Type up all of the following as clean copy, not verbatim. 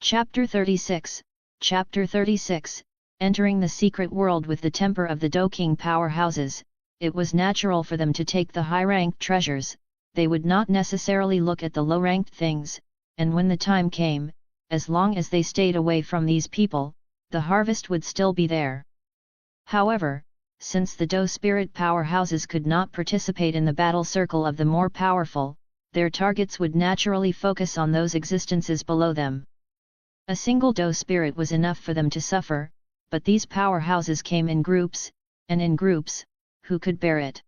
Chapter 36, Chapter 36, Entering the secret world with the temper of the Do-King powerhouses, it was natural for them to take the high-ranked treasures. They would not necessarily look at the low-ranked things, and when the time came, as long as they stayed away from these people, the harvest would still be there. However, since the Do spirit powerhouses could not participate in the battle circle of the more powerful, their targets would naturally focus on those existences below them. A single Do spirit was enough for them to suffer, but these powerhouses came in groups, and in groups, who could bear it?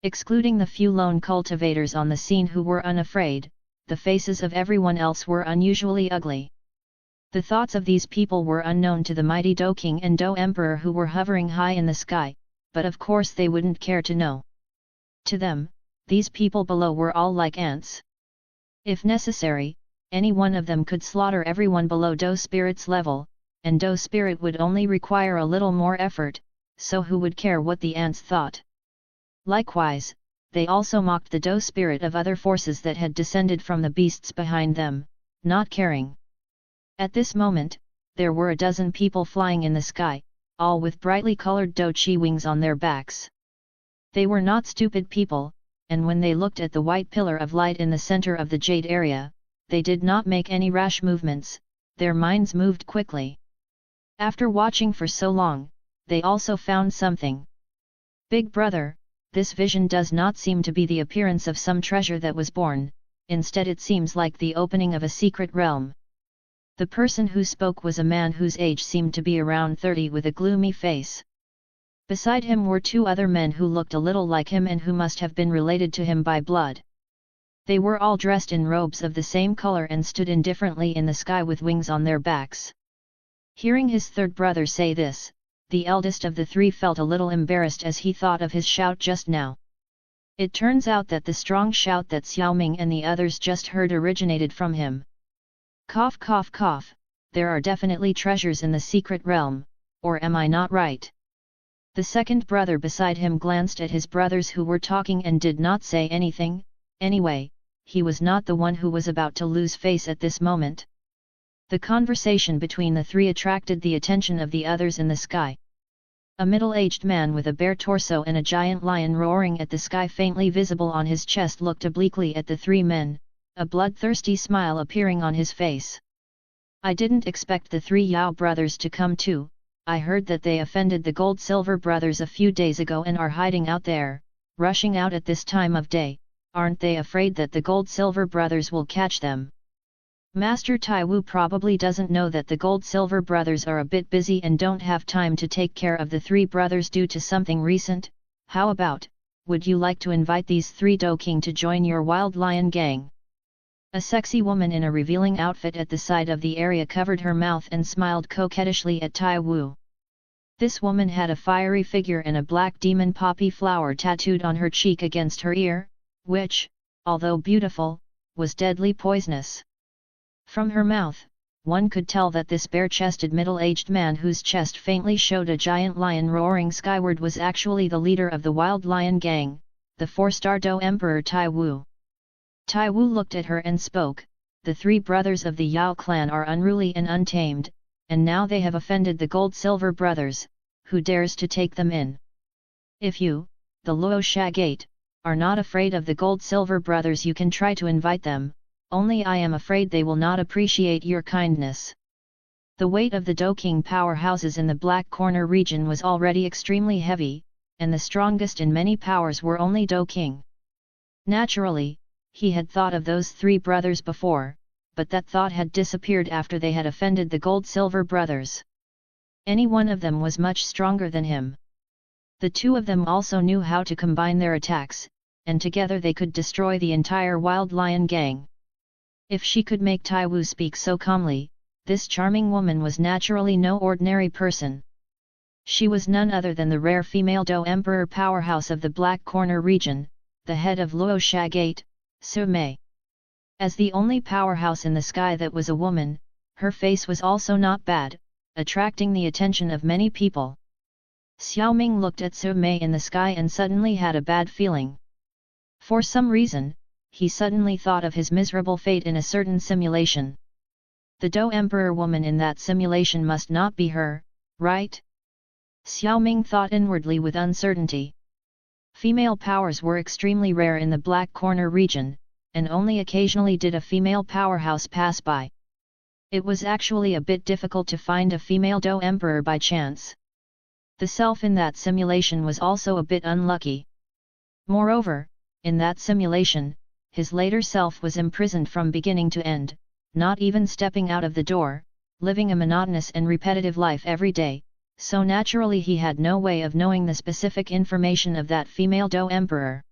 Excluding the few lone cultivators on the scene who were unafraid, the faces of everyone else were unusually ugly. The thoughts of these people were unknown to the mighty Do-King and Do-Emperor who were hovering high in the sky, but of course they wouldn't care to know. To them, these people below were all like ants. If necessary, any one of them could slaughter everyone below Do Spirit's level, and Do Spirit would only require a little more effort, so who would care what the ants thought? Likewise, they also mocked the Do Spirit of other forces that had descended from the beasts behind them, not caring. At this moment, there were a dozen people flying in the sky, all with brightly colored Do-Chi wings on their backs. They were not stupid people, and when they looked at the white pillar of light in the center of the jade area, they did not make any rash movements, their minds moved quickly. After watching for so long, they also found something. Big brother, this vision does not seem to be the appearance of some treasure that was born, instead it seems like the opening of a secret realm. The person who spoke was a man whose age seemed to be around 30 with a gloomy face. Beside him were two other men who looked a little like him and who must have been related to him by blood. They were all dressed in robes of the same color and stood indifferently in the sky with wings on their backs. Hearing his third brother say this, the eldest of the three felt a little embarrassed as he thought of his shout just now. It turns out that the strong shout that Xiao Ming and the others just heard originated from him. Cough cough cough, there are definitely treasures in the secret realm, or am I not right? The second brother beside him glanced at his brothers who were talking and did not say anything. Anyway, he was not the one who was about to lose face at this moment. The conversation between the three attracted the attention of the others in the sky. A middle-aged man with a bare torso and a giant lion roaring at the sky faintly visible on his chest looked obliquely at the three men, a bloodthirsty smile appearing on his face. I didn't expect the three Yao brothers to come too. I heard that they offended the Gold-Silver brothers a few days ago and are hiding out there, rushing out at this time of day. Aren't they afraid that the Gold-Silver brothers will catch them? Master Tai Wu probably doesn't know that the Gold-Silver brothers are a bit busy and don't have time to take care of the three brothers due to something recent. How about, would you like to invite these three Do-King to join your Wild Lion gang? A sexy woman in a revealing outfit at the side of the area covered her mouth and smiled coquettishly at Tai Wu. This woman had a fiery figure and a black demon poppy flower tattooed on her cheek against her ear, which, although beautiful, was deadly poisonous. From her mouth, one could tell that this bare-chested middle-aged man whose chest faintly showed a giant lion roaring skyward was actually the leader of the Wild Lion Gang, the 4-star Do Emperor Tai Wu. Tai Wu looked at her and spoke, the three brothers of the Yao clan are unruly and untamed, and now they have offended the Gold-Silver brothers, who dares to take them in? If you, the Luo Shagate, are not afraid of the Gold-Silver brothers, you can try to invite them, only I am afraid they will not appreciate your kindness. The weight of the Do-King powerhouses in the Black Corner region was already extremely heavy, and the strongest in many powers were only Do-King. Naturally, he had thought of those three brothers before, but that thought had disappeared after they had offended the Gold-Silver brothers. Any one of them was much stronger than him. The two of them also knew how to combine their attacks, and together they could destroy the entire Wild Lion Gang. If she could make Tai Wu speak so calmly, this charming woman was naturally no ordinary person. She was none other than the rare female Do Emperor powerhouse of the Black Corner region, the head of Luo Shagate, Su Mei. As the only powerhouse in the sky that was a woman, her face was also not bad, attracting the attention of many people. Xiao Ming looked at Su Mei in the sky and suddenly had a bad feeling. For some reason, he suddenly thought of his miserable fate in a certain simulation. The Do Emperor woman in that simulation must not be her, right? Xiao Ming thought inwardly with uncertainty. Female powers were extremely rare in the Black Corner region, and only occasionally did a female powerhouse pass by. It was actually a bit difficult to find a female Do Emperor by chance. The self in that simulation was also a bit unlucky. Moreover, in that simulation, his later self was imprisoned from beginning to end, not even stepping out of the door, living a monotonous and repetitive life every day, so naturally he had no way of knowing the specific information of that female Do Emperor.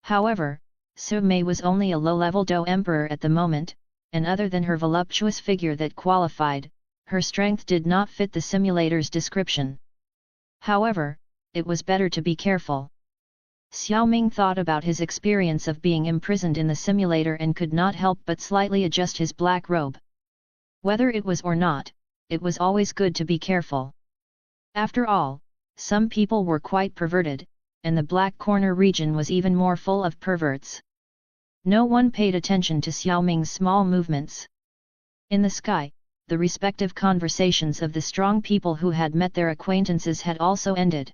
However, Su Mei was only a low-level Do Emperor at the moment, and other than her voluptuous figure that qualified, her strength did not fit the simulator's description. However, it was better to be careful. Xiao Ming thought about his experience of being imprisoned in the simulator and could not help but slightly adjust his black robe. Whether it was or not, it was always good to be careful. After all, some people were quite perverted, and the Black Corner region was even more full of perverts. No one paid attention to Xiao Ming's small movements. In the sky, the respective conversations of the strong people who had met their acquaintances had also ended.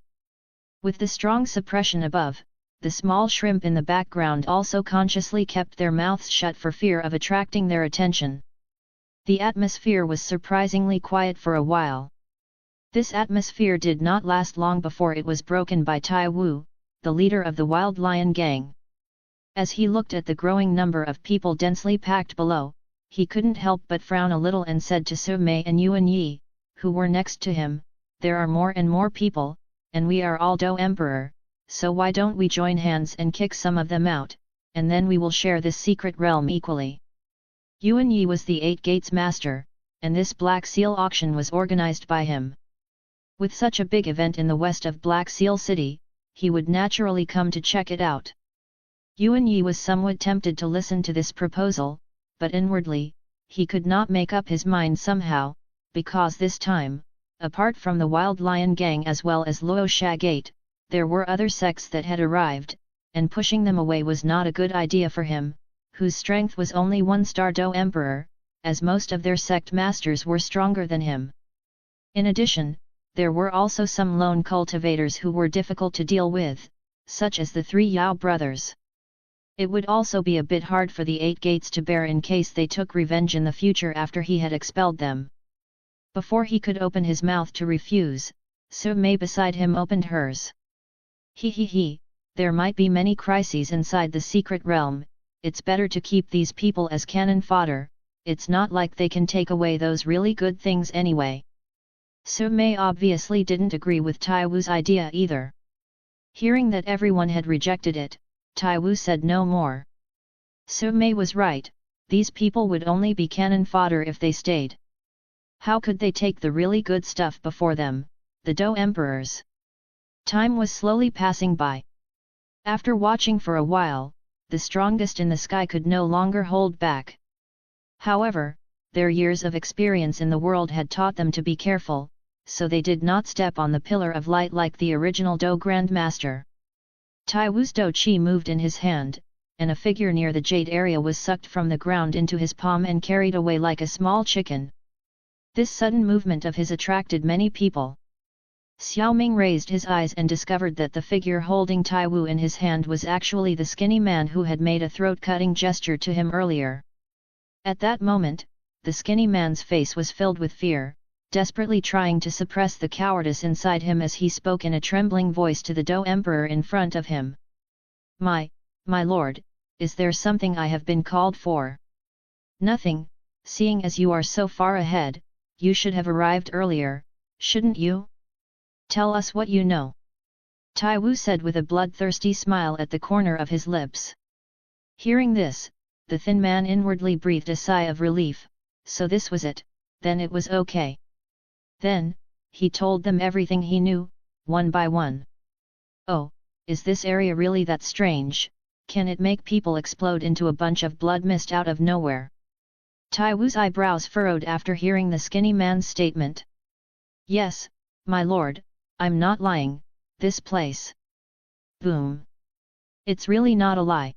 With the strong suppression above, the small shrimp in the background also consciously kept their mouths shut for fear of attracting their attention. The atmosphere was surprisingly quiet for a while. This atmosphere did not last long before it was broken by Tai Wu, the leader of the Wild Lion Gang. As he looked at the growing number of people densely packed below, he couldn't help but frown a little and said to Su Mei and Yuan Yi, who were next to him, "There are more and more people, and we are all Do Emperor, so why don't we join hands and kick some of them out, and then we will share this secret realm equally." Yuan Yi was the Eight Gates master, and this Black Seal auction was organized by him. With such a big event in the west of Black Seal City, he would naturally come to check it out. Yuan Yi was somewhat tempted to listen to this proposal, but inwardly, he could not make up his mind somehow, because this time, apart from the Wild Lion Gang as well as Luo Sha Gate, there were other sects that had arrived, and pushing them away was not a good idea for him, whose strength was only 1-star Do Emperor, as most of their sect masters were stronger than him. In addition, there were also some lone cultivators who were difficult to deal with, such as the 3 Yao brothers. It would also be a bit hard for the 8 Gates to bear in case they took revenge in the future after he had expelled them. Before he could open his mouth to refuse, Su Mei beside him opened hers. He, there might be many crises inside the secret realm, it's better to keep these people as cannon fodder, it's not like they can take away those really good things anyway. Su Mei obviously didn't agree with Tai Wu's idea either. Hearing that everyone had rejected it, Tai Wu said no more. Su Mei was right, these people would only be cannon fodder if they stayed. How could they take the really good stuff before them, the Do Emperors? Time was slowly passing by. After watching for a while, the strongest in the sky could no longer hold back. However, their years of experience in the world had taught them to be careful, so they did not step on the pillar of light like the original Do Grandmaster. Tai Wu's Do Chi moved in his hand, and a figure near the jade area was sucked from the ground into his palm and carried away like a small chicken. This sudden movement of his attracted many people. Xiao Ming raised his eyes and discovered that the figure holding Tai Wu in his hand was actually the skinny man who had made a throat-cutting gesture to him earlier. At that moment, the skinny man's face was filled with fear, desperately trying to suppress the cowardice inside him as he spoke in a trembling voice to the Do Emperor in front of him. My lord, is there something I have been called for?" "Nothing, seeing as you are so far ahead, you should have arrived earlier, shouldn't you? Tell us what you know." Tai Wu said with a bloodthirsty smile at the corner of his lips. Hearing this, the thin man inwardly breathed a sigh of relief, so this was it, then it was okay. Then, he told them everything he knew, one by one. "Oh, is this area really that strange? Can it make people explode into a bunch of blood mist out of nowhere?" Tai Wu's eyebrows furrowed after hearing the skinny man's statement. "Yes, my lord, I'm not lying, this place. Boom. It's really not a lie."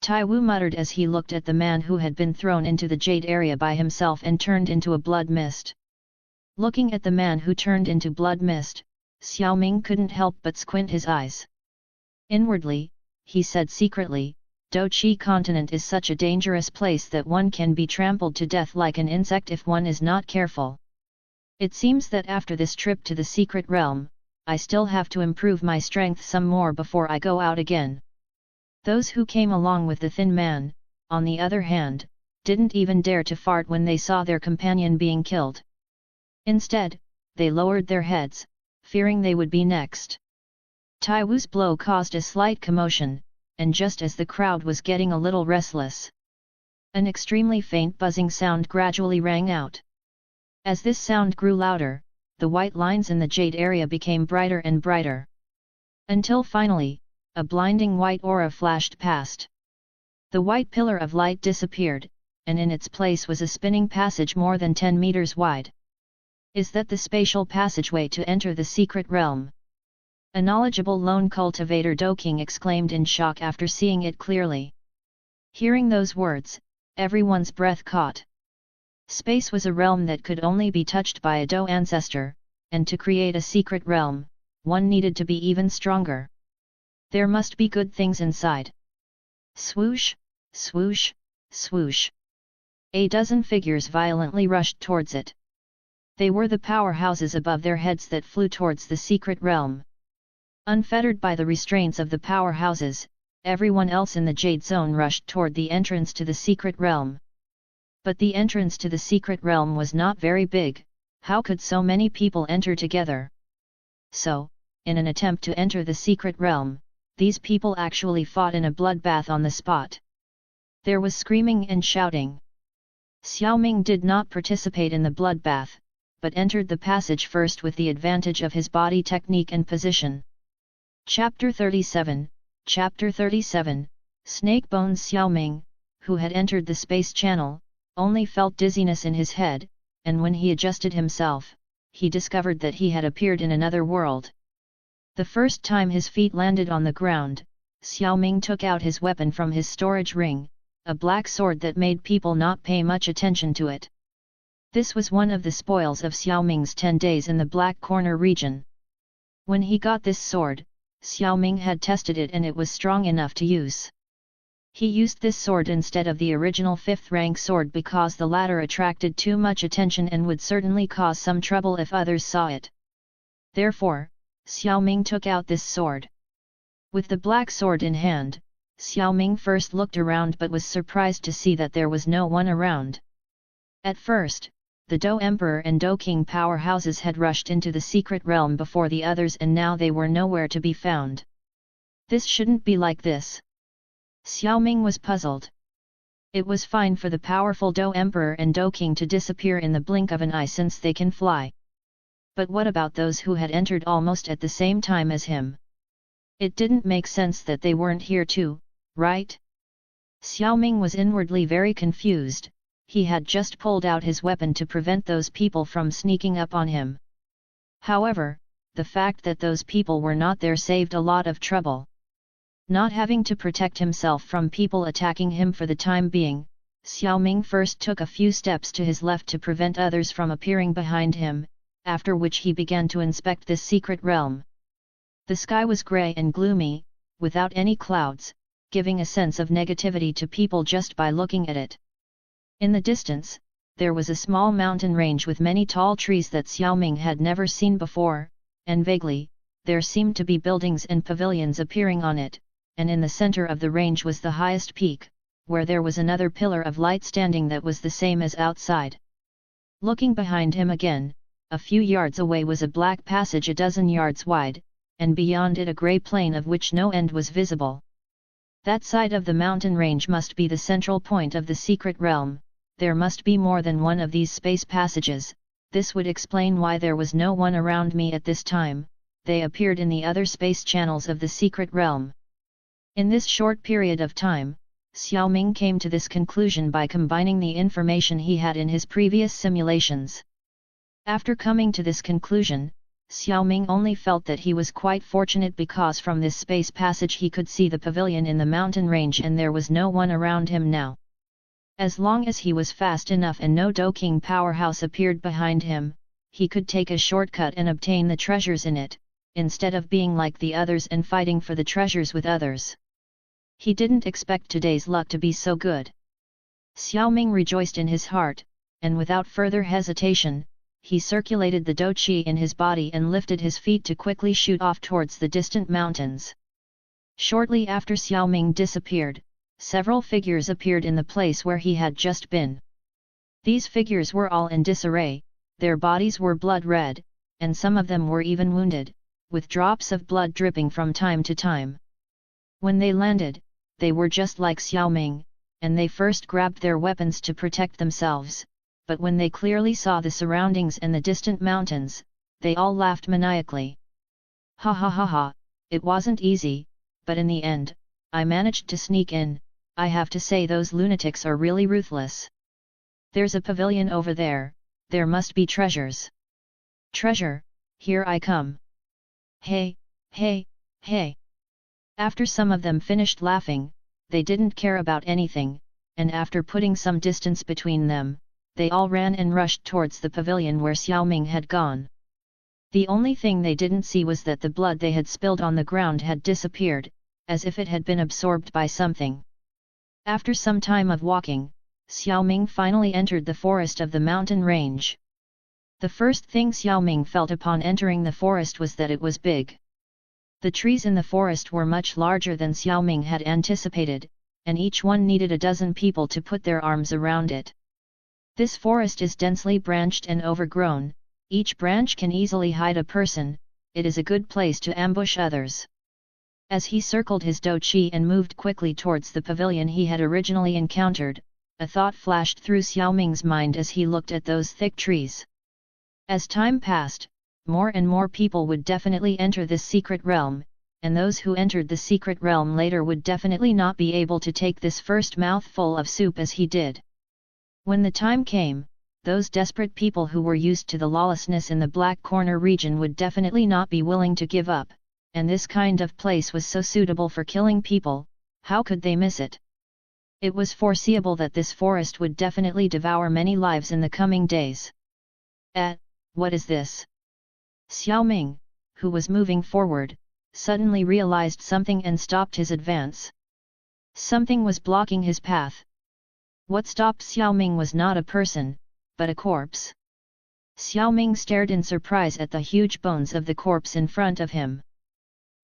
Tai Wu muttered as he looked at the man who had been thrown into the jade area by himself and turned into a blood mist. Looking at the man who turned into blood mist, Xiao Ming couldn't help but squint his eyes. Inwardly, he said secretly, Doqi continent is such a dangerous place that one can be trampled to death like an insect if one is not careful. It seems that after this trip to the secret realm, I still have to improve my strength some more before I go out again. Those who came along with the thin man, on the other hand, didn't even dare to fart when they saw their companion being killed. Instead, they lowered their heads, fearing they would be next. Tai Wu's blow caused a slight commotion, and just as the crowd was getting a little restless, an extremely faint buzzing sound gradually rang out. As this sound grew louder, the white lines in the jade area became brighter and brighter. Until finally, a blinding white aura flashed past. The white pillar of light disappeared, and in its place was a spinning passage more than 10 meters wide. Is that the spatial passageway to enter the secret realm? A knowledgeable lone cultivator Doking exclaimed in shock after seeing it clearly. Hearing those words, everyone's breath caught. Space was a realm that could only be touched by a Do ancestor, and to create a secret realm, one needed to be even stronger. There must be good things inside. Swoosh, swoosh, swoosh. A dozen figures violently rushed towards it. They were the powerhouses above their heads that flew towards the secret realm. Unfettered by the restraints of the powerhouses, everyone else in the Jade Zone rushed toward the entrance to the secret realm. But the entrance to the secret realm was not very big. How could so many people enter together? So, in an attempt to enter the secret realm, these people actually fought in a bloodbath on the spot. There was screaming and shouting. Xiao Ming did not participate in the bloodbath, but entered the passage first with the advantage of his body technique and position. Chapter 37, Chapter 37, Snake Bones Xiao Ming, who had entered the space channel, only felt dizziness in his head, and when he adjusted himself, he discovered that he had appeared in another world. The first time his feet landed on the ground, Xiao Ming took out his weapon from his storage ring, a black sword that made people not pay much attention to it. This was one of the spoils of Xiao Ming's 10 days in the Black Corner region. When he got this sword, Xiao Ming had tested it and it was strong enough to use. He used this sword instead of the original 5th rank sword because the latter attracted too much attention and would certainly cause some trouble if others saw it. Therefore, Xiao Ming took out this sword. With the black sword in hand, Xiao Ming first looked around but was surprised to see that there was no one around. At first, the Do Emperor and Do King powerhouses had rushed into the secret realm before the others and now they were nowhere to be found. This shouldn't be like this. Xiao Ming was puzzled. It was fine for the powerful Do Emperor and Do King to disappear in the blink of an eye since they can fly. But what about those who had entered almost at the same time as him? It didn't make sense that they weren't here too, right? Xiao Ming was inwardly very confused. He had just pulled out his weapon to prevent those people from sneaking up on him. However, the fact that those people were not there saved a lot of trouble. Not having to protect himself from people attacking him for the time being, Xiao Ming first took a few steps to his left to prevent others from appearing behind him, after which he began to inspect this secret realm. The sky was grey and gloomy, without any clouds, giving a sense of negativity to people just by looking at it. In the distance, there was a small mountain range with many tall trees that Xiao Ming had never seen before, and vaguely, there seemed to be buildings and pavilions appearing on it, and in the center of the range was the highest peak, where there was another pillar of light standing that was the same as outside. Looking behind him again, a few yards away was a black passage a dozen yards wide, and beyond it a grey plain of which no end was visible. That side of the mountain range must be the central point of the secret realm. There must be more than one of these space passages. This would explain why there was no one around me at this time. They appeared in the other space channels of the secret realm. In this short period of time, Xiao Ming came to this conclusion by combining the information he had in his previous simulations. After coming to this conclusion, Xiao Ming only felt that he was quite fortunate because from this space passage he could see the pavilion in the mountain range and there was no one around him now. As long as he was fast enough and no Doking powerhouse appeared behind him, he could take a shortcut and obtain the treasures in it, instead of being like the others and fighting for the treasures with others. He didn't expect today's luck to be so good. Xiao Ming rejoiced in his heart, and without further hesitation, he circulated the dou qi in his body and lifted his feet to quickly shoot off towards the distant mountains. Shortly after Xiao Ming disappeared, several figures appeared in the place where he had just been. These figures were all in disarray, their bodies were blood red, and some of them were even wounded, with drops of blood dripping from time to time. When they landed, they were just like Xiao Ming, and they first grabbed their weapons to protect themselves, but when they clearly saw the surroundings and the distant mountains, they all laughed maniacally. Ha ha ha ha, it wasn't easy, but in the end, I managed to sneak in. I have to say those lunatics are really ruthless. There's a pavilion over there, there must be treasures. Treasure, here I come. Hey, hey, hey. After some of them finished laughing, they didn't care about anything, and after putting some distance between them, they all ran and rushed towards the pavilion where Xiao Ming had gone. The only thing they didn't see was that the blood they had spilled on the ground had disappeared, as if it had been absorbed by something. After some time of walking, Xiao Ming finally entered the forest of the mountain range. The first thing Xiao Ming felt upon entering the forest was that it was big. The trees in the forest were much larger than Xiao Ming had anticipated, and each one needed a dozen people to put their arms around it. This forest is densely branched and overgrown, each branch can easily hide a person, it is a good place to ambush others. As he circled his dou qi and moved quickly towards the pavilion he had originally encountered, a thought flashed through Xiao Ming's mind as he looked at those thick trees. As time passed, more and more people would definitely enter this secret realm, and those who entered the secret realm later would definitely not be able to take this first mouthful of soup as he did. When the time came, those desperate people who were used to the lawlessness in the Black Corner region would definitely not be willing to give up, and this kind of place was so suitable for killing people, how could they miss it? It was foreseeable that this forest would definitely devour many lives in the coming days. What is this? Xiao Ming, who was moving forward, suddenly realized something and stopped his advance. Something was blocking his path. What stopped Xiao Ming was not a person, but a corpse. Xiao Ming stared in surprise at the huge bones of the corpse in front of him.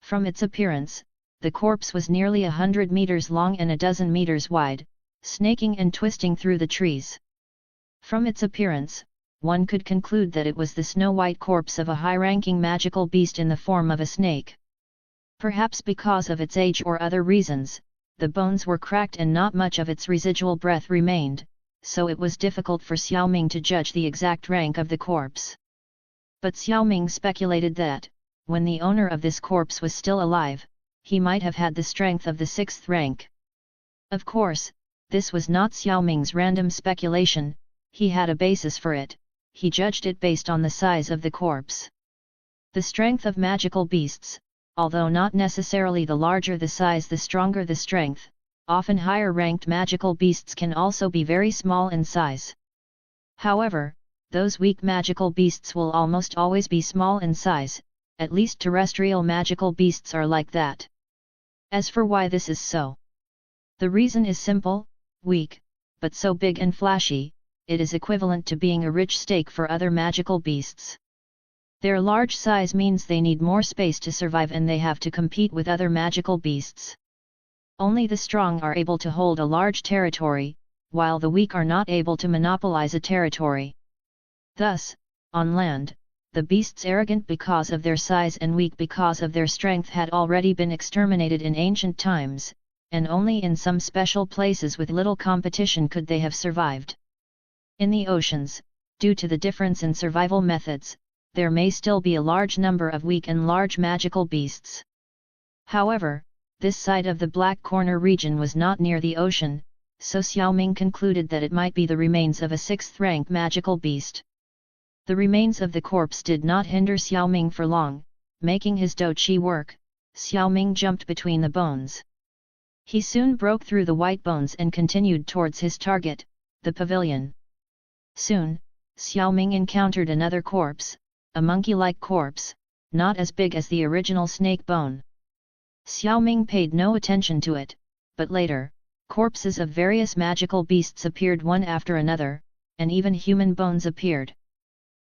From its appearance, the corpse was nearly 100 meters long and a dozen meters wide, snaking and twisting through the trees. From its appearance, one could conclude that it was the snow-white corpse of a high-ranking magical beast in the form of a snake. Perhaps because of its age or other reasons, the bones were cracked and not much of its residual breath remained, so it was difficult for Xiao Ming to judge the exact rank of the corpse. But Xiao Ming speculated that, when the owner of this corpse was still alive, he might have had the strength of the 6th rank. Of course, this was not Xiao Ming's random speculation, he had a basis for it, he judged it based on the size of the corpse. The strength of magical beasts, although not necessarily the larger the size the stronger the strength, often higher-ranked magical beasts can also be very small in size. However, those weak magical beasts will almost always be small in size, at least terrestrial magical beasts are like that. As for why this is so, the reason is simple: weak, but so big and flashy, it is equivalent to being a rich steak for other magical beasts. Their large size means they need more space to survive and they have to compete with other magical beasts. Only the strong are able to hold a large territory, while the weak are not able to monopolize a territory. Thus, on land, the beasts arrogant because of their size and weak because of their strength had already been exterminated in ancient times, and only in some special places with little competition could they have survived. In the oceans, due to the difference in survival methods, there may still be a large number of weak and large magical beasts. However, this side of the Black Corner region was not near the ocean, so Xiao Ming concluded that it might be the remains of a 6th-rank magical beast. The remains of the corpse did not hinder Xiao Ming for long, making his dou qi work. Xiao Ming jumped between the bones. He soon broke through the white bones and continued towards his target, the pavilion. Soon, Xiao Ming encountered another corpse, a monkey-like corpse, not as big as the original snake bone. Xiao Ming paid no attention to it, but later, corpses of various magical beasts appeared one after another, and even human bones appeared.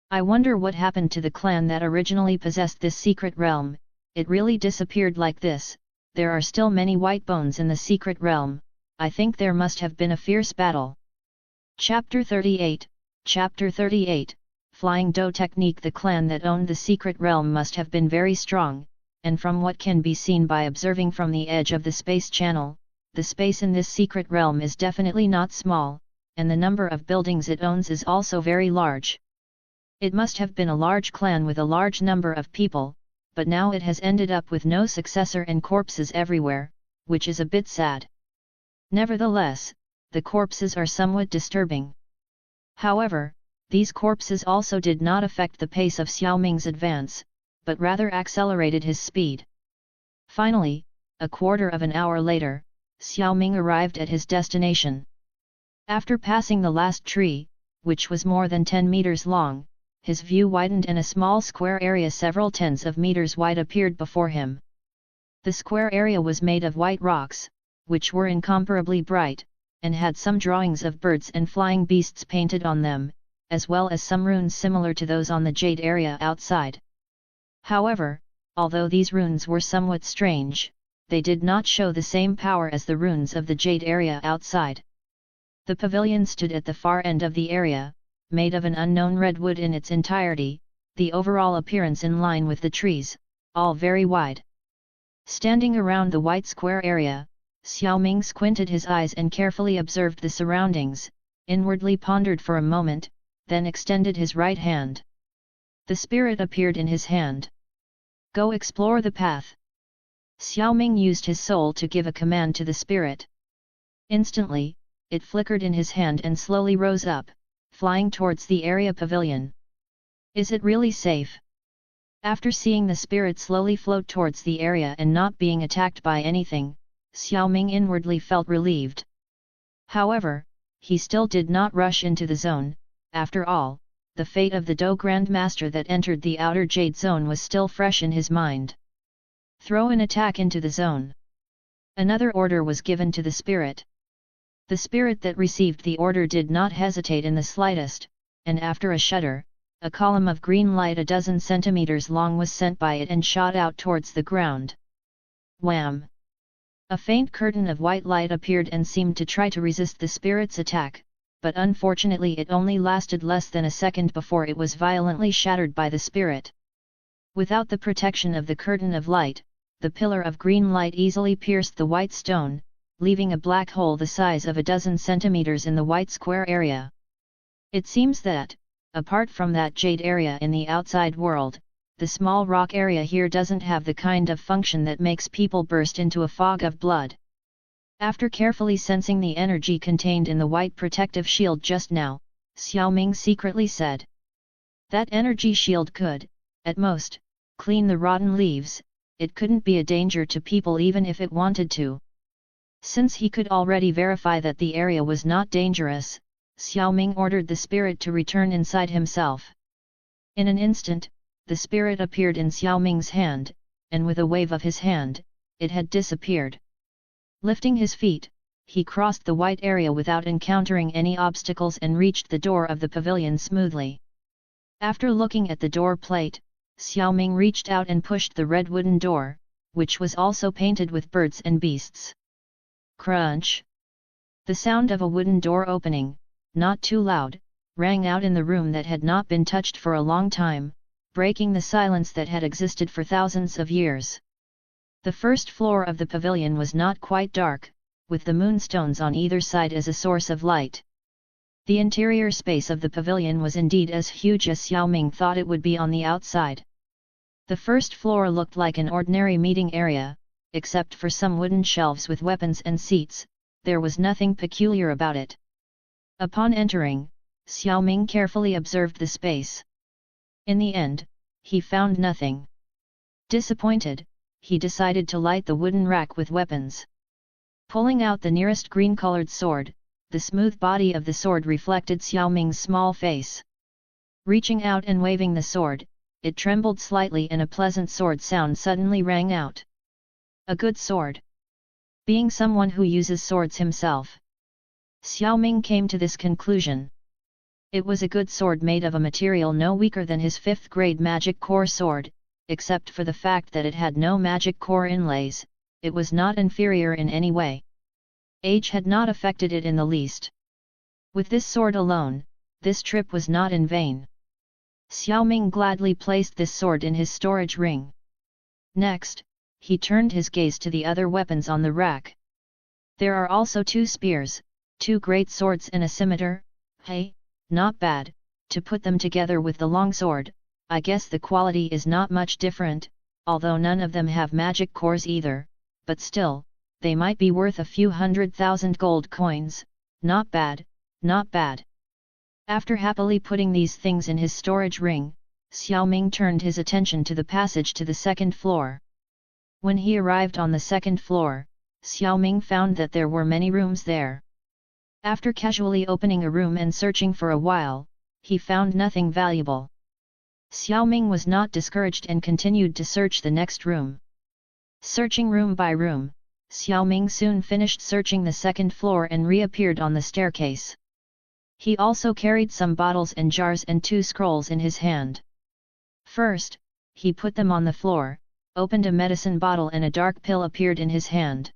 I wonder what happened to the clan that originally possessed this secret realm. It really disappeared like this. There are still many white bones in the secret realm. I think there must have been a fierce battle. Chapter 38, Chapter 38, Flying Dou Technique. The clan that owned the secret realm must have been very strong, and from what can be seen by observing from the edge of the space channel, the space in this secret realm is definitely not small, and the number of buildings it owns is also very large. It must have been a large clan with a large number of people, but now it has ended up with no successor and corpses everywhere, which is a bit sad. Nevertheless, the corpses are somewhat disturbing. However, these corpses also did not affect the pace of Xiao Ming's advance, but rather accelerated his speed. Finally, a quarter of an hour later, Xiao Ming arrived at his destination. After passing the last tree, which was more than 10 meters long, his view widened and a small square area several tens of meters wide appeared before him. The square area was made of white rocks, which were incomparably bright, and had some drawings of birds and flying beasts painted on them, as well as some runes similar to those on the jade area outside. However, although these runes were somewhat strange, they did not show the same power as the runes of the jade area outside. The pavilion stood at the far end of the area, made of an unknown redwood in its entirety, the overall appearance in line with the trees, all very wide. Standing around the white square area, Xiao Ming squinted his eyes and carefully observed the surroundings, inwardly pondered for a moment, then extended his right hand. The spirit appeared in his hand. Go explore the path. Xiao Ming used his soul to give a command to the spirit. Instantly, it flickered in his hand and slowly rose up, flying towards the area pavilion. Is it really safe? After seeing the spirit slowly float towards the area and not being attacked by anything, Xiao Ming inwardly felt relieved. However, he still did not rush into the zone. After all, the fate of the Dou Grand Master that entered the outer Jade Zone was still fresh in his mind. Throw an attack into the zone. Another order was given to the spirit. The spirit that received the order did not hesitate in the slightest, and after a shudder, a column of green light a dozen centimeters long was sent by it and shot out towards the ground. Wham! A faint curtain of white light appeared and seemed to try to resist the spirit's attack, but unfortunately it only lasted less than a second before it was violently shattered by the spirit. Without the protection of the curtain of light, the pillar of green light easily pierced the white stone, leaving a black hole the size of a dozen centimeters in the white square area. It seems that, apart from that jade area in the outside world, the small rock area here doesn't have the kind of function that makes people burst into a fog of blood. After carefully sensing the energy contained in the white protective shield just now, Xiao Ming secretly said. That energy shield could, at most, clean the rotten leaves. It couldn't be a danger to people even if it wanted to. Since he could already verify that the area was not dangerous, Xiao Ming ordered the spirit to return inside himself. In an instant, the spirit appeared in Xiao Ming's hand, and with a wave of his hand, it had disappeared. Lifting his feet, he crossed the white area without encountering any obstacles and reached the door of the pavilion smoothly. After looking at the door plate, Xiao Ming reached out and pushed the red wooden door, which was also painted with birds and beasts. Crunch! The sound of a wooden door opening, not too loud, rang out in the room that had not been touched for a long time, breaking the silence that had existed for thousands of years. The first floor of the pavilion was not quite dark, with the moonstones on either side as a source of light. The interior space of the pavilion was indeed as huge as Xiao Ming thought it would be on the outside. The first floor looked like an ordinary meeting area, except for some wooden shelves with weapons and seats. There was nothing peculiar about it. Upon entering, Xiao Ming carefully observed the space. In the end, he found nothing. Disappointed, he decided to light the wooden rack with weapons. Pulling out the nearest green-colored sword, the smooth body of the sword reflected Xiao Ming's small face. Reaching out and waving the sword, it trembled slightly and a pleasant sword sound suddenly rang out. A good sword. Being someone who uses swords himself, Xiao Ming came to this conclusion. It was a good sword made of a material no weaker than his 5th grade magic core sword, except for the fact that it had no magic core inlays. It was not inferior in any way. Age had not affected it in the least. With this sword alone, this trip was not in vain. Xiao Ming gladly placed this sword in his storage ring. Next, he turned his gaze to the other weapons on the rack. There are also 2 spears, 2 great swords and a scimitar. Hey, not bad. To put them together with the longsword, I guess the quality is not much different, although none of them have magic cores either, but still, they might be worth a few 100,000 gold coins. Not bad, not bad. After happily putting these things in his storage ring, Xiao Ming turned his attention to the passage to the 2nd floor. When he arrived on the 2nd floor, Xiao Ming found that there were many rooms there. After casually opening a room and searching for a while, he found nothing valuable. Xiao Ming was not discouraged and continued to search the next room. Searching room by room, Xiao Ming soon finished searching the 2nd floor and reappeared on the staircase. He also carried some bottles and jars and 2 scrolls in his hand. First, he put them on the floor, opened a medicine bottle and a dark pill appeared in his hand.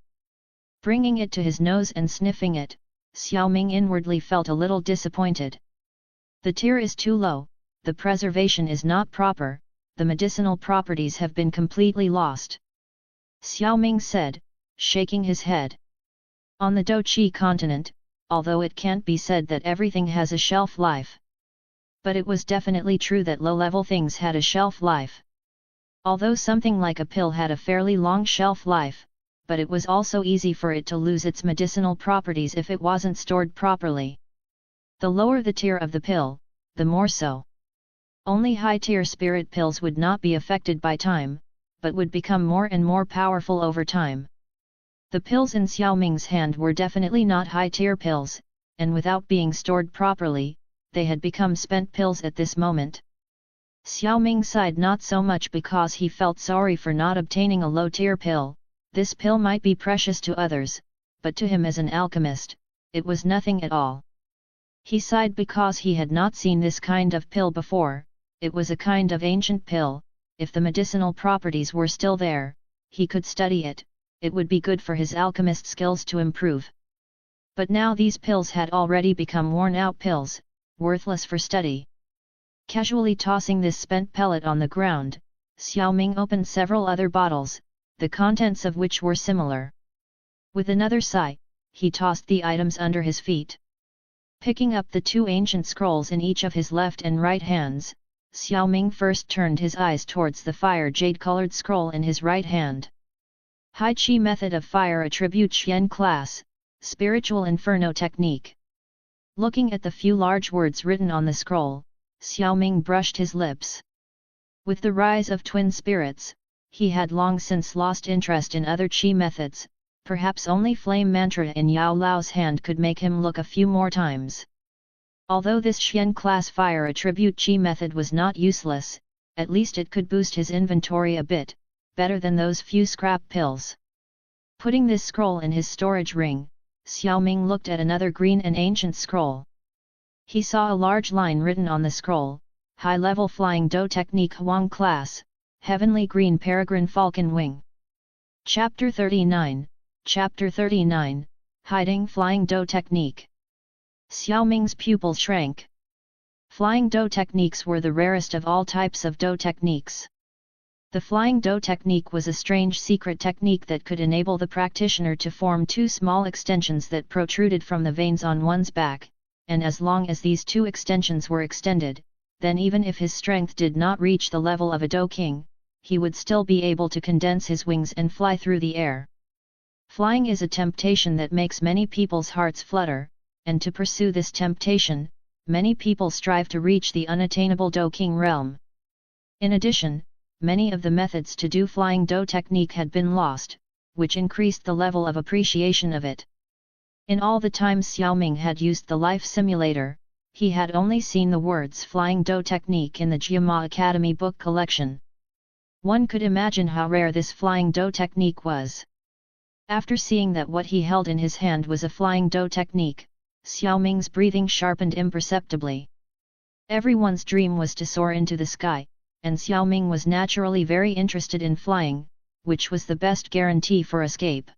Bringing it to his nose and sniffing it, Xiao Ming inwardly felt a little disappointed. The tier is too low, the preservation is not proper, the medicinal properties have been completely lost. Xiao Ming said, shaking his head. On the Doqi continent, although it can't be said that everything has a shelf life. But it was definitely true that low-level things had a shelf life. Although something like a pill had a fairly long shelf life, but it was also easy for it to lose its medicinal properties if it wasn't stored properly. The lower the tier of the pill, the more so. Only high-tier spirit pills would not be affected by time, but would become more and more powerful over time. The pills in Xiao Ming's hand were definitely not high-tier pills, and without being stored properly, they had become spent pills at this moment. Xiao Ming sighed not so much because he felt sorry for not obtaining a low-tier pill. This pill might be precious to others, but to him as an alchemist, it was nothing at all. He sighed because he had not seen this kind of pill before. It was a kind of ancient pill. If the medicinal properties were still there, he could study it. It would be good for his alchemist skills to improve. But now these pills had already become worn-out pills, worthless for study. Casually tossing this spent pellet on the ground, Xiao Ming opened several other bottles, the contents of which were similar. With another sigh, he tossed the items under his feet. Picking up the 2 ancient scrolls in each of his left and right hands, Xiao Ming first turned his eyes towards the fire jade-colored scroll in his right hand. Hai Chi Method of Fire Attribute Xian Class, Spiritual Inferno Technique. Looking at the few large words written on the scroll, Xiao Ming brushed his lips. With the rise of twin spirits, he had long since lost interest in other Qi methods, perhaps only Flame Mantra in Yao Lao's hand could make him look a few more times. Although this Xian class fire attribute Qi method was not useless, at least it could boost his inventory a bit, better than those few scrap pills. Putting this scroll in his storage ring, Xiao Ming looked at another green and ancient scroll. He saw a large line written on the scroll, High-level Flying Do Technique Huang Class, Heavenly Green Peregrine Falcon Wing. Chapter 39, Chapter 39, Hiding Flying Do Technique. Xiao Ming's pupils shrank. Flying Do techniques were the rarest of all types of Do techniques. The Flying Do technique was a strange secret technique that could enable the practitioner to form 2 small extensions that protruded from the veins on one's back, and as long as these 2 extensions were extended, then even if his strength did not reach the level of a Do King, he would still be able to condense his wings and fly through the air. Flying is a temptation that makes many people's hearts flutter, and to pursue this temptation, many people strive to reach the unattainable Do King realm. In addition, many of the methods to do flying dough technique had been lost, which increased the level of appreciation of it. In all the times Xiao Ming had used the life simulator, he had only seen the words flying dough technique in the Jiama Academy book collection. One could imagine how rare this flying dough technique was. After seeing that what he held in his hand was a flying dough technique, Xiao Ming's breathing sharpened imperceptibly. Everyone's dream was to soar into the sky, and Xiao Ming was naturally very interested in flying, which was the best guarantee for escape.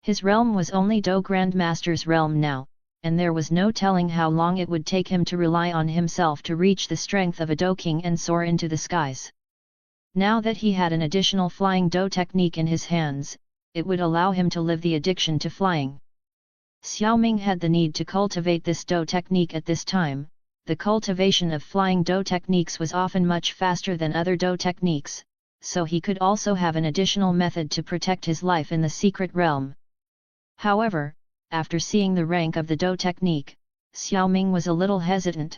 His realm was only Dough Grandmaster's realm now, and there was no telling how long it would take him to rely on himself to reach the strength of a Dough King and soar into the skies. Now that he had an additional flying dough technique in his hands, it would allow him to live the addiction to flying. Xiao Ming had the need to cultivate this dough technique at this time. The cultivation of flying dough techniques was often much faster than other dough techniques, so he could also have an additional method to protect his life in the secret realm. However, after seeing the rank of the dough technique, Xiao Ming was a little hesitant.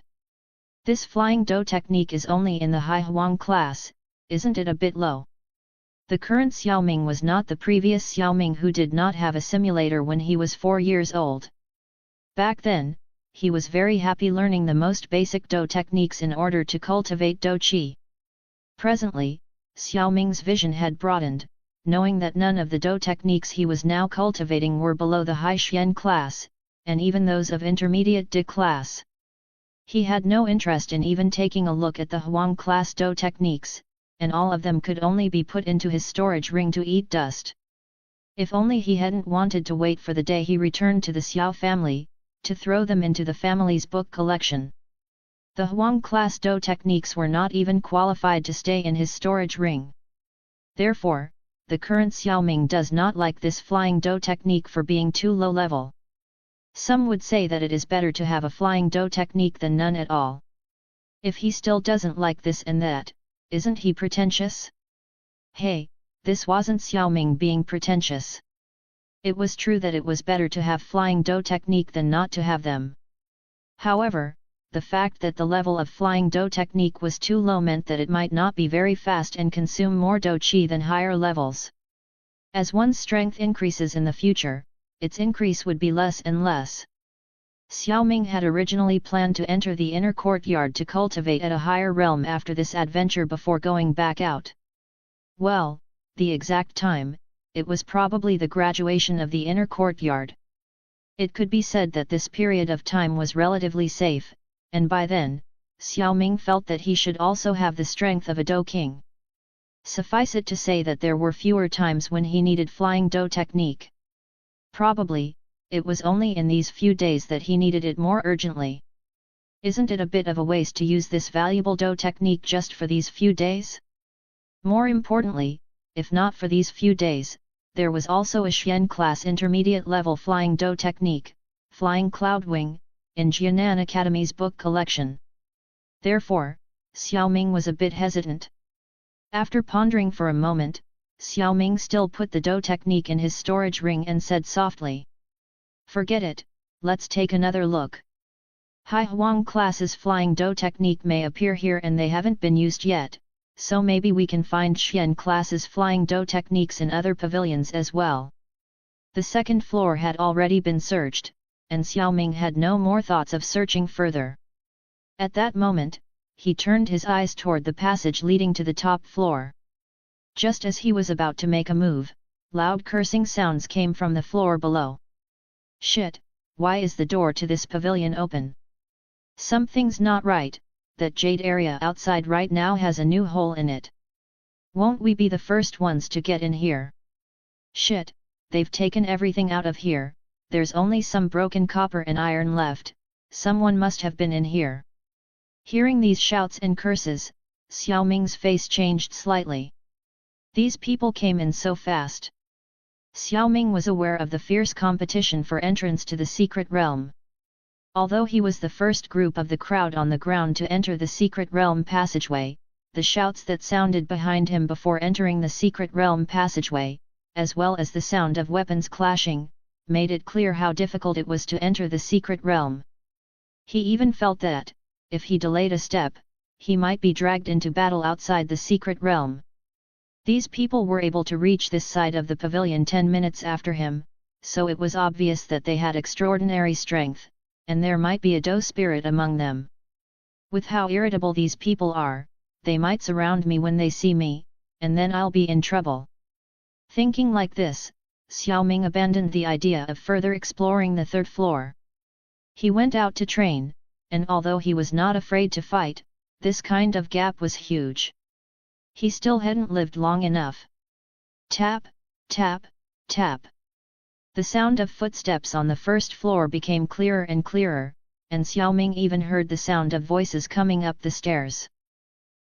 This flying dough technique is only in the High Huang class, isn't it a bit low? The current Xiao Ming was not the previous Xiao Ming who did not have a simulator when he was 4 years old. Back then, he was very happy learning the most basic dough techniques in order to cultivate dough qi. Presently, Xiao Ming's vision had broadened, knowing that none of the dough techniques he was now cultivating were below the High Xian class, and even those of intermediate De class. He had no interest in even taking a look at the Huang class dough techniques, and all of them could only be put into his storage ring to eat dust. If only he hadn't wanted to wait for the day he returned to the Xiao family, to throw them into the family's book collection. The Huang class dough techniques were not even qualified to stay in his storage ring. Therefore, the current Xiao Ming does not like this flying dough technique for being too low level. Some would say that it is better to have a flying dough technique than none at all. If he still doesn't like this and that, isn't he pretentious? Hey, this wasn't Xiao Ming being pretentious. It was true that it was better to have flying dough technique than not to have them. However, the fact that the level of flying dough technique was too low meant that it might not be very fast and consume more dough qi than higher levels. As one's strength increases in the future, its increase would be less and less. Xiao Ming had originally planned to enter the inner courtyard to cultivate at a higher realm after this adventure before going back out. Well, the exact time, it was probably the graduation of the inner courtyard. It could be said that this period of time was relatively safe, and by then, Xiao Ming felt that he should also have the strength of a Dough King. Suffice it to say that there were fewer times when he needed flying dough technique. Probably, it was only in these few days that he needed it more urgently. Isn't it a bit of a waste to use this valuable dough technique just for these few days? More importantly, if not for these few days, there was also a Xian class intermediate level flying dough technique, Flying Cloud Wing, in Jianan Academy's book collection. Therefore, Xiao Ming was a bit hesitant. After pondering for a moment, Xiao Ming still put the dough technique in his storage ring and said softly, "Forget it, let's take another look. High Huang class's flying dough technique may appear here and they haven't been used yet, so maybe we can find Xian class's flying dough techniques in other pavilions as well." The second floor had already been searched, and Xiao Ming had no more thoughts of searching further. At that moment, he turned his eyes toward the passage leading to the top floor. Just as he was about to make a move, loud cursing sounds came from the floor below. "Shit, why is the door to this pavilion open? Something's not right, that jade area outside right now has a new hole in it. Won't we be the first ones to get in here? Shit, they've taken everything out of here, there's only some broken copper and iron left, someone must have been in here." Hearing these shouts and curses, Xiao Ming's face changed slightly. These people came in so fast. Xiao Ming was aware of the fierce competition for entrance to the secret realm. Although he was the first group of the crowd on the ground to enter the secret realm passageway, the shouts that sounded behind him before entering the secret realm passageway, as well as the sound of weapons clashing, made it clear how difficult it was to enter the secret realm. He even felt that, if he delayed a step, he might be dragged into battle outside the secret realm. These people were able to reach this side of the pavilion 10 minutes after him, so it was obvious that they had extraordinary strength, and there might be a doe spirit among them. With how irritable these people are, they might surround me when they see me, and then I'll be in trouble. Thinking like this, Xiao Ming abandoned the idea of further exploring the third floor. He went out to train, and although he was not afraid to fight, this kind of gap was huge. He still hadn't lived long enough. Tap, tap, tap. The sound of footsteps on the first floor became clearer and clearer, and Xiao Ming even heard the sound of voices coming up the stairs.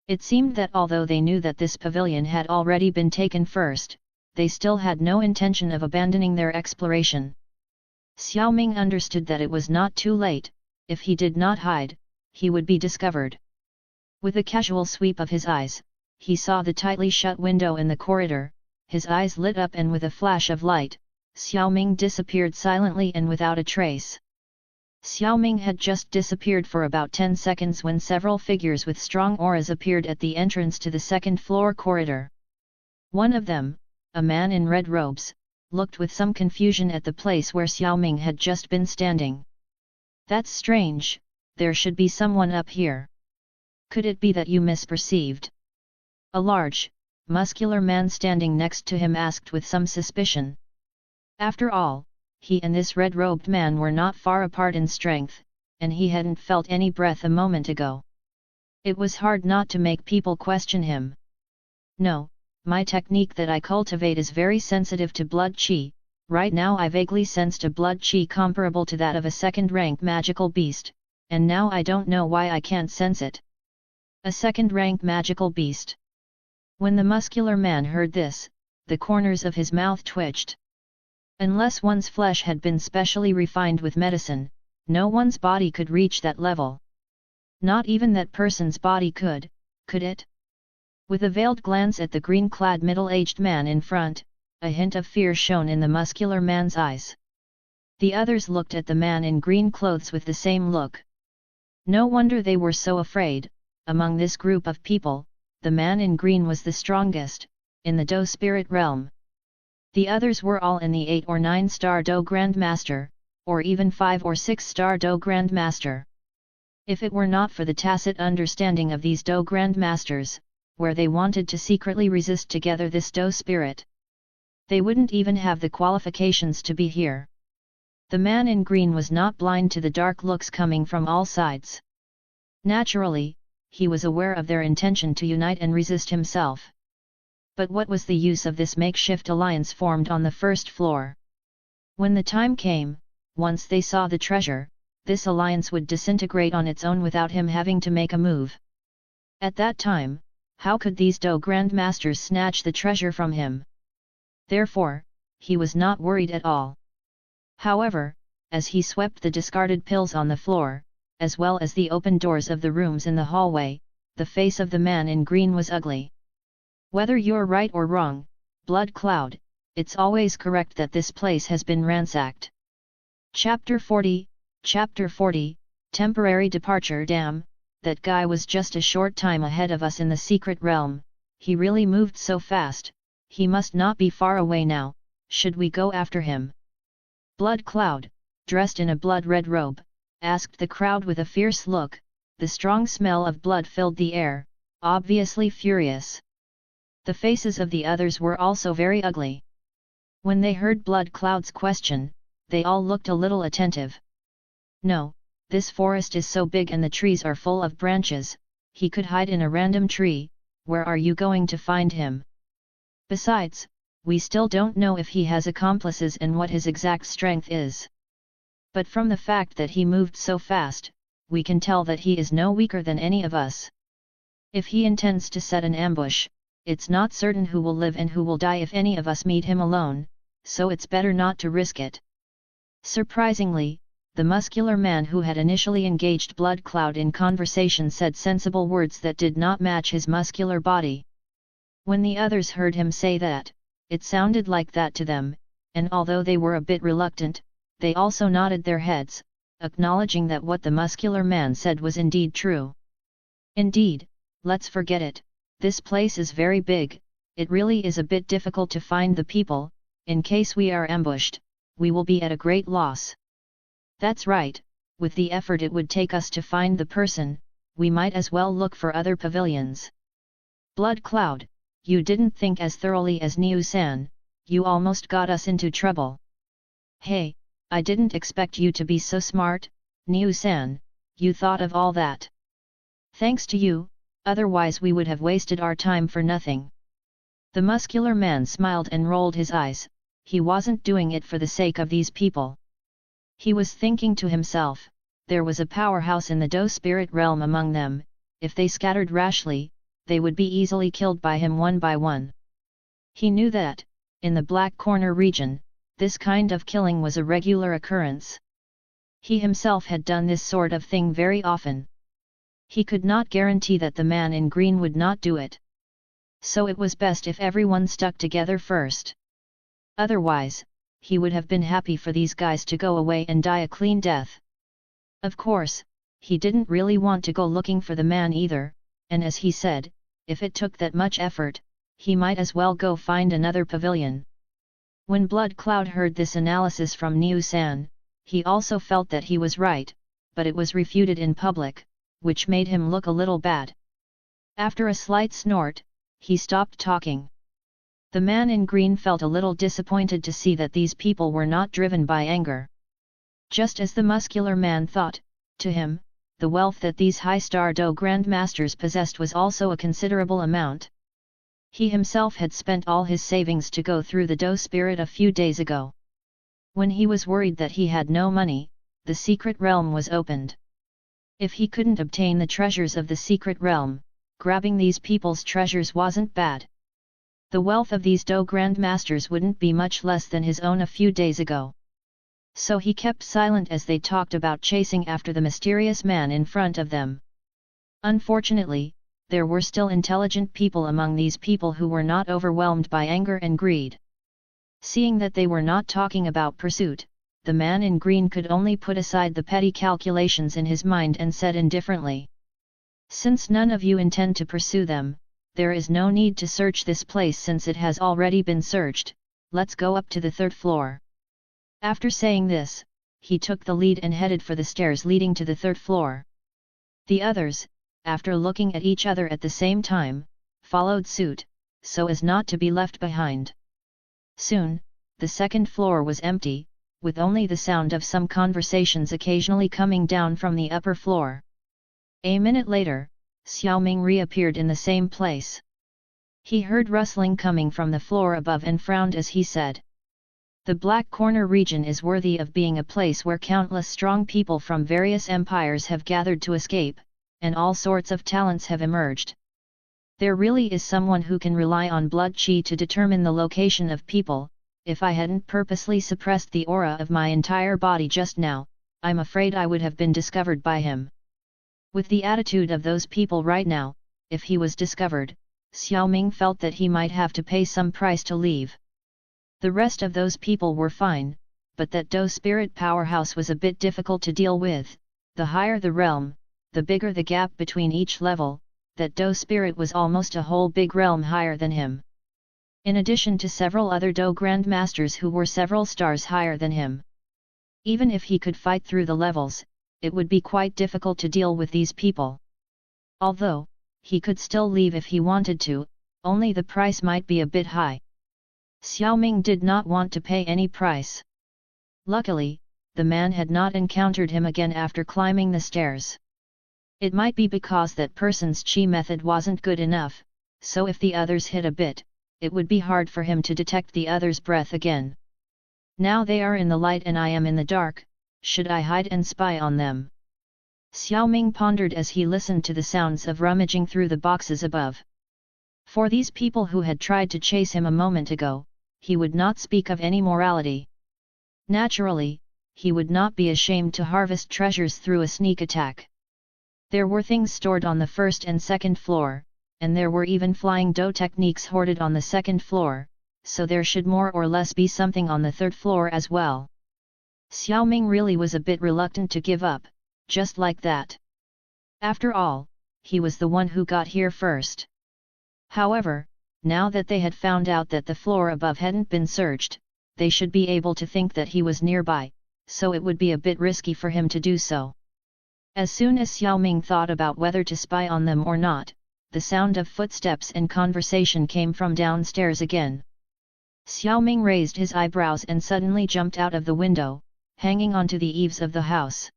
It seemed that although they knew that this pavilion had already been taken first, they still had no intention of abandoning their exploration. Xiao Ming understood that it was not too late. If he did not hide, he would be discovered. With a casual sweep of his eyes, he saw the tightly shut window in the corridor, his eyes lit up and with a flash of light, Xiao Ming disappeared silently and without a trace. Xiao Ming had just disappeared for about 10 seconds when several figures with strong auras appeared at the entrance to the second-floor corridor. One of them, a man in red robes, looked with some confusion at the place where Xiao Ming had just been standing. "That's strange, there should be someone up here. Could it be that you misperceived?" A large, muscular man standing next to him asked with some suspicion. After all, he and this red-robed man were not far apart in strength, and he hadn't felt any breath a moment ago. It was hard not to make people question him. "No, my technique that I cultivate is very sensitive to blood qi. Right now I vaguely sensed a blood qi comparable to that of a second-rank magical beast, and now I don't know why I can't sense it." A second-rank magical beast. When the muscular man heard this, the corners of his mouth twitched. Unless one's flesh had been specially refined with medicine, no one's body could reach that level. Not even that person's body could it? With a veiled glance at the green-clad middle-aged man in front, a hint of fear shone in the muscular man's eyes. The others looked at the man in green clothes with the same look. No wonder they were so afraid. Among this group of people, the man in green was the strongest, in the doe spirit realm. The others were all in the 8 or 9-star doe Grandmaster, or even 5 or 6-star doe Grandmaster. If it were not for the tacit understanding of these doe Grandmasters, where they wanted to secretly resist together this doe spirit, they wouldn't even have the qualifications to be here. The man in green was not blind to the dark looks coming from all sides. Naturally, he was aware of their intention to unite and resist himself. But what was the use of this makeshift alliance formed on the first floor? When the time came, once they saw the treasure, this alliance would disintegrate on its own without him having to make a move. At that time, how could these doe Grandmasters snatch the treasure from him? Therefore, he was not worried at all. However, as he swept the discarded pills on the floor, as well as the open doors of the rooms in the hallway, the face of the man in green was ugly. "Whether you're right or wrong, Blood Cloud, it's always correct that this place has been ransacked." Chapter 40, Temporary Departure. Damn, that guy was just a short time ahead of us in the secret realm, he really moved so fast, he must not be far away now, should we go after him? Blood Cloud, dressed in a blood-red robe, asked the crowd with a fierce look. The strong smell of blood filled the air, obviously furious. The faces of the others were also very ugly. When they heard Blood Cloud's question, they all looked a little attentive. "No, this forest is so big and the trees are full of branches, he could hide in a random tree. Where are you going to find him? Besides, we still don't know if he has accomplices and what his exact strength is. But from the fact that he moved so fast, we can tell that he is no weaker than any of us. If he intends to set an ambush, it's not certain who will live and who will die if any of us meet him alone, so it's better not to risk it." Surprisingly, the muscular man who had initially engaged Blood Cloud in conversation said sensible words that did not match his muscular body. When the others heard him say that, it sounded like that to them, and although they were a bit reluctant, they also nodded their heads, acknowledging that what the muscular man said was indeed true. Indeed, let's forget it, this place is very big, it really is a bit difficult to find the people, in case we are ambushed, we will be at a great loss. That's right, with the effort it would take us to find the person, we might as well look for other pavilions. Blood Cloud, you didn't think as thoroughly as Niu-san, you almost got us into trouble. Hey, I didn't expect you to be so smart, Niu-san, you thought of all that. Thanks to you, otherwise we would have wasted our time for nothing. The muscular man smiled and rolled his eyes, he wasn't doing it for the sake of these people. He was thinking to himself, there was a powerhouse in the Do spirit realm among them, if they scattered rashly, they would be easily killed by him one by one. He knew that, in the Black Corner region, this kind of killing was a regular occurrence. He himself had done this sort of thing very often. He could not guarantee that the man in green would not do it. So it was best if everyone stuck together first. Otherwise, he would have been happy for these guys to go away and die a clean death. Of course, he didn't really want to go looking for the man either, and as he said, if it took that much effort, he might as well go find another pavilion. When Blood Cloud heard this analysis from Niu-san, he also felt that he was right, but it was refuted in public, which made him look a little bad. After a slight snort, he stopped talking. The man in green felt a little disappointed to see that these people were not driven by anger. Just as the muscular man thought, to him, the wealth that these high-star Do grandmasters possessed was also a considerable amount. He himself had spent all his savings to go through the Do spirit a few days ago. When he was worried that he had no money, the secret realm was opened. If he couldn't obtain the treasures of the secret realm, grabbing these people's treasures wasn't bad. The wealth of these Do grandmasters wouldn't be much less than his own a few days ago. So he kept silent as they talked about chasing after the mysterious man in front of them. Unfortunately, there were still intelligent people among these people who were not overwhelmed by anger and greed. Seeing that they were not talking about pursuit, the man in green could only put aside the petty calculations in his mind and said indifferently, "Since none of you intend to pursue them, there is no need to search this place since it has already been searched, let's go up to the third floor." After saying this, he took the lead and headed for the stairs leading to the third floor. The others, after looking at each other at the same time, followed suit, so as not to be left behind. Soon, the second floor was empty, with only the sound of some conversations occasionally coming down from the upper floor. A minute later, Xiao Ming reappeared in the same place. He heard rustling coming from the floor above and frowned as he said, "The Black Corner region is worthy of being a place where countless strong people from various empires have gathered to escape, and all sorts of talents have emerged. There really is someone who can rely on blood qi to determine the location of people. If I hadn't purposely suppressed the aura of my entire body just now, I'm afraid I would have been discovered by him." With the attitude of those people right now, if he was discovered, Xiao Ming felt that he might have to pay some price to leave. The rest of those people were fine, but that Do spirit powerhouse was a bit difficult to deal with. The higher the realm, the bigger the gap between each level. That Do spirit was almost a whole big realm higher than him. In addition to several other Do grandmasters who were several stars higher than him. Even if he could fight through the levels, it would be quite difficult to deal with these people. Although, he could still leave if he wanted to, only the price might be a bit high. Xiao Ming did not want to pay any price. Luckily, the man had not encountered him again after climbing the stairs. It might be because that person's qi method wasn't good enough, so if the others hid a bit, it would be hard for him to detect the other's breath again. Now they are in the light and I am in the dark, should I hide and spy on them? Xiao Ming pondered as he listened to the sounds of rummaging through the boxes above. For these people who had tried to chase him a moment ago, he would not speak of any morality. Naturally, he would not be ashamed to harvest treasures through a sneak attack. There were things stored on the first and second floor, and there were even flying Do techniques hoarded on the second floor, so there should more or less be something on the third floor as well. Xiao Ming really was a bit reluctant to give up, just like that. After all, he was the one who got here first. However, now that they had found out that the floor above hadn't been searched, they should be able to think that he was nearby, so it would be a bit risky for him to do so. As soon as Xiao Ming thought about whether to spy on them or not, the sound of footsteps and conversation came from downstairs again. Xiao Ming raised his eyebrows and suddenly jumped out of the window, hanging onto the eaves of the house.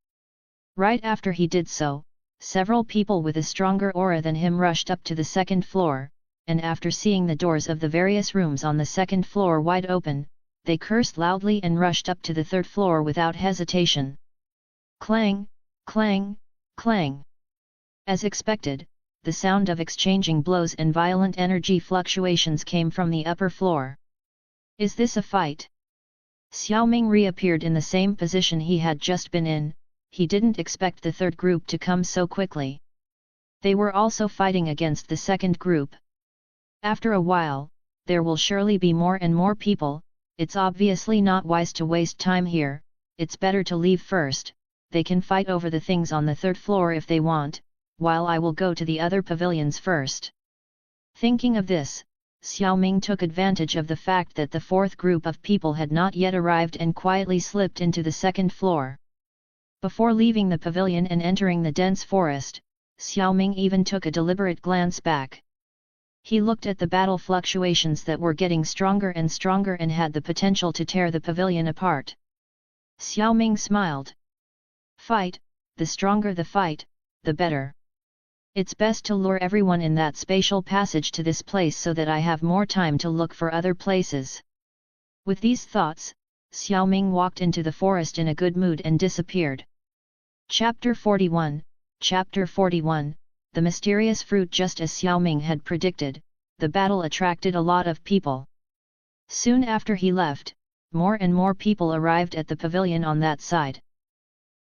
Right after he did so, several people with a stronger aura than him rushed up to the second floor, and after seeing the doors of the various rooms on the second floor wide open, they cursed loudly and rushed up to the third floor without hesitation. Clang, clang, clang. As expected, the sound of exchanging blows and violent energy fluctuations came from the upper floor. Is this a fight? Xiao Ming reappeared in the same position he had just been in. He didn't expect the third group to come so quickly. They were also fighting against the second group. After a while, there will surely be more and more people. It's obviously not wise to waste time here, it's better to leave first. They can fight over the things on the third floor if they want, while I will go to the other pavilions first. Thinking of this, Xiao Ming took advantage of the fact that the fourth group of people had not yet arrived and quietly slipped into the second floor. Before leaving the pavilion and entering the dense forest, Xiao Ming even took a deliberate glance back. He looked at the battle fluctuations that were getting stronger and stronger and had the potential to tear the pavilion apart. Xiao Ming smiled. Fight, the stronger the fight, the better. It's best to lure everyone in that spatial passage to this place so that I have more time to look for other places. With these thoughts, Xiao Ming walked into the forest in a good mood and disappeared. Chapter 41, Chapter 41, The Mysterious Fruit. Just as Xiao Ming had predicted, the battle attracted a lot of people. Soon after he left, more and more people arrived at the pavilion on that side.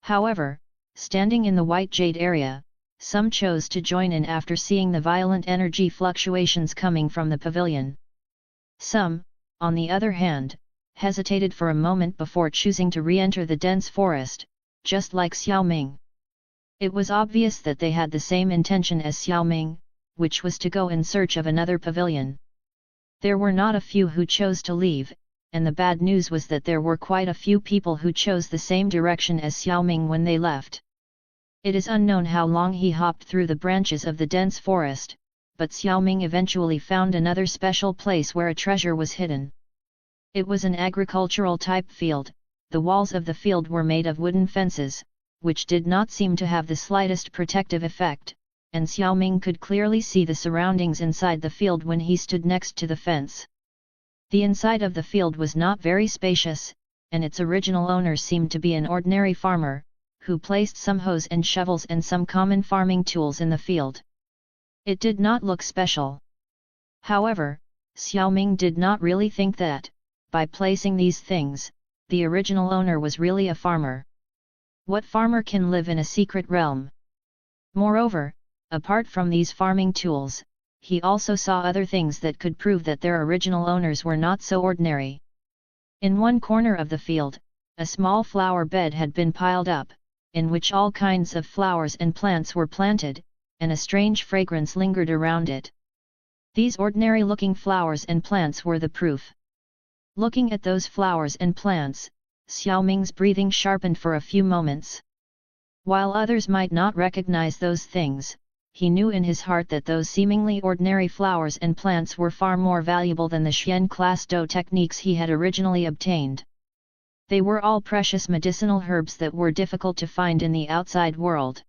However, standing in the white jade area, some chose to join in after seeing the violent energy fluctuations coming from the pavilion. Some, on the other hand, hesitated for a moment before choosing to re-enter the dense forest, just like Xiao Ming. It was obvious that they had the same intention as Xiao Ming, which was to go in search of another pavilion. There were not a few who chose to leave, and the bad news was that there were quite a few people who chose the same direction as Xiao Ming when they left. It is unknown how long he hopped through the branches of the dense forest, but Xiao Ming eventually found another special place where a treasure was hidden. It was an agricultural type field. The walls of the field were made of wooden fences, which did not seem to have the slightest protective effect, and Xiao Ming could clearly see the surroundings inside the field when he stood next to the fence. The inside of the field was not very spacious, and its original owner seemed to be an ordinary farmer, who placed some hoes and shovels and some common farming tools in the field. It did not look special. However, Xiao Ming did not really think that, by placing these things, the original owner was really a farmer. What farmer can live in a secret realm? Moreover, apart from these farming tools, he also saw other things that could prove that their original owners were not so ordinary. In one corner of the field, a small flower bed had been piled up, in which all kinds of flowers and plants were planted, and a strange fragrance lingered around it. These ordinary-looking flowers and plants were the proof. Looking at those flowers and plants, Xiao Ming's breathing sharpened for a few moments. While others might not recognize those things, he knew in his heart that those seemingly ordinary flowers and plants were far more valuable than the Xian class Do techniques he had originally obtained. They were all precious medicinal herbs that were difficult to find in the outside world.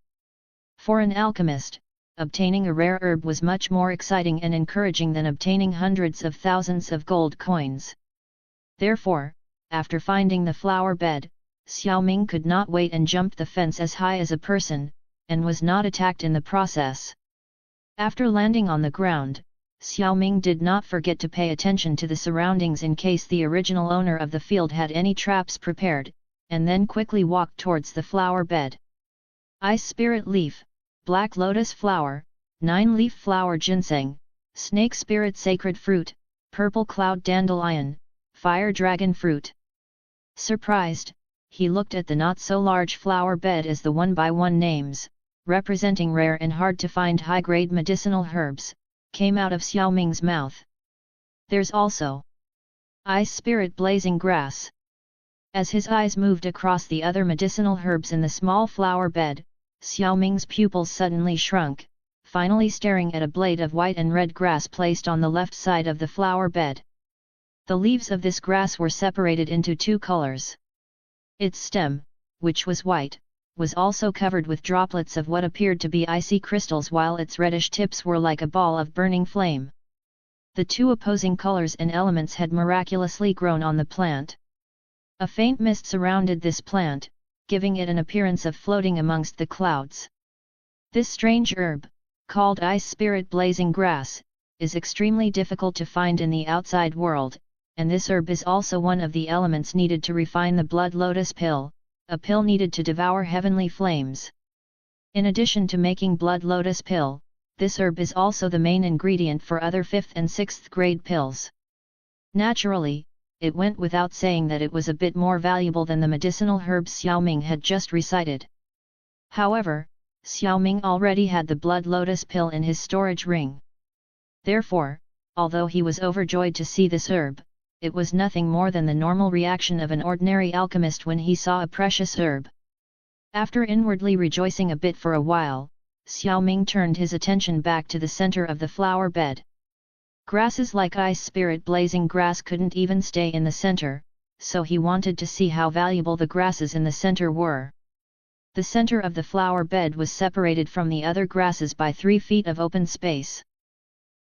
For an alchemist, obtaining a rare herb was much more exciting and encouraging than obtaining hundreds of thousands of gold coins. Therefore, after finding the flower bed, Xiao Ming could not wait and jumped the fence as high as a person, and was not attacked in the process. After landing on the ground, Xiao Ming did not forget to pay attention to the surroundings in case the original owner of the field had any traps prepared, and then quickly walked towards the flower bed. Ice spirit leaf, black lotus flower, 9-leaf flower ginseng, snake spirit sacred fruit, purple cloud dandelion, fire dragon fruit. Surprised, he looked at the not-so-large flower bed as the one-by-one names, representing rare and hard-to-find high-grade medicinal herbs, came out of Xiao Ming's mouth. There's also Ice Spirit Blazing Grass. As his eyes moved across the other medicinal herbs in the small flower bed, Xiao Ming's pupils suddenly shrunk, finally staring at a blade of white and red grass placed on the left side of the flower bed. The leaves of this grass were separated into two colors. Its stem, which was white, was also covered with droplets of what appeared to be icy crystals, while its reddish tips were like a ball of burning flame. The two opposing colors and elements had miraculously grown on the plant. A faint mist surrounded this plant, giving it an appearance of floating amongst the clouds. This strange herb, called Ice Spirit Blazing Grass, is extremely difficult to find in the outside world, and this herb is also one of the elements needed to refine the blood lotus pill, a pill needed to devour heavenly flames. In addition to making blood lotus pill, this herb is also the main ingredient for other 5th and 6th grade pills. Naturally, it went without saying that it was a bit more valuable than the medicinal herbs Xiao Ming had just recited. However, Xiao Ming already had the blood lotus pill in his storage ring. Therefore, although he was overjoyed to see this herb, it was nothing more than the normal reaction of an ordinary alchemist when he saw a precious herb. After inwardly rejoicing a bit for a while, Xiao Ming turned his attention back to the center of the flower bed. Grasses like Ice Spirit Blazing Grass couldn't even stay in the center, so he wanted to see how valuable the grasses in the center were. The center of the flower bed was separated from the other grasses by 3 feet of open space.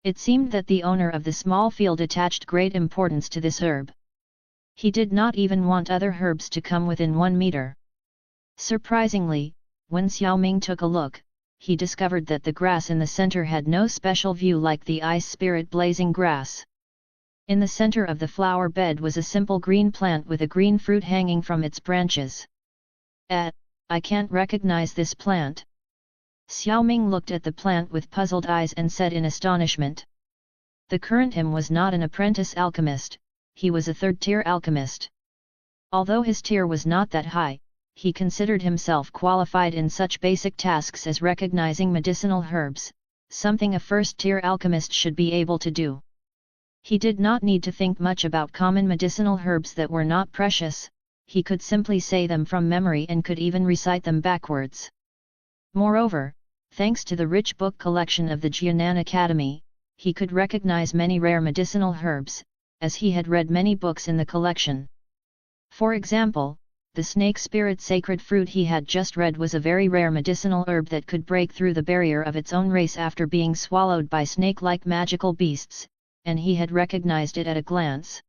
It seemed that the owner of the small field attached great importance to this herb. He did not even want other herbs to come within 1 meter. Surprisingly, when Xiao Ming took a look, he discovered that the grass in the center had no special view like the Ice Spirit Blazing Grass. In the center of the flower bed was a simple green plant with a green fruit hanging from its branches. I can't recognize this plant." Xiao Ming looked at the plant with puzzled eyes and said in astonishment. The current him was not an apprentice alchemist, he was a third-tier alchemist. Although his tier was not that high, he considered himself qualified in such basic tasks as recognizing medicinal herbs, something a first-tier alchemist should be able to do. He did not need to think much about common medicinal herbs that were not precious, he could simply say them from memory and could even recite them backwards. Moreover, thanks to the rich book collection of the Jianan Academy, he could recognize many rare medicinal herbs, as he had read many books in the collection. For example, the snake spirit sacred fruit he had just read was a very rare medicinal herb that could break through the barrier of its own race after being swallowed by snake-like magical beasts, and he had recognized it at a glance.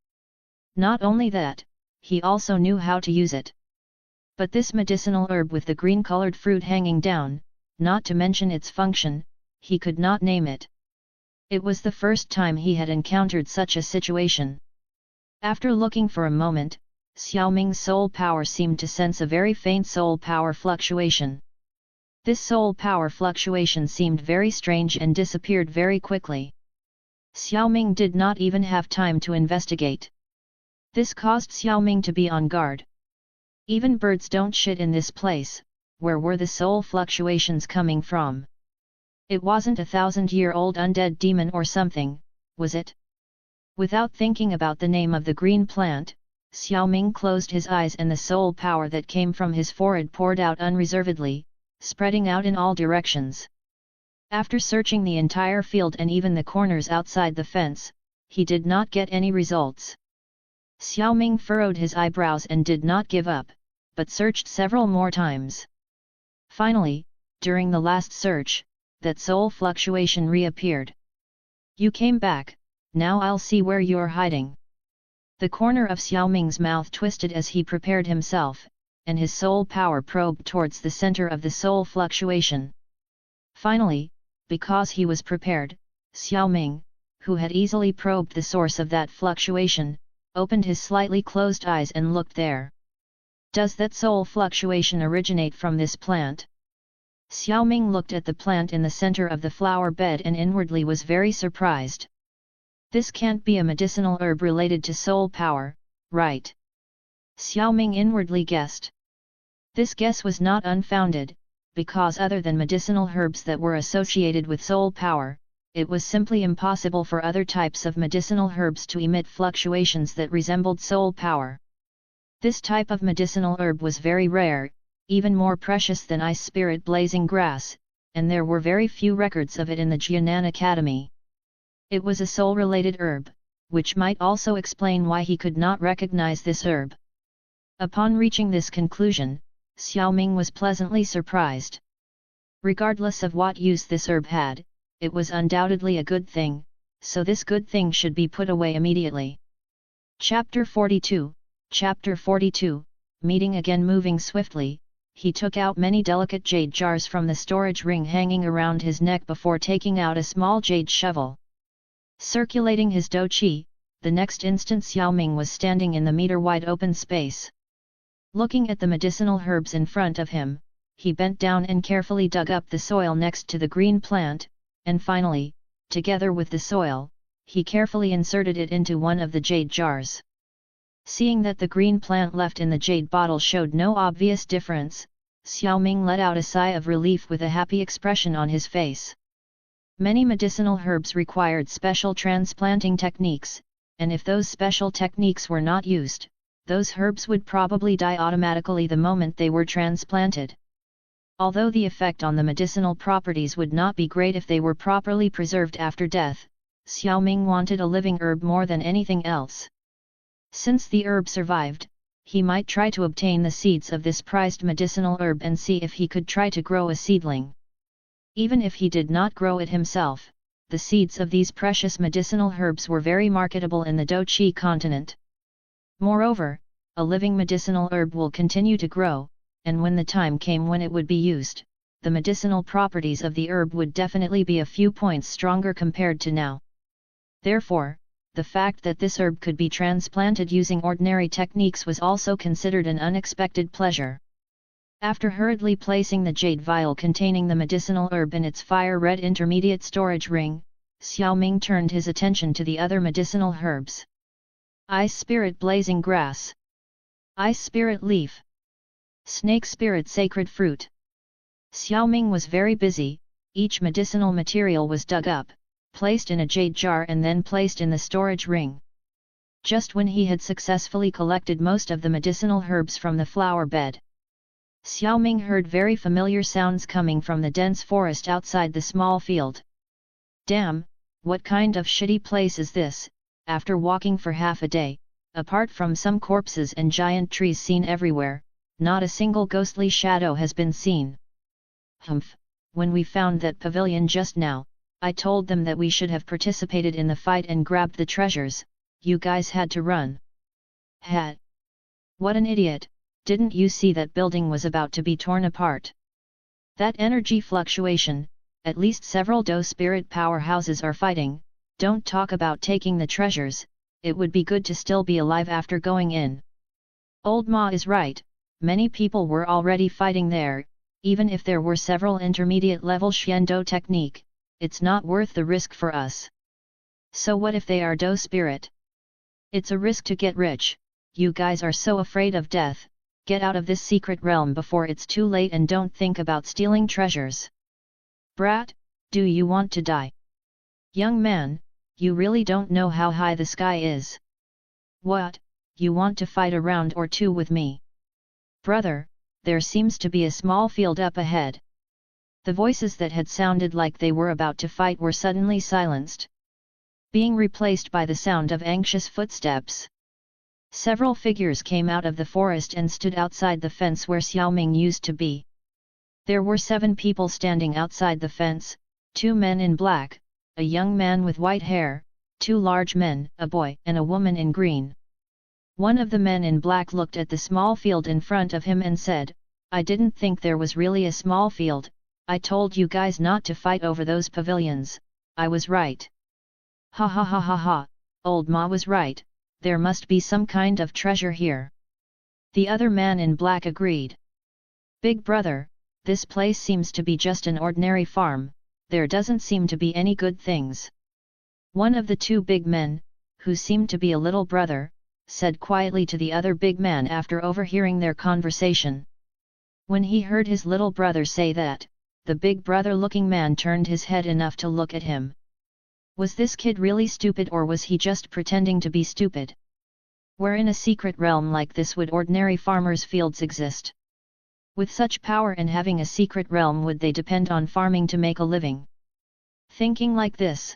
Not only that, he also knew how to use it. But this medicinal herb with the green-colored fruit hanging down, not to mention its function, he could not name it. It was the first time he had encountered such a situation. After looking for a moment, Xiao Ming's soul power seemed to sense a very faint soul power fluctuation. This soul power fluctuation seemed very strange and disappeared very quickly. Xiao Ming did not even have time to investigate. This caused Xiao Ming to be on guard. Even birds don't shit in this place, where were the soul fluctuations coming from? It wasn't a 1,000-year-old undead demon or something, was it? Without thinking about the name of the green plant, Xiao Ming closed his eyes and the soul power that came from his forehead poured out unreservedly, spreading out in all directions. After searching the entire field and even the corners outside the fence, he did not get any results. Xiao Ming furrowed his eyebrows and did not give up, but searched several more times. Finally, during the last search, that soul fluctuation reappeared. "You came back, now I'll see where you're hiding." The corner of Xiao Ming's mouth twisted as he prepared himself, and his soul power probed towards the center of the soul fluctuation. Finally, because he was prepared, Xiao Ming, who had easily probed the source of that fluctuation, opened his slightly closed eyes and looked there. "Does that soul fluctuation originate from this plant?" Xiao Ming looked at the plant in the center of the flower bed and inwardly was very surprised. This can't be a medicinal herb related to soul power, right? Xiao Ming inwardly guessed. This guess was not unfounded, because other than medicinal herbs that were associated with soul power, it was simply impossible for other types of medicinal herbs to emit fluctuations that resembled soul power. This type of medicinal herb was very rare, even more precious than ice spirit blazing grass, and there were very few records of it in the Jianan Academy. It was a soul-related herb, which might also explain why he could not recognize this herb. Upon reaching this conclusion, Xiao Ming was pleasantly surprised. Regardless of what use this herb had, it was undoubtedly a good thing, so this good thing should be put away immediately. Chapter 42, Meeting again. Moving swiftly, he took out many delicate jade jars from the storage ring hanging around his neck before taking out a small jade shovel. Circulating his dou qi, the next instant Xiao Ming was standing in the meter-wide open space. Looking at the medicinal herbs in front of him, he bent down and carefully dug up the soil next to the green plant, and finally, together with the soil, he carefully inserted it into one of the jade jars. Seeing that the green plant left in the jade bottle showed no obvious difference, Xiao Ming let out a sigh of relief with a happy expression on his face. Many medicinal herbs required special transplanting techniques, and if those special techniques were not used, those herbs would probably die automatically the moment they were transplanted. Although the effect on the medicinal properties would not be great if they were properly preserved after death, Xiao Ming wanted a living herb more than anything else. Since the herb survived, he might try to obtain the seeds of this prized medicinal herb and see if he could try to grow a seedling. Even if he did not grow it himself, the seeds of these precious medicinal herbs were very marketable in the Dou Qi continent. Moreover, a living medicinal herb will continue to grow, and when the time came when it would be used, the medicinal properties of the herb would definitely be a few points stronger compared to now. Therefore, the fact that this herb could be transplanted using ordinary techniques was also considered an unexpected pleasure. After hurriedly placing the jade vial containing the medicinal herb in its fire-red intermediate storage ring, Xiao Ming turned his attention to the other medicinal herbs. Ice Spirit Blazing Grass, Ice Spirit Leaf, Snake Spirit Sacred Fruit. Xiao Ming was very busy. Each medicinal material was dug up, placed in a jade jar and then placed in the storage ring. Just when he had successfully collected most of the medicinal herbs from the flower bed, Xiao Ming heard very familiar sounds coming from the dense forest outside the small field. Damn, what kind of shitty place is this? After walking for half a day, apart from some corpses and giant trees seen everywhere, not a single ghostly shadow has been seen. Humph, when we found that pavilion just now, I told them that we should have participated in the fight and grabbed the treasures. You guys had to run. Had. What an idiot, didn't you see that building was about to be torn apart? That energy fluctuation, at least several Dou spirit powerhouses are fighting. Don't talk about taking the treasures, it would be good to still be alive after going in. Old Ma is right, many people were already fighting there, even if there were several intermediate level Xiando technique, it's not worth the risk for us. So what if they are Dou spirit? It's a risk to get rich. You guys are so afraid of death, get out of this secret realm before it's too late and don't think about stealing treasures. Brat, do you want to die? Young man, you really don't know how high the sky is. What, you want to fight a round or two with me? Brother, there seems to be a small field up ahead. The voices that had sounded like they were about to fight were suddenly silenced, being replaced by the sound of anxious footsteps. Several figures came out of the forest and stood outside the fence where Xiao Ming used to be. There were 7 people standing outside the fence, 2 men in black, a young man with white hair, 2 large men, a boy and a woman in green. One of the men in black looked at the small field in front of him and said, I didn't think there was really a small field, I told you guys not to fight over those pavilions, I was right. Ha ha ha ha ha, old Ma was right, there must be some kind of treasure here. The other man in black agreed. Big brother, this place seems to be just an ordinary farm, there doesn't seem to be any good things. One of the 2 big men, who seemed to be a little brother, said quietly to the other big man after overhearing their conversation. When he heard his little brother say that, the big brother-looking man turned his head enough to look at him. Was this kid really stupid, or was he just pretending to be stupid? Where in a secret realm like this would ordinary farmers' fields exist? With such power and having a secret realm, would they depend on farming to make a living? Thinking like this,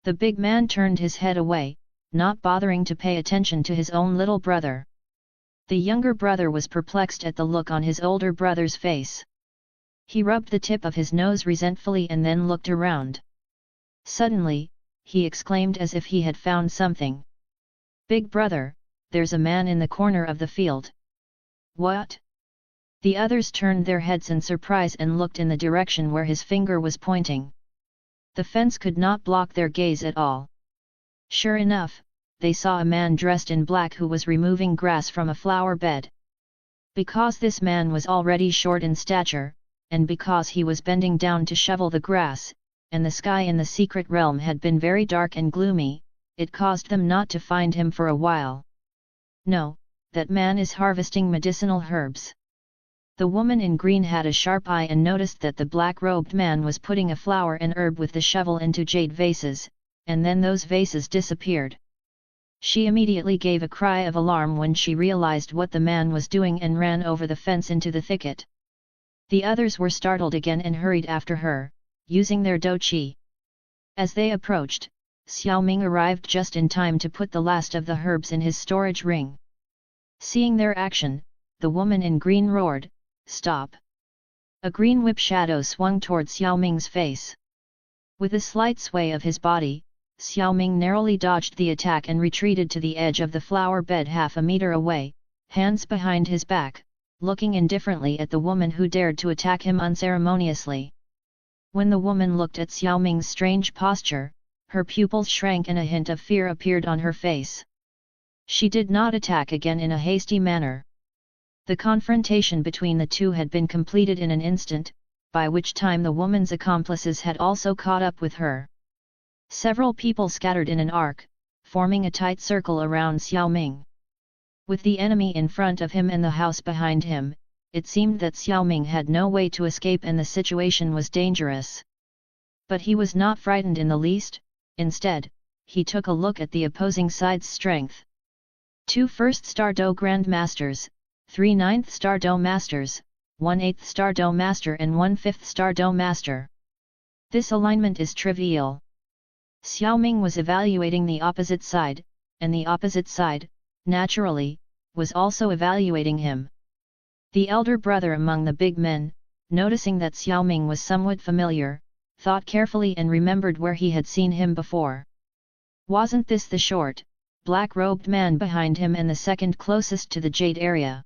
the big man turned his head away, not bothering to pay attention to his own little brother. The younger brother was perplexed at the look on his older brother's face. He rubbed the tip of his nose resentfully and then looked around. Suddenly, he exclaimed as if he had found something. "Big brother, there's a man in the corner of the field." "What?" The others turned their heads in surprise and looked in the direction where his finger was pointing. The fence could not block their gaze at all. Sure enough, they saw a man dressed in black who was removing grass from a flower bed. Because this man was already short in stature, and because he was bending down to shovel the grass, and the sky in the secret realm had been very dark and gloomy, it caused them not to find him for a while. "No, that man is harvesting medicinal herbs." The woman in green had a sharp eye and noticed that the black-robed man was putting a flower and herb with the shovel into jade vases, and then those vases disappeared. She immediately gave a cry of alarm when she realized what the man was doing and ran over the fence into the thicket. The others were startled again and hurried after her, using their douqi. As they approached, Xiao Ming arrived just in time to put the last of the herbs in his storage ring. Seeing their action, the woman in green roared, "Stop!" A green whip shadow swung toward Xiao Ming's face. With a slight sway of his body, Xiao Ming narrowly dodged the attack and retreated to the edge of the flower bed half a meter away, hands behind his back, looking indifferently at the woman who dared to attack him unceremoniously. When the woman looked at Xiao Ming's strange posture, her pupils shrank and a hint of fear appeared on her face. She did not attack again in a hasty manner. The confrontation between the two had been completed in an instant, by which time the woman's accomplices had also caught up with her. Several people scattered in an arc, forming a tight circle around Xiao Ming. With the enemy in front of him and the house behind him, it seemed that Xiao Ming had no way to escape and the situation was dangerous. But he was not frightened in the least. Instead, he took a look at the opposing side's strength. 2 first-star Do Grandmasters, 3 9th-star Do Masters, 1 8th-star Do Master and 1 5th-star Do Master. This alignment is trivial. Xiao Ming was evaluating the opposite side, and the opposite side, naturally, was also evaluating him. The elder brother among the big men, noticing that Xiao Ming was somewhat familiar, thought carefully and remembered where he had seen him before. Wasn't this the short, black-robed man behind him and the second closest to the jade area?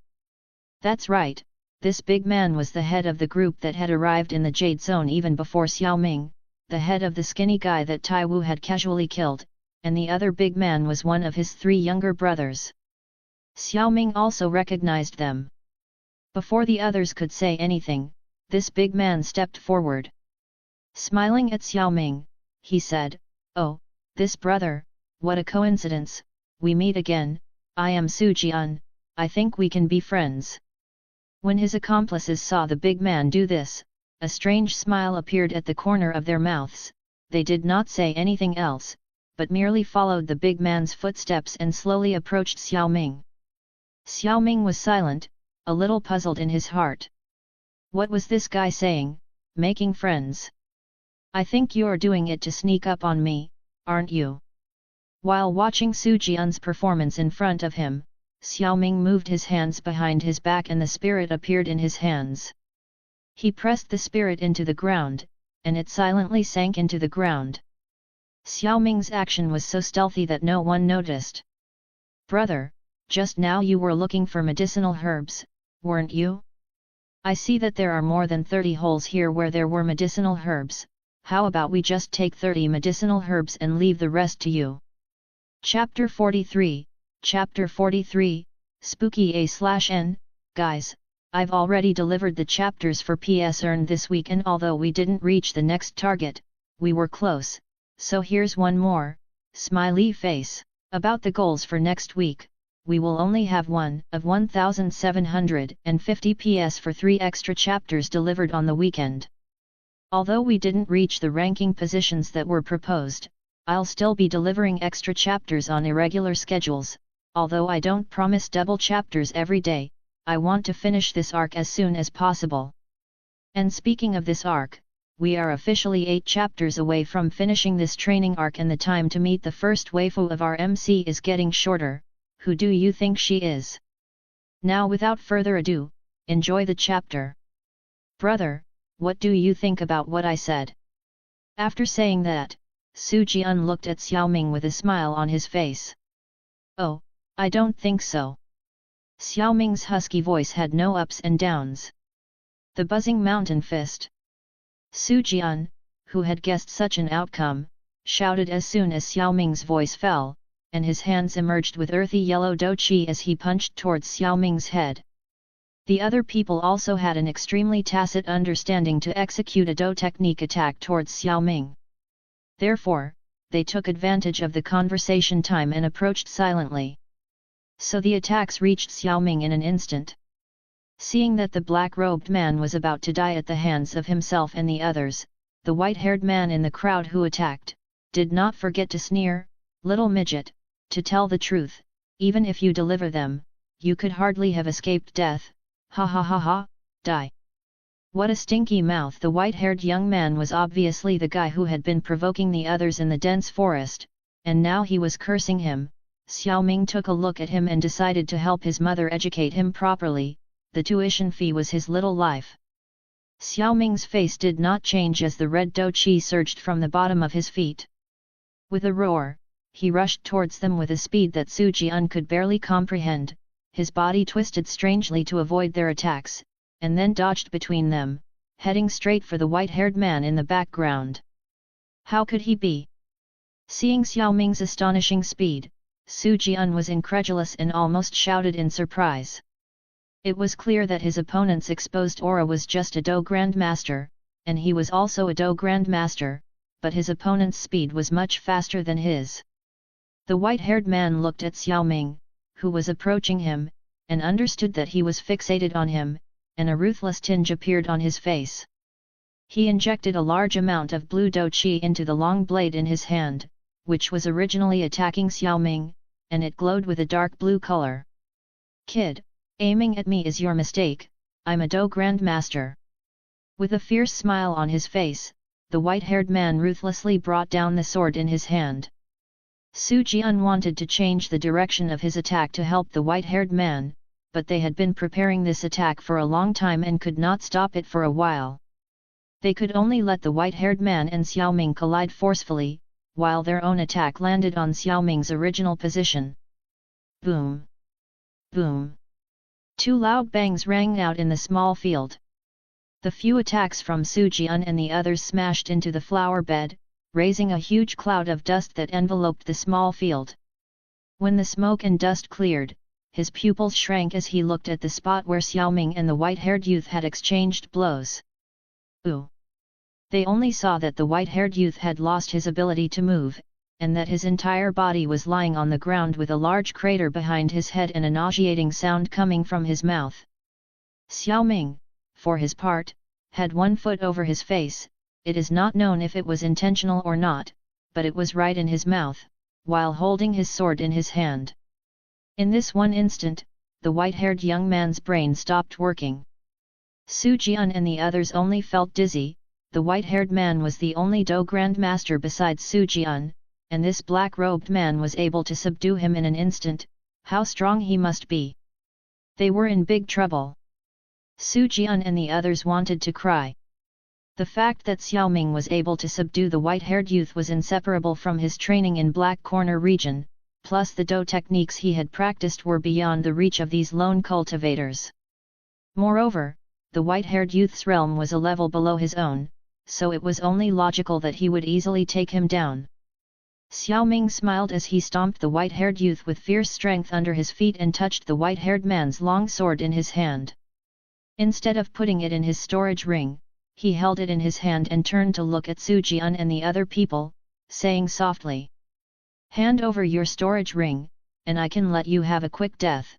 That's right, this big man was the head of the group that had arrived in the jade zone even before Xiao Ming, the head of the skinny guy that Tai Wu had casually killed, and the other big man was one of his 3 younger brothers. Xiao Ming also recognized them. Before the others could say anything, this big man stepped forward. Smiling at Xiao Ming, he said, "Oh, this brother, what a coincidence, we meet again. I am Su Jian, I think we can be friends." When his accomplices saw the big man do this, a strange smile appeared at the corner of their mouths. They did not say anything else, but merely followed the big man's footsteps and slowly approached Xiao Ming. Xiao Ming was silent, a little puzzled in his heart. What was this guy saying, making friends? "I think you're doing it to sneak up on me, aren't you?" While watching Su Jian's performance in front of him, Xiao Ming moved his hands behind his back and the spirit appeared in his hands. He pressed the spirit into the ground, and it silently sank into the ground. Xiao Ming's action was so stealthy that no one noticed. "Brother, just now you were looking for medicinal herbs, weren't you? I see that there are more than 30 holes here where there were medicinal herbs. How about we just take 30 medicinal herbs and leave the rest to you?" Chapter 43, Chapter 43, Spooky A/N, guys, I've already delivered the chapters for PS Earned this week and although we didn't reach the next target, we were close, so here's one more, smiley face. About the goals for next week, we will only have one of 1750 PS for 3 extra chapters delivered on the weekend. Although we didn't reach the ranking positions that were proposed, I'll still be delivering extra chapters on irregular schedules, although I don't promise double chapters every day. I want to finish this arc as soon as possible. And speaking of this arc, we are officially 8 chapters away from finishing this training arc, and the time to meet the first waifu of our MC is getting shorter. Who do you think she is? Now without further ado, enjoy the chapter. Brother, what do you think about what I said? After saying that, Su Jian looked at Xiao Ming with a smile on his face. Oh, I don't think so. Xiao Ming's husky voice had no ups and downs. The buzzing mountain fist. Su Jian, who had guessed such an outcome, shouted as soon as Xiao Ming's voice fell, and his hands emerged with earthy yellow do chi as he punched towards Xiao Ming's head. The other people also had an extremely tacit understanding to execute a do technique attack towards Xiao Ming. Therefore, they took advantage of the conversation time and approached silently. So the attacks reached Xiao Ming in an instant. Seeing that the black-robed man was about to die at the hands of himself and the others, the white-haired man in the crowd who attacked, did not forget to sneer, "Little midget, to tell the truth, even if you deliver them, you could hardly have escaped death, ha ha ha ha, die." What a stinky mouth! The white-haired young man was obviously the guy who had been provoking the others in the dense forest, and now he was cursing him. Xiao Ming took a look at him and decided to help his mother educate him properly. The tuition fee was his little life. Xiao Ming's face did not change as the red do chi surged from the bottom of his feet. With a roar, he rushed towards them with a speed that Su Jian could barely comprehend. His body twisted strangely to avoid their attacks, and then dodged between them, heading straight for the white-haired man in the background. How could he be? Seeing Xiao Ming's astonishing speed, Su Jian was incredulous and almost shouted in surprise. It was clear that his opponent's exposed aura was just a Do Grandmaster, and he was also a Do Grandmaster, but his opponent's speed was much faster than his. The white-haired man looked at Xiao Ming, who was approaching him, and understood that he was fixated on him, and a ruthless tinge appeared on his face. He injected a large amount of blue do chi into the long blade in his hand, which was originally attacking Xiao Ming, and it glowed with a dark blue color. "Kid, aiming at me is your mistake, I'm a Do Grandmaster." With a fierce smile on his face, the white-haired man ruthlessly brought down the sword in his hand. Su Jian wanted to change the direction of his attack to help the white-haired man, but they had been preparing this attack for a long time and could not stop it for a while. They could only let the white-haired man and Xiao Ming collide forcefully, while their own attack landed on Xiao Ming's original position. Boom! Boom! 2 loud bangs rang out in the small field. The few attacks from Su Jian and the others smashed into the flower bed, raising a huge cloud of dust that enveloped the small field. When the smoke and dust cleared, his pupils shrank as he looked at the spot where Xiao Ming and the white-haired youth had exchanged blows. Ooh! They only saw that the white-haired youth had lost his ability to move, and that his entire body was lying on the ground with a large crater behind his head and a nauseating sound coming from his mouth. Xiao Ming, for his part, had 1 foot over his face. It is not known if it was intentional or not, but it was right in his mouth, while holding his sword in his hand. In this one instant, the white-haired young man's brain stopped working. Su Jian and the others only felt dizzy. The white-haired man was the only Do Grandmaster besides Su Jian, and this black-robed man was able to subdue him in an instant. How strong he must be! They were in big trouble. Su Jian and the others wanted to cry. The fact that Xiao Ming was able to subdue the white-haired youth was inseparable from his training in Black Corner region, plus the Do techniques he had practiced were beyond the reach of these lone cultivators. Moreover, the white-haired youth's realm was a level below his own, so it was only logical that he would easily take him down. Xiao Ming smiled as he stomped the white-haired youth with fierce strength under his feet and touched the white-haired man's long sword in his hand. Instead of putting it in his storage ring, he held it in his hand and turned to look at Su Jian and the other people, saying softly, "Hand over your storage ring, and I can let you have a quick death.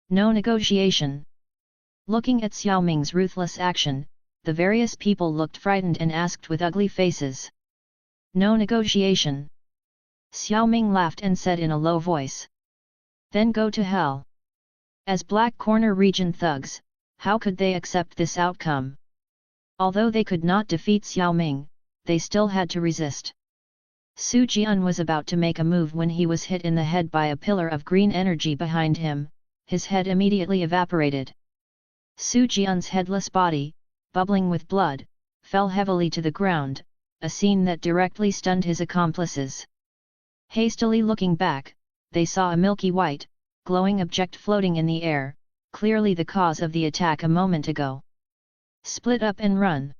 No negotiation. Looking at Xiao Ming's ruthless action, the various people looked frightened and asked with ugly faces. No negotiation. Xiao Ming laughed and said in a low voice. Then go to hell. As Black Corner region thugs, how could they accept this outcome? Although they could not defeat Xiao Ming, they still had to resist. Su Jian was about to make a move when he was hit in the head by a pillar of green energy behind him. His head immediately evaporated. Su Jian's headless body, bubbling with blood, fell heavily to the ground, a scene that directly stunned his accomplices. Hastily looking back, they saw a milky white, glowing object floating in the air, clearly the cause of the attack a moment ago. Split up and run.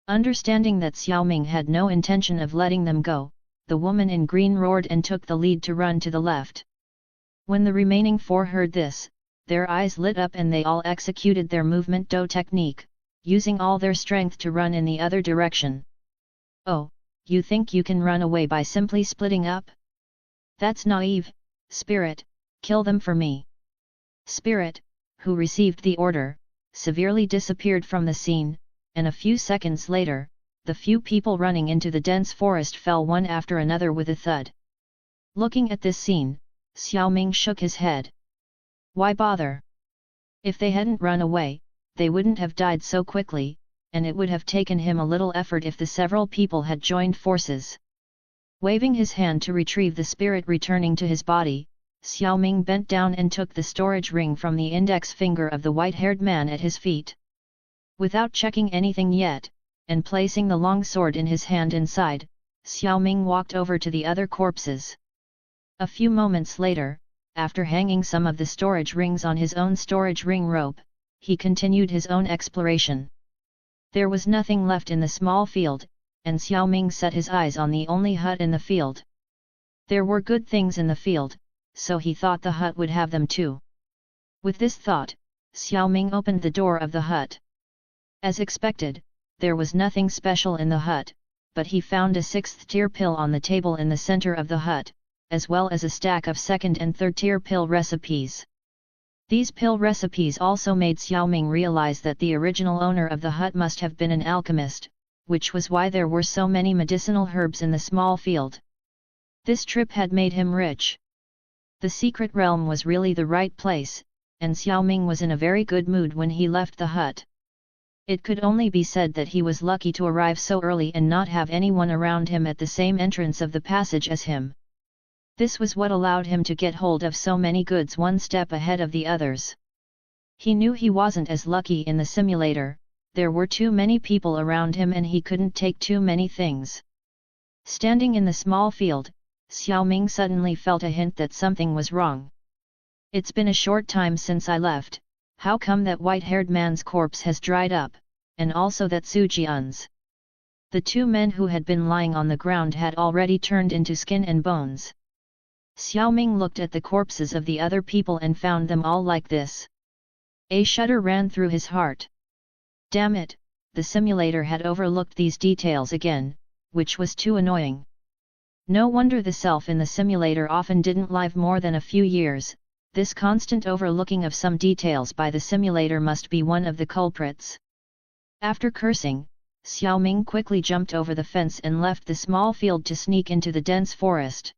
Understanding that Xiao Ming had no intention of letting them go, the woman in green roared and took the lead to run to the left. When the remaining four heard this, their eyes lit up and they all executed their movement do technique, using all their strength to run in the other direction. Oh, you think you can run away by simply splitting up? That's naive, Spirit, kill them for me. Spirit, who received the order, severely disappeared from the scene, and a few seconds later, the few people running into the dense forest fell one after another with a thud. Looking at this scene, Xiao Ming shook his head. Why bother? If they hadn't run away, they wouldn't have died so quickly, and it would have taken him a little effort if the several people had joined forces. Waving his hand to retrieve the spirit returning to his body, Xiao Ming bent down and took the storage ring from the index finger of the white-haired man at his feet. Without checking anything yet, and placing the long sword in his hand inside, Xiao Ming walked over to the other corpses. A few moments later, after hanging some of the storage rings on his own storage ring rope, he continued his own exploration. There was nothing left in the small field, and Xiao Ming set his eyes on the only hut in the field. There were good things in the field, so he thought the hut would have them too. With this thought, Xiao Ming opened the door of the hut. As expected, there was nothing special in the hut, but he found a 6th-tier pill on the table in the center of the hut, as well as a stack of 2nd and 3rd-tier pill recipes. These pill recipes also made Xiao Ming realize that the original owner of the hut must have been an alchemist, which was why there were so many medicinal herbs in the small field. This trip had made him rich. The secret realm was really the right place, and Xiao Ming was in a very good mood when he left the hut. It could only be said that he was lucky to arrive so early and not have anyone around him at the same entrance of the passage as him. This was what allowed him to get hold of so many goods one step ahead of the others. He knew he wasn't as lucky in the simulator, there were too many people around him and he couldn't take too many things. Standing in the small field, Xiao Ming suddenly felt a hint that something was wrong. It's been a short time since I left, how come that white-haired man's corpse has dried up, and also that Su Jian's? The two men who had been lying on the ground had already turned into skin and bones. Xiao Ming looked at the corpses of the other people and found them all like this. A shudder ran through his heart. Damn it, the simulator had overlooked these details again, which was too annoying. No wonder the self in the simulator often didn't live more than a few years. This constant overlooking of some details by the simulator must be one of the culprits. After cursing, Xiao Ming quickly jumped over the fence and left the small field to sneak into the dense forest.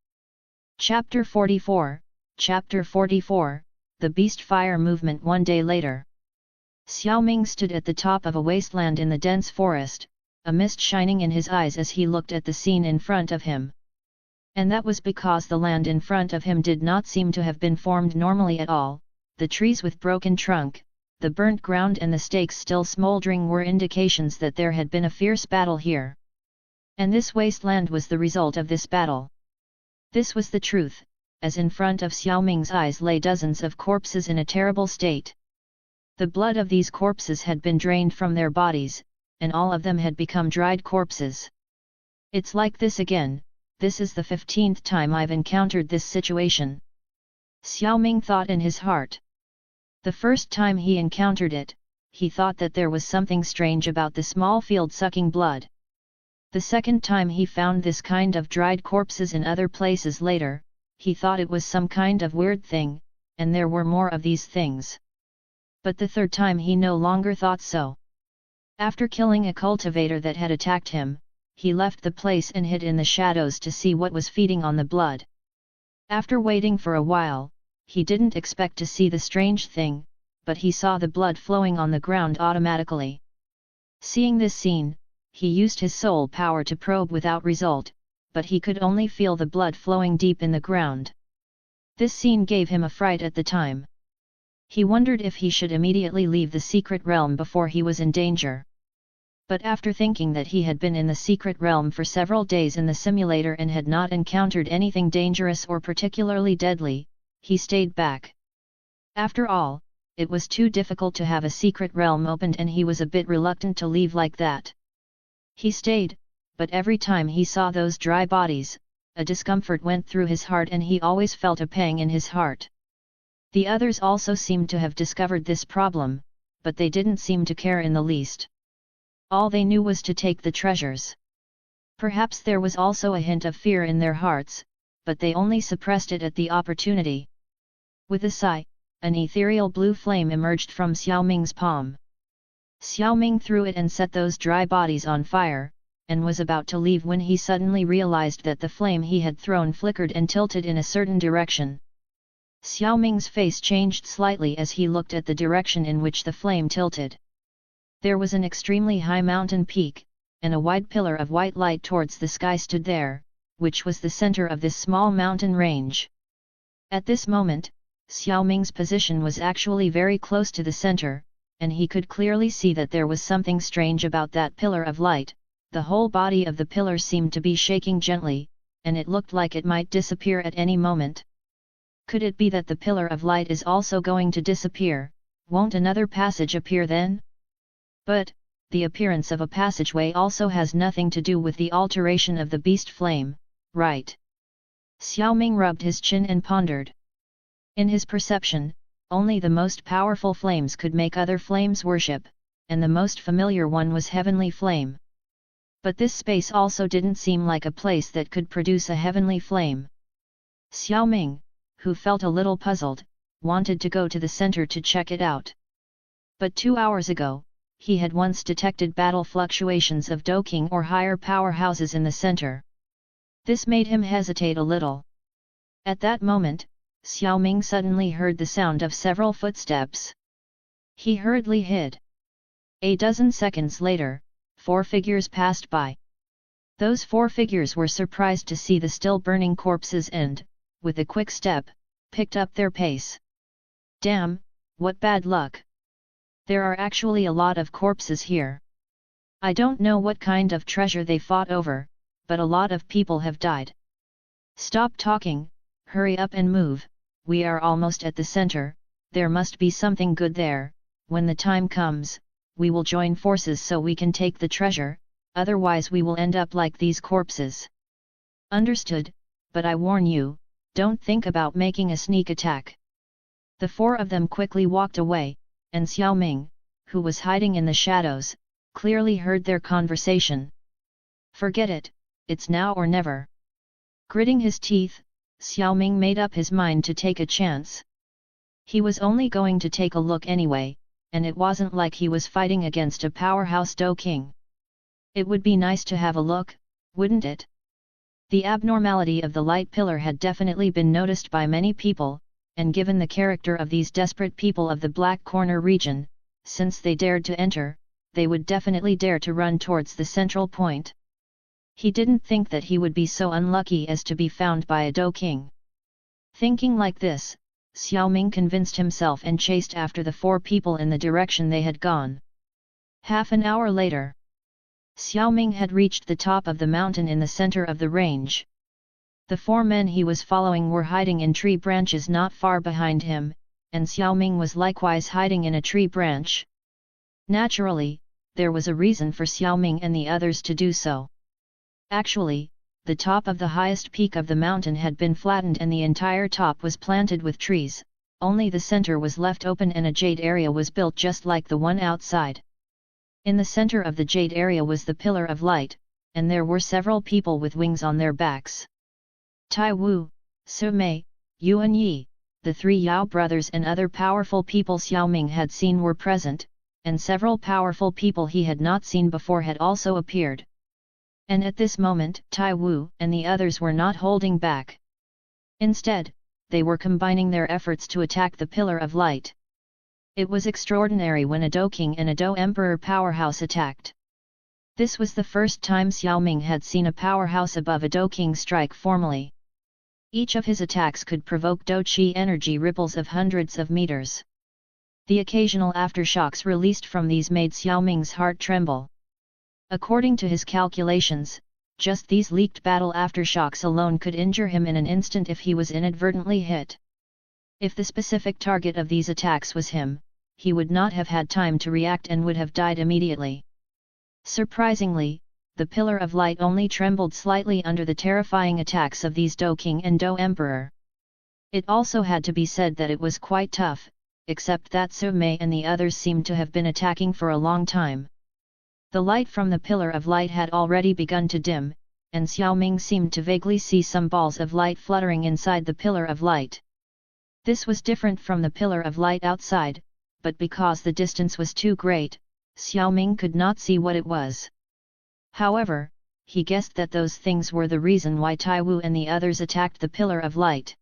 Chapter 44, Chapter 44, The Beast Fire Movement. One day later, Xiao Ming stood at the top of a wasteland in the dense forest, a mist shining in his eyes as he looked at the scene in front of him. And that was because the land in front of him did not seem to have been formed normally at all. The trees with broken trunk, the burnt ground and the stakes still smoldering were indications that there had been a fierce battle here. And this wasteland was the result of this battle. This was the truth, as in front of Xiao Ming's eyes lay dozens of corpses in a terrible state. The blood of these corpses had been drained from their bodies, and all of them had become dried corpses. It's like this again. This is the 15th time I've encountered this situation. Xiao Ming thought in his heart. The first time he encountered it, he thought that there was something strange about the small field sucking blood. The second time he found this kind of dried corpses in other places later, he thought it was some kind of weird thing, and there were more of these things. But the third time he no longer thought so. After killing a cultivator that had attacked him, he left the place and hid in the shadows to see what was feeding on the blood. After waiting for a while, he didn't expect to see the strange thing, but he saw the blood flowing on the ground automatically. Seeing this scene, he used his soul power to probe without result, but he could only feel the blood flowing deep in the ground. This scene gave him a fright at the time. He wondered if he should immediately leave the secret realm before he was in danger. But after thinking that he had been in the secret realm for several days in the simulator and had not encountered anything dangerous or particularly deadly, he stayed back. After all, it was too difficult to have a secret realm opened and he was a bit reluctant to leave like that. He stayed, but every time he saw those dry bodies, a discomfort went through his heart and he always felt a pang in his heart. The others also seemed to have discovered this problem, but they didn't seem to care in the least. All they knew was to take the treasures. Perhaps there was also a hint of fear in their hearts, but they only suppressed it at the opportunity. With a sigh, an ethereal blue flame emerged from Xiao Ming's palm. Xiao Ming threw it and set those dry bodies on fire, and was about to leave when he suddenly realized that the flame he had thrown flickered and tilted in a certain direction. Xiao Ming's face changed slightly as he looked at the direction in which the flame tilted. There was an extremely high mountain peak, and a wide pillar of white light towards the sky stood there, which was the center of this small mountain range. At this moment, Xiao Ming's position was actually very close to the center, and he could clearly see that there was something strange about that pillar of light. The whole body of the pillar seemed to be shaking gently, and it looked like it might disappear at any moment. Could it be that the pillar of light is also going to disappear? Won't another passage appear then? But, the appearance of a passageway also has nothing to do with the alteration of the beast flame, right? Xiao Ming rubbed his chin and pondered. In his perception, only the most powerful flames could make other flames worship, and the most familiar one was heavenly flame. But this space also didn't seem like a place that could produce a heavenly flame. Xiao Ming, who felt a little puzzled, wanted to go to the center to check it out. But 2 hours ago, he had once detected battle fluctuations of Doking or higher powerhouses in the center. This made him hesitate a little. At that moment, Xiao Ming suddenly heard the sound of several footsteps. He hurriedly hid. A dozen seconds later, 4 figures passed by. Those 4 figures were surprised to see the still burning corpses and, with a quick step, picked up their pace. Damn, what bad luck! There are actually a lot of corpses here. I don't know what kind of treasure they fought over, but a lot of people have died. Stop talking, hurry up and move, we are almost at the center, there must be something good there. When the time comes, we will join forces so we can take the treasure, otherwise we will end up like these corpses. Understood, but I warn you, don't think about making a sneak attack. The 4 of them quickly walked away, and Xiao Ming, who was hiding in the shadows, clearly heard their conversation. Forget it, it's now or never. Gritting his teeth, Xiao Ming made up his mind to take a chance. He was only going to take a look anyway, and it wasn't like he was fighting against a powerhouse Doking. It would be nice to have a look, wouldn't it? The abnormality of the light pillar had definitely been noticed by many people, and given the character of these desperate people of the Black Corner region, since they dared to enter, they would definitely dare to run towards the central point. He didn't think that he would be so unlucky as to be found by a Doking. Thinking like this, Xiao Ming convinced himself and chased after the 4 people in the direction they had gone. Half an hour later, Xiao Ming had reached the top of the mountain in the center of the range. The 4 men he was following were hiding in tree branches not far behind him, and Xiao Ming was likewise hiding in a tree branch. Naturally, there was a reason for Xiao Ming and the others to do so. Actually, the top of the highest peak of the mountain had been flattened and the entire top was planted with trees, only the center was left open and a jade area was built just like the one outside. In the center of the jade area was the pillar of light, and there were several people with wings on their backs. Tai Wu, Su Mei, Yuan Yi, the three Yao brothers and other powerful people Xiao Ming had seen were present, and several powerful people he had not seen before had also appeared. And at this moment, Tai Wu and the others were not holding back. Instead, they were combining their efforts to attack the Pillar of Light. It was extraordinary when a Do King and a Do Emperor powerhouse attacked. This was the first time Xiao Ming had seen a powerhouse above a Do King strike formally. Each of his attacks could provoke Do Qi energy ripples of hundreds of meters. The occasional aftershocks released from these made Xiao Ming's heart tremble. According to his calculations, just these leaked battle aftershocks alone could injure him in an instant if he was inadvertently hit. If the specific target of these attacks was him, he would not have had time to react and would have died immediately. Surprisingly, the Pillar of Light only trembled slightly under the terrifying attacks of these Do King and Do Emperor. It also had to be said that it was quite tough, except that Su Mei and the others seemed to have been attacking for a long time. The light from the Pillar of Light had already begun to dim, and Xiao Ming seemed to vaguely see some balls of light fluttering inside the Pillar of Light. This was different from the Pillar of Light outside, but because the distance was too great, Xiao Ming could not see what it was. However, he guessed that those things were the reason why Tai Wu and the others attacked the Pillar of Light.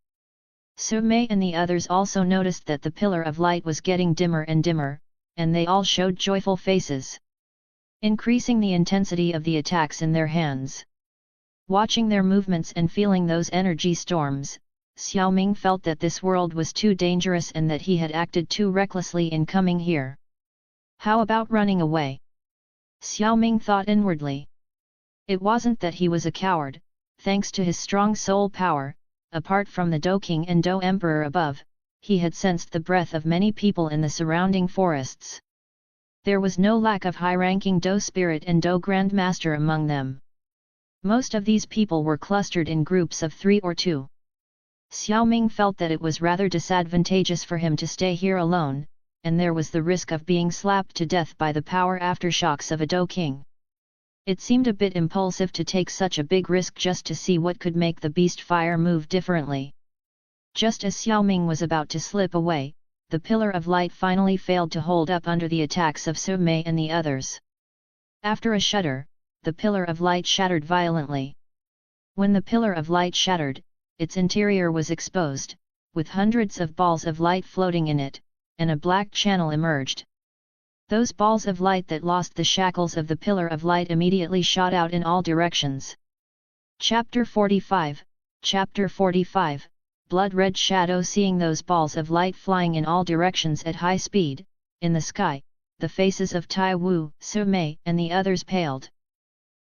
Su Mei and the others also noticed that the Pillar of Light was getting dimmer and dimmer, and they all showed joyful faces, increasing the intensity of the attacks in their hands. Watching their movements and feeling those energy storms, Xiao Ming felt that this world was too dangerous and that he had acted too recklessly in coming here. How about running away? Xiao Ming thought inwardly. It wasn't that he was a coward, thanks to his strong soul power, apart from the Do King and Do Emperor above, he had sensed the breath of many people in the surrounding forests. There was no lack of high-ranking Do Spirit and Do Grand Master among them. Most of these people were clustered in groups of 3 or 2. Xiao Ming felt that it was rather disadvantageous for him to stay here alone, and there was the risk of being slapped to death by the power aftershocks of a Do King. It seemed a bit impulsive to take such a big risk just to see what could make the beast fire move differently. Just as Xiao Ming was about to slip away, the Pillar of Light finally failed to hold up under the attacks of Su Mei and the others. After a shudder, the Pillar of Light shattered violently. When the Pillar of Light shattered, its interior was exposed, with hundreds of balls of light floating in it, and a black channel emerged. Those balls of light that lost the shackles of the Pillar of Light immediately shot out in all directions. Chapter 45, Chapter 45, Blood Red Shadow. Seeing those balls of light flying in all directions at high speed, in the sky, the faces of Tai Wu, Su Mei and the others paled.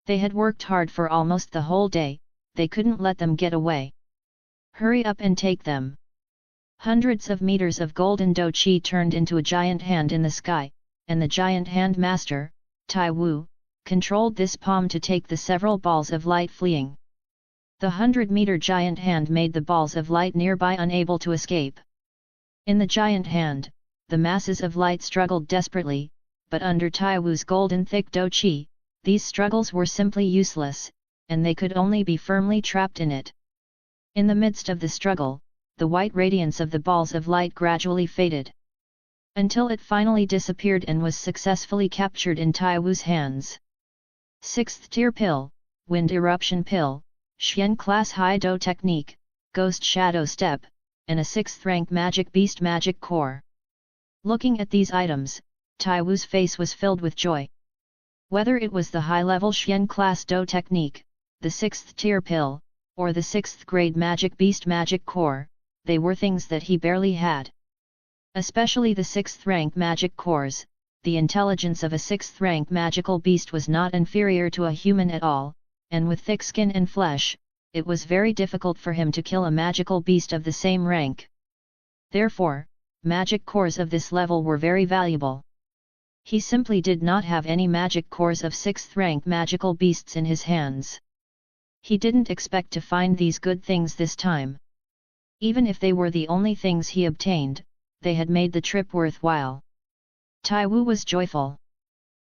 They had worked hard for almost the whole day, they couldn't let them get away. Hurry up and take them. Hundreds of meters of golden Do Qi turned into a giant hand in the sky, and the giant hand master, Tai Wu, controlled this palm to take the several balls of light fleeing. The 100-meter giant hand made the balls of light nearby unable to escape. In the giant hand, the masses of light struggled desperately, but under Tai Wu's golden thick Do Qi, these struggles were simply useless, and they could only be firmly trapped in it. In the midst of the struggle, the white radiance of the balls of light gradually faded, until it finally disappeared and was successfully captured in Tai Wu's hands. 6th Tier Pill, Wind Eruption Pill, Xian Class High Do Technique, Ghost Shadow Step, and a 6th Rank Magic Beast Magic Core. Looking at these items, Tai Wu's face was filled with joy. Whether it was the high-level Xian Class Do Technique, the 6th Tier Pill, or the 6th Grade Magic Beast Magic Core, they were things that he barely had. Especially the 6th rank magic cores, the intelligence of a 6th rank magical beast was not inferior to a human at all, and with thick skin and flesh, it was very difficult for him to kill a magical beast of the same rank. Therefore, magic cores of this level were very valuable. He simply did not have any magic cores of 6th rank magical beasts in his hands. He didn't expect to find these good things this time. Even if they were the only things he obtained, they had made the trip worthwhile. Tai Wu was joyful.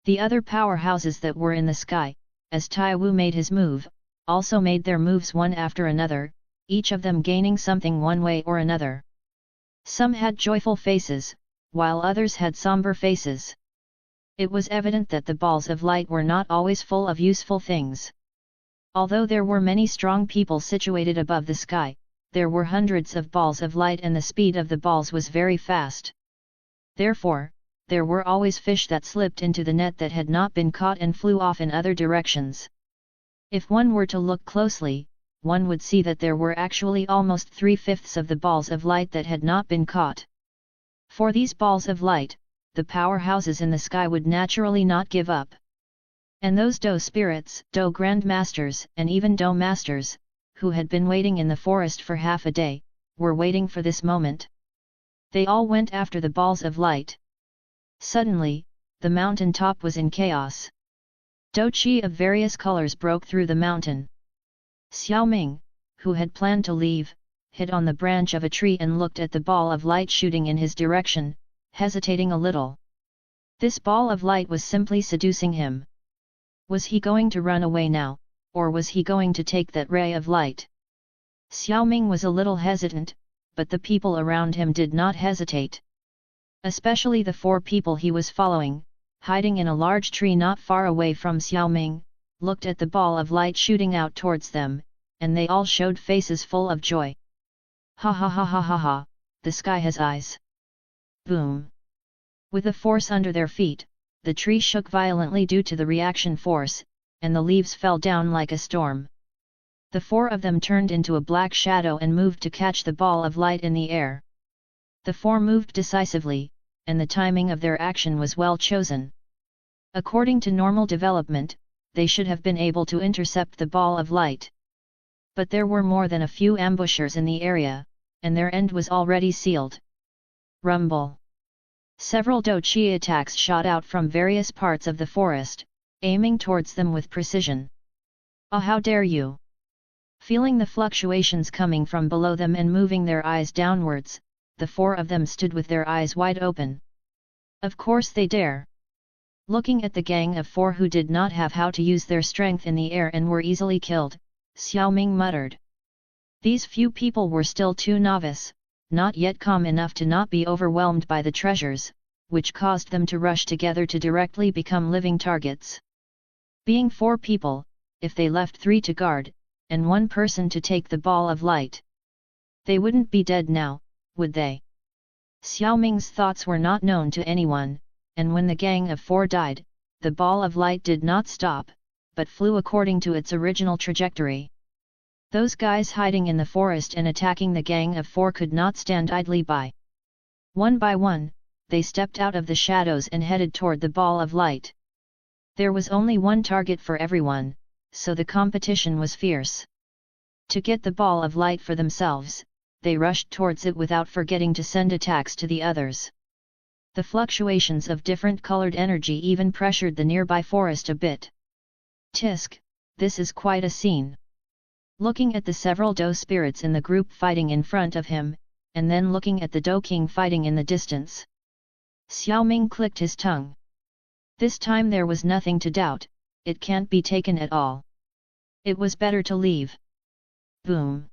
The other powerhouses that were in the sky, as Tai Wu made his move, also made their moves one after another, each of them gaining something one way or another. Some had joyful faces, while others had somber faces. It was evident that the balls of light were not always full of useful things. Although there were many strong people situated above the sky, there were hundreds of balls of light and the speed of the balls was very fast. Therefore, there were always fish that slipped into the net that had not been caught and flew off in other directions. If one were to look closely, one would see that there were actually almost 3/5 of the balls of light that had not been caught. For these balls of light, the powerhouses in the sky would naturally not give up. And those Do spirits, Do grandmasters, and even Do masters, who had been waiting in the forest for half a day, were waiting for this moment. They all went after the balls of light. Suddenly, the mountain top was in chaos. Do Qi of various colors broke through the mountain. Xiao Ming, who had planned to leave, hid on the branch of a tree and looked at the ball of light shooting in his direction, hesitating a little. This ball of light was simply seducing him. Was he going to run away now, or was he going to take that ray of light? Xiao Ming was a little hesitant, but the people around him did not hesitate. Especially the 4 people he was following, hiding in a large tree not far away from Xiao Ming, looked at the ball of light shooting out towards them, and they all showed faces full of joy. Ha ha ha ha ha ha, the sky has eyes. Boom! With the force under their feet, the tree shook violently due to the reaction force, and the leaves fell down like a storm. The 4 of them turned into a black shadow and moved to catch the ball of light in the air. The 4 moved decisively, and the timing of their action was well chosen. According to normal development, they should have been able to intercept the ball of light. But there were more than a few ambushers in the area, and their end was already sealed. Rumble! Several Do Qi attacks shot out from various parts of the forest, aiming towards them with precision. Ah, how dare you! Feeling the fluctuations coming from below them and moving their eyes downwards, the 4 of them stood with their eyes wide open. Of course they dare! Looking at the gang of 4 who did not have how to use their strength in the air and were easily killed, Xiao Ming muttered. These few people were still too novice, not yet calm enough to not be overwhelmed by the treasures, which caused them to rush together to directly become living targets. Being 4 people, if they left 3 to guard, and 1 person to take the ball of light, they wouldn't be dead now, would they? Xiao Ming's thoughts were not known to anyone, and when the gang of 4 died, the ball of light did not stop, but flew according to its original trajectory. Those guys hiding in the forest and attacking the gang of 4 could not stand idly by. One by one, they stepped out of the shadows and headed toward the ball of light. There was only one target for everyone, so the competition was fierce. To get the ball of light for themselves, they rushed towards it without forgetting to send attacks to the others. The fluctuations of different colored energy even pressured the nearby forest a bit. Tisk, this is quite a scene. Looking at the several Do spirits in the group fighting in front of him, and then looking at the Do King fighting in the distance, Xiao Ming clicked his tongue. This time there was nothing to doubt, it can't be taken at all. It was better to leave. Boom!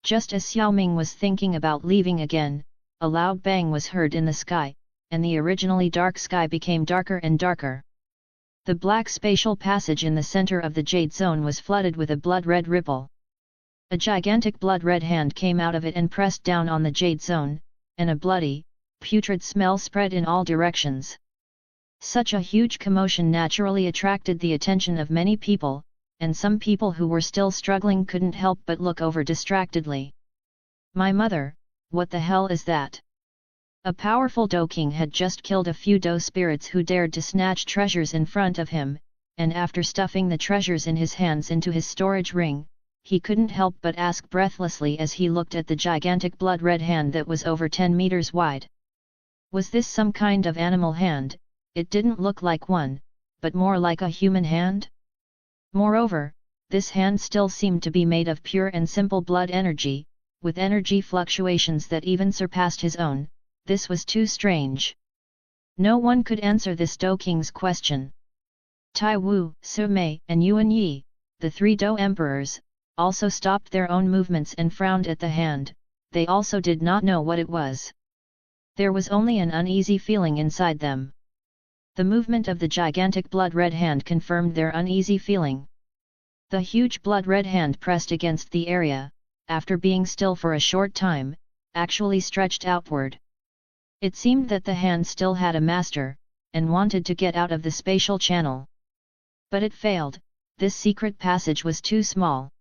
Just as Xiao Ming was thinking about leaving again, a loud bang was heard in the sky, and the originally dark sky became darker and darker. The black spatial passage in the center of the Jade Zone was flooded with a blood-red ripple. A gigantic blood-red hand came out of it and pressed down on the Jade Zone, and a bloody, putrid smell spread in all directions. Such a huge commotion naturally attracted the attention of many people, and some people who were still struggling couldn't help but look over distractedly. My mother, what the hell is that? A powerful Do King had just killed a few Do spirits who dared to snatch treasures in front of him, and after stuffing the treasures in his hands into his storage ring, he couldn't help but ask breathlessly as he looked at the gigantic blood-red hand that was over 10 meters wide. Was this some kind of animal hand? It didn't look like one, but more like a human hand? Moreover, this hand still seemed to be made of pure and simple blood energy, with energy fluctuations that even surpassed his own. This was too strange. No one could answer this Do King's question. Tai Wu, Su Mei, and Yuan Yi, the 3 Do emperors, also stopped their own movements and frowned at the hand. They also did not know what it was. There was only an uneasy feeling inside them. The movement of the gigantic blood-red hand confirmed their uneasy feeling. The huge blood-red hand pressed against the area, after being still for a short time, actually stretched outward. It seemed that the hand still had a master, and wanted to get out of the spatial channel. But it failed. This secret passage was too small.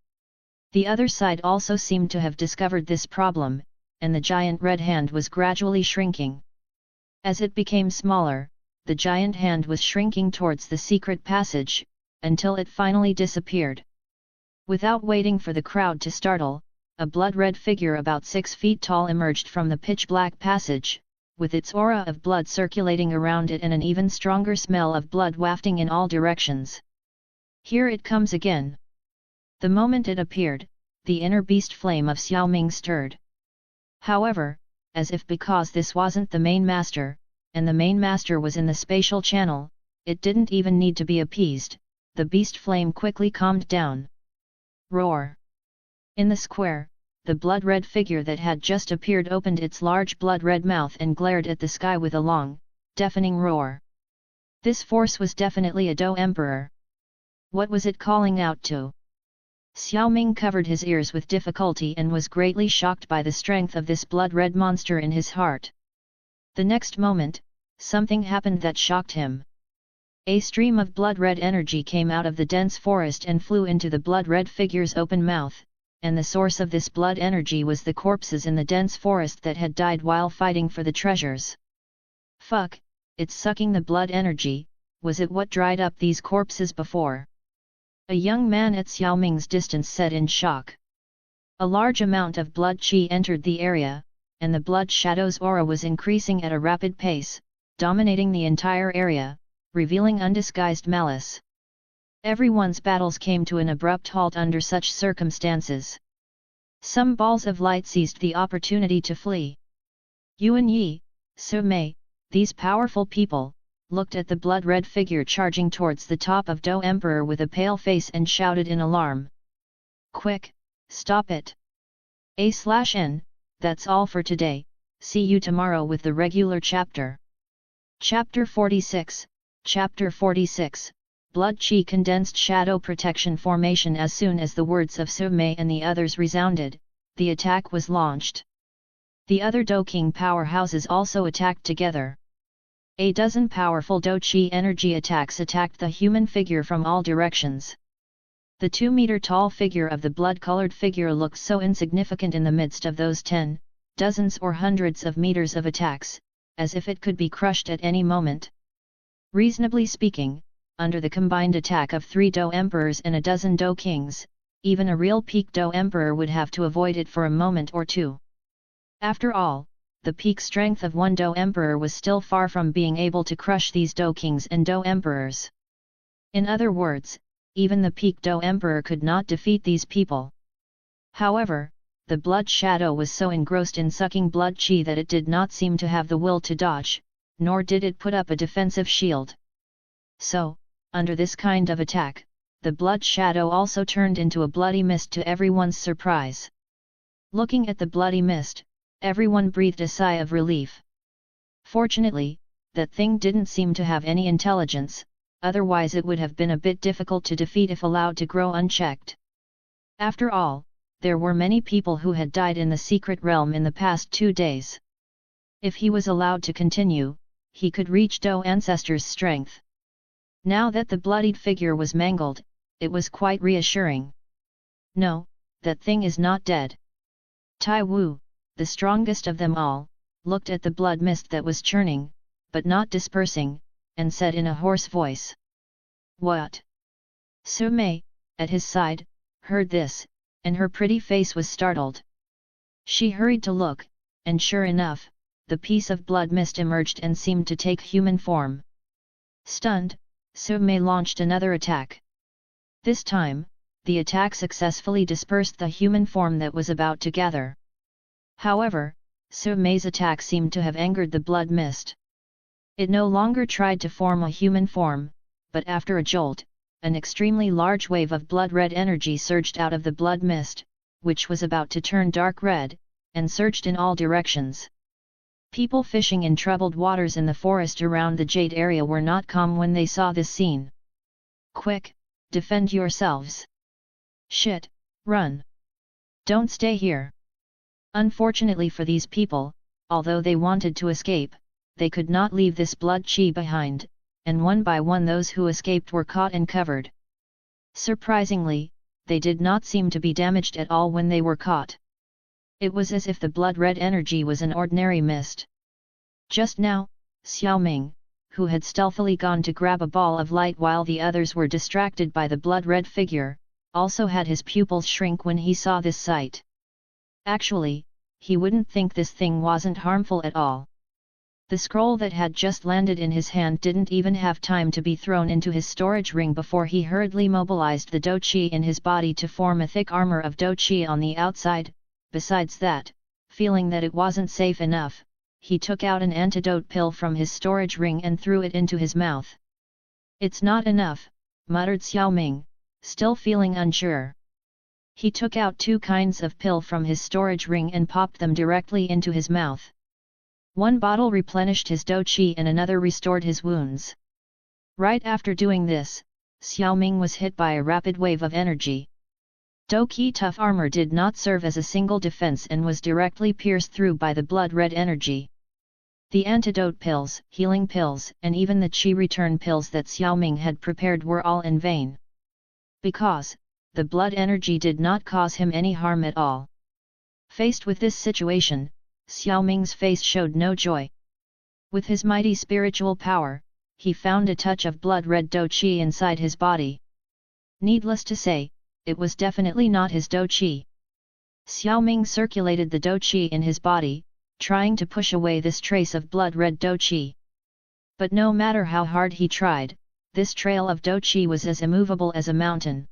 The other side also seemed to have discovered this problem, and the giant red hand was gradually shrinking. As it became smaller, the giant hand was shrinking towards the secret passage, until it finally disappeared. Without waiting for the crowd to startle, a blood-red figure about 6 feet tall emerged from the pitch-black passage, with its aura of blood circulating around it and an even stronger smell of blood wafting in all directions. Here it comes again. The moment it appeared, the inner beast flame of Xiao Ming stirred. However, as if because this wasn't the main master, and the main master was in the spatial channel, it didn't even need to be appeased, the beast flame quickly calmed down. Roar! In the square, the blood-red figure that had just appeared opened its large blood-red mouth and glared at the sky with a long, deafening roar. This force was definitely a Dou Emperor. What was it calling out to? Xiao Ming covered his ears with difficulty and was greatly shocked by the strength of this blood-red monster in his heart. The next moment, something happened that shocked him. A stream of blood-red energy came out of the dense forest and flew into the blood-red figure's open mouth, and the source of this blood energy was the corpses in the dense forest that had died while fighting for the treasures. Fuck, it's sucking the blood energy. Was it what dried up these corpses before? A young man at Xiao Ming's distance said in shock. A large amount of blood qi entered the area, and the blood shadow's aura was increasing at a rapid pace, dominating the entire area, revealing undisguised malice. Everyone's battles came to an abrupt halt under such circumstances. Some balls of light seized the opportunity to flee. Yuan Yi, Su Mei, these powerful people, looked at the blood-red figure charging towards the top of Dou Emperor with a pale face and shouted in alarm. Quick, stop it! A/N, that's all for today, see you tomorrow with the regular chapter. Chapter 46, Chapter 46, Blood Qi Condensed Shadow Protection Formation. As soon as the words of Su Mei and the others resounded, the attack was launched. The other Dou King powerhouses also attacked together. A dozen powerful Dou Qi energy attacks attacked the human figure from all directions. The 2-meter-tall figure of the blood-colored figure looked so insignificant in the midst of those dozens or hundreds of meters of attacks, as if it could be crushed at any moment. Reasonably speaking, under the combined attack of 3 Dou Emperors and a dozen Dou Kings, even a real peak Dou Emperor would have to avoid it for a moment or two. After all, the peak strength of one Dou Emperor was still far from being able to crush these Dou Kings and Dou Emperors. In other words, even the peak Dou Emperor could not defeat these people. However, the blood shadow was so engrossed in sucking blood qi that it did not seem to have the will to dodge, nor did it put up a defensive shield. So, under this kind of attack, the blood shadow also turned into a bloody mist to everyone's surprise. Looking at the bloody mist, everyone breathed a sigh of relief. Fortunately, that thing didn't seem to have any intelligence, otherwise it would have been a bit difficult to defeat if allowed to grow unchecked. After all, there were many people who had died in the secret realm in the past 2 days. If he was allowed to continue, he could reach Dou ancestors' strength. Now that the bloodied figure was mangled, it was quite reassuring. No, that thing is not dead. Tai Wu, the strongest of them all, looked at the blood mist that was churning, but not dispersing, and said in a hoarse voice. What? Su Mei, at his side, heard this, and her pretty face was startled. She hurried to look, and sure enough, the piece of blood mist emerged and seemed to take human form. Stunned, Su Mei launched another attack. This time, the attack successfully dispersed the human form that was about to gather. However, Su Mei's attack seemed to have angered the blood mist. It no longer tried to form a human form, but after a jolt, an extremely large wave of blood-red energy surged out of the blood mist, which was about to turn dark red, and surged in all directions. People fishing in troubled waters in the forest around the jade area were not calm when they saw this scene. "Quick, defend yourselves! Shit, run! Don't stay here!" Unfortunately for these people, although they wanted to escape, they could not leave this blood chi behind, and one by one those who escaped were caught and covered. Surprisingly, they did not seem to be damaged at all when they were caught. It was as if the blood-red energy was an ordinary mist. Just now, Xiao Ming, who had stealthily gone to grab a ball of light while the others were distracted by the blood-red figure, also had his pupils shrink when he saw this sight. Actually, he wouldn't think this thing wasn't harmful at all. The scroll that had just landed in his hand didn't even have time to be thrown into his storage ring before he hurriedly mobilized the Do Qi in his body to form a thick armor of Do Qi on the outside. Besides that, feeling that it wasn't safe enough, he took out an antidote pill from his storage ring and threw it into his mouth. "It's not enough," muttered Xiao Ming, still feeling unsure. He took out 2 kinds of pill from his storage ring and popped them directly into his mouth. One bottle replenished his Do Qi and another restored his wounds. Right after doing this, Xiao Ming was hit by a rapid wave of energy. Do Qi tough armor did not serve as a single defense and was directly pierced through by the blood-red energy. The antidote pills, healing pills, and even the Qi return pills that Xiao Ming had prepared were all in vain. Because the blood energy did not cause him any harm at all. Faced with this situation, Xiao Ming's face showed no joy. With his mighty spiritual power, he found a touch of blood-red Do Qi inside his body. Needless to say, it was definitely not his Do Qi. Xiao Ming circulated the Do Qi in his body, trying to push away this trace of blood-red Do Qi. But no matter how hard he tried, this trail of Do Qi was as immovable as a mountain.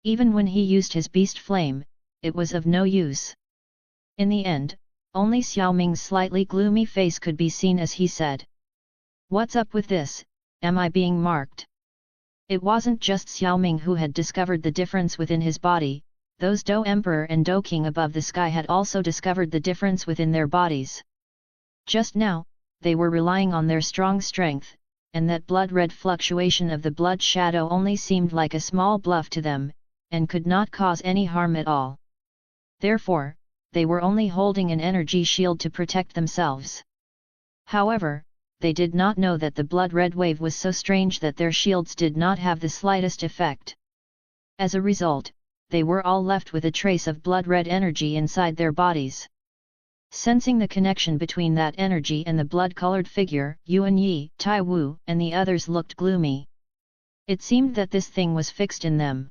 Even when he used his beast flame, it was of no use. In the end, only Xiao Ming's slightly gloomy face could be seen as he said, "What's up with this, am I being marked?" It wasn't just Xiao Ming who had discovered the difference within his body, those Do Emperor and Do King above the sky had also discovered the difference within their bodies. Just now, they were relying on their strong strength, and that blood-red fluctuation of the blood shadow only seemed like a small bluff to them, and could not cause any harm at all. Therefore, they were only holding an energy shield to protect themselves. However, they did not know that the blood-red wave was so strange that their shields did not have the slightest effect. As a result, they were all left with a trace of blood-red energy inside their bodies. Sensing the connection between that energy and the blood-colored figure, Yuan Yi, Tai Wu, and the others looked gloomy. It seemed that this thing was fixed in them.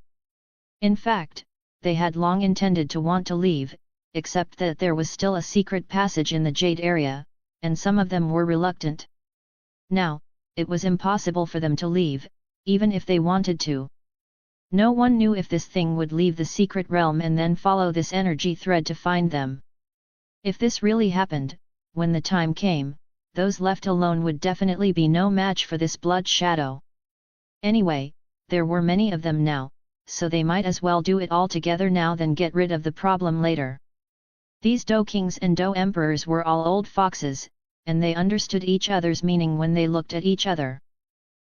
In fact, they had long intended to want to leave, except that there was still a secret passage in the jade area, and some of them were reluctant. Now, it was impossible for them to leave, even if they wanted to. No one knew if this thing would leave the secret realm and then follow this energy thread to find them. If this really happened, when the time came, those left alone would definitely be no match for this blood shadow. Anyway, there were many of them now, so they might as well do it all together now than get rid of the problem later. These Do Kings and Do Emperors were all old foxes, and they understood each other's meaning when they looked at each other.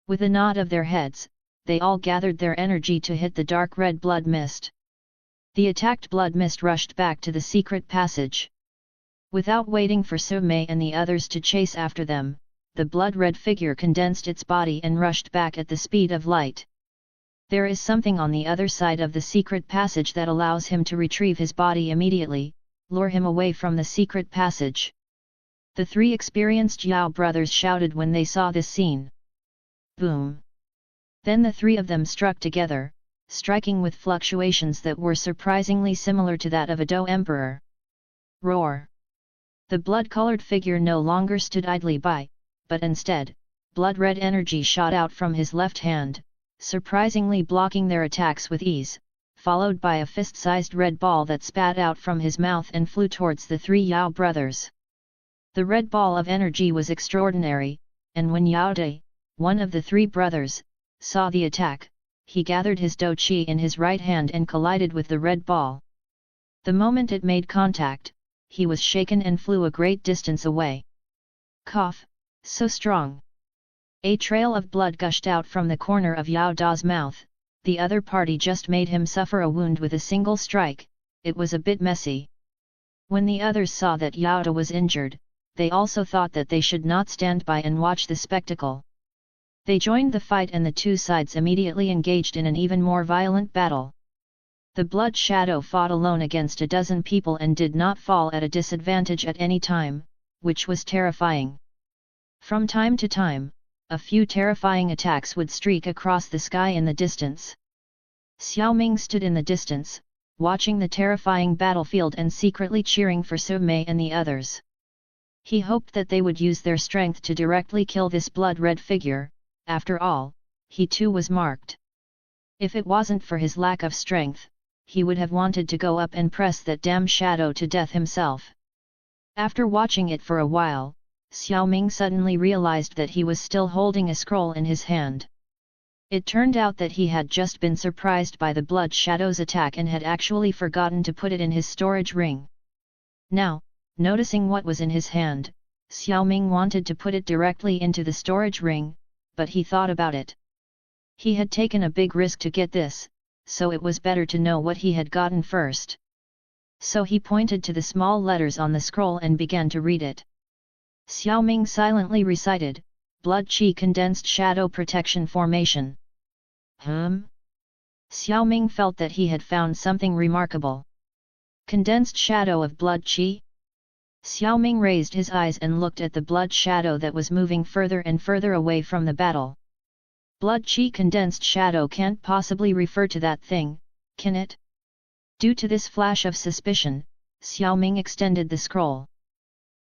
With a nod of their heads, they all gathered their energy to hit the dark red blood mist. The attacked blood mist rushed back to the secret passage. Without waiting for Sumei and the others to chase after them, the blood-red figure condensed its body and rushed back at the speed of light. There is something on the other side of the secret passage that allows him to retrieve his body immediately, lure him away from the secret passage. The 3 experienced Xiao brothers shouted when they saw this scene. Boom! Then the 3 of them struck together, striking with fluctuations that were surprisingly similar to that of a Do Emperor. Roar! The blood-colored figure no longer stood idly by, but instead, blood-red energy shot out from his left hand, surprisingly blocking their attacks with ease, followed by a fist-sized red ball that spat out from his mouth and flew towards the 3 Yao brothers. The red ball of energy was extraordinary, and when Yao De, one of the 3 brothers, saw the attack, he gathered his Do Chi in his right hand and collided with the red ball. The moment it made contact, he was shaken and flew a great distance away. Cough, so strong! A trail of blood gushed out from the corner of Yao Da's mouth. The other party just made him suffer a wound with a single strike. It was a bit messy. When the others saw that Yao Da was injured, they also thought that they should not stand by and watch the spectacle. They joined the fight and the two sides immediately engaged in an even more violent battle. The Blood Shadow fought alone against a dozen people and did not fall at a disadvantage at any time, which was terrifying. From time to time, a few terrifying attacks would streak across the sky in the distance. Xiao Ming stood in the distance, watching the terrifying battlefield and secretly cheering for Su Mei and the others. He hoped that they would use their strength to directly kill this blood-red figure. After all, he too was marked. If it wasn't for his lack of strength, he would have wanted to go up and press that damn shadow to death himself. After watching it for a while, Xiao Ming suddenly realized that he was still holding a scroll in his hand. It turned out that he had just been surprised by the Blood Shadow's attack and had actually forgotten to put it in his storage ring. Now, noticing what was in his hand, Xiao Ming wanted to put it directly into the storage ring, but he thought about it. He had taken a big risk to get this, so it was better to know what he had gotten first. So he pointed to the small letters on the scroll and began to read it. Xiao Ming silently recited, Blood Qi Condensed Shadow Protection Formation. Xiao Ming felt that he had found something remarkable. Condensed shadow of blood qi? Xiao Ming raised his eyes and looked at the blood shadow that was moving further and further away from the battle. Blood qi condensed shadow can't possibly refer to that thing, can it? Due to this flash of suspicion, Xiao Ming extended the scroll.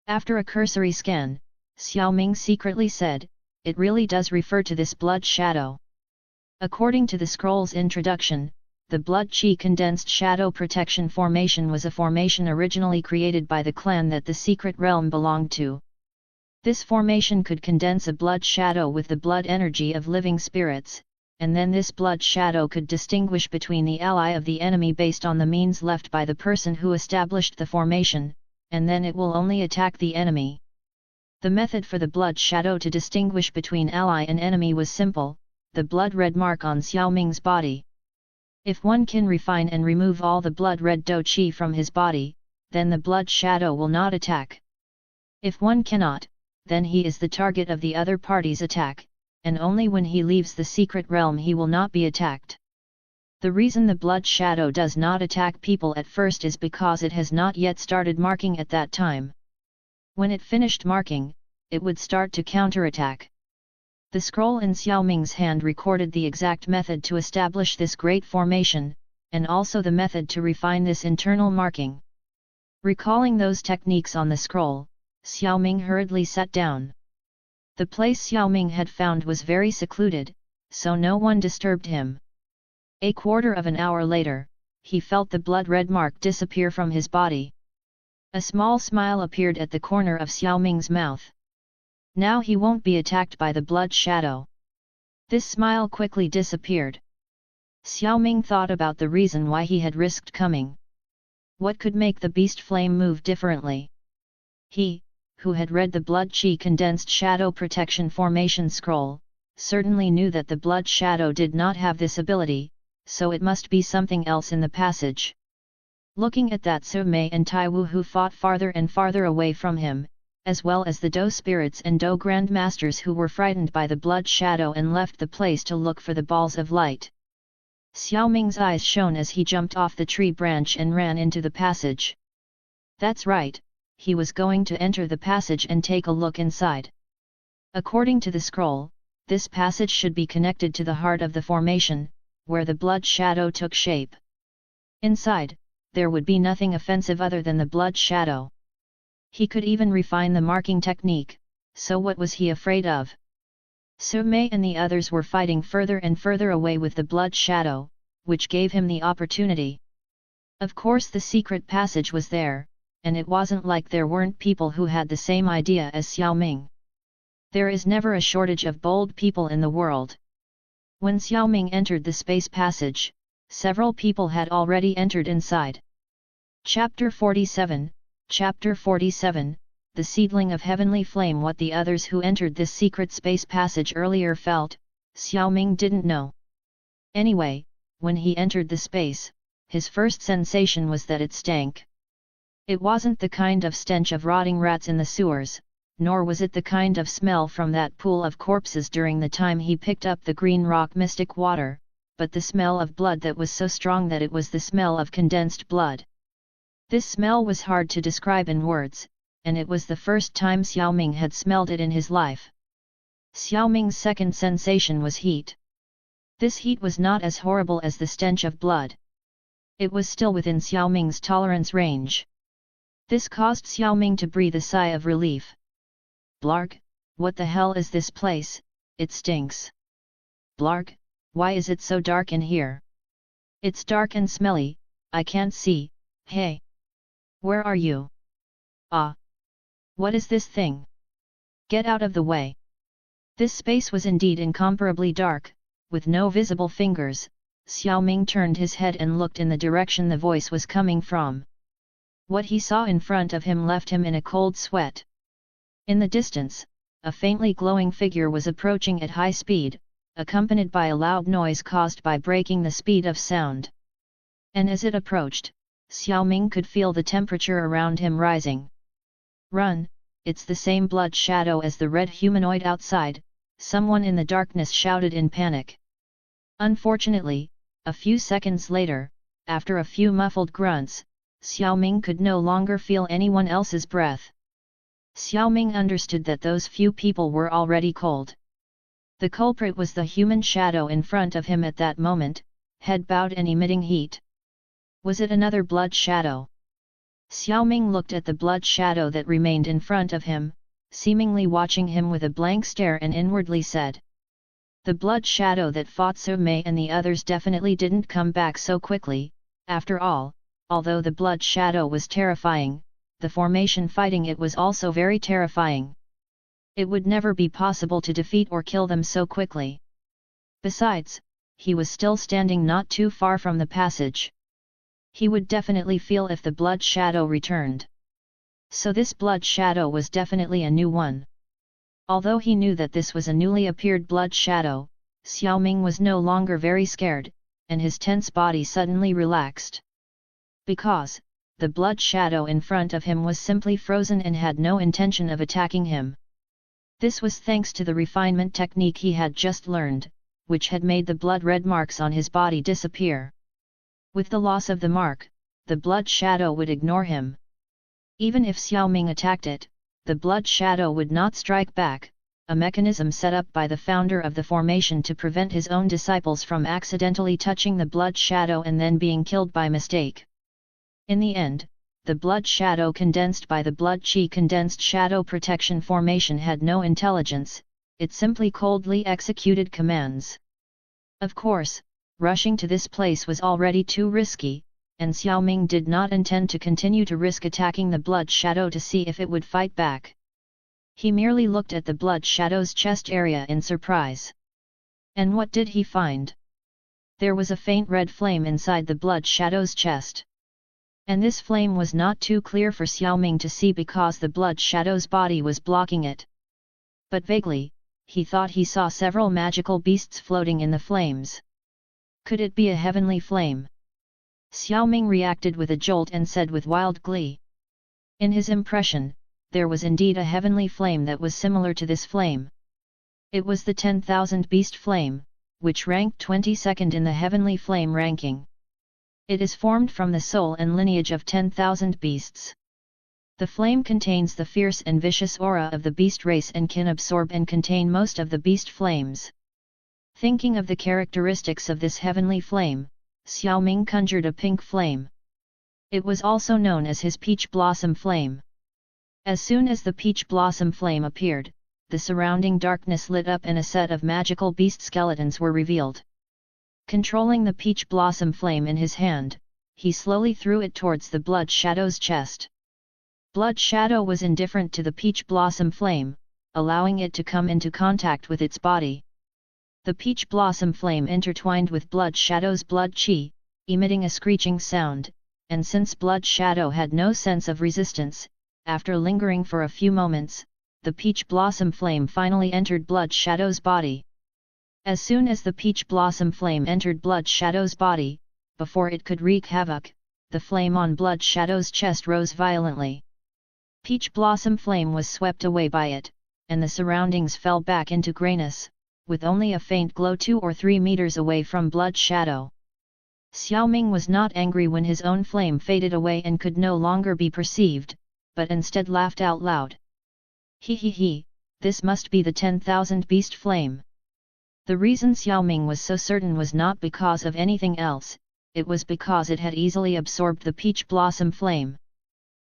After a cursory scan, Xiao Ming secretly said, it really does refer to this blood shadow. According to the scroll's introduction, the Blood Qi Condensed Shadow Protection Formation was a formation originally created by the clan that the secret realm belonged to. This formation could condense a blood shadow with the blood energy of living spirits, and then this blood shadow could distinguish between the ally of the enemy based on the means left by the person who established the formation, and then it will only attack the enemy. The method for the blood shadow to distinguish between ally and enemy was simple, the blood-red mark on Xiao Ming's body. If one can refine and remove all the blood-red do qi from his body, then the blood shadow will not attack. If one cannot, then he is the target of the other party's attack, and only when he leaves the secret realm he will not be attacked. The reason the blood shadow does not attack people at first is because it has not yet started marking at that time. When it finished marking, it would start to counterattack. The scroll in Xiao Ming's hand recorded the exact method to establish this great formation, and also the method to refine this internal marking. Recalling those techniques on the scroll, Xiao Ming hurriedly sat down. The place Xiao Ming had found was very secluded, so no one disturbed him. A quarter of an hour later, he felt the blood-red mark disappear from his body. A small smile appeared at the corner of Xiao Ming's mouth. Now he won't be attacked by the blood shadow. This smile quickly disappeared. Xiao Ming thought about the reason why he had risked coming. What could make the beast flame move differently? He, who had read the Blood Qi Condensed Shadow Protection Formation scroll, certainly knew that the blood shadow did not have this ability, so it must be something else in the passage. Looking at that, Su Mei and Tai Wu who fought farther and farther away from him, as well as the Do spirits and Do grandmasters who were frightened by the blood shadow and left the place to look for the balls of light. Xiao Ming's eyes shone as he jumped off the tree branch and ran into the passage. That's right, he was going to enter the passage and take a look inside. According to the scroll, this passage should be connected to the heart of the formation, where the blood shadow took shape. Inside, there would be nothing offensive other than the blood shadow. He could even refine the marking technique, so what was he afraid of? Su Mei and the others were fighting further and further away with the blood shadow, which gave him the opportunity. Of course the secret passage was there, and it wasn't like there weren't people who had the same idea as Xiao Ming. There is never a shortage of bold people in the world. When Xiao Ming entered the space passage, several people had already entered inside. Chapter 47, Chapter 47, The Seedling of Heavenly Flame. What the others who entered this secret space passage earlier felt, Xiao Ming didn't know. Anyway, when he entered the space, his first sensation was that it stank. It wasn't the kind of stench of rotting rats in the sewers, nor was it the kind of smell from that pool of corpses during the time he picked up the green rock mystic water, but the smell of blood that was so strong that it was the smell of condensed blood. This smell was hard to describe in words, and it was the first time Xiao Ming had smelled it in his life. Xiao Ming's second sensation was heat. This heat was not as horrible as the stench of blood. It was still within Xiao Ming's tolerance range. This caused Xiao Ming to breathe a sigh of relief. Blarg, what the hell is this place? It stinks. Blarg, why is it so dark in here? It's dark and smelly, I can't see. Hey! Where are you? Ah! What is this thing? Get out of the way! This space was indeed incomparably dark, with no visible fingers. Xiao Ming turned his head and looked in the direction the voice was coming from. What he saw in front of him left him in a cold sweat. In the distance, a faintly glowing figure was approaching at high speed, accompanied by a loud noise caused by breaking the speed of sound. And as it approached, Xiao Ming could feel the temperature around him rising. Run, it's the same blood shadow as the red humanoid outside, someone in the darkness shouted in panic. Unfortunately, a few seconds later, after a few muffled grunts, Xiao Ming could no longer feel anyone else's breath. Xiao Ming understood that those few people were already cold. The culprit was the human shadow in front of him at that moment, head bowed and emitting heat. Was it another blood shadow? Xiao Ming looked at the blood shadow that remained in front of him, seemingly watching him with a blank stare, and inwardly said, "The blood shadow that fought Su Mei and the others definitely didn't come back so quickly. After all, although the blood shadow was terrifying, the formation fighting it was also very terrifying. It would never be possible to defeat or kill them so quickly. Besides, he was still standing not too far from the passage. He would definitely feel if the blood shadow returned. So this blood shadow was definitely a new one. Although he knew that this was a newly appeared blood shadow, Xiao Ming was no longer very scared, and his tense body suddenly relaxed. Because, the blood shadow in front of him was simply frozen and had no intention of attacking him. This was thanks to the refinement technique he had just learned, which had made the blood red marks on his body disappear. With the loss of the mark, the blood shadow would ignore him. Even if Xiao Ming attacked it, the blood shadow would not strike back, a mechanism set up by the founder of the formation to prevent his own disciples from accidentally touching the blood shadow and then being killed by mistake. In the end, the blood shadow condensed by the blood chi condensed shadow protection formation had no intelligence, it simply coldly executed commands. Of course, rushing to this place was already too risky, and Xiao Ming did not intend to continue to risk attacking the blood shadow to see if it would fight back. He merely looked at the blood shadow's chest area in surprise. And what did he find? There was a faint red flame inside the blood shadow's chest. And this flame was not too clear for Xiao Ming to see because the blood shadow's body was blocking it. But vaguely, he thought he saw several magical beasts floating in the flames. Could it be a heavenly flame? Xiao Ming reacted with a jolt and said with wild glee. In his impression, there was indeed a heavenly flame that was similar to this flame. It was the 10,000 beast flame, which ranked 22nd in the heavenly flame ranking. It is formed from the soul and lineage of 10,000 beasts. The flame contains the fierce and vicious aura of the beast race and can absorb and contain most of the beast flames. Thinking of the characteristics of this heavenly flame, Xiao Ming conjured a pink flame. It was also known as his peach blossom flame. As soon as the peach blossom flame appeared, the surrounding darkness lit up and a set of magical beast skeletons were revealed. Controlling the peach blossom flame in his hand, he slowly threw it towards the blood shadow's chest. Blood shadow was indifferent to the peach blossom flame, allowing it to come into contact with its body. The peach blossom flame intertwined with Blood Shadow's blood chi, emitting a screeching sound, and since Blood Shadow had no sense of resistance, after lingering for a few moments, the peach blossom flame finally entered Blood Shadow's body. As soon as the peach blossom flame entered Blood Shadow's body, before it could wreak havoc, the flame on Blood Shadow's chest rose violently. Peach blossom flame was swept away by it, and the surroundings fell back into grayness, with only a faint glow 2 or 3 meters away from Blood Shadow. Xiao Ming was not angry when his own flame faded away and could no longer be perceived, but instead laughed out loud. He, this must be the 10,000 beast flame. The reason Xiao Ming was so certain was not because of anything else, it was because it had easily absorbed the peach blossom flame.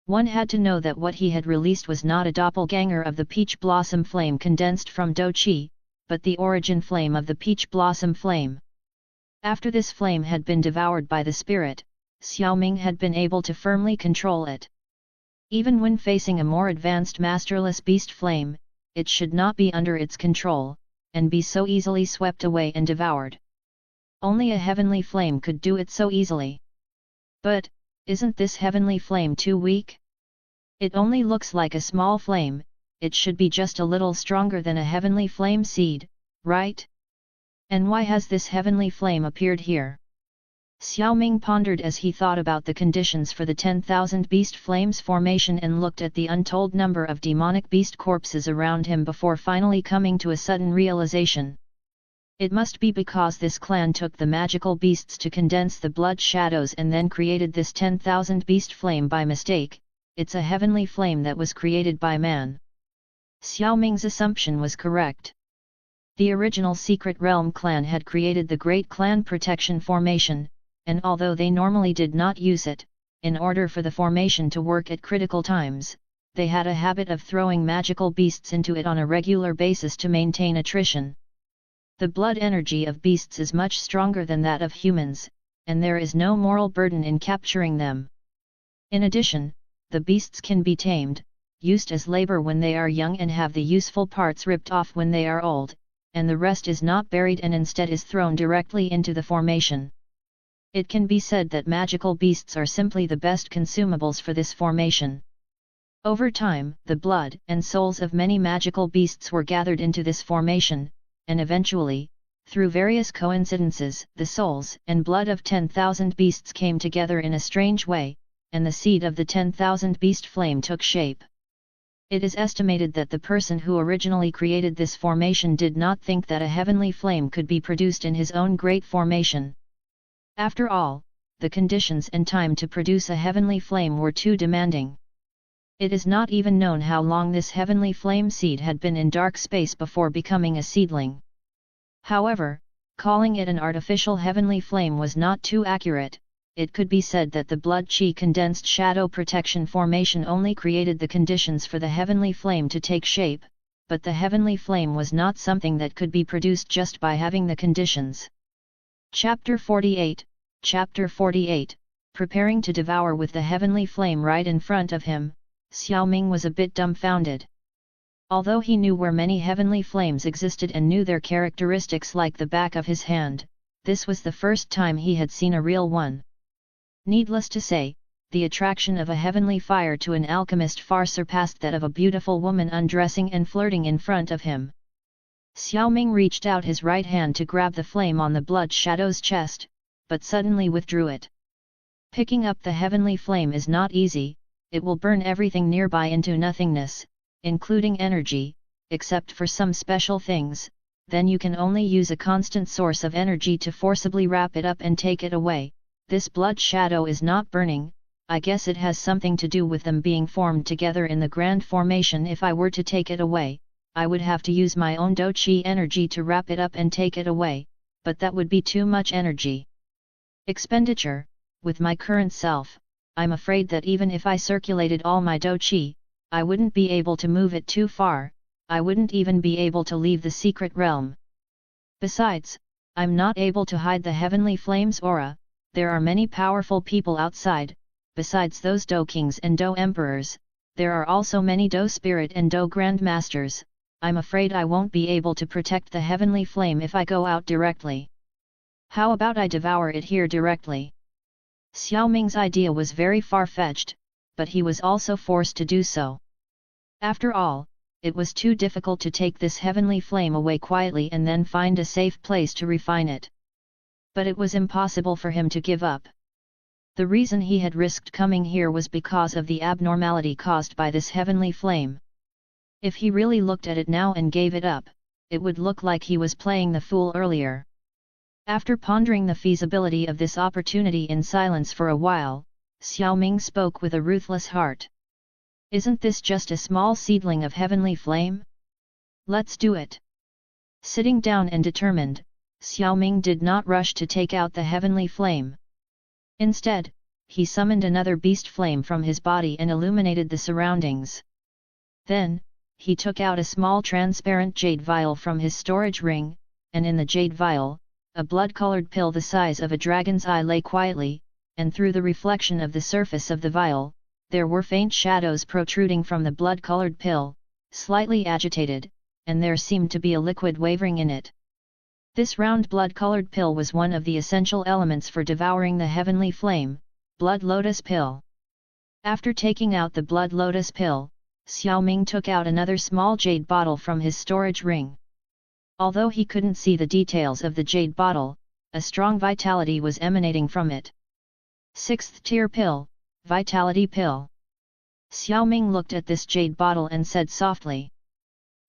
One had to know that what he had released was not a doppelganger of the peach blossom flame condensed from Do Chi, but the origin flame of the peach blossom flame. After this flame had been devoured by the spirit, Xiao Ming had been able to firmly control it. Even when facing a more advanced masterless beast flame, it should not be under its control, and be so easily swept away and devoured. Only a heavenly flame could do it so easily. But, isn't this heavenly flame too weak? It only looks like a small flame, it should be just a little stronger than a heavenly flame seed, right? And why has this heavenly flame appeared here? Xiao Ming pondered as he thought about the conditions for the 10,000 beast flames formation and looked at the untold number of demonic beast corpses around him before finally coming to a sudden realization. It must be because this clan took the magical beasts to condense the blood shadows and then created this 10,000 beast flame by mistake. It's a heavenly flame that was created by man. Xiao Ming's assumption was correct. The original Secret Realm clan had created the Great Clan Protection Formation, and although they normally did not use it, in order for the formation to work at critical times, they had a habit of throwing magical beasts into it on a regular basis to maintain attrition. The blood energy of beasts is much stronger than that of humans, and there is no moral burden in capturing them. In addition, the beasts can be tamed, used as labor when they are young and have the useful parts ripped off when they are old, and the rest is not buried and instead is thrown directly into the formation. It can be said that magical beasts are simply the best consumables for this formation. Over time, the blood and souls of many magical beasts were gathered into this formation, and eventually, through various coincidences, the souls and blood of 10,000 beasts came together in a strange way, and the seed of the 10,000 beast flame took shape. It is estimated that the person who originally created this formation did not think that a heavenly flame could be produced in his own great formation. After all, the conditions and time to produce a heavenly flame were too demanding. It is not even known how long this heavenly flame seed had been in dark space before becoming a seedling. However, calling it an artificial heavenly flame was not too accurate. It could be said that the blood chi condensed shadow protection formation only created the conditions for the heavenly flame to take shape, but the heavenly flame was not something that could be produced just by having the conditions. Chapter 48, Chapter 48, Preparing to devour with the heavenly flame right in front of him, Xiao Ming was a bit dumbfounded. Although he knew where many heavenly flames existed and knew their characteristics like the back of his hand, this was the first time he had seen a real one. Needless to say, the attraction of a heavenly fire to an alchemist far surpassed that of a beautiful woman undressing and flirting in front of him. Xiao Ming reached out his right hand to grab the flame on the blood shadow's chest, but suddenly withdrew it. Picking up the heavenly flame is not easy, it will burn everything nearby into nothingness, including energy, except for some special things, then you can only use a constant source of energy to forcibly wrap it up and take it away. This blood shadow is not burning, I guess it has something to do with them being formed together in the grand formation. If I were to take it away, I would have to use my own Do Chi energy to wrap it up and take it away, but that would be too much energy. Expenditure. With my current self, I'm afraid that even if I circulated all my Do Chi, I wouldn't be able to move it too far, I wouldn't even be able to leave the secret realm. Besides, I'm not able to hide the heavenly flame's aura. There are many powerful people outside, besides those Do Kings and Do Emperors, there are also many Do Spirit and Do Grandmasters, I'm afraid I won't be able to protect the heavenly flame if I go out directly. How about I devour it here directly? Xiao Ming's idea was very far-fetched, but he was also forced to do so. After all, it was too difficult to take this heavenly flame away quietly and then find a safe place to refine it. But it was impossible for him to give up. The reason he had risked coming here was because of the abnormality caused by this heavenly flame. If he really looked at it now and gave it up, it would look like he was playing the fool earlier. After pondering the feasibility of this opportunity in silence for a while, Xiao Ming spoke with a ruthless heart. Isn't this just a small seedling of heavenly flame? Let's do it. Sitting down and determined, Xiao Ming did not rush to take out the heavenly flame. Instead, he summoned another beast flame from his body and illuminated the surroundings. Then, he took out a small transparent jade vial from his storage ring, and in the jade vial, a blood-colored pill the size of a dragon's eye lay quietly, and through the reflection of the surface of the vial, there were faint shadows protruding from the blood-colored pill, slightly agitated, and there seemed to be a liquid wavering in it. This round blood-colored pill was one of the essential elements for devouring the heavenly flame, blood lotus pill. After taking out the blood lotus pill, Xiao Ming took out another small jade bottle from his storage ring. Although he couldn't see the details of the jade bottle, a strong vitality was emanating from it. 6th tier pill, vitality pill. Xiao Ming looked at this jade bottle and said softly.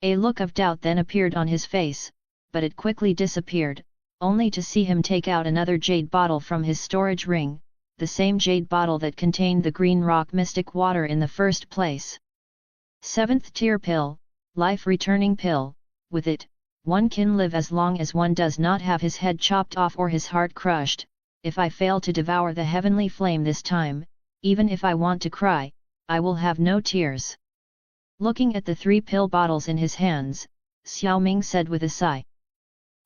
A look of doubt then appeared on his face, but it quickly disappeared, only to see him take out another jade bottle from his storage ring, the same jade bottle that contained the green rock mystic water in the first place. 7th tier pill, life returning pill. With it, one can live as long as one does not have his head chopped off or his heart crushed. If I fail to devour the heavenly flame this time, even if I want to cry, I will have no tears. Looking at the 3 pill bottles in his hands, Xiao Ming said with a sigh.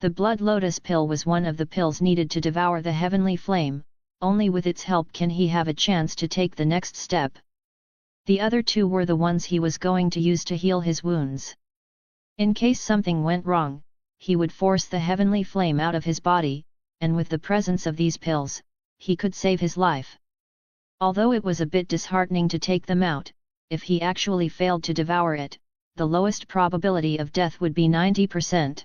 The blood lotus pill was one of the pills needed to devour the heavenly flame, only with its help can he have a chance to take the next step. The other 2 were the ones he was going to use to heal his wounds. In case something went wrong, he would force the heavenly flame out of his body, and with the presence of these pills, he could save his life. Although it was a bit disheartening to take them out, if he actually failed to devour it, the lowest probability of death would be 90%.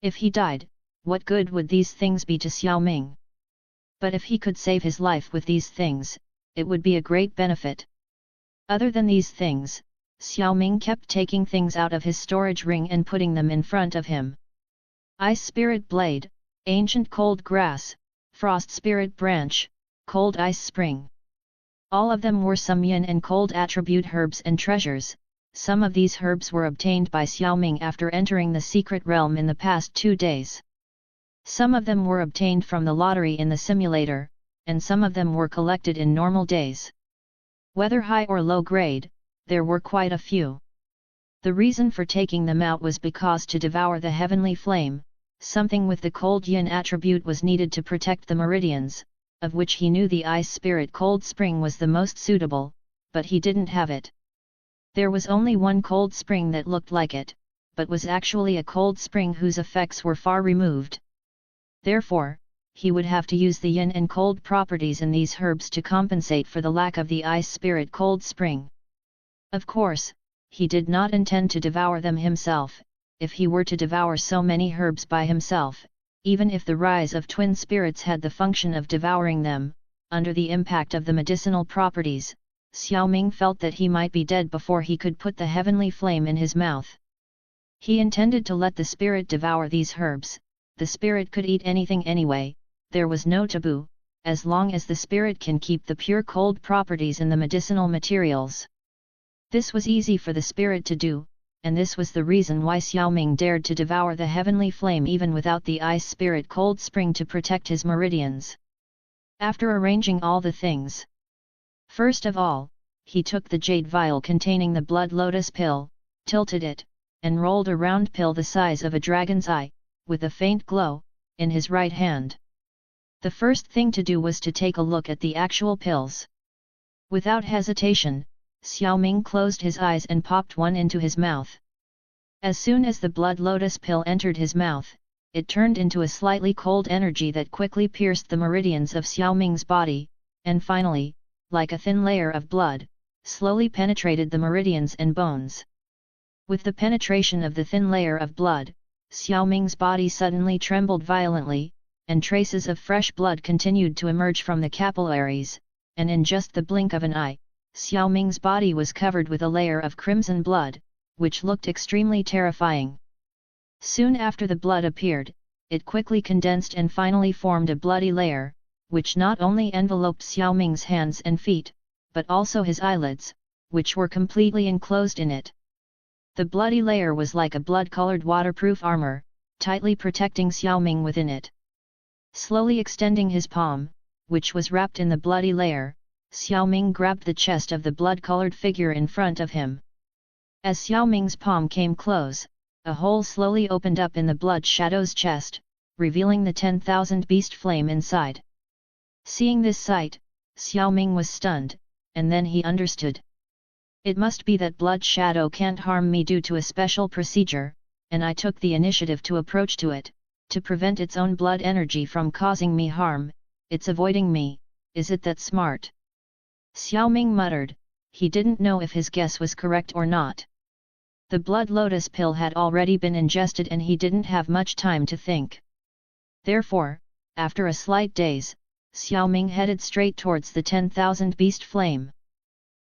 If he died, what good would these things be to Xiao Ming? But if he could save his life with these things, it would be a great benefit. Other than these things, Xiao Ming kept taking things out of his storage ring and putting them in front of him. Ice Spirit Blade, Ancient Cold Grass, Frost Spirit Branch, Cold Ice Spring. All of them were some yin and cold attribute herbs and treasures. Some of these herbs were obtained by Xiao Ming after entering the secret realm in the past 2 days. Some of them were obtained from the lottery in the simulator, and some of them were collected in normal days. Whether high or low grade, there were quite a few. The reason for taking them out was because to devour the heavenly flame, something with the cold yin attribute was needed to protect the meridians, of which he knew the ice spirit cold spring was the most suitable, but he didn't have it. There was only one cold spring that looked like it, but was actually a cold spring whose effects were far removed. Therefore, he would have to use the yin and cold properties in these herbs to compensate for the lack of the ice spirit cold spring. Of course, he did not intend to devour them himself. If he were to devour so many herbs by himself, even if the rise of twin spirits had the function of devouring them, under the impact of the medicinal properties, Xiao Ming felt that he might be dead before he could put the heavenly flame in his mouth. He intended to let the spirit devour these herbs. The spirit could eat anything anyway, there was no taboo, as long as the spirit can keep the pure cold properties in the medicinal materials. This was easy for the spirit to do, and this was the reason why Xiao Ming dared to devour the heavenly flame even without the ice spirit cold spring to protect his meridians. After arranging all the things, first of all, he took the jade vial containing the blood lotus pill, tilted it, and rolled a round pill the size of a dragon's eye, with a faint glow, in his right hand. The first thing to do was to take a look at the actual pills. Without hesitation, Xiao Ming closed his eyes and popped one into his mouth. As soon as the blood lotus pill entered his mouth, it turned into a slightly cold energy that quickly pierced the meridians of Xiao Ming's body, and finally, like a thin layer of blood, slowly penetrated the meridians and bones. With the penetration of the thin layer of blood, Xiao Ming's body suddenly trembled violently, and traces of fresh blood continued to emerge from the capillaries, and in just the blink of an eye, Xiao Ming's body was covered with a layer of crimson blood, which looked extremely terrifying. Soon after the blood appeared, it quickly condensed and finally formed a bloody layer, which not only enveloped Xiao Ming's hands and feet, but also his eyelids, which were completely enclosed in it. The bloody layer was like a blood-colored waterproof armor, tightly protecting Xiao Ming within it. Slowly extending his palm, which was wrapped in the bloody layer, Xiao Ming grabbed the chest of the blood-colored figure in front of him. As Xiao Ming's palm came close, a hole slowly opened up in the blood shadow's chest, revealing the 10,000 beast flame inside. Seeing this sight, Xiao Ming was stunned, and then he understood. It must be that blood shadow can't harm me due to a special procedure, and I took the initiative to approach to it, to prevent its own blood energy from causing me harm. It's avoiding me, is it that smart? Xiao Ming muttered. He didn't know if his guess was correct or not. The blood lotus pill had already been ingested and he didn't have much time to think. Therefore, after a slight daze, Xiao Ming headed straight towards the 10,000 beast flame.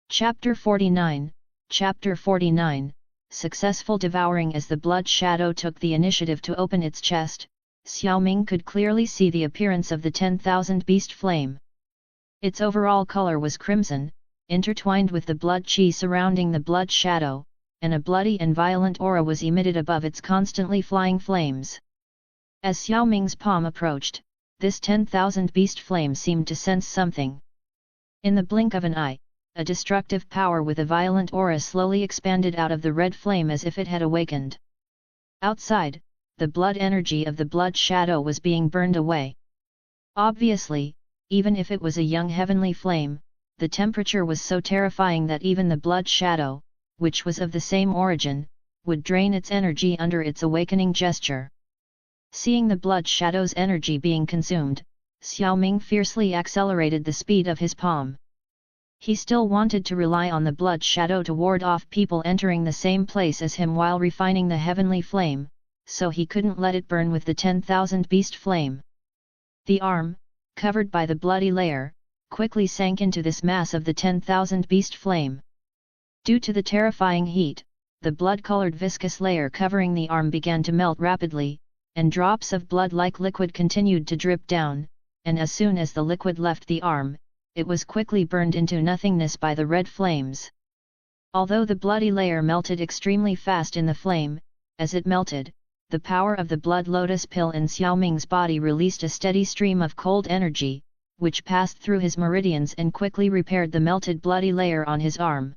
Chapter 49, Chapter 49, Successful Devouring. As the blood shadow took the initiative to open its chest, Xiao Ming could clearly see the appearance of the 10,000 beast flame. Its overall color was crimson, intertwined with the blood chi surrounding the blood shadow, and a bloody and violent aura was emitted above its constantly flying flames. As Xiao Ming's palm approached, this 10,000 beast flame seemed to sense something. In the blink of an eye, a destructive power with a violent aura slowly expanded out of the red flame as if it had awakened. Outside, the blood energy of the blood shadow was being burned away. Obviously, even if it was a young heavenly flame, the temperature was so terrifying that even the blood shadow, which was of the same origin, would drain its energy under its awakening gesture. Seeing the blood shadow's energy being consumed, Xiao Ming fiercely accelerated the speed of his palm. He still wanted to rely on the blood shadow to ward off people entering the same place as him while refining the heavenly flame, so he couldn't let it burn with the 10,000 beast flame. The arm, covered by the bloody layer, quickly sank into this mass of the 10,000 beast flame. Due to the terrifying heat, the blood-colored viscous layer covering the arm began to melt rapidly, and drops of blood-like liquid continued to drip down, and as soon as the liquid left the arm, it was quickly burned into nothingness by the red flames. Although the bloody layer melted extremely fast in the flame, as it melted, the power of the blood lotus pill in Xiao Ming's body released a steady stream of cold energy, which passed through his meridians and quickly repaired the melted bloody layer on his arm.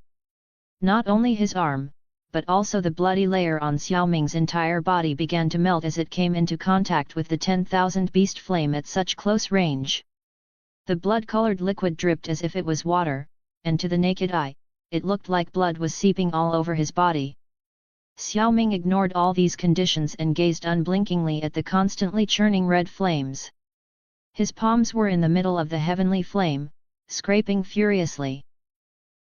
Not only his arm, but also the bloody layer on Xiao Ming's entire body began to melt as it came into contact with the 10,000 beast flame at such close range. The blood-colored liquid dripped as if it was water, and to the naked eye, it looked like blood was seeping all over his body. Xiao Ming ignored all these conditions and gazed unblinkingly at the constantly churning red flames. His palms were in the middle of the heavenly flame, scraping furiously.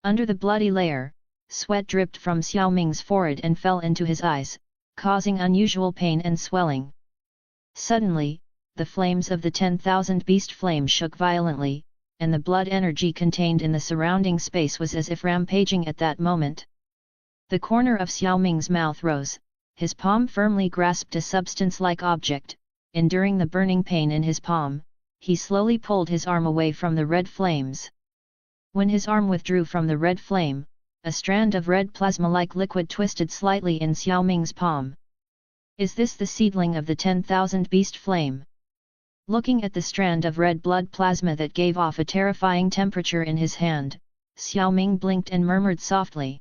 Under the bloody layer, sweat dripped from Xiao Ming's forehead and fell into his eyes, causing unusual pain and swelling. Suddenly, the flames of the 10,000 beast flame shook violently, and the blood energy contained in the surrounding space was as if rampaging at that moment. The corner of Xiao Ming's mouth rose, his palm firmly grasped a substance-like object. Enduring the burning pain in his palm, he slowly pulled his arm away from the red flames. When his arm withdrew from the red flame, a strand of red plasma-like liquid twisted slightly in Xiao Ming's palm. Is this the seedling of the 10,000 beast flame? Looking at the strand of red blood plasma that gave off a terrifying temperature in his hand, Xiao Ming blinked and murmured softly.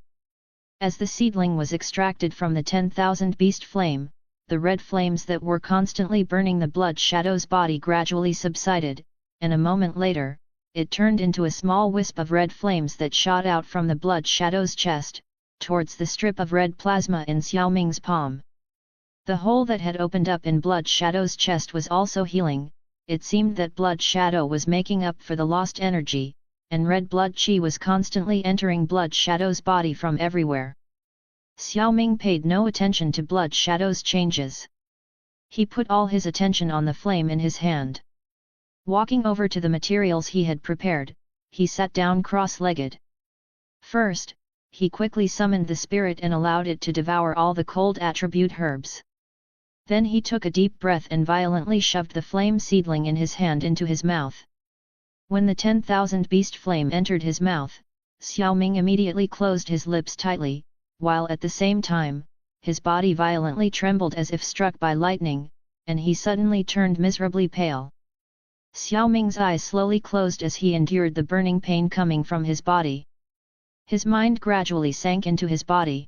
As the seedling was extracted from the 10,000 beast flame, the red flames that were constantly burning the blood shadow's body gradually subsided, and a moment later, it turned into a small wisp of red flames that shot out from the blood shadow's chest, towards the strip of red plasma in Xiao Ming's palm. The hole that had opened up in Blood Shadow's chest was also healing. It seemed that Blood Shadow was making up for the lost energy, and red blood chi was constantly entering Blood Shadow's body from everywhere. Xiao Ming paid no attention to Blood Shadow's changes. He put all his attention on the flame in his hand. Walking over to the materials he had prepared, he sat down cross-legged. First, he quickly summoned the spirit and allowed it to devour all the cold attribute herbs. Then he took a deep breath and violently shoved the flame seedling in his hand into his mouth. When the 10,000 beast flame entered his mouth, Xiao Ming immediately closed his lips tightly, while at the same time, his body violently trembled as if struck by lightning, and he suddenly turned miserably pale. Xiao Ming's eyes slowly closed as he endured the burning pain coming from his body. His mind gradually sank into his body.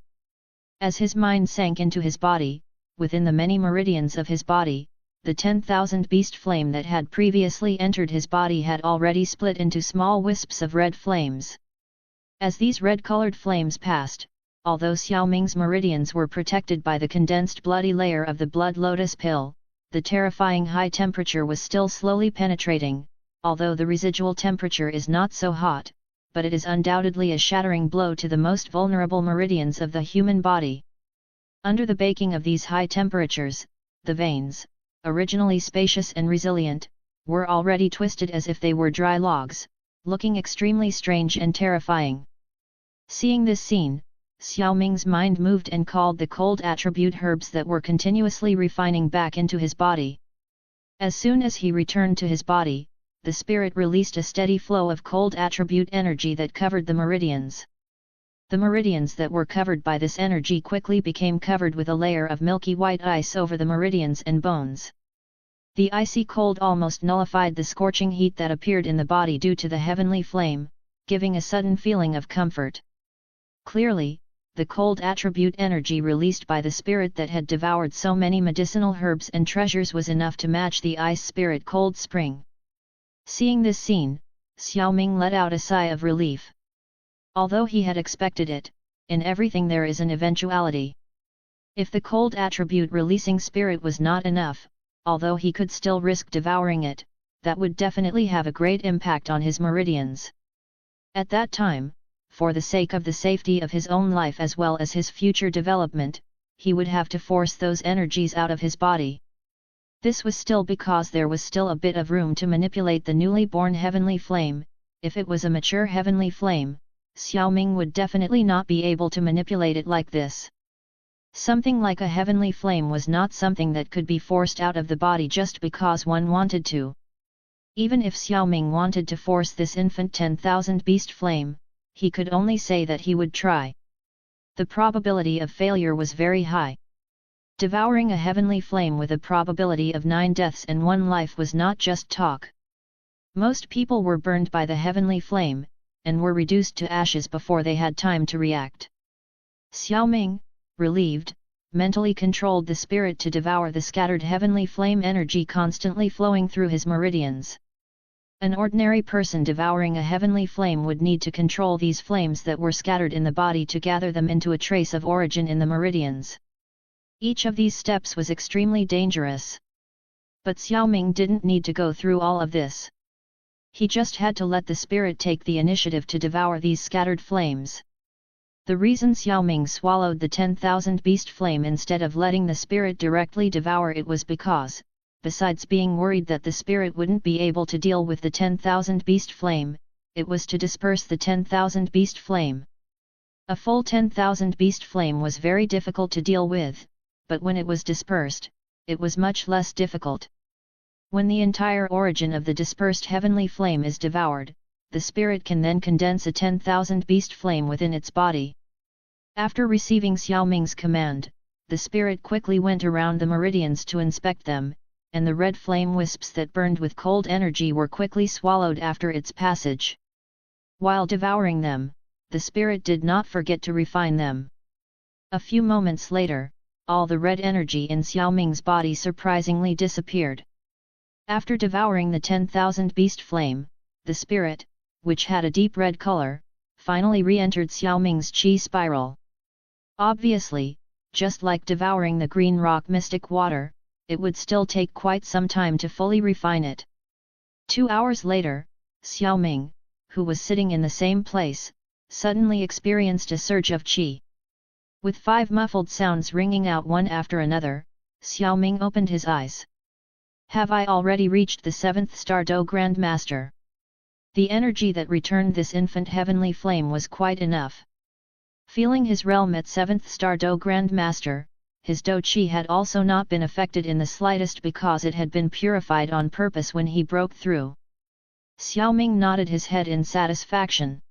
As his mind sank into his body, within the many meridians of his body, the 10,000 beast flame that had previously entered his body had already split into small wisps of red flames. As these red-colored flames passed, although Xiao Ming's meridians were protected by the condensed bloody layer of the blood lotus pill, the terrifying high temperature was still slowly penetrating, although the residual temperature is not so hot, but it is undoubtedly a shattering blow to the most vulnerable meridians of the human body. Under the baking of these high temperatures, the veins, originally spacious and resilient, were already twisted as if they were dry logs, looking extremely strange and terrifying. Seeing this scene, Xiao Ming's mind moved and called the cold attribute herbs that were continuously refining back into his body. As soon as he returned to his body, the spirit released a steady flow of cold attribute energy that covered the meridians. The meridians that were covered by this energy quickly became covered with a layer of milky white ice over the meridians and bones. The icy cold almost nullified the scorching heat that appeared in the body due to the heavenly flame, giving a sudden feeling of comfort. Clearly, the cold attribute energy released by the spirit that had devoured so many medicinal herbs and treasures was enough to match the ice spirit cold spring. Seeing this scene, Xiao Ming let out a sigh of relief. Although he had expected it, in everything there is an eventuality. If the cold attribute releasing spirit was not enough, although he could still risk devouring it, that would definitely have a great impact on his meridians. At that time, for the sake of the safety of his own life as well as his future development, he would have to force those energies out of his body. This was still because there was still a bit of room to manipulate the newly born heavenly flame. If it was a mature heavenly flame, Xiao Ming would definitely not be able to manipulate it like this. Something like a heavenly flame was not something that could be forced out of the body just because one wanted to. Even if Xiao Ming wanted to force this infant 10,000 beast flame, he could only say that he would try. The probability of failure was very high. Devouring a heavenly flame with a probability of 9 deaths and 1 life was not just talk. Most people were burned by the heavenly flame, and were reduced to ashes before they had time to react. Xiao Ming, relieved, mentally controlled the spirit to devour the scattered heavenly flame energy constantly flowing through his meridians. An ordinary person devouring a heavenly flame would need to control these flames that were scattered in the body to gather them into a trace of origin in the meridians. Each of these steps was extremely dangerous. But Xiao Ming didn't need to go through all of this. He just had to let the spirit take the initiative to devour these scattered flames. The reason Xiao Ming swallowed the 10,000 beast flame instead of letting the spirit directly devour it was because, besides being worried that the spirit wouldn't be able to deal with the 10,000 beast flame, it was to disperse the 10,000 beast flame. A full 10,000 beast flame was very difficult to deal with, but when it was dispersed, it was much less difficult. When the entire origin of the dispersed heavenly flame is devoured, the spirit can then condense a 10,000 beast flame within its body. After receiving Xiao Ming's command, the spirit quickly went around the meridians to inspect them, and the red flame wisps that burned with cold energy were quickly swallowed after its passage. While devouring them, the spirit did not forget to refine them. A few moments later, all the red energy in Xiao Ming's body surprisingly disappeared. After devouring the 10,000 beast flame, the spirit, which had a deep red color, finally re-entered Xiao Ming's qi spiral. Obviously, just like devouring the green rock mystic water, it would still take quite some time to fully refine it. 2 hours later, Xiao Ming, who was sitting in the same place, suddenly experienced a surge of qi. With 5 muffled sounds ringing out one after another, Xiao Ming opened his eyes. Have I already reached the 7th star Do Grand Master? The energy that returned this infant heavenly flame was quite enough. Feeling his realm at 7th star Do Grand Master, his Do Qi had also not been affected in the slightest because it had been purified on purpose when he broke through. Xiao Ming nodded his head in satisfaction.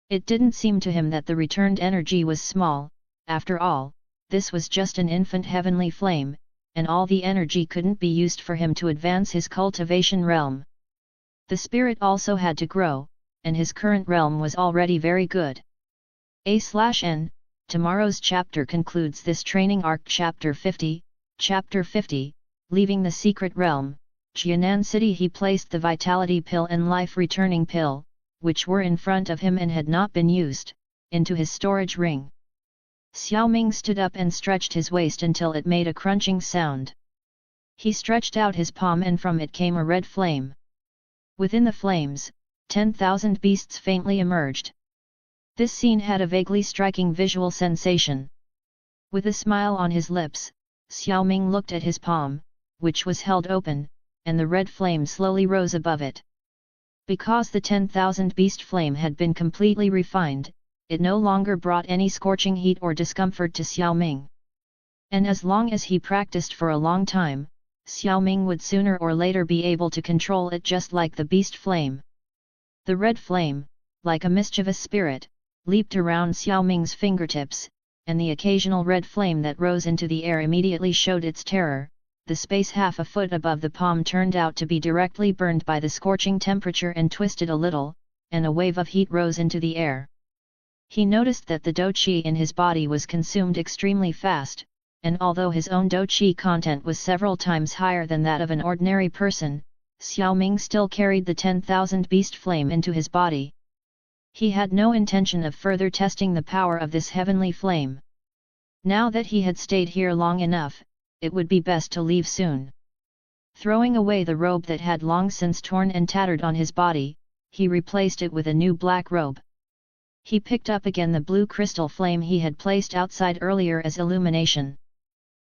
It didn't seem to him that the returned energy was small. After all, this was just an infant heavenly flame, and all the energy couldn't be used for him to advance his cultivation realm. The spirit also had to grow, and his current realm was already very good. A/N, tomorrow's chapter concludes this training arc. Chapter 50, Chapter 50, Leaving the Secret Realm, Jianan City. He placed the Vitality Pill and Life Returning Pill, which were in front of him and had not been used, into his storage ring. Xiao Ming stood up and stretched his waist until it made a crunching sound. He stretched out his palm and from it came a red flame. Within the flames, 10,000 beasts faintly emerged. This scene had a vaguely striking visual sensation. With a smile on his lips, Xiao Ming looked at his palm, which was held open, and the red flame slowly rose above it. Because the 10,000 beast flame had been completely refined, it no longer brought any scorching heat or discomfort to Xiao Ming. And as long as he practiced for a long time, Xiao Ming would sooner or later be able to control it just like the beast flame. The red flame, like a mischievous spirit, leaped around Xiao Ming's fingertips, and the occasional red flame that rose into the air immediately showed its terror. The space half a foot above the palm turned out to be directly burned by the scorching temperature and twisted a little, and a wave of heat rose into the air. He noticed that the Do Qi in his body was consumed extremely fast, and although his own Do Qi content was several times higher than that of an ordinary person, Xiao Ming still carried the 10,000 beast flame into his body. He had no intention of further testing the power of this heavenly flame. Now that he had stayed here long enough, it would be best to leave soon. Throwing away the robe that had long since torn and tattered on his body, he replaced it with a new black robe. He picked up again the blue crystal flame he had placed outside earlier as illumination.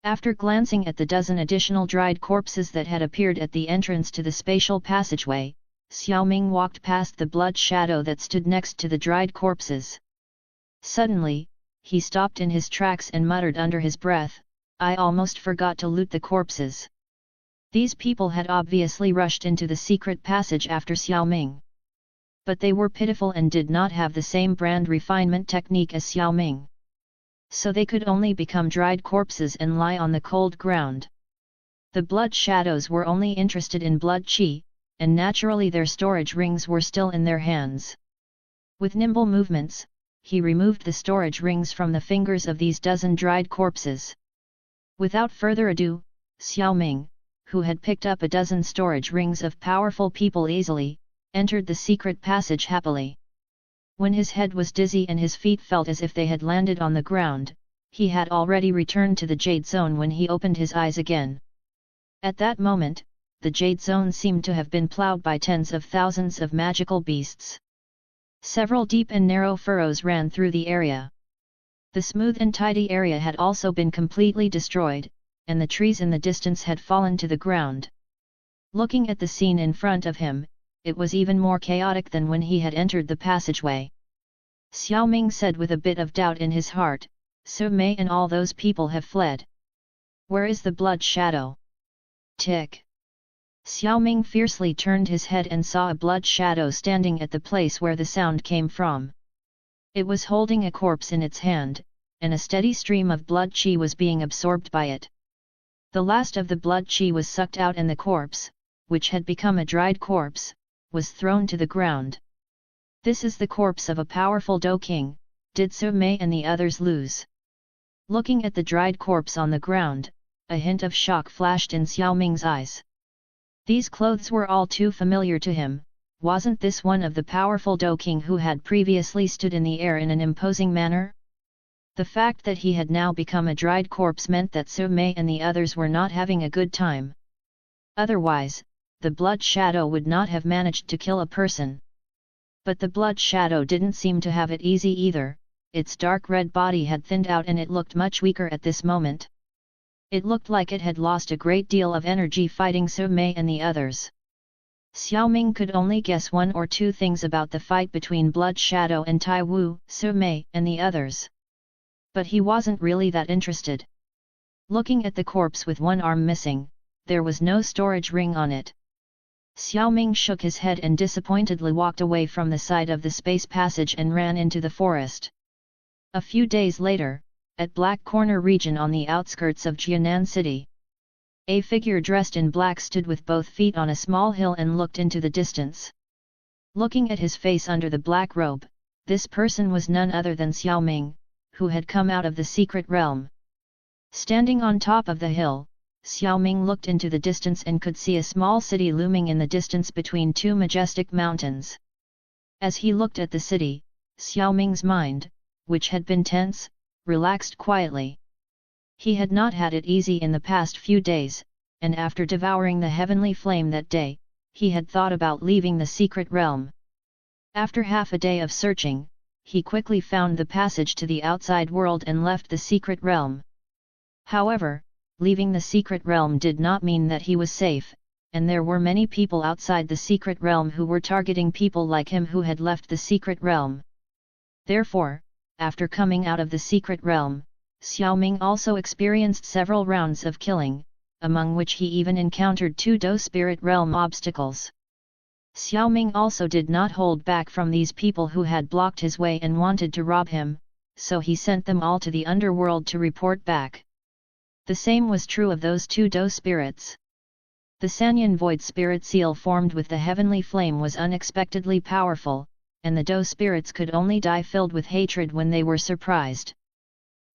After glancing at the dozen additional dried corpses that had appeared at the entrance to the spatial passageway, Xiao Ming walked past the blood shadow that stood next to the dried corpses. Suddenly, he stopped in his tracks and muttered under his breath, "I almost forgot to loot the corpses." These people had obviously rushed into the secret passage after Xiao Ming. But they were pitiful and did not have the same brand refinement technique as Xiao Ming. So they could only become dried corpses and lie on the cold ground. The blood shadows were only interested in blood qi, and naturally their storage rings were still in their hands. With nimble movements, he removed the storage rings from the fingers of these dozen dried corpses. Without further ado, Xiao Ming, who had picked up a dozen storage rings of powerful people easily, entered the secret passage happily. When his head was dizzy and his feet felt as if they had landed on the ground, he had already returned to the Jade Zone when he opened his eyes again. At that moment, the Jade Zone seemed to have been plowed by tens of thousands of magical beasts. Several deep and narrow furrows ran through the area. The smooth and tidy area had also been completely destroyed, and the trees in the distance had fallen to the ground. Looking at the scene in front of him, it was even more chaotic than when he had entered the passageway. Xiao Ming said with a bit of doubt in his heart, "Su Mei and all those people have fled. Where is the blood shadow?" Tick. Xiao Ming fiercely turned his head and saw a blood shadow standing at the place where the sound came from. It was holding a corpse in its hand, and a steady stream of blood qi was being absorbed by it. The last of the blood qi was sucked out and the corpse, which had become a dried corpse, was thrown to the ground. "This is the corpse of a powerful Do King, did Su Mei and the others lose?" Looking at the dried corpse on the ground, a hint of shock flashed in Xiao Ming's eyes. These clothes were all too familiar to him. Wasn't this one of the powerful Do King who had previously stood in the air in an imposing manner? The fact that he had now become a dried corpse meant that Su Mei and the others were not having a good time. Otherwise, the blood shadow would not have managed to kill a person. But the blood shadow didn't seem to have it easy either. Its dark red body had thinned out and it looked much weaker at this moment. It looked like it had lost a great deal of energy fighting Su Mei and the others. Xiao Ming could only guess one or two things about the fight between Blood Shadow and Tai Wu, Su Mei and the others. But he wasn't really that interested. Looking at the corpse with one arm missing, there was no storage ring on it. Xiao Ming shook his head and disappointedly walked away from the side of the space passage and ran into the forest. A few days later, at Black Corner region on the outskirts of Jianan City, a figure dressed in black stood with both feet on a small hill and looked into the distance. Looking at his face under the black robe, this person was none other than Xiao Ming, who had come out of the secret realm. Standing on top of the hill, Xiao Ming looked into the distance and could see a small city looming in the distance between two majestic mountains. As he looked at the city, Xiao Ming's mind, which had been tense, relaxed quietly. He had not had it easy in the past few days, and after devouring the heavenly flame that day, he had thought about leaving the secret realm. After half a day of searching, he quickly found the passage to the outside world and left the secret realm. However, leaving the secret realm did not mean that he was safe, and there were many people outside the secret realm who were targeting people like him who had left the secret realm. Therefore, after coming out of the secret realm, Xiao Ming also experienced several rounds of killing, among which he even encountered two Do Spirit Realm obstacles. Xiao Ming also did not hold back from these people who had blocked his way and wanted to rob him, so he sent them all to the underworld to report back. The same was true of those two Do spirits. The Sanyan Void Spirit seal formed with the heavenly flame was unexpectedly powerful, and the Do spirits could only die filled with hatred when they were surprised.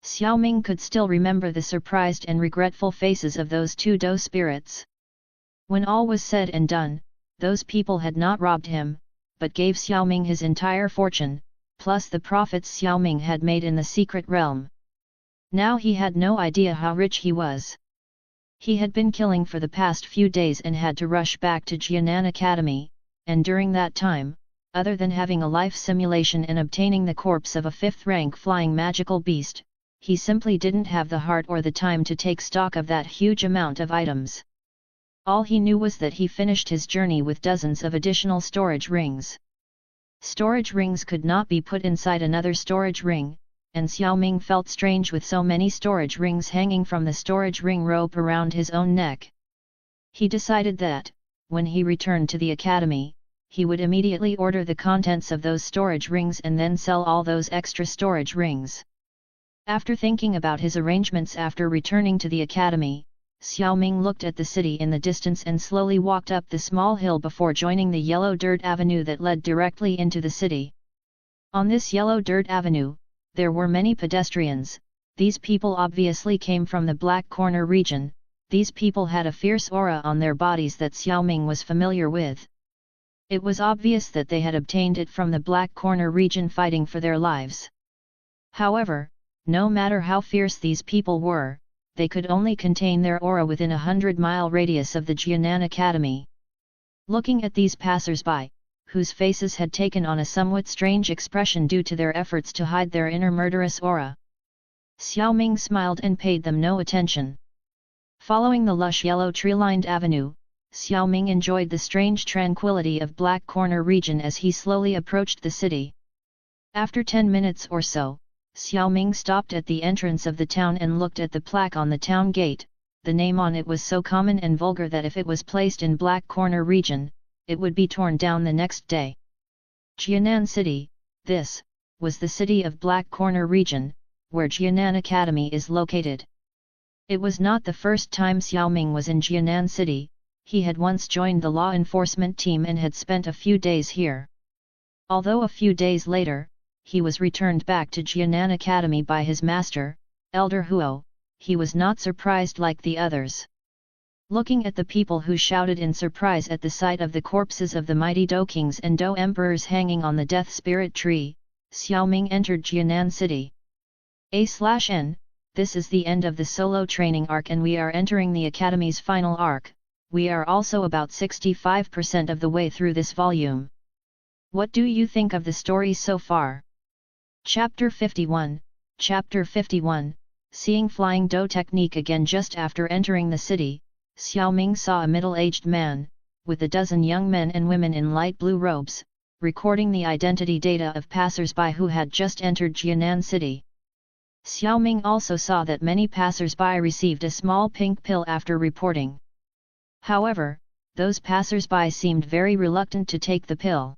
Xiao Ming could still remember the surprised and regretful faces of those two Do spirits. When all was said and done, those people had not robbed him, but gave Xiao Ming his entire fortune, plus the profits Xiao Ming had made in the secret realm. Now he had no idea how rich he was. He had been killing for the past few days and had to rush back to Jianan Academy, and during that time, other than having a life simulation and obtaining the corpse of a 5th-rank flying magical beast, he simply didn't have the heart or the time to take stock of that huge amount of items. All he knew was that he finished his journey with dozens of additional storage rings. Storage rings could not be put inside another storage ring, and Xiao Ming felt strange with so many storage rings hanging from the storage ring rope around his own neck. He decided that, when he returned to the academy, he would immediately order the contents of those storage rings and then sell all those extra storage rings. After thinking about his arrangements after returning to the academy, Xiao Ming looked at the city in the distance and slowly walked up the small hill before joining the yellow dirt avenue that led directly into the city. On this yellow dirt avenue, there were many pedestrians. These people obviously came from the Black Corner region. These people had a fierce aura on their bodies that Xiao Ming was familiar with. It was obvious that they had obtained it from the Black Corner region fighting for their lives. However, no matter how fierce these people were, they could only contain their aura within a 100-mile radius of the Jianan Academy. Looking at these passers-by, whose faces had taken on a somewhat strange expression due to their efforts to hide their inner murderous aura, Xiao Ming smiled and paid them no attention. Following the lush yellow tree-lined avenue, Xiao Ming enjoyed the strange tranquility of Black Corner region as he slowly approached the city. After 10 minutes or so, Xiao Ming stopped at the entrance of the town and looked at the plaque on the town gate. The name on it was so common and vulgar that if it was placed in Black Corner region, it would be torn down the next day. Jianan City, this, was the city of Black Corner region, where Jianan Academy is located. It was not the first time Xiao Ming was in Jianan City. He had once joined the law enforcement team and had spent a few days here. Although a few days later, he was returned back to Jianan Academy by his master, Elder Huo, he was not surprised like the others. Looking at the people who shouted in surprise at the sight of the corpses of the mighty Do Kings and Do Emperors hanging on the Death Spirit tree, Xiao Ming entered Jianan City. A/N, this is the end of the solo training arc and we are entering the Academy's final arc. We are also about 65% of the way through this volume. What do you think of the story so far? Chapter 51, Chapter 51, Seeing Flying Dough Technique. Again, just after entering the city, Xiao Ming saw a middle-aged man, with a dozen young men and women in light blue robes, recording the identity data of passers-by who had just entered Jianan City. Xiao Ming also saw that many passers-by received a small pink pill after reporting. However, those passers-by seemed very reluctant to take the pill.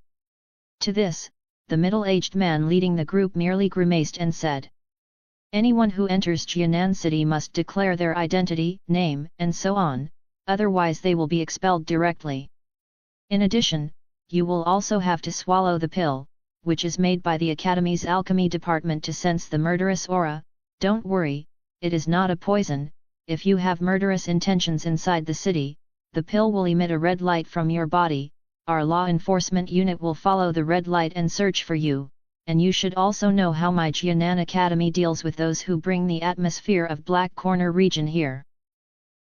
To this, the middle-aged man leading the group merely grimaced and said, "Anyone who enters Jianan City must declare their identity, name, and so on, otherwise they will be expelled directly. In addition, you will also have to swallow the pill, which is made by the Academy's alchemy department to sense the murderous aura. Don't worry, it is not a poison. If you have murderous intentions inside the city, the pill will emit a red light from your body. Our law enforcement unit will follow the red light and search for you, and you should also know how my Jianan Academy deals with those who bring the atmosphere of Black Corner region here.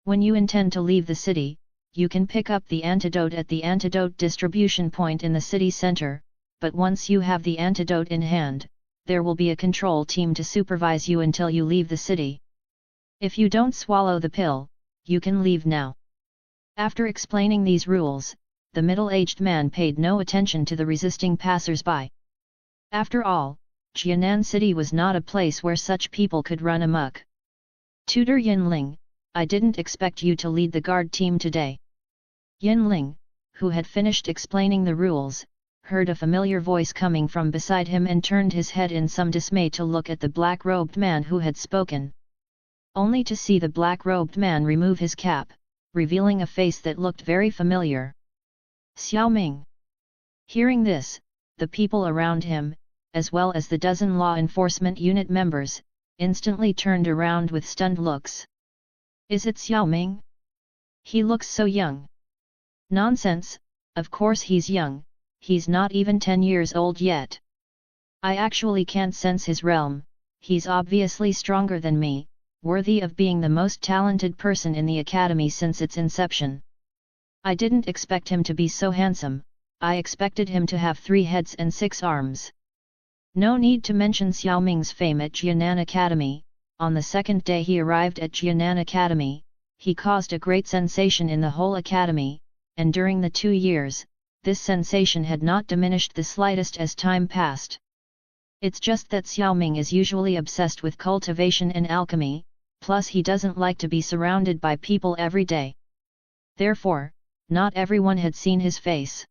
When you intend to leave the city, you can pick up the antidote at the antidote distribution point in the city center, but once you have the antidote in hand, there will be a control team to supervise you until you leave the city. If you don't swallow the pill, you can leave now." After explaining these rules, the middle-aged man paid no attention to the resisting passers-by. After all, Jianan City was not a place where such people could run amok. "Tutor Yinling, I didn't expect you to lead the guard team today." Yinling, who had finished explaining the rules, heard a familiar voice coming from beside him and turned his head in some dismay to look at the black-robed man who had spoken. Only to see the black-robed man remove his cap, revealing a face that looked very familiar. Xiao Ming. Hearing this, the people around him, as well as the dozen law enforcement unit members, instantly turned around with stunned looks. "Is it Xiao Ming? He looks so young." "Nonsense, of course he's young, he's not even 10 years old yet. I actually can't sense his realm, he's obviously stronger than me, worthy of being the most talented person in the Academy since its inception. I didn't expect him to be so handsome, I expected him to have 3 heads and 6 arms." No need to mention Xiao Ming's fame at Jianan Academy. On the second day he arrived at Jianan Academy, he caused a great sensation in the whole academy, and during the 2 years, this sensation had not diminished the slightest as time passed. It's just that Xiao Ming is usually obsessed with cultivation and alchemy, plus he doesn't like to be surrounded by people every day. Therefore, not everyone had seen his face.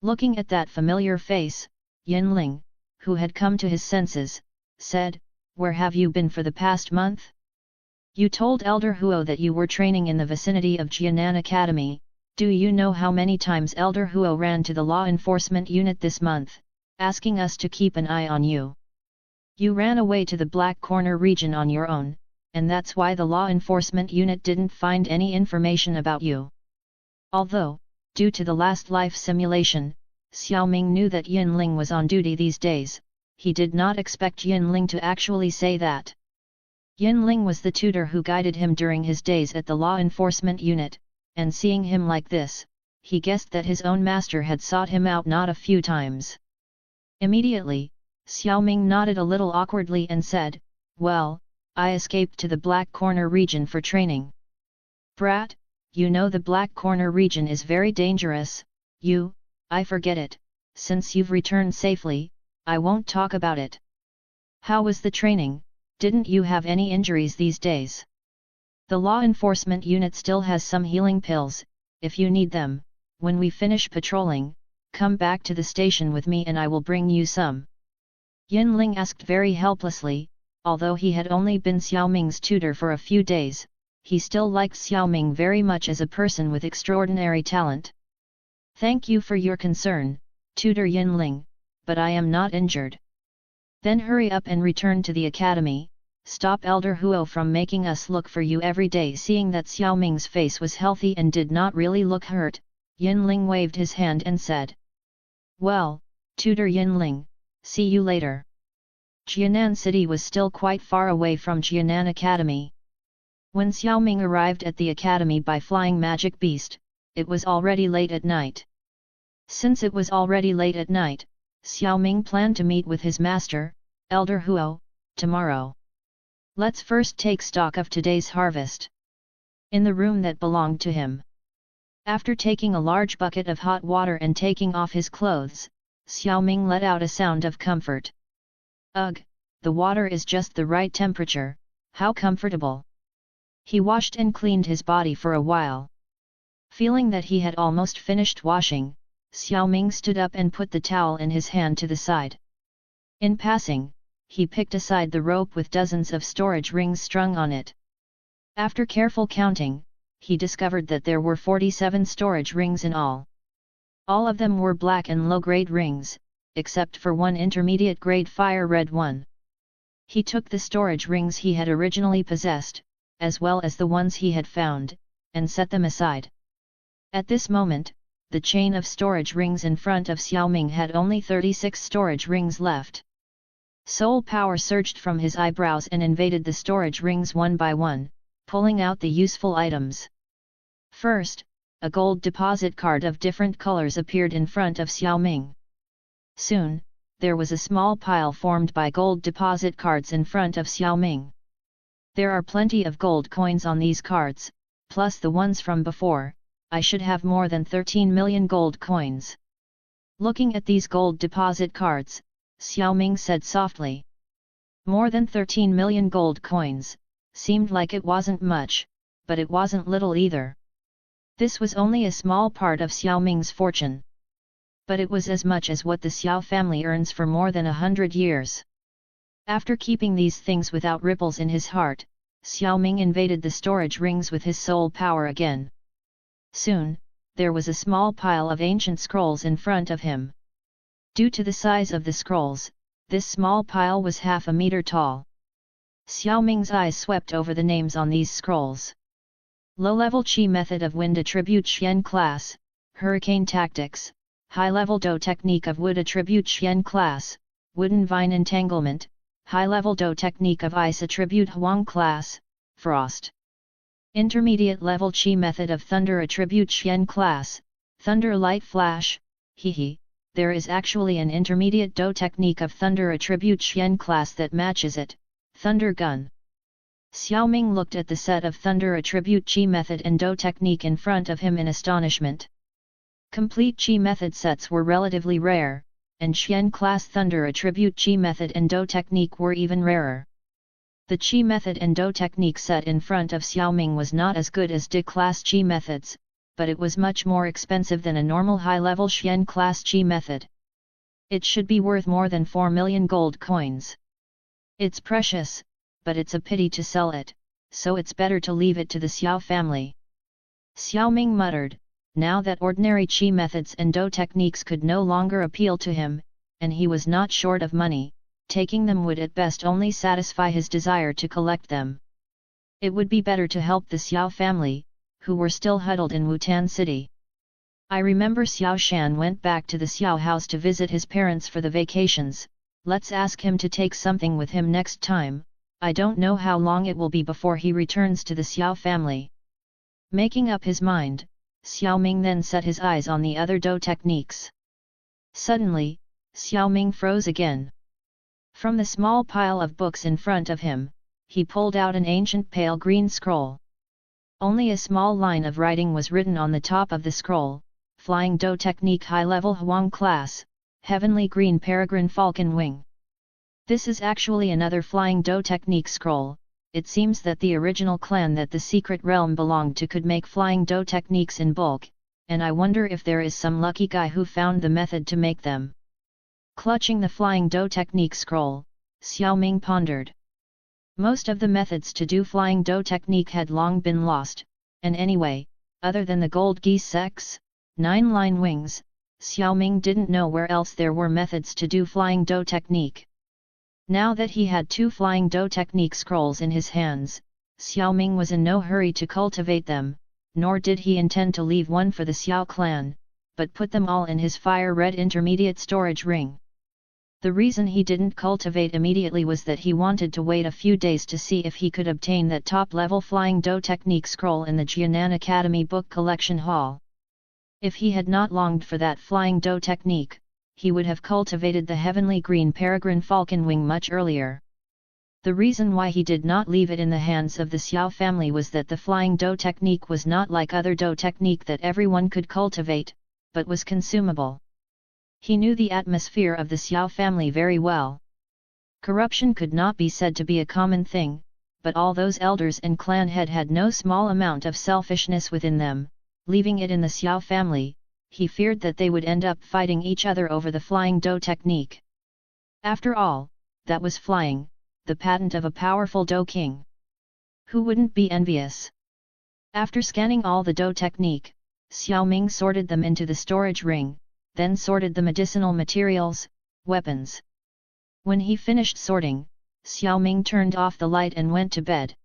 Looking at that familiar face, Yinling, who had come to his senses, said, "Where have you been for the past month? You told Elder Huo that you were training in the vicinity of Jianan Academy. Do you know how many times Elder Huo ran to the law enforcement unit this month, asking us to keep an eye on you? You ran away to the Black Corner region on your own, and that's why the law enforcement unit didn't find any information about you." Although, due to the last life simulation, Xiao Ming knew that Yinling was on duty these days, he did not expect Yinling to actually say that. Yinling was the tutor who guided him during his days at the law enforcement unit, and seeing him like this, he guessed that his own master had sought him out not a few times. Immediately, Xiao Ming nodded a little awkwardly and said, "Well, I escaped to the Black Corner region for training." "Brat, you know the Black Corner region is very dangerous. I forget it, since you've returned safely, I won't talk about it. How was the training, didn't you have any injuries these days? The law enforcement unit still has some healing pills, if you need them. When we finish patrolling, come back to the station with me and I will bring you some." Yinling asked very helplessly. Although he had only been Xiao Ming's tutor for a few days, he still liked Xiao Ming very much as a person with extraordinary talent. "Thank you for your concern, Tutor Yinling, but I am not injured." "Then hurry up and return to the academy, stop Elder Huo from making us look for you every day." Seeing that Xiao Ming's face was healthy and did not really look hurt, Yinling waved his hand and said, "Well, Tutor Yinling, see you later." Jianan City was still quite far away from Jianan Academy. When Xiao Ming arrived at the academy by flying magic beast, it was already late at night. Since it was already late at night, Xiao Ming planned to meet with his master, Elder Huo, tomorrow. Let's first take stock of today's harvest. In the room that belonged to him. After taking a large bucket of hot water and taking off his clothes, Xiao Ming let out a sound of comfort. Ugh, the water is just the right temperature, how comfortable. He washed and cleaned his body for a while. Feeling that he had almost finished washing, Xiao Ming stood up and put the towel in his hand to the side. In passing, he picked aside the rope with dozens of storage rings strung on it. After careful counting, he discovered that there were 47 storage rings in all. All of them were black and low-grade rings, except for one intermediate-grade fire-red one. He took the storage rings he had originally possessed, as well as the ones he had found, and set them aside. At this moment, the chain of storage rings in front of Xiao Ming had only 36 storage rings left. Soul power surged from his eyebrows and invaded the storage rings one by one, pulling out the useful items. First, a gold deposit card of different colors appeared in front of Xiao Ming. Soon, there was a small pile formed by gold deposit cards in front of Xiao Ming. There are plenty of gold coins on these cards, plus the ones from before. I should have more than 13 million gold coins. Looking at these gold deposit cards, Xiao Ming said softly. More than 13 million gold coins, seemed like it wasn't much, but it wasn't little either. This was only a small part of Xiao Ming's fortune. But it was as much as what the Xiao family earns for more than 100 years. After keeping these things without ripples in his heart, Xiao Ming invaded the storage rings with his soul power again. Soon, there was a small pile of ancient scrolls in front of him. Due to the size of the scrolls, this small pile was half a meter tall. Xiao Ming's eyes swept over the names on these scrolls. Low-level Qi method of wind attribute Xian class, hurricane tactics, high-level Do technique of wood attribute Xian class, wooden vine entanglement, high-level Do technique of ice attribute Huang class, frost. Intermediate level Qi method of thunder attribute Xian class, thunder light flash, there is actually an intermediate Do technique of thunder attribute Xian class that matches it, thunder gun. Xiao Ming looked at the set of thunder attribute Qi method and Do technique in front of him in astonishment. Complete Qi method sets were relatively rare, and Xian class thunder attribute Qi method and Do technique were even rarer. The Qi method and Do technique set in front of Xiao Ming was not as good as De class Qi methods, but it was much more expensive than a normal high-level Xian class Qi method. It should be worth more than 4 million gold coins. It's precious, but it's a pity to sell it, so it's better to leave it to the Xiao family. Xiao Ming muttered, now that ordinary Qi methods and Do techniques could no longer appeal to him, and he was not short of money. Taking them would at best only satisfy his desire to collect them. It would be better to help the Xiao family, who were still huddled in Wutan City. I remember Xiao Shan went back to the Xiao house to visit his parents for the vacations. Let's ask him to take something with him next time. I don't know how long it will be before he returns to the Xiao family. Making up his mind, Xiao Ming then set his eyes on the other Do techniques. Suddenly, Xiao Ming froze again. From the small pile of books in front of him, he pulled out an ancient pale green scroll. Only a small line of writing was written on the top of the scroll, Flying Do Technique High-Level Huang Class, Heavenly Green Peregrine Falcon Wing. This is actually another Flying Do Technique scroll. It seems that the original clan that the secret realm belonged to could make Flying Do techniques in bulk, and I wonder if there is some lucky guy who found the method to make them. Clutching the Flying Do technique scroll, Xiao Ming pondered. Most of the methods to do Flying Do technique had long been lost, and anyway, other than the gold geese 9-line wings, Xiao Ming didn't know where else there were methods to do Flying Do technique. Now that he had 2 Flying Do technique scrolls in his hands, Xiao Ming was in no hurry to cultivate them, nor did he intend to leave one for the Xiao clan, but put them all in his fire-red intermediate storage ring. The reason he didn't cultivate immediately was that he wanted to wait a few days to see if he could obtain that top-level Flying Do technique scroll in the Jianan Academy book collection hall. If he had not longed for that Flying Do technique, he would have cultivated the heavenly green peregrine falcon wing much earlier. The reason why he did not leave it in the hands of the Xiao family was that the Flying Do technique was not like other Do technique that everyone could cultivate, but was consumable. He knew the atmosphere of the Xiao family very well. Corruption could not be said to be a common thing, but all those elders and clan head had no small amount of selfishness within them. Leaving it in the Xiao family, he feared that they would end up fighting each other over the Flying Do technique. After all, that was flying, the patent of a powerful Do king. Who wouldn't be envious? After scanning all the Do technique, Xiao Ming sorted them into the storage ring, then sorted the medicinal materials, weapons. When he finished sorting, Xiao Ming turned off the light and went to bed.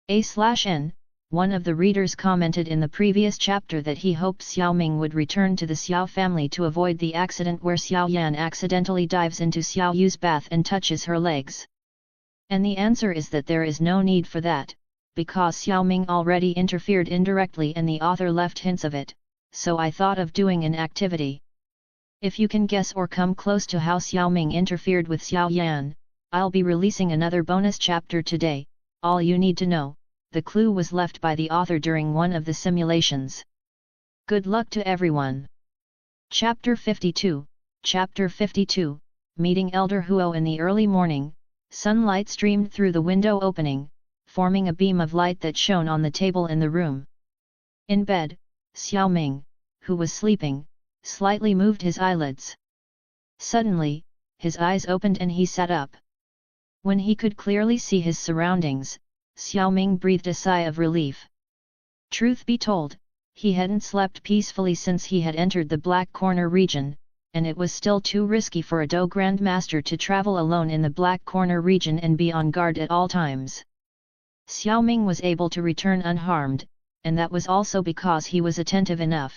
A/N, one of the readers commented in the previous chapter that he hoped Xiao Ming would return to the Xiao family to avoid the accident where Xiao Yan accidentally dives into Xiao Yu's bath and touches her legs. And the answer is that there is no need for that, because Xiao Ming already interfered indirectly and the author left hints of it, so I thought of doing an activity. If you can guess or come close to how Xiao Ming interfered with Xiao Yan, I'll be releasing another bonus chapter today. All you need to know, the clue was left by the author during one of the simulations. Good luck to everyone! Chapter 52, Chapter 52, Meeting Elder Huo in the early morning, sunlight streamed through the window opening, forming a beam of light that shone on the table in the room. In bed, Xiao Ming, who was sleeping, slightly moved his eyelids. Suddenly, his eyes opened and he sat up. When he could clearly see his surroundings, Xiao Ming breathed a sigh of relief. Truth be told, he hadn't slept peacefully since he had entered the Black Corner region, and it was still too risky for a Do Grandmaster to travel alone in the Black Corner region and be on guard at all times. Xiao Ming was able to return unharmed, and that was also because he was attentive enough.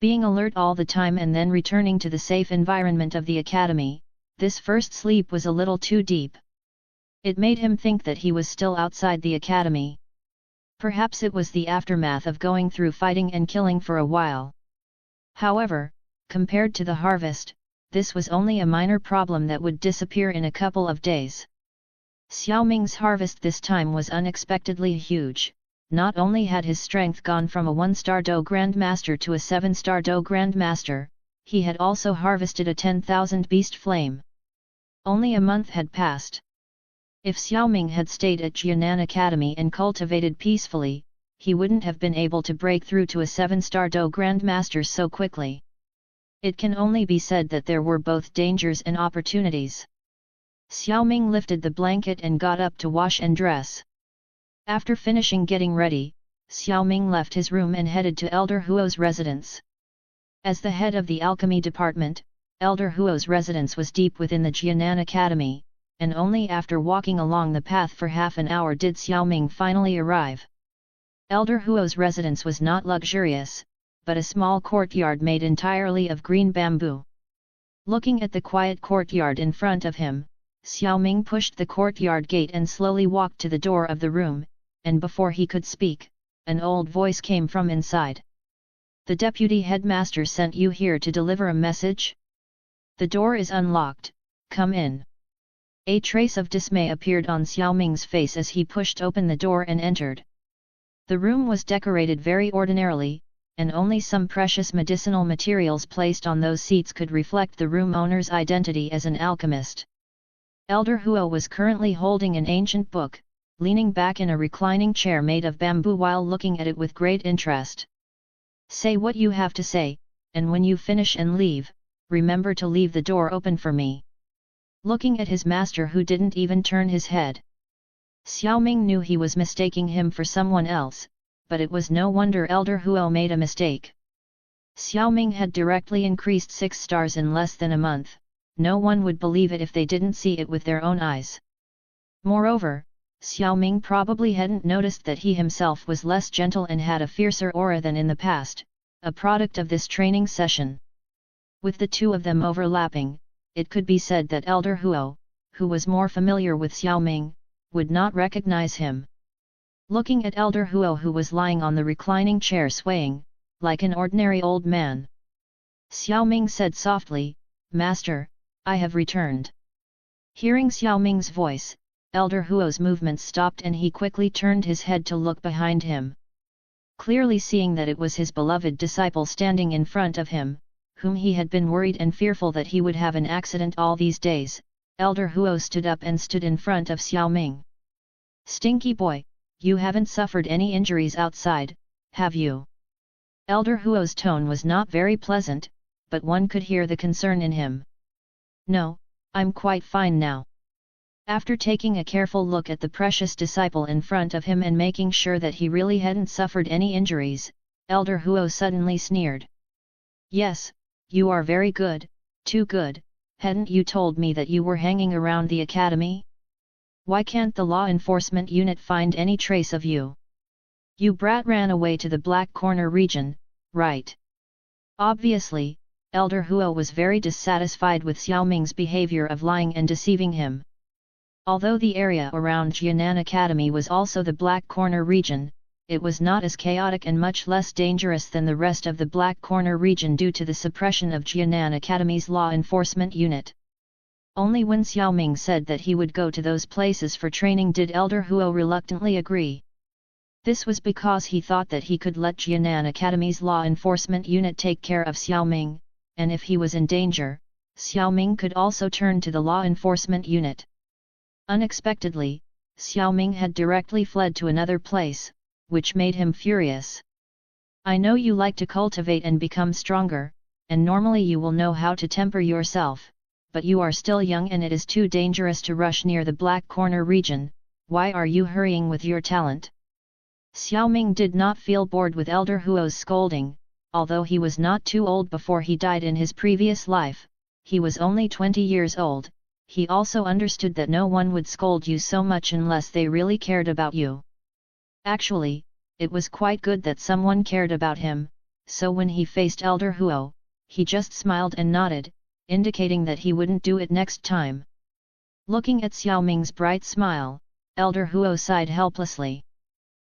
Being alert all the time and then returning to the safe environment of the academy, this first sleep was a little too deep. It made him think that he was still outside the academy. Perhaps it was the aftermath of going through fighting and killing for a while. However, compared to the harvest, this was only a minor problem that would disappear in a couple of days. Xiao Ming's harvest this time was unexpectedly huge. Not only had his strength gone from a 1-star Do Grandmaster to a 7-star Do Grandmaster, he had also harvested a 10,000 beast flame. Only a month had passed. If Xiao Ming had stayed at Jianan Academy and cultivated peacefully, he wouldn't have been able to break through to a 7-star Do Grandmaster so quickly. It can only be said that there were both dangers and opportunities. Xiao Ming lifted the blanket and got up to wash and dress. After finishing getting ready, Xiao Ming left his room and headed to Elder Huo's residence. As the head of the alchemy department, Elder Huo's residence was deep within the Jianan Academy, and only after walking along the path for half an hour did Xiao Ming finally arrive. Elder Huo's residence was not luxurious, but a small courtyard made entirely of green bamboo. Looking at the quiet courtyard in front of him, Xiao Ming pushed the courtyard gate and slowly walked to the door of the room, and before he could speak, an old voice came from inside. The deputy headmaster sent you here to deliver a message? The door is unlocked, come in. A trace of dismay appeared on Xiao Ming's face as he pushed open the door and entered. The room was decorated very ordinarily, and only some precious medicinal materials placed on those seats could reflect the room owner's identity as an alchemist. Elder Huo was currently holding an ancient book, leaning back in a reclining chair made of bamboo while looking at it with great interest. Say what you have to say, and when you finish and leave, remember to leave the door open for me. Looking at his master who didn't even turn his head, Xiao Ming knew he was mistaking him for someone else, but it was no wonder Elder Huo made a mistake. Xiao Ming had directly increased 6 stars in less than a month. No one would believe it if they didn't see it with their own eyes. Moreover, Xiao Ming probably hadn't noticed that he himself was less gentle and had a fiercer aura than in the past, a product of this training session. With the two of them overlapping, it could be said that Elder Huo, who was more familiar with Xiao Ming, would not recognize him. Looking at Elder Huo, who was lying on the reclining chair swaying, like an ordinary old man, Xiao Ming said softly, "Master, I have returned." Hearing Xiao Ming's voice, Elder Huo's movements stopped and he quickly turned his head to look behind him. Clearly seeing that it was his beloved disciple standing in front of him, whom he had been worried and fearful that he would have an accident all these days, Elder Huo stood up and stood in front of Xiao Ming. "Stinky boy, you haven't suffered any injuries outside, have you?" Elder Huo's tone was not very pleasant, but one could hear the concern in him. "No, I'm quite fine now." After taking a careful look at the precious disciple in front of him and making sure that he really hadn't suffered any injuries, Elder Huo suddenly sneered. "Yes, you are very good, too good. Hadn't you told me that you were hanging around the academy? Why can't the law enforcement unit find any trace of you? You brat ran away to the Black Corner region, right?" Obviously, Elder Huo was very dissatisfied with Xiao Ming's behavior of lying and deceiving him. Although the area around Jianan Academy was also the Black Corner region, it was not as chaotic and much less dangerous than the rest of the Black Corner region due to the suppression of Jianan Academy's law enforcement unit. Only when Xiao Ming said that he would go to those places for training did Elder Huo reluctantly agree. This was because he thought that he could let Jianan Academy's law enforcement unit take care of Xiao Ming, and if he was in danger, Xiao Ming could also turn to the law enforcement unit. Unexpectedly, Xiao Ming had directly fled to another place, which made him furious. "I know you like to cultivate and become stronger, and normally you will know how to temper yourself, but you are still young and it is too dangerous to rush near the Black Corner region. Why are you hurrying with your talent?" Xiao Ming did not feel bored with Elder Huo's scolding, although he was not too old before he died in his previous life, he was only 20 years old. He also understood that no one would scold you so much unless they really cared about you. Actually, it was quite good that someone cared about him, so when he faced Elder Huo, he just smiled and nodded, indicating that he wouldn't do it next time. Looking at Xiao Ming's bright smile, Elder Huo sighed helplessly.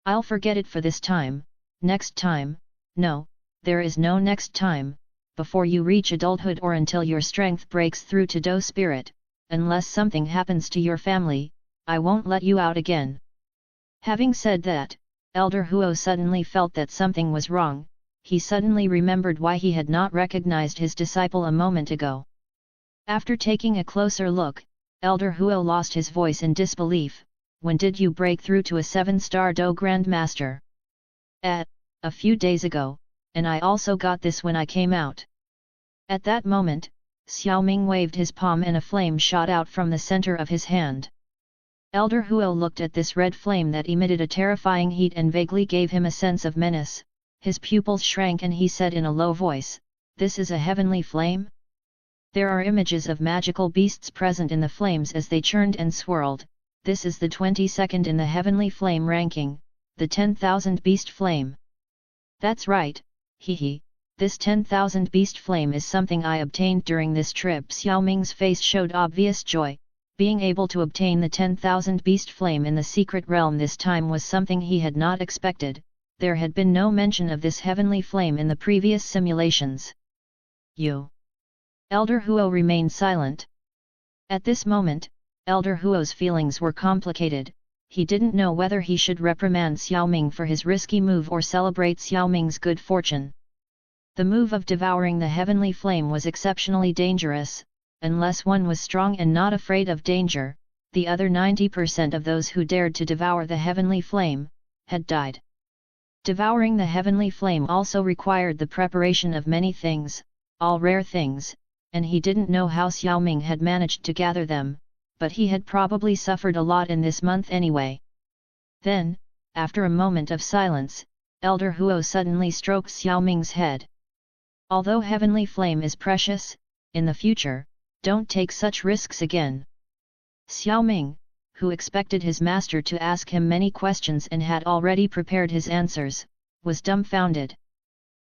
"I'll forget it for this time. Next time, no, there is no next time, before you reach adulthood or until your strength breaks through to Do Spirit. Unless something happens to your family, I won't let you out again." Having said that, Elder Huo suddenly felt that something was wrong. He suddenly remembered why he had not recognized his disciple a moment ago. After taking a closer look, Elder Huo lost his voice in disbelief. "When did you break through to a 7-star Do Grandmaster?" A few days ago, and I also got this when I came out." At that moment, Xiao Ming waved his palm and a flame shot out from the center of his hand. Elder Huo looked at this red flame that emitted a terrifying heat and vaguely gave him a sense of menace. His pupils shrank and he said in a low voice, "This is a heavenly flame?" There are images of magical beasts present in the flames as they churned and swirled. This is the 22nd in the heavenly flame ranking, the 10,000 beast flame. "That's right, hehe. This 10,000 beast flame is something I obtained during this trip." Xiao Ming's face showed obvious joy. Being able to obtain the 10,000 beast flame in the secret realm this time was something he had not expected. There had been no mention of this heavenly flame in the previous simulations. "You?" Elder Huo remained silent. At this moment, Elder Huo's feelings were complicated. He didn't know whether he should reprimand Xiao Ming for his risky move or celebrate Xiao Ming's good fortune. The move of devouring the heavenly flame was exceptionally dangerous. Unless one was strong and not afraid of danger, the other 90% of those who dared to devour the heavenly flame had died. Devouring the heavenly flame also required the preparation of many things, all rare things, and he didn't know how Xiao Ming had managed to gather them, but he had probably suffered a lot in this month anyway. Then, after a moment of silence, Elder Huo suddenly stroked Xiao Ming's head. "Although heavenly flame is precious, in the future, don't take such risks again." Xiao Ming, who expected his master to ask him many questions and had already prepared his answers, was dumbfounded.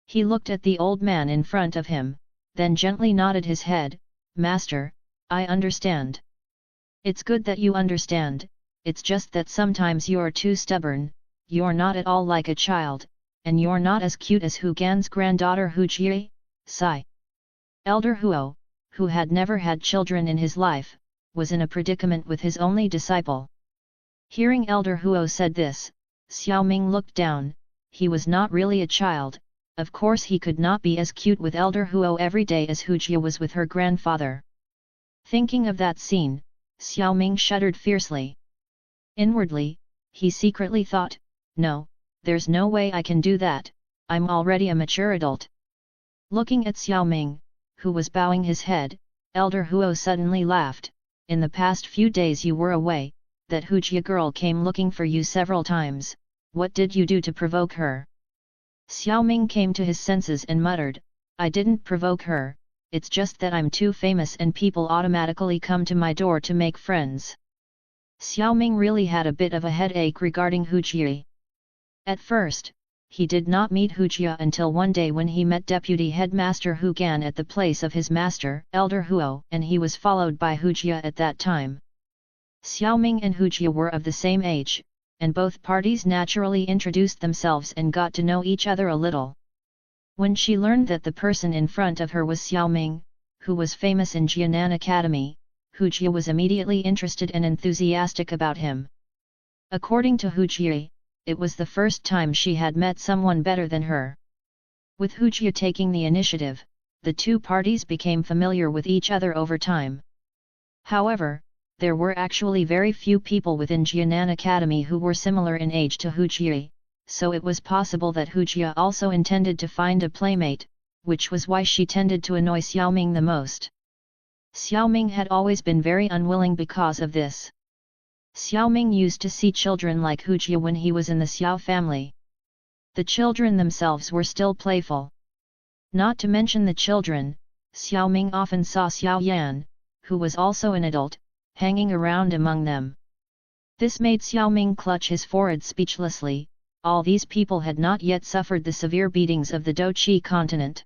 He looked at the old man in front of him, then gently nodded his head, Master, I understand. It's good that you understand, it's just that sometimes you're too stubborn, you're not at all like a child, and you're not as cute as Hu Gan's granddaughter Hu Jie, sigh. Elder Huo, who had never had children in his life, was in a predicament with his only disciple. Hearing Elder Huo said this, Xiao Ming looked down. He was not really a child, of course he could not be as cute with Elder Huo every day as Hu Jie was with her grandfather. Thinking of that scene, Xiao Ming shuddered fiercely. Inwardly, he secretly thought, no, there's no way I can do that, I'm already a mature adult. Looking at Xiao Ming, who was bowing his head, Elder Huo suddenly laughed. In the past few days you were away, that Hu Jie girl came looking for you several times, what did you do to provoke her? Xiao Ming came to his senses and muttered, I didn't provoke her, it's just that I'm too famous and people automatically come to my door to make friends. Xiao Ming really had a bit of a headache regarding Hu Jie. At first, he did not meet Hu Jie until one day when he met Deputy Headmaster Hu Gan at the place of his master, Elder Huo, and he was followed by Hu Jie at that time. Xiao Ming and Hu Jie were of the same age, and both parties naturally introduced themselves and got to know each other a little. When she learned that the person in front of her was Xiao Ming, who was famous in Jianan Academy, Hu Jie was immediately interested and enthusiastic about him. According to Hu Jie, it was the first time she had met someone better than her. With Hu Jie taking the initiative, the two parties became familiar with each other over time. However, there were actually very few people within Jianan Academy who were similar in age to Hu Jie, so it was possible that Hu Jie also intended to find a playmate, which was why she tended to annoy Xiao Ming the most. Xiao Ming had always been very unwilling because of this. Xiao Ming used to see children like Hu Jie when he was in the Xiao family. The children themselves were still playful. Not to mention the children, Xiao Ming often saw Xiao Yan, who was also an adult, hanging around among them. This made Xiao Ming clutch his forehead speechlessly. All these people had not yet suffered the severe beatings of the Doqi continent.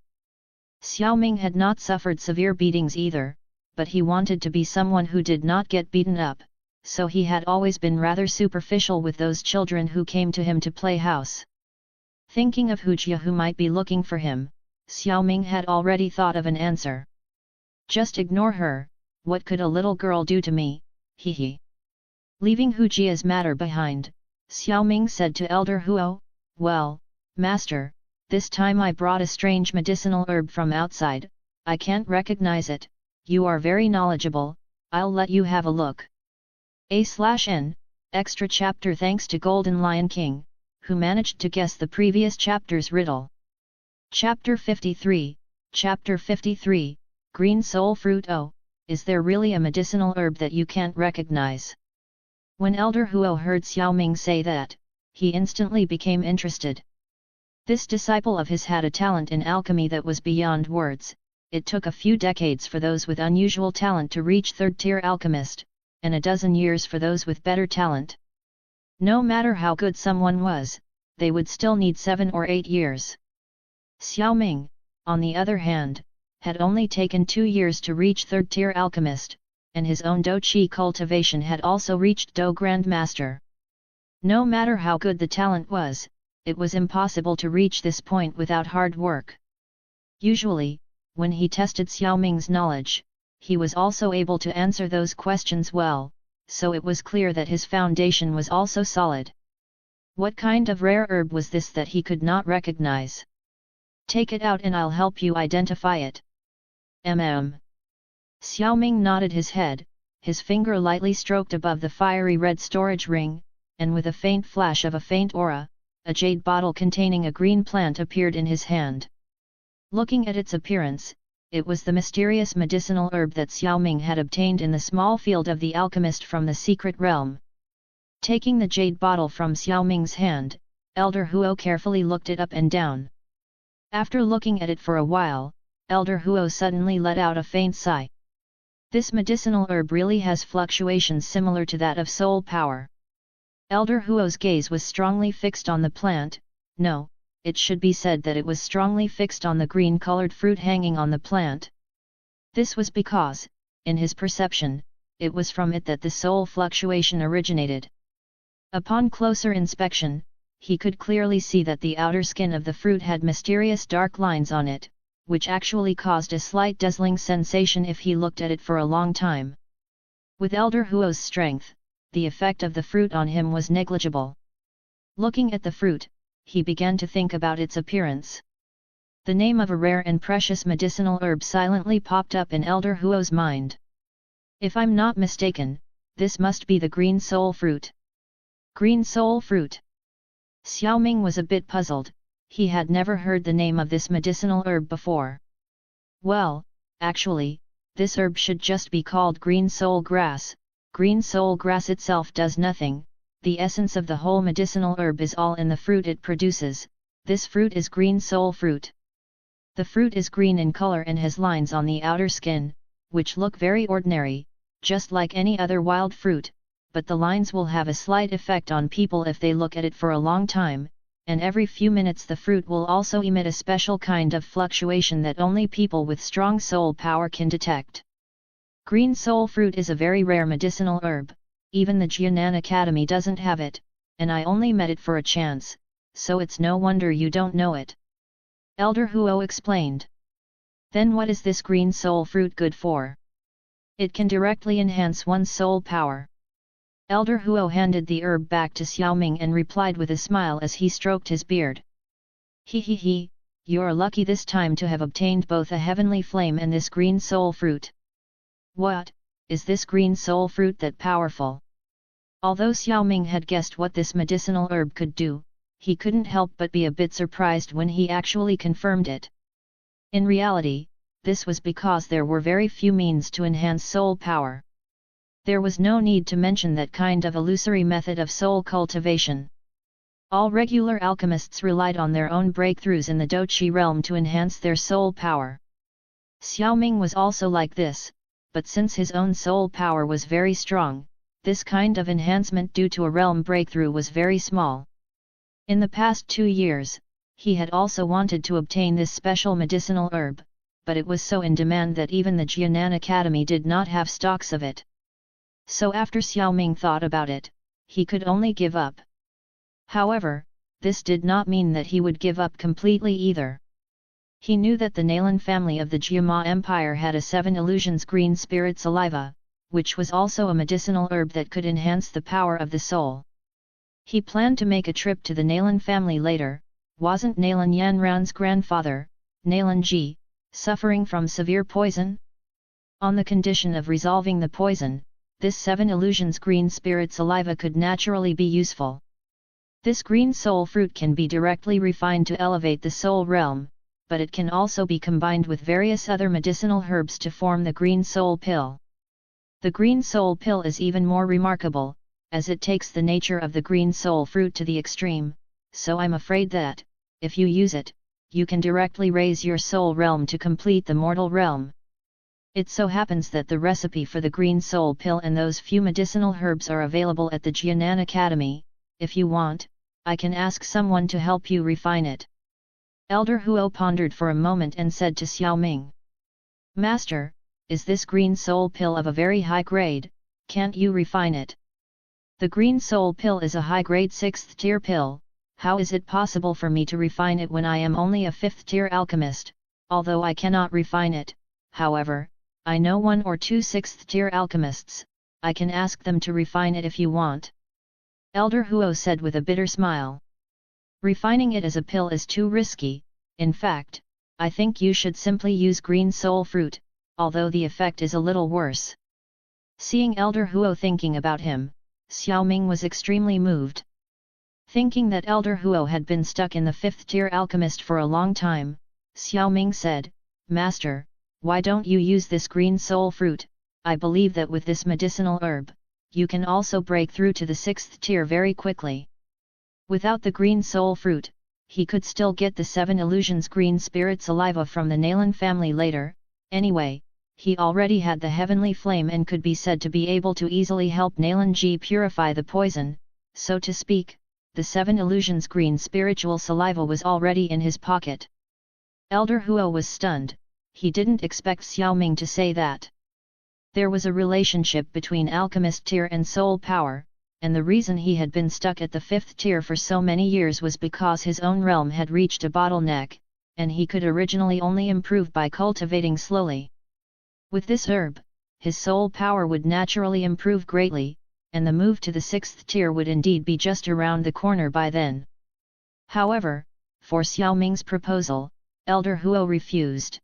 Xiao Ming had not suffered severe beatings either, but he wanted to be someone who did not get beaten up, so he had always been rather superficial with those children who came to him to play house. Thinking of Hu Jie who might be looking for him, Xiao Ming had already thought of an answer. Just ignore her. What could a little girl do to me, he he. Leaving Hu Jie's matter behind, Xiao Ming said to Elder Huo, well, master, this time I brought a strange medicinal herb from outside, I can't recognize it, you are very knowledgeable, I'll let you have a look. A/N, extra chapter thanks to Golden Lion King, who managed to guess the previous chapter's riddle. Chapter 53, Green Soul Fruit. Oh, is there really a medicinal herb that you can't recognize? When Elder Huo heard Xiao Ming say that, he instantly became interested. This disciple of his had a talent in alchemy that was beyond words. It took a few decades for those with unusual talent to reach third-tier alchemist, and a dozen years for those with better talent. No matter how good someone was, they would still need 7 or 8 years. Xiao Ming, on the other hand, had only taken 2 years to reach third-tier alchemist, and his own Doqi cultivation had also reached Do Grandmaster. No matter how good the talent was, it was impossible to reach this point without hard work. Usually, when he tested Xiao Ming's knowledge, he was also able to answer those questions well, so it was clear that his foundation was also solid. What kind of rare herb was this that he could not recognize? Take it out and I'll help you identify it. Xiao Ming nodded his head, his finger lightly stroked above the fiery red storage ring, and with a faint flash of a faint aura, a jade bottle containing a green plant appeared in his hand. Looking at its appearance, it was the mysterious medicinal herb that Xiao Ming had obtained in the small field of the alchemist from the secret realm. Taking the jade bottle from Xiao Ming's hand, Elder Huo carefully looked it up and down. After looking at it for a while, Elder Huo suddenly let out a faint sigh. This medicinal herb really has fluctuations similar to that of soul power. Elder Huo's gaze was strongly fixed on the plant. No, it should be said that it was strongly fixed on the green-colored fruit hanging on the plant. This was because, in his perception, it was from it that the soul fluctuation originated. Upon closer inspection, he could clearly see that the outer skin of the fruit had mysterious dark lines on it, which actually caused a slight dazzling sensation if he looked at it for a long time. With Elder Huo's strength, the effect of the fruit on him was negligible. Looking at the fruit, he began to think about its appearance. The name of a rare and precious medicinal herb silently popped up in Elder Huo's mind. If I'm not mistaken, this must be the green soul fruit. Green soul fruit. Xiao Ming was a bit puzzled, he had never heard the name of this medicinal herb before. Well, actually, this herb should just be called green soul grass. Green soul grass itself does nothing, the essence of the whole medicinal herb is all in the fruit it produces. This fruit is green soul fruit. The fruit is green in color and has lines on the outer skin, which look very ordinary, just like any other wild fruit, but the lines will have a slight effect on people if they look at it for a long time, and every few minutes the fruit will also emit a special kind of fluctuation that only people with strong soul power can detect. Green soul fruit is a very rare medicinal herb, even the Jianan Academy doesn't have it, and I only met it for a chance, so it's no wonder you don't know it. Elder Huo explained. Then what is this green soul fruit good for? It can directly enhance one's soul power. Elder Huo handed the herb back to Xiao Ming and replied with a smile as he stroked his beard. He, you're lucky this time to have obtained both a heavenly flame and this green soul fruit. What, is this green soul fruit that powerful? Although Xiao Ming had guessed what this medicinal herb could do, he couldn't help but be a bit surprised when he actually confirmed it. In reality, this was because there were very few means to enhance soul power. There was no need to mention that kind of illusory method of soul cultivation. All regular alchemists relied on their own breakthroughs in the Doqi realm to enhance their soul power. Xiao Ming was also like this, but since his own soul power was very strong, this kind of enhancement due to a realm breakthrough was very small. In the past 2 years, he had also wanted to obtain this special medicinal herb, but it was so in demand that even the Jianan Academy did not have stocks of it. So after Xiao Ming thought about it, he could only give up. However, this did not mean that he would give up completely either. He knew that the Nalan family of the Jiama Empire had a 7 illusions green spirit saliva, which was also a medicinal herb that could enhance the power of the soul. He planned to make a trip to the Nalan family later. Wasn't Nalan Yanran's grandfather, Nalan Ji, suffering from severe poison? On the condition of resolving the poison, this 7 illusions green spirit saliva could naturally be useful. This green soul fruit can be directly refined to elevate the soul realm, but it can also be combined with various other medicinal herbs to form the green soul pill. The green soul pill is even more remarkable, as it takes the nature of the green soul fruit to the extreme, so I'm afraid that, if you use it, you can directly raise your soul realm to complete the mortal realm. It so happens that the recipe for the green soul pill and those few medicinal herbs are available at the Jianan Academy. If you want, I can ask someone to help you refine it. Elder Huo pondered for a moment and said to Xiao Ming. Master, is this green soul pill of a very high grade? Can't you refine it? The green soul pill is a high-grade 6th tier pill. How is it possible for me to refine it when I am only a 5th tier alchemist? Although I cannot refine it, however, I know 1 or 2 6th tier alchemists. I can ask them to refine it if you want. Elder Huo said with a bitter smile. Refining it as a pill is too risky. In fact, I think you should simply use green soul fruit, although the effect is a little worse. Seeing Elder Huo thinking about him, Xiao Ming was extremely moved. Thinking that Elder Huo had been stuck in the 5th tier alchemist for a long time, Xiao Ming said, Master, why don't you use this green soul fruit? I believe that with this medicinal herb, you can also break through to the 6th tier very quickly. Without the green soul fruit, he could still get the 7 illusions green spirit saliva from the Nalan family later. Anyway, he already had the heavenly flame and could be said to be able to easily help Nalan Ji purify the poison, so to speak. The 7 illusions green spiritual saliva was already in his pocket. Elder Huo was stunned. he didn't expect Xiao Ming to say that. There was a relationship between alchemist tier and soul power, and the reason he had been stuck at the 5th tier for so many years was because his own realm had reached a bottleneck, and he could originally only improve by cultivating slowly. With this herb, his soul power would naturally improve greatly, and the move to the 6th tier would indeed be just around the corner by then. However, for Xiao Ming's proposal, Elder Huo refused.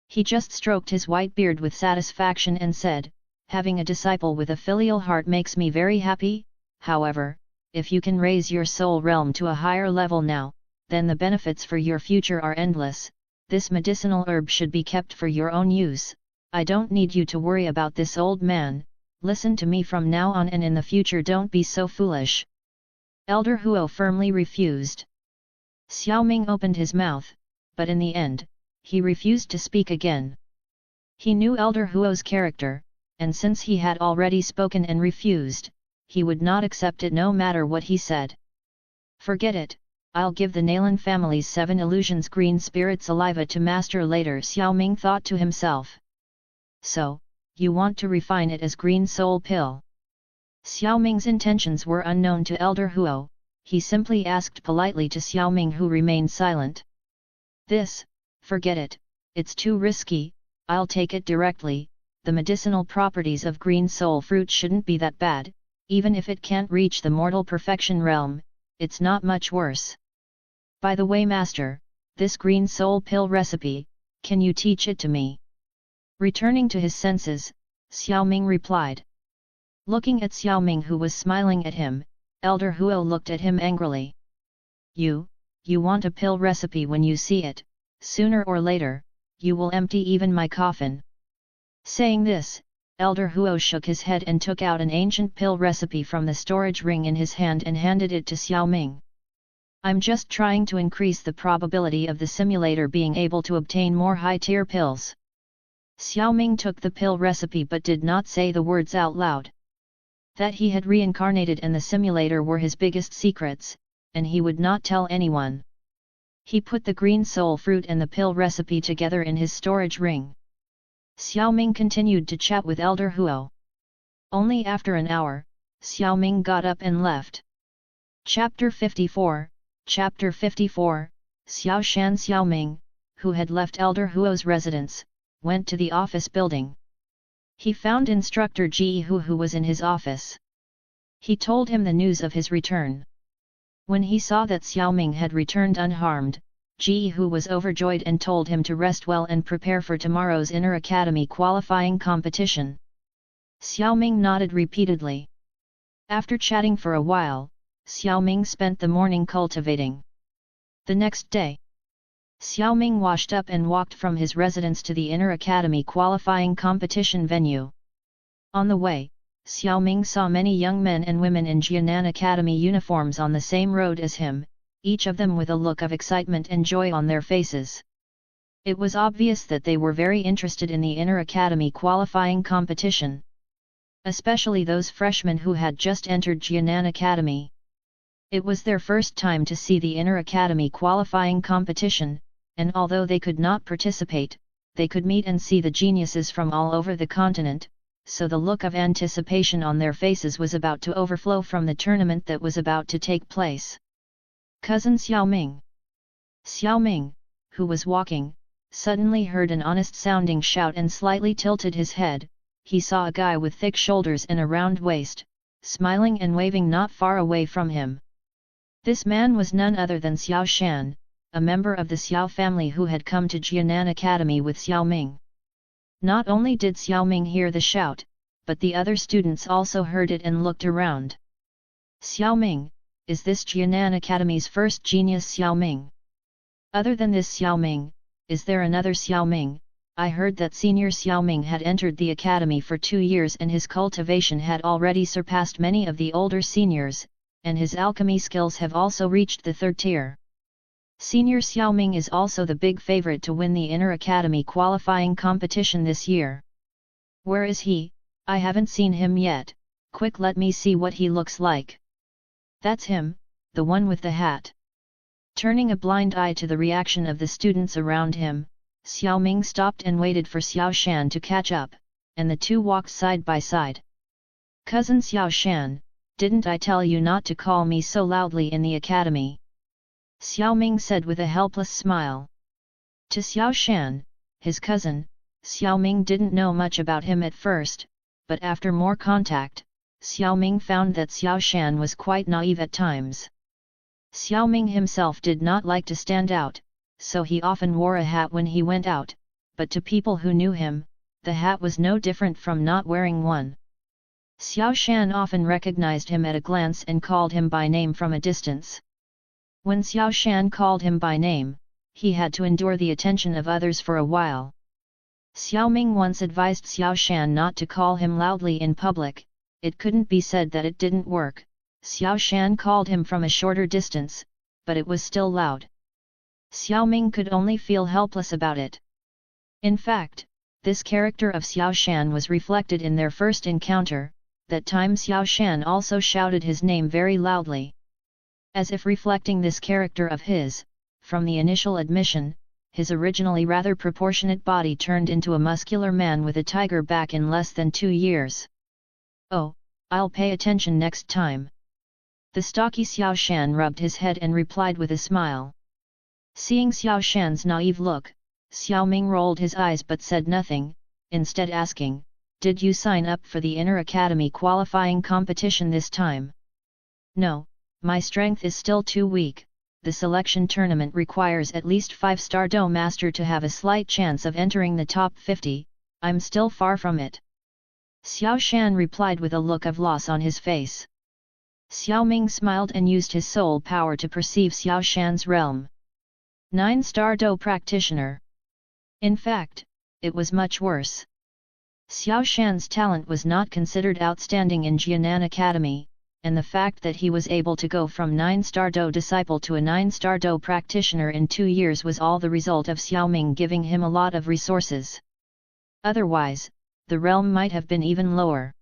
He just stroked his white beard with satisfaction and said, "Having a disciple with a filial heart makes me very happy. However, if you can raise your soul realm to a higher level now, then the benefits for your future are endless. This medicinal herb should be kept for your own use. I don't need you to worry about this, old man. Listen to me from now on, and in the future don't be so foolish." Elder Huo firmly refused. Xiao Ming opened his mouth, but in the end, he refused to speak again. He knew Elder Huo's character, and since he had already spoken and refused, he would not accept it no matter what he said. "Forget it, I'll give the Nalan family's 7 illusions green spirit saliva to master later," Xiao Ming thought to himself. "So, you want to refine it as green soul pill?" Xiao Ming's intentions were unknown to Elder Huo. He simply asked politely to Xiao Ming, who remained silent. Forget it, it's too risky, I'll take it directly. The medicinal properties of green soul fruit shouldn't be that bad, even if it can't reach the mortal perfection realm, it's not much worse. By the way, master, this green soul pill recipe, can you teach it to me?" Returning to his senses, Xiao Ming replied. Looking at Xiao Ming, who was smiling at him, Elder Huo looked at him angrily. You want a pill recipe? When you see it, sooner or later, you will empty even my coffin." Saying this, Elder Huo shook his head and took out an ancient pill recipe from the storage ring in his hand and handed it to Xiao Ming. "I'm just trying to increase the probability of the simulator being able to obtain more high-tier pills." Xiao Ming took the pill recipe but did not say the words out loud. That he had reincarnated and the simulator were his biggest secrets, and he would not tell anyone. He put the green soul fruit and the pill recipe together in his storage ring. Xiao Ming continued to chat with Elder Huo. Only after an hour, Xiao Ming got up and left. Chapter 54, Xiao Shan. Xiao Ming, who had left Elder Huo's residence, went to the office building. He found Instructor Ji Hu, who was in his office. He told him the news of his return. When he saw that Xiao Ming had returned unharmed, Ji Hu was overjoyed and told him to rest well and prepare for tomorrow's Inner Academy qualifying competition. Xiao Ming nodded repeatedly. After chatting for a while, Xiao Ming spent the morning cultivating. The next day, Xiao Ming washed up and walked from his residence to the Inner Academy qualifying competition venue. On the way, Xiao Ming saw many young men and women in Jianan Academy uniforms on the same road as him, each of them with a look of excitement and joy on their faces. It was obvious that they were very interested in the Inner Academy qualifying competition. Especially those freshmen who had just entered Jianan Academy. It was their first time to see the Inner Academy qualifying competition, and although they could not participate, they could meet and see the geniuses from all over the continent, so the look of anticipation on their faces was about to overflow from the tournament that was about to take place. Cousin Xiao Ming. Xiao Ming, who was walking, suddenly heard an honest-sounding shout and slightly tilted his head. He saw a guy with thick shoulders and a round waist, smiling and waving not far away from him. This man was none other than Xiao Shan, a member of the Xiao family who had come to Jianan Academy with Xiao Ming. Not only did Xiao Ming hear the shout, but the other students also heard it and looked around. "Xiao Ming, is this Jianan Academy's first genius Xiao Ming? Other than this Xiao Ming, is there another Xiao Ming? I heard that senior Xiao Ming had entered the academy for 2 years and his cultivation had already surpassed many of the older seniors, and his alchemy skills have also reached the 3rd tier. Senior Xiao Ming is also the big favorite to win the Inner Academy qualifying competition this year. Where is he? I haven't seen him yet. Quick, let me see what he looks like." "That's him, the one with the hat." Turning a blind eye to the reaction of the students around him, Xiao Ming stopped and waited for Xiao Shan to catch up, and the two walked side by side. "Cousin Xiao Shan, didn't I tell you not to call me so loudly in the academy?" Xiao Ming said with a helpless smile. To Xiao Shan, his cousin, Xiao Ming didn't know much about him at first, but after more contact, Xiao Ming found that Xiao Shan was quite naive at times. Xiao Ming himself did not like to stand out, so he often wore a hat when he went out, but to people who knew him, the hat was no different from not wearing one. Xiao Shan often recognized him at a glance and called him by name from a distance. When Xiao Shan called him by name, he had to endure the attention of others for a while. Xiao Ming once advised Xiao Shan not to call him loudly in public. It couldn't be said that it didn't work. Xiao Shan called him from a shorter distance, but it was still loud. Xiao Ming could only feel helpless about it. In fact, this character of Xiao Shan was reflected in their first encounter. That time Xiao Shan also shouted his name very loudly. As if reflecting this character of his, from the initial admission, his originally rather proportionate body turned into a muscular man with a tiger back in less than 2 years. "Oh, I'll pay attention next time." The stocky Xiao Shan rubbed his head and replied with a smile. Seeing Xiao Shan's naive look, Xiao Ming rolled his eyes but said nothing, instead asking, "Did you sign up for the Inner Academy qualifying competition this time?" "No, my strength is still too weak. The selection tournament requires at least 5-star Do Master to have a slight chance of entering the top 50, I'm still far from it." Xiao Shan replied with a look of loss on his face. Xiao Ming smiled and used his soul power to perceive Xiao Shan's realm. 9-star Do practitioner. In fact, it was much worse. Xiao Shan's talent was not considered outstanding in Jianan Academy, and the fact that he was able to go from 9-star Do disciple to a 9-star Do practitioner in 2 years was all the result of Xiao Ming giving him a lot of resources. Otherwise, the realm might have been even lower.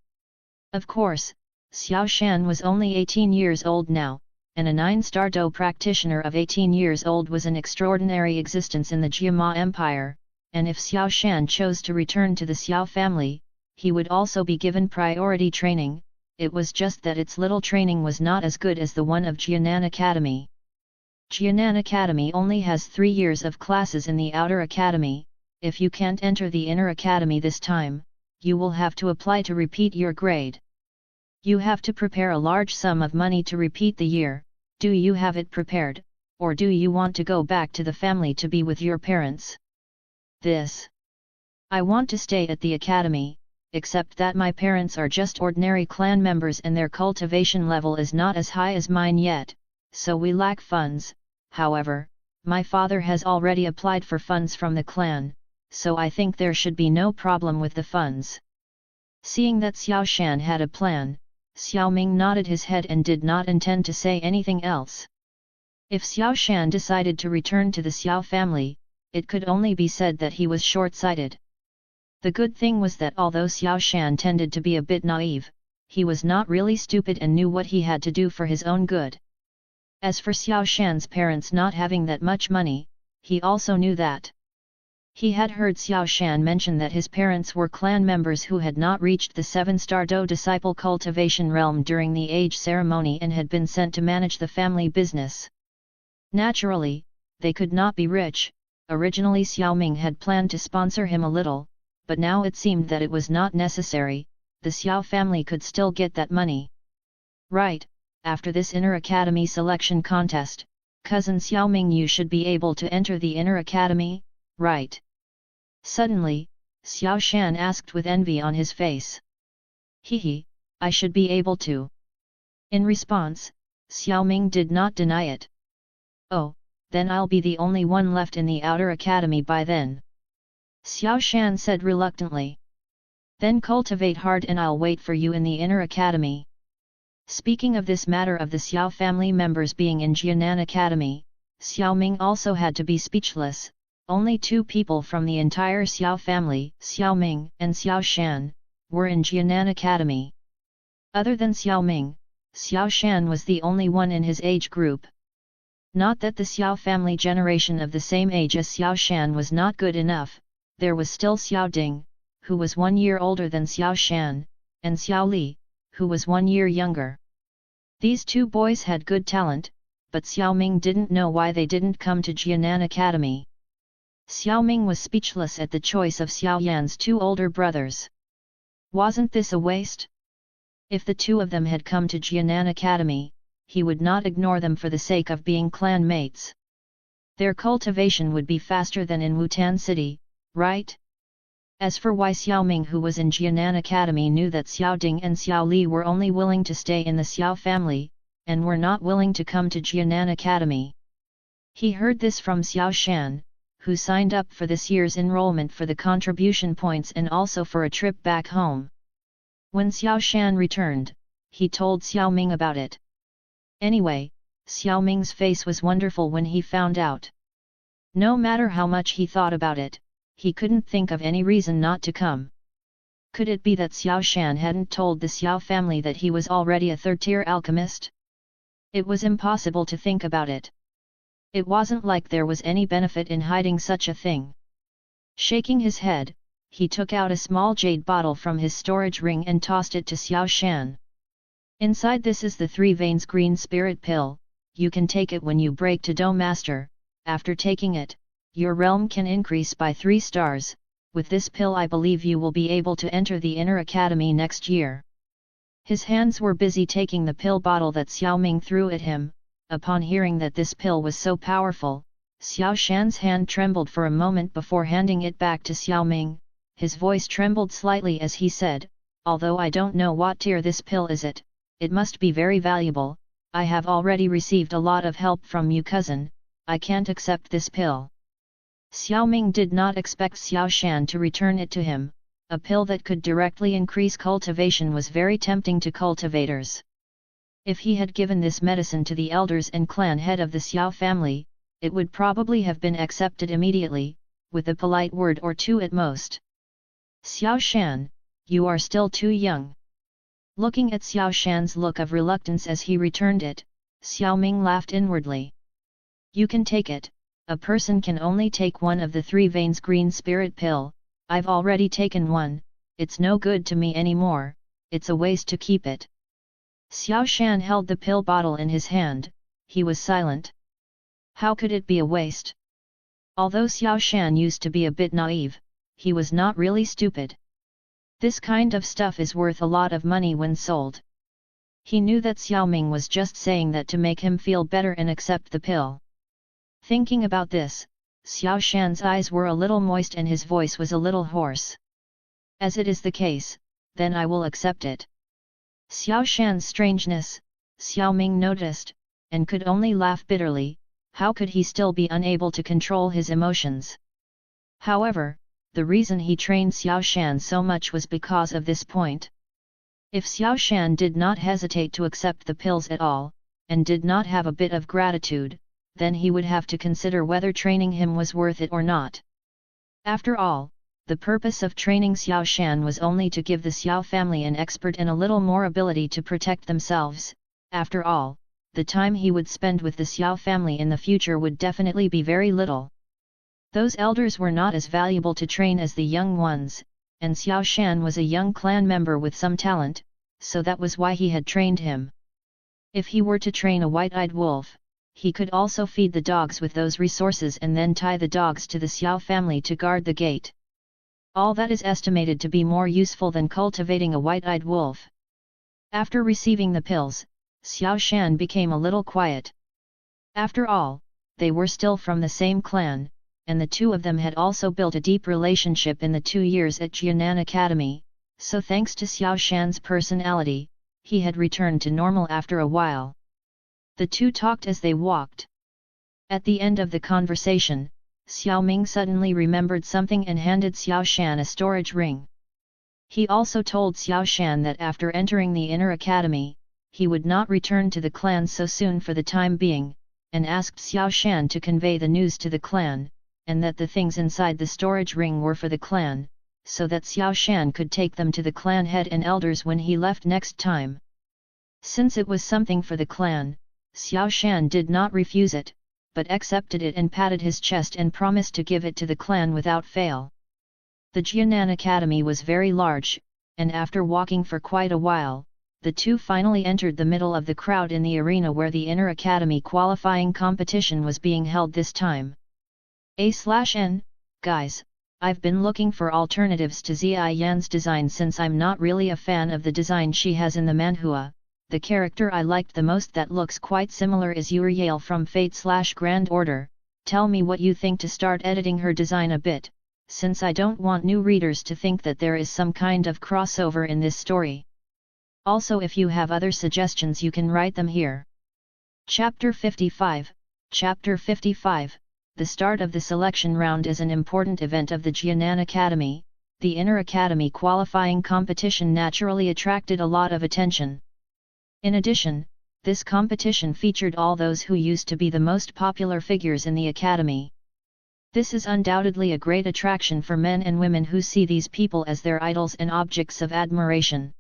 Of course, Xiao Shan was only 18 years old now, and a 9-star Do practitioner of 18 years old was an extraordinary existence in the Jiama Empire, and if Xiao Shan chose to return to the Xiao family, he would also be given priority training. It was just that its little training was not as good as the one of Jianan Academy. Jianan Academy only has 3 years of classes in the Outer Academy. If you can't enter the Inner Academy this time, you will have to apply to repeat your grade. You have to prepare a large sum of money to repeat the year. Do you have it prepared, or do you want to go back to the family to be with your parents? I want to stay at the academy, except that my parents are just ordinary clan members and their cultivation level is not as high as mine yet, so we lack funds. However, my father has already applied for funds from the clan, so I think there should be no problem with the funds. Seeing that Xiao Shan had a plan, Xiao Ming nodded his head and did not intend to say anything else. If Xiao Shan decided to return to the Xiao family, it could only be said that he was short-sighted. The good thing was that although Xiao Shan tended to be a bit naive, he was not really stupid and knew what he had to do for his own good. As for Xiao Shan's parents not having that much money, he also knew that. He had heard Xiao Shan mention that his parents were clan members who had not reached the 7-star Do disciple cultivation realm during the age ceremony and had been sent to manage the family business. Naturally, they could not be rich. Originally Xiao Ming had planned to sponsor him a little, but now it seemed that it was not necessary. The Xiao family could still get that money. Right, after this Inner Academy selection contest, cousin Xiao Ming, you should be able to enter the Inner Academy, right? Suddenly, Xiao Shan asked with envy on his face. Hehe, I should be able to. In response, Xiao Ming did not deny it. Oh, then I'll be the only one left in the Outer Academy by then. Xiao Shan said reluctantly. Then cultivate hard and I'll wait for you in the Inner Academy. Speaking of this matter of the Xiao family members being in Jianan Academy, Xiao Ming also had to be speechless. Only 2 people from the entire Xiao family, Xiao Ming and Xiao Shan, were in Jianan Academy. Other than Xiao Ming, Xiao Shan was the only one in his age group. Not that the Xiao family generation of the same age as Xiao Shan was not good enough, there was still Xiao Ding, who was 1 year older than Xiao Shan, and Xiao Li, who was 1 year younger. These two boys had good talent, but Xiao Ming didn't know why they didn't come to Jianan Academy. Xiao Ming was speechless at the choice of Xiao Yan's 2 older brothers. Wasn't this a waste? If the 2 of them had come to Jianan Academy, he would not ignore them for the sake of being clan mates. Their cultivation would be faster than in Wutan City, right? As for why Xiao Ming, who was in Jianan Academy, knew that Xiao Ding and Xiao Li were only willing to stay in the Xiao family, and were not willing to come to Jianan Academy. He heard this from Xiao Shan, who signed up for this year's enrollment for the contribution points and also for a trip back home. When Xiao Shan returned, he told Xiao Ming about it. Anyway, Xiao Ming's face was wonderful when he found out. No matter how much he thought about it, he couldn't think of any reason not to come. Could it be that Xiao Shan hadn't told the Xiao family that he was already a third-tier alchemist? It was impossible to think about it. It wasn't like there was any benefit in hiding such a thing. Shaking his head, he took out a small jade bottle from his storage ring and tossed it to Xiao Shan. Inside this is the 3 veins green spirit pill. You can take it when you break to Do Master. After taking it, your realm can increase by 3 stars. With this pill I believe you will be able to enter the inner academy next year. His hands were busy taking the pill bottle that Xiao Ming threw at him. Upon hearing that this pill was so powerful, Xiao Shan's hand trembled for a moment before handing it back to Xiao Ming. His voice trembled slightly as he said, "Although I don't know what tier this pill is at, it must be very valuable. I have already received a lot of help from you, cousin. I can't accept this pill." Xiao Ming did not expect Xiao Shan to return it to him. A pill that could directly increase cultivation was very tempting to cultivators. If he had given this medicine to the elders and clan head of the Xiao family, it would probably have been accepted immediately, with a polite word or 2 at most. "Xiao Shan, you are still too young." Looking at Xiao Shan's look of reluctance as he returned it, Xiao Ming laughed inwardly. "You can take it. A person can only take one of the 3 veins green spirit pill. I've already taken one. It's no good to me anymore. It's a waste to keep it." Xiao Shan held the pill bottle in his hand. He was silent. How could it be a waste? Although Xiao Shan used to be a bit naive, he was not really stupid. This kind of stuff is worth a lot of money when sold. He knew that Xiao Ming was just saying that to make him feel better and accept the pill. Thinking about this, Xiao Shan's eyes were a little moist and his voice was a little hoarse. "As it is the case, then I will accept it." Xiao Shan's strangeness, Xiao Ming noticed, and could only laugh bitterly. How could he still be unable to control his emotions? However, the reason he trained Xiao Shan so much was because of this point. If Xiao Shan did not hesitate to accept the pills at all, and did not have a bit of gratitude, then he would have to consider whether training him was worth it or not. After all, the purpose of training Xiao Shan was only to give the Xiao family an expert and a little more ability to protect themselves. After all, the time he would spend with the Xiao family in the future would definitely be very little. Those elders were not as valuable to train as the young ones, and Xiao Shan was a young clan member with some talent, so that was why he had trained him. If he were to train a white-eyed wolf, he could also feed the dogs with those resources and then tie the dogs to the Xiao family to guard the gate. All that is estimated to be more useful than cultivating a white-eyed wolf. After receiving the pills, Xiao Shan became a little quiet. After all, they were still from the same clan, and the 2 of them had also built a deep relationship in the 2 years at Jianan Academy, so thanks to Xiao Shan's personality, he had returned to normal after a while. The 2 talked as they walked. At the end of the conversation, Xiao Ming suddenly remembered something and handed Xiao Shan a storage ring. He also told Xiao Shan that after entering the inner academy, he would not return to the clan so soon for the time being, and asked Xiao Shan to convey the news to the clan, and that the things inside the storage ring were for the clan, so that Xiao Shan could take them to the clan head and elders when he left next time. Since it was something for the clan, Xiao Shan did not refuse it, but accepted it and patted his chest and promised to give it to the clan without fail. The Jianan Academy was very large, and after walking for quite a while, the two finally entered the middle of the crowd in the arena where the inner academy qualifying competition was being held this time. A/N, guys, I've been looking for alternatives to Ziyi Yan's design since I'm not really a fan of the design she has in the manhua. The character I liked the most that looks quite similar is Uriel from Fate/Grand Order. Tell me what you think to start editing her design a bit, since I don't want new readers to think that there is some kind of crossover in this story. Also, if you have other suggestions you can write them here. Chapter 55. Chapter 55. The start of the selection round is an important event of the Jianan Academy. The inner academy qualifying competition naturally attracted a lot of attention. In addition, this competition featured all those who used to be the most popular figures in the academy. This is undoubtedly a great attraction for men and women who see these people as their idols and objects of admiration.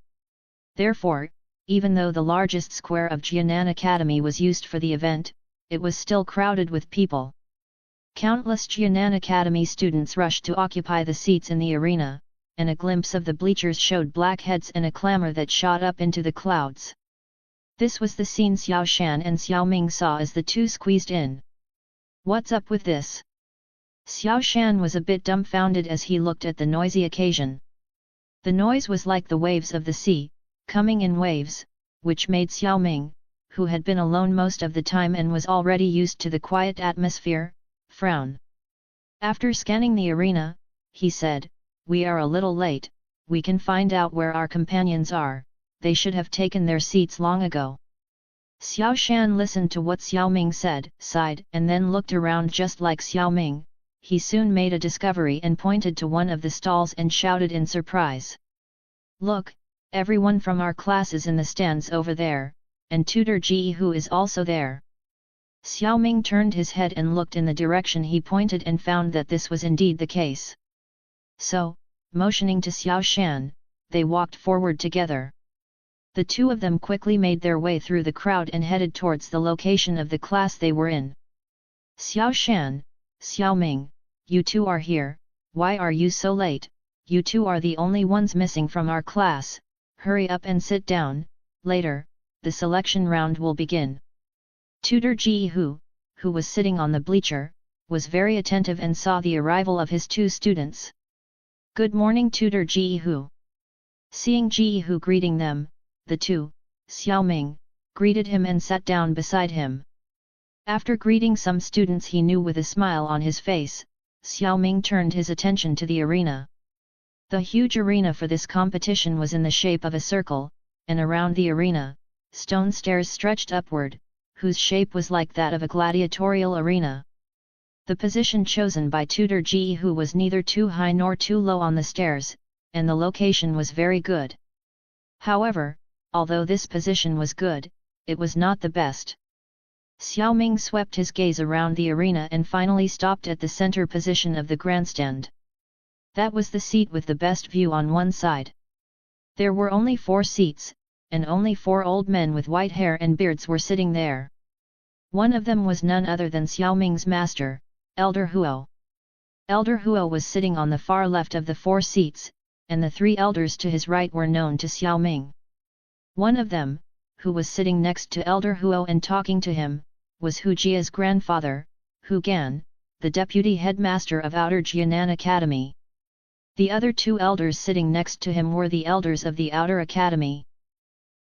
Therefore, even though the largest square of Jianan Academy was used for the event, it was still crowded with people. Countless Jianan Academy students rushed to occupy the seats in the arena, and a glimpse of the bleachers showed black heads and a clamor that shot up into the clouds. This was the scene Xiao Shan and Xiao Ming saw as the two squeezed in. What's up with this? Xiao Shan was a bit dumbfounded as he looked at the noisy occasion. The noise was like the waves of the sea, coming in waves, which made Xiao Ming, who had been alone most of the time and was already used to the quiet atmosphere, frown. After scanning the arena, he said, "We are a little late. We can find out where our companions are. They should have taken their seats long ago." Xiao Shan listened to what Xiao Ming said, sighed, and then looked around just like Xiao Ming. He soon made a discovery and pointed to one of the stalls and shouted in surprise. "Look, everyone from our class is in the stands over there, and Tutor Ji Hu is also there." Xiao Ming turned his head and looked in the direction he pointed and found that this was indeed the case. So, motioning to Xiao Shan, they walked forward together. The two of them quickly made their way through the crowd and headed towards the location of the class they were in. "Xiao Shan, Xiao Ming, you two are here. Why are you so late? You two are the only ones missing from our class. Hurry up and sit down, later, the selection round will begin." Tutor Ji Hu, who was sitting on the bleacher, was very attentive and saw the arrival of his two students. "Good morning, Tutor Ji Hu." Seeing Ji Hu greeting them, the two, Xiao Ming, greeted him and sat down beside him. After greeting some students he knew with a smile on his face, Xiao Ming turned his attention to the arena. The huge arena for this competition was in the shape of a circle, and around the arena, stone stairs stretched upward, whose shape was like that of a gladiatorial arena. The position chosen by Tutor Ji Hu was neither too high nor too low on the stairs, and the location was very good. However, although this position was good, it was not the best. Xiao Ming swept his gaze around the arena and finally stopped at the center position of the grandstand. That was the seat with the best view on one side. There were only 4 seats, and only 4 old men with white hair and beards were sitting there. One of them was none other than Xiao Ming's master, Elder Huo. Elder Huo was sitting on the far left of the 4 seats, and the 3 elders to his right were known to Xiao Ming. One of them, who was sitting next to Elder Huo and talking to him, was Hu Jia's grandfather, Hu Gan, the deputy headmaster of Outer Jianan Academy. The other 2 elders sitting next to him were the elders of the Outer Academy.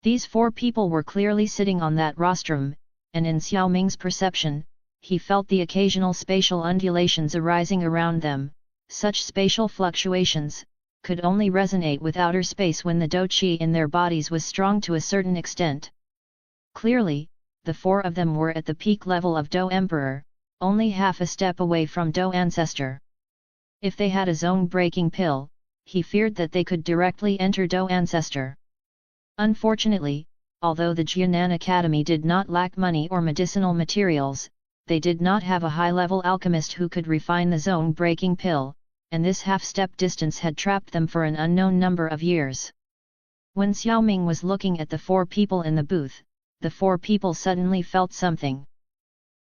These 4 people were clearly sitting on that rostrum, and in Xiao Ming's perception, he felt the occasional spatial undulations arising around them. Such spatial fluctuations could only resonate with outer space when the dou qi in their bodies was strong to a certain extent. Clearly, the 4 of them were at the peak level of Dou Emperor, only half a step away from Dou Ancestor. If they had a zone-breaking pill, he feared that they could directly enter Dou Ancestor. Unfortunately, although the Jianan Academy did not lack money or medicinal materials, they did not have a high-level alchemist who could refine the zone-breaking pill, and this half-step distance had trapped them for an unknown number of years. When Xiao Ming was looking at the 4 people in the booth, the 4 people suddenly felt something.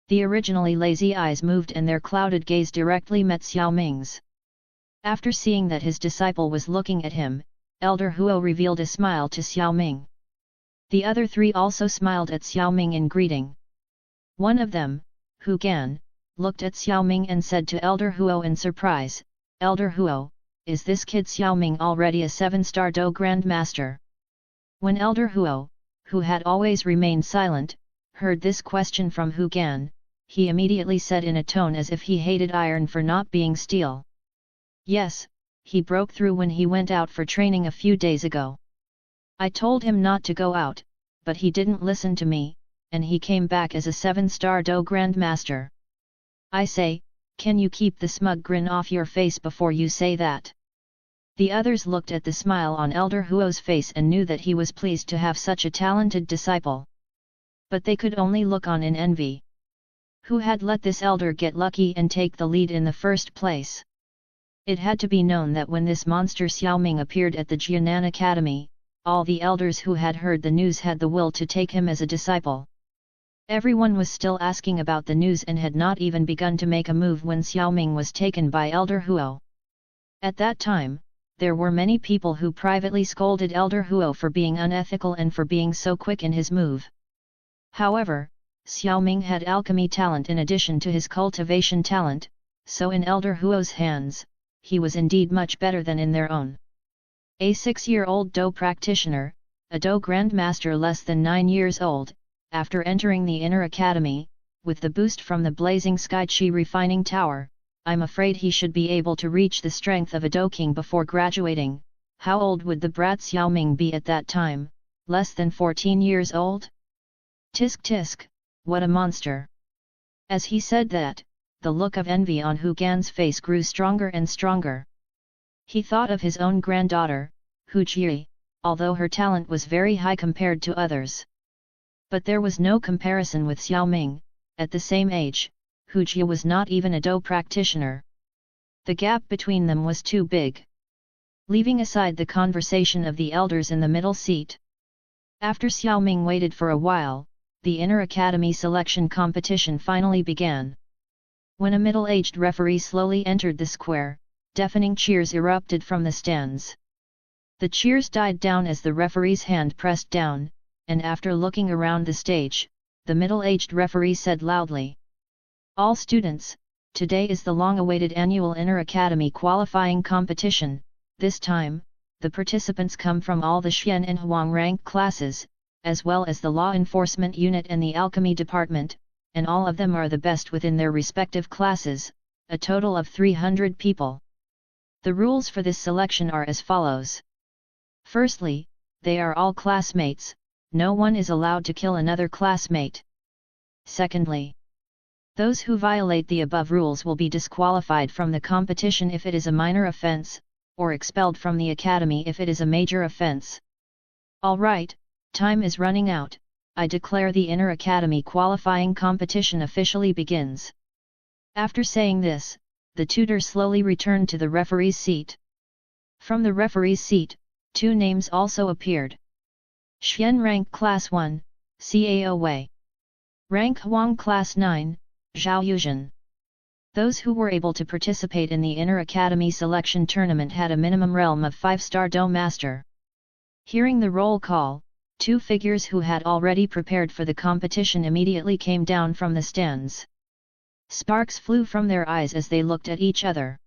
The originally lazy eyes moved and their clouded gaze directly met Xiao Ming's. After seeing that his disciple was looking at him, Elder Huo revealed a smile to Xiao Ming. The other three also smiled at Xiao Ming in greeting. One of them, Hu Gan, looked at Xiao Ming and said to Elder Huo in surprise, "Elder Huo, is this kid Xiao Ming already a 7-star Do Grand Master?" When Elder Huo, who had always remained silent, heard this question from Hu Gan, he immediately said in a tone as if he hated iron for not being steel. "Yes, he broke through when he went out for training a few days ago. I told him not to go out, but he didn't listen to me, and he came back as a 7-star Do Grand Master. I say, can you keep the smug grin off your face before you say that?" The others looked at the smile on Elder Huo's face and knew that he was pleased to have such a talented disciple. But they could only look on in envy. Who had let this elder get lucky and take the lead in the first place? It had to be known that when this monster Xiao Ming appeared at the Jianan Academy, all the elders who had heard the news had the will to take him as a disciple. Everyone was still asking about the news and had not even begun to make a move when Xiao Ming was taken by Elder Huo. At that time, there were many people who privately scolded Elder Huo for being unethical and for being so quick in his move. However, Xiao Ming had alchemy talent in addition to his cultivation talent, so in Elder Huo's hands, he was indeed much better than in their own. A 6-year-old Do practitioner, a Do Grandmaster less than 9 years old, after entering the inner academy, with the boost from the blazing Sky Chi refining tower, I'm afraid he should be able to reach the strength of a Do King before graduating. How old would the brat Xiao Ming be at that time? Less than 14 years old? Tisk tisk, what a monster! As he said that, the look of envy on Hu Gan's face grew stronger and stronger. He thought of his own granddaughter, Hu Jie, although her talent was very high compared to others. But there was no comparison with Xiao Ming. At the same age, Hu Jie was not even a Do practitioner. The gap between them was too big. Leaving aside the conversation of the elders in the middle seat, after Xiao Ming waited for a while, the inner academy selection competition finally began. When a middle-aged referee slowly entered the square, deafening cheers erupted from the stands. The cheers died down as the referee's hand pressed down, and after looking around the stage, the middle-aged referee said loudly, "All students, today is the long-awaited annual Inner Academy qualifying competition. This time, the participants come from all the Xian and Huang rank classes, as well as the Law Enforcement Unit and the Alchemy Department, and all of them are the best within their respective classes, a total of 300 people. The rules for this selection are as follows. Firstly, they are all classmates, no one is allowed to kill another classmate. Secondly, those who violate the above rules will be disqualified from the competition if it is a minor offense, or expelled from the academy if it is a major offense. Alright, time is running out, I declare the Inner Academy qualifying competition officially begins." After saying this, the tutor slowly returned to the referee's seat. From the referee's seat, 2 names also appeared. Xian Rank Class 1, Cao Wei. Rank Huang Class 9, Zhao Yuzhen. Those who were able to participate in the Inner Academy selection tournament had a minimum realm of 5-star Do Master. Hearing the roll call, 2 figures who had already prepared for the competition immediately came down from the stands. Sparks flew from their eyes as they looked at each other.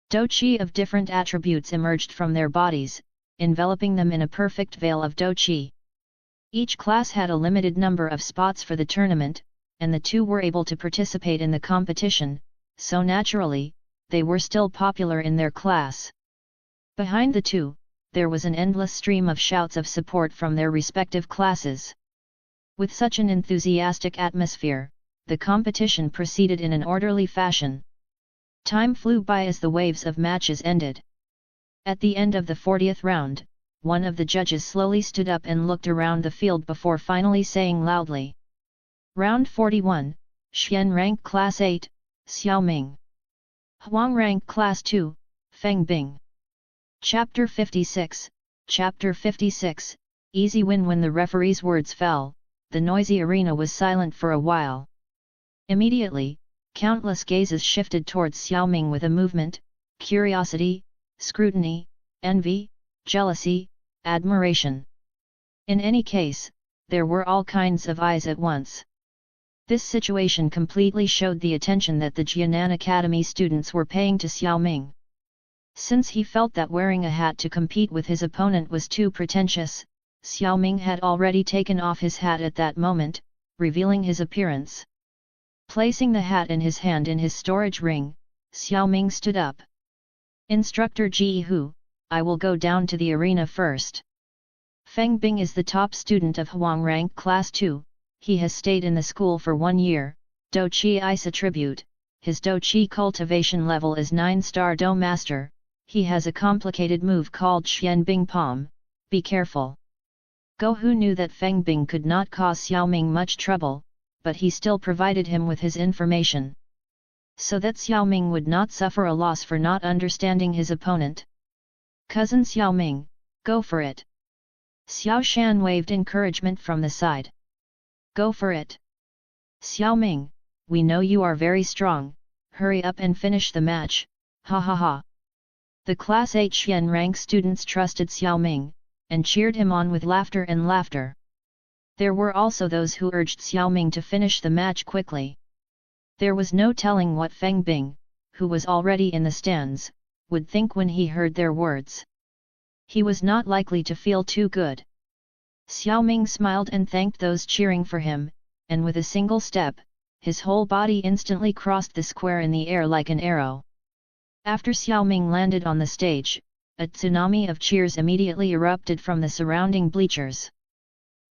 Do Qi of different attributes emerged from their bodies, enveloping them in a perfect veil of Do Qi. Each class had a limited number of spots for the tournament, and the 2 were able to participate in the competition, so naturally, they were still popular in their class. Behind the 2, there was an endless stream of shouts of support from their respective classes. With such an enthusiastic atmosphere, the competition proceeded in an orderly fashion. Time flew by as the waves of matches ended. At the end of the 40th round, one of the judges slowly stood up and looked around the field before finally saying loudly, "Round 41, Xian Rank Class 8, Xiao Ming. Huang Rank Class 2, Feng Bing." Chapter 56, Chapter 56, Easy win. When the referee's words fell, the noisy arena was silent for a while. Immediately, countless gazes shifted towards Xiao Ming with a movement, curiosity, scrutiny, envy, jealousy, admiration. In any case, there were all kinds of eyes at once. This situation completely showed the attention that the Jianan Academy students were paying to Xiao Ming. Since he felt that wearing a hat to compete with his opponent was too pretentious, Xiao Ming had already taken off his hat at that moment, revealing his appearance. Placing the hat in his hand in his storage ring, Xiao Ming stood up. Instructor Ji Hu, I will go down to the arena first. Feng Bing is the top student of Huang Rank Class 2, he has stayed in the school for 1 year, Do Qi Ice attribute, his Do Qi cultivation level is 9-star Do Master, he has a complicated move called Xian Bing Palm, be careful. Go Hu knew that Feng Bing could not cause Xiao Ming much trouble, but he still provided him with his information. So that Xiao Ming would not suffer a loss for not understanding his opponent. Cousin Xiao Ming, go for it. Xiao Shan waved encouragement from the side. Go for it. Xiao Ming, we know you are very strong, hurry up and finish the match, ha ha ha. The Class 8 Xian rank students trusted Xiao Ming, and cheered him on with laughter and laughter. There were also those who urged Xiao Ming to finish the match quickly. There was no telling what Feng Bing, who was already in the stands, would think when he heard their words. He was not likely to feel too good. Xiao Ming smiled and thanked those cheering for him, and with a single step, his whole body instantly crossed the square in the air like an arrow. After Xiao Ming landed on the stage, a tsunami of cheers immediately erupted from the surrounding bleachers.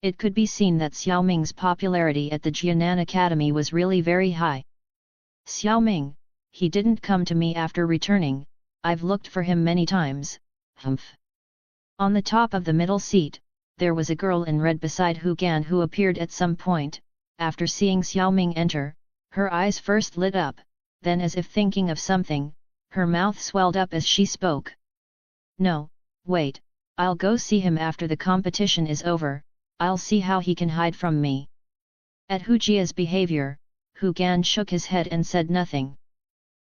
It could be seen that Xiao Ming's popularity at the Jianan Academy was really very high. Xiao Ming, he didn't come to me after returning, I've looked for him many times, humph. On the top of the middle seat, there was a girl in red beside Hu Gan who appeared at some point. After seeing Xiao Ming enter, her eyes first lit up, then as if thinking of something, her mouth swelled up as she spoke. No, wait, I'll go see him after the competition is over, I'll see how he can hide from me. At Hu Jia's behavior, Hu Gan shook his head and said nothing.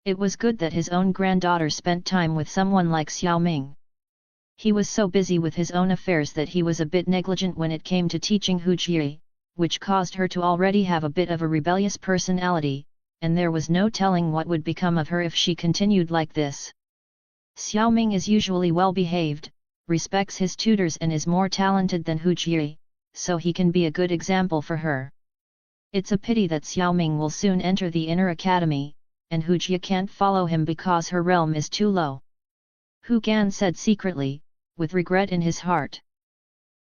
It was good that his own granddaughter spent time with someone like Xiao Ming. He was so busy with his own affairs that he was a bit negligent when it came to teaching Hu Jie, which caused her to already have a bit of a rebellious personality, and there was no telling what would become of her if she continued like this. Xiao Ming is usually well behaved, respects his tutors and is more talented than Hu Jie, so he can be a good example for her. It's a pity that Xiao Ming will soon enter the inner academy, and Hu Jie can't follow him because her realm is too low. Hu Gan said secretly, with regret in his heart.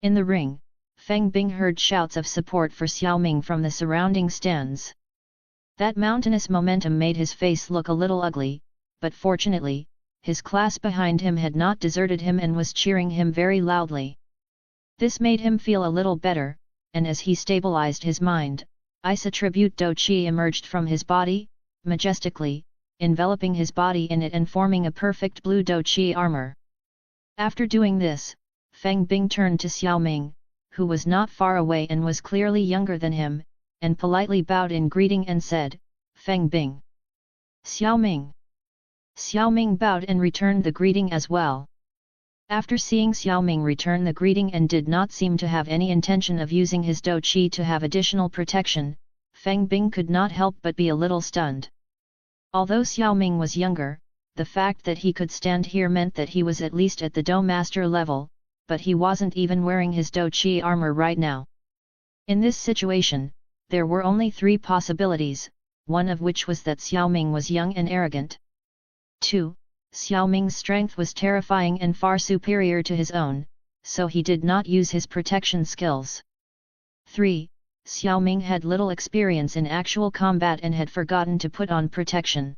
In the ring, Feng Bing heard shouts of support for Xiao Ming from the surrounding stands. That mountainous momentum made his face look a little ugly, but fortunately, his class behind him had not deserted him and was cheering him very loudly. This made him feel a little better, and as he stabilized his mind, Ice attribute Do Qi emerged from his body, majestically, enveloping his body in it and forming a perfect blue Do Qi armor. After doing this, Feng Bing turned to Xiao Ming, who was not far away and was clearly younger than him, and politely bowed in greeting and said, Feng Bing. Xiao Ming. Xiao Ming bowed and returned the greeting as well. After seeing Xiao Ming return the greeting and did not seem to have any intention of using his Do Qi to have additional protection, Feng Bing could not help but be a little stunned. Although Xiao Ming was younger, the fact that he could stand here meant that he was at least at the Do Master level, but he wasn't even wearing his Do Qi armor right now. In this situation, there were only 3 possibilities, one of which was that Xiao Ming was young and arrogant. 2. Xiao Ming's strength was terrifying and far superior to his own, so he did not use his protection skills. 3. Xiao Ming had little experience in actual combat and had forgotten to put on protection.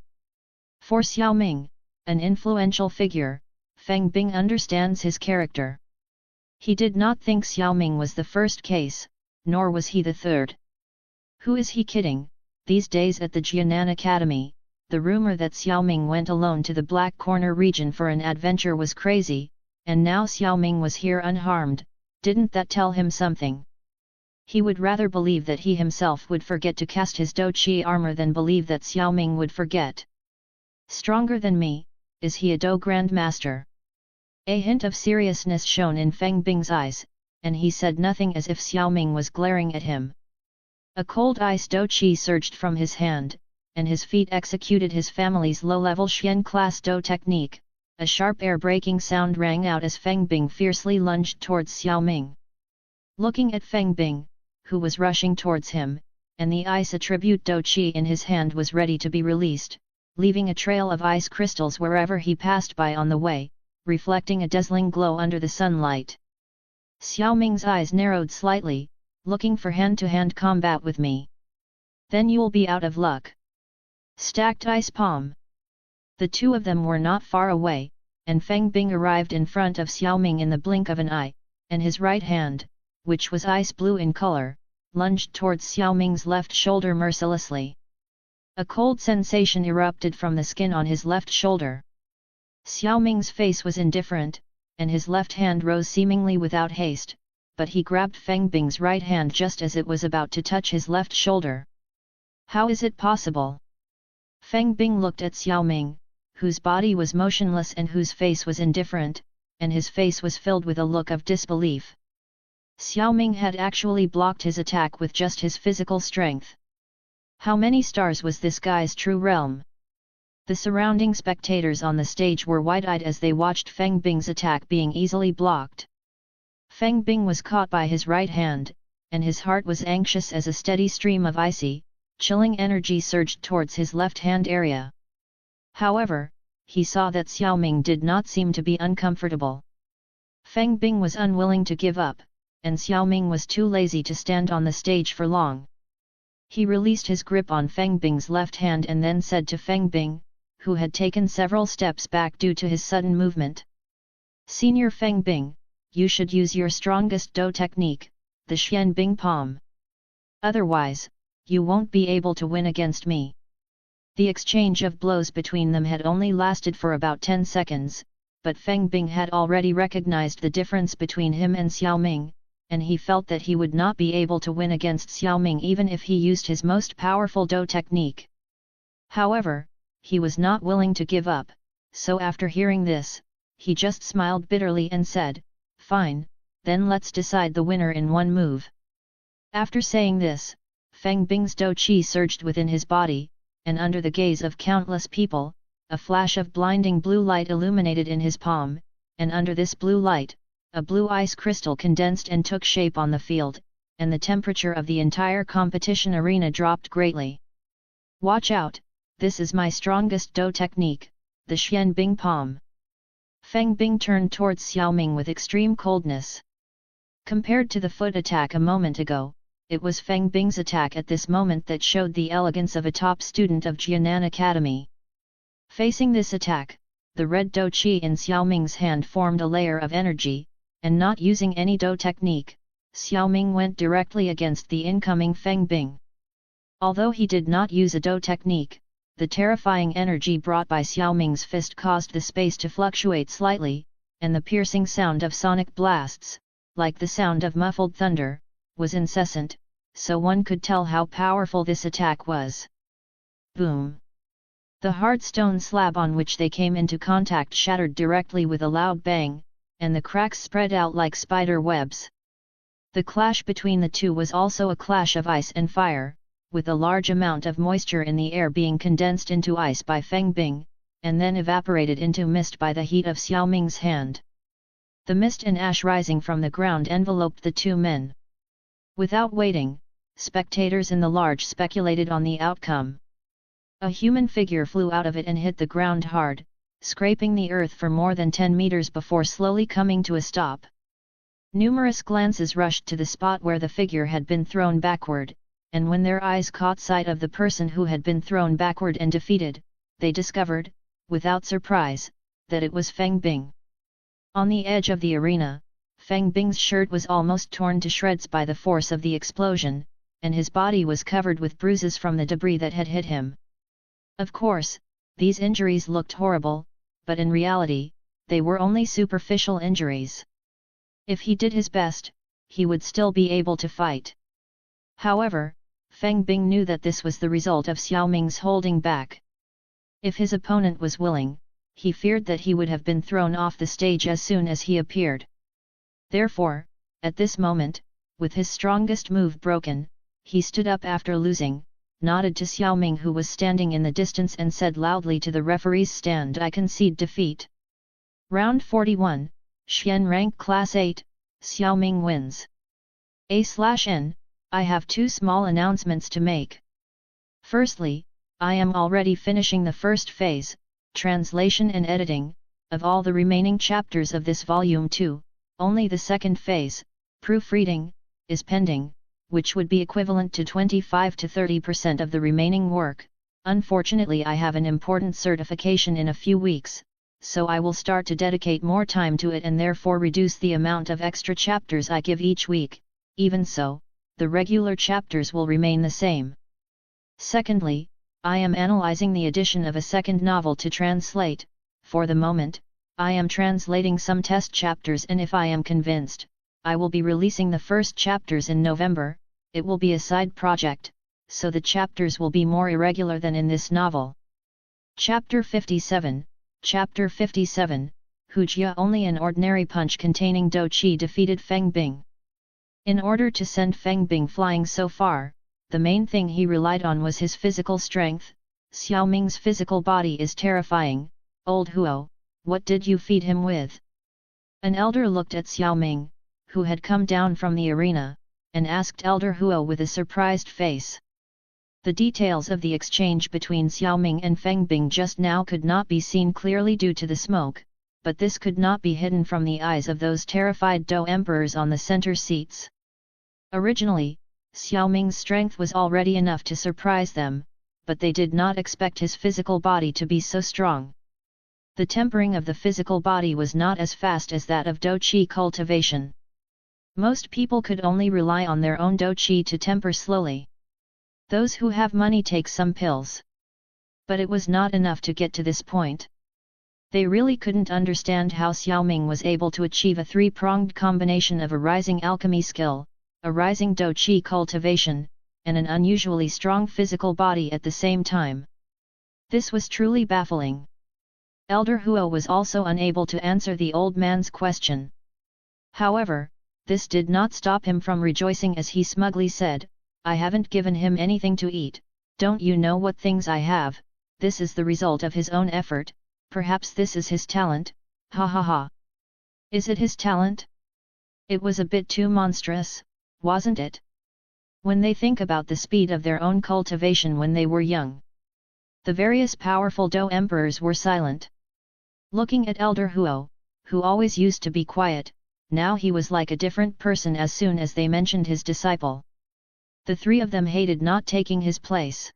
For Xiao Ming, an influential figure, Feng Bing understands his character. He did not think Xiao Ming was the first case, nor was he the third. Who is he kidding? These days at the Jianan Academy, the rumor that Xiao Ming went alone to the Black Corner region for an adventure was crazy, and now Xiao Ming was here unharmed, didn't that tell him something? He would rather believe that he himself would forget to cast his Do-Chi armor than believe that Xiao Ming would forget. Stronger than me, is he a Do Grandmaster? A hint of seriousness shone in Feng Bing's eyes, and he said nothing as if Xiao Ming was glaring at him. A cold ice Do-Chi surged from his hand, and his feet executed his family's low-level Xian class Do technique. A sharp air-breaking sound rang out as Feng Bing fiercely lunged towards Xiao Ming. Looking at Feng Bing, who was rushing towards him, and the ice attribute Do-Chi in his hand was ready to be released, leaving a trail of ice crystals wherever he passed by on the way, reflecting a dazzling glow under the sunlight. Xiao Ming's eyes narrowed slightly, looking for hand-to-hand combat with me. Then you'll be out of luck. Stacked ice palm. The two of them were not far away, and Feng Bing arrived in front of Xiao Ming in the blink of an eye, and his right hand, which was ice blue in color, lunged towards Xiao Ming's left shoulder mercilessly. A cold sensation erupted from the skin on his left shoulder. Xiao Ming's face was indifferent, and his left hand rose seemingly without haste, but he grabbed Feng Bing's right hand just as it was about to touch his left shoulder. How is it possible? Feng Bing looked at Xiao Ming, whose body was motionless and whose face was indifferent, and his face was filled with a look of disbelief. Xiao Ming had actually blocked his attack with just his physical strength. How many stars was this guy's true realm? The surrounding spectators on the stage were wide-eyed as they watched Feng Bing's attack being easily blocked. Feng Bing was caught by his right hand, and his heart was anxious as a steady stream of icy, chilling energy surged towards his left hand area. However, he saw that Xiao Ming did not seem to be uncomfortable. Feng Bing was unwilling to give up, and Xiao Ming was too lazy to stand on the stage for long. He released his grip on Feng Bing's left hand and then said to Feng Bing, who had taken several steps back due to his sudden movement. Senior Feng Bing, you should use your strongest Do technique, the Xian Bing Palm. Otherwise, you won't be able to win against me. The exchange of blows between them had only lasted for about 10 seconds, but Feng Bing had already recognized the difference between him and Xiao Ming, and he felt that he would not be able to win against Xiao Ming even if he used his most powerful Do technique. However, he was not willing to give up, so after hearing this, he just smiled bitterly and said, "Fine, then let's decide the winner in one move." After saying this, Feng Bing's Do-Chi surged within his body, and under the gaze of countless people, a flash of blinding blue light illuminated in his palm, and under this blue light, a blue ice crystal condensed and took shape on the field, and the temperature of the entire competition arena dropped greatly. Watch out, this is my strongest Do technique, the Xian Bing Palm. Feng Bing turned towards Xiao Ming with extreme coldness. Compared to the foot attack a moment ago, it was Feng Bing's attack at this moment that showed the elegance of a top student of Jianan Academy. Facing this attack, the red Do-Chi in Xiao Ming's hand formed a layer of energy, and not using any Do technique, Xiao Ming went directly against the incoming Feng Bing. Although he did not use a Do technique, the terrifying energy brought by Xiao Ming's fist caused the space to fluctuate slightly, and the piercing sound of sonic blasts, like the sound of muffled thunder, was incessant, so one could tell how powerful this attack was. Boom! The hard stone slab on which they came into contact shattered directly with a loud bang, and the cracks spread out like spider webs. The clash between the two was also a clash of ice and fire, with a large amount of moisture in the air being condensed into ice by Feng Bing, and then evaporated into mist by the heat of Xiao Ming's hand. The mist and ash rising from the ground enveloped the two men. Without waiting, spectators in the large speculated on the outcome. A human figure flew out of it and hit the ground hard, scraping the earth for more than 10 meters before slowly coming to a stop. Numerous glances rushed to the spot where the figure had been thrown backward, and when their eyes caught sight of the person who had been thrown backward and defeated, they discovered, without surprise, that it was Feng Bing. On the edge of the arena, Feng Bing's shirt was almost torn to shreds by the force of the explosion, and his body was covered with bruises from the debris that had hit him. Of course, these injuries looked horrible, but in reality, they were only superficial injuries. If he did his best, he would still be able to fight. However, Feng Bing knew that this was the result of Xiao Ming's holding back. If his opponent was willing, he feared that he would have been thrown off the stage as soon as he appeared. Therefore, at this moment, with his strongest move broken, he stood up after losing, nodded to Xiao Ming who was standing in the distance and said loudly to the referee's stand, "I concede defeat." Round 41, Xian rank class 8, Xiao Ming wins. A/N, I have two small announcements to make. Firstly, I am already finishing the first phase, translation and editing, of all the remaining chapters of this volume 2, only the second phase, proofreading, is pending, which would be equivalent to 25 to 30% of the remaining work. Unfortunately, I have an important certification in a few weeks, so I will start to dedicate more time to it and therefore reduce the amount of extra chapters I give each week. Even so, the regular chapters will remain the same. Secondly, I am analyzing the addition of a second novel to translate. For the moment, I am translating some test chapters, and if I am convinced, I will be releasing the first chapters in November. It will be a side project, so the chapters will be more irregular than in this novel. Chapter 57, Chapter 57, Hujia. Only an ordinary punch containing Do Qi defeated Feng Bing. In order to send Feng Bing flying so far, the main thing he relied on was his physical strength. Xiao Ming's physical body is terrifying. Old Huo, what did you feed him with? An elder looked at Xiao Ming, who had come down from the arena, and asked Elder Huo with a surprised face. The details of the exchange between Xiao Ming and Feng Bing just now could not be seen clearly due to the smoke, but this could not be hidden from the eyes of those terrified Do emperors on the center seats. Originally, Xiao Ming's strength was already enough to surprise them, but they did not expect his physical body to be so strong. The tempering of the physical body was not as fast as that of Do Qi cultivation. Most people could only rely on their own Do Qi to temper slowly. Those who have money take some pills. But it was not enough to get to this point. They really couldn't understand how Xiao Ming was able to achieve a three-pronged combination of a rising alchemy skill, a rising Do Qi cultivation, and an unusually strong physical body at the same time. This was truly baffling. Elder Huo was also unable to answer the old man's question. However, this did not stop him from rejoicing as he smugly said, "I haven't given him anything to eat. Don't you know what things I have? This is the result of his own effort. Perhaps this is his talent, ha ha ha." Is it his talent? It was a bit too monstrous, wasn't it? When they think about the speed of their own cultivation when they were young. The various powerful Do emperors were silent. Looking at Elder Huo, who always used to be quiet, now he was like a different person as soon as they mentioned his disciple. The three of them hated not taking his place.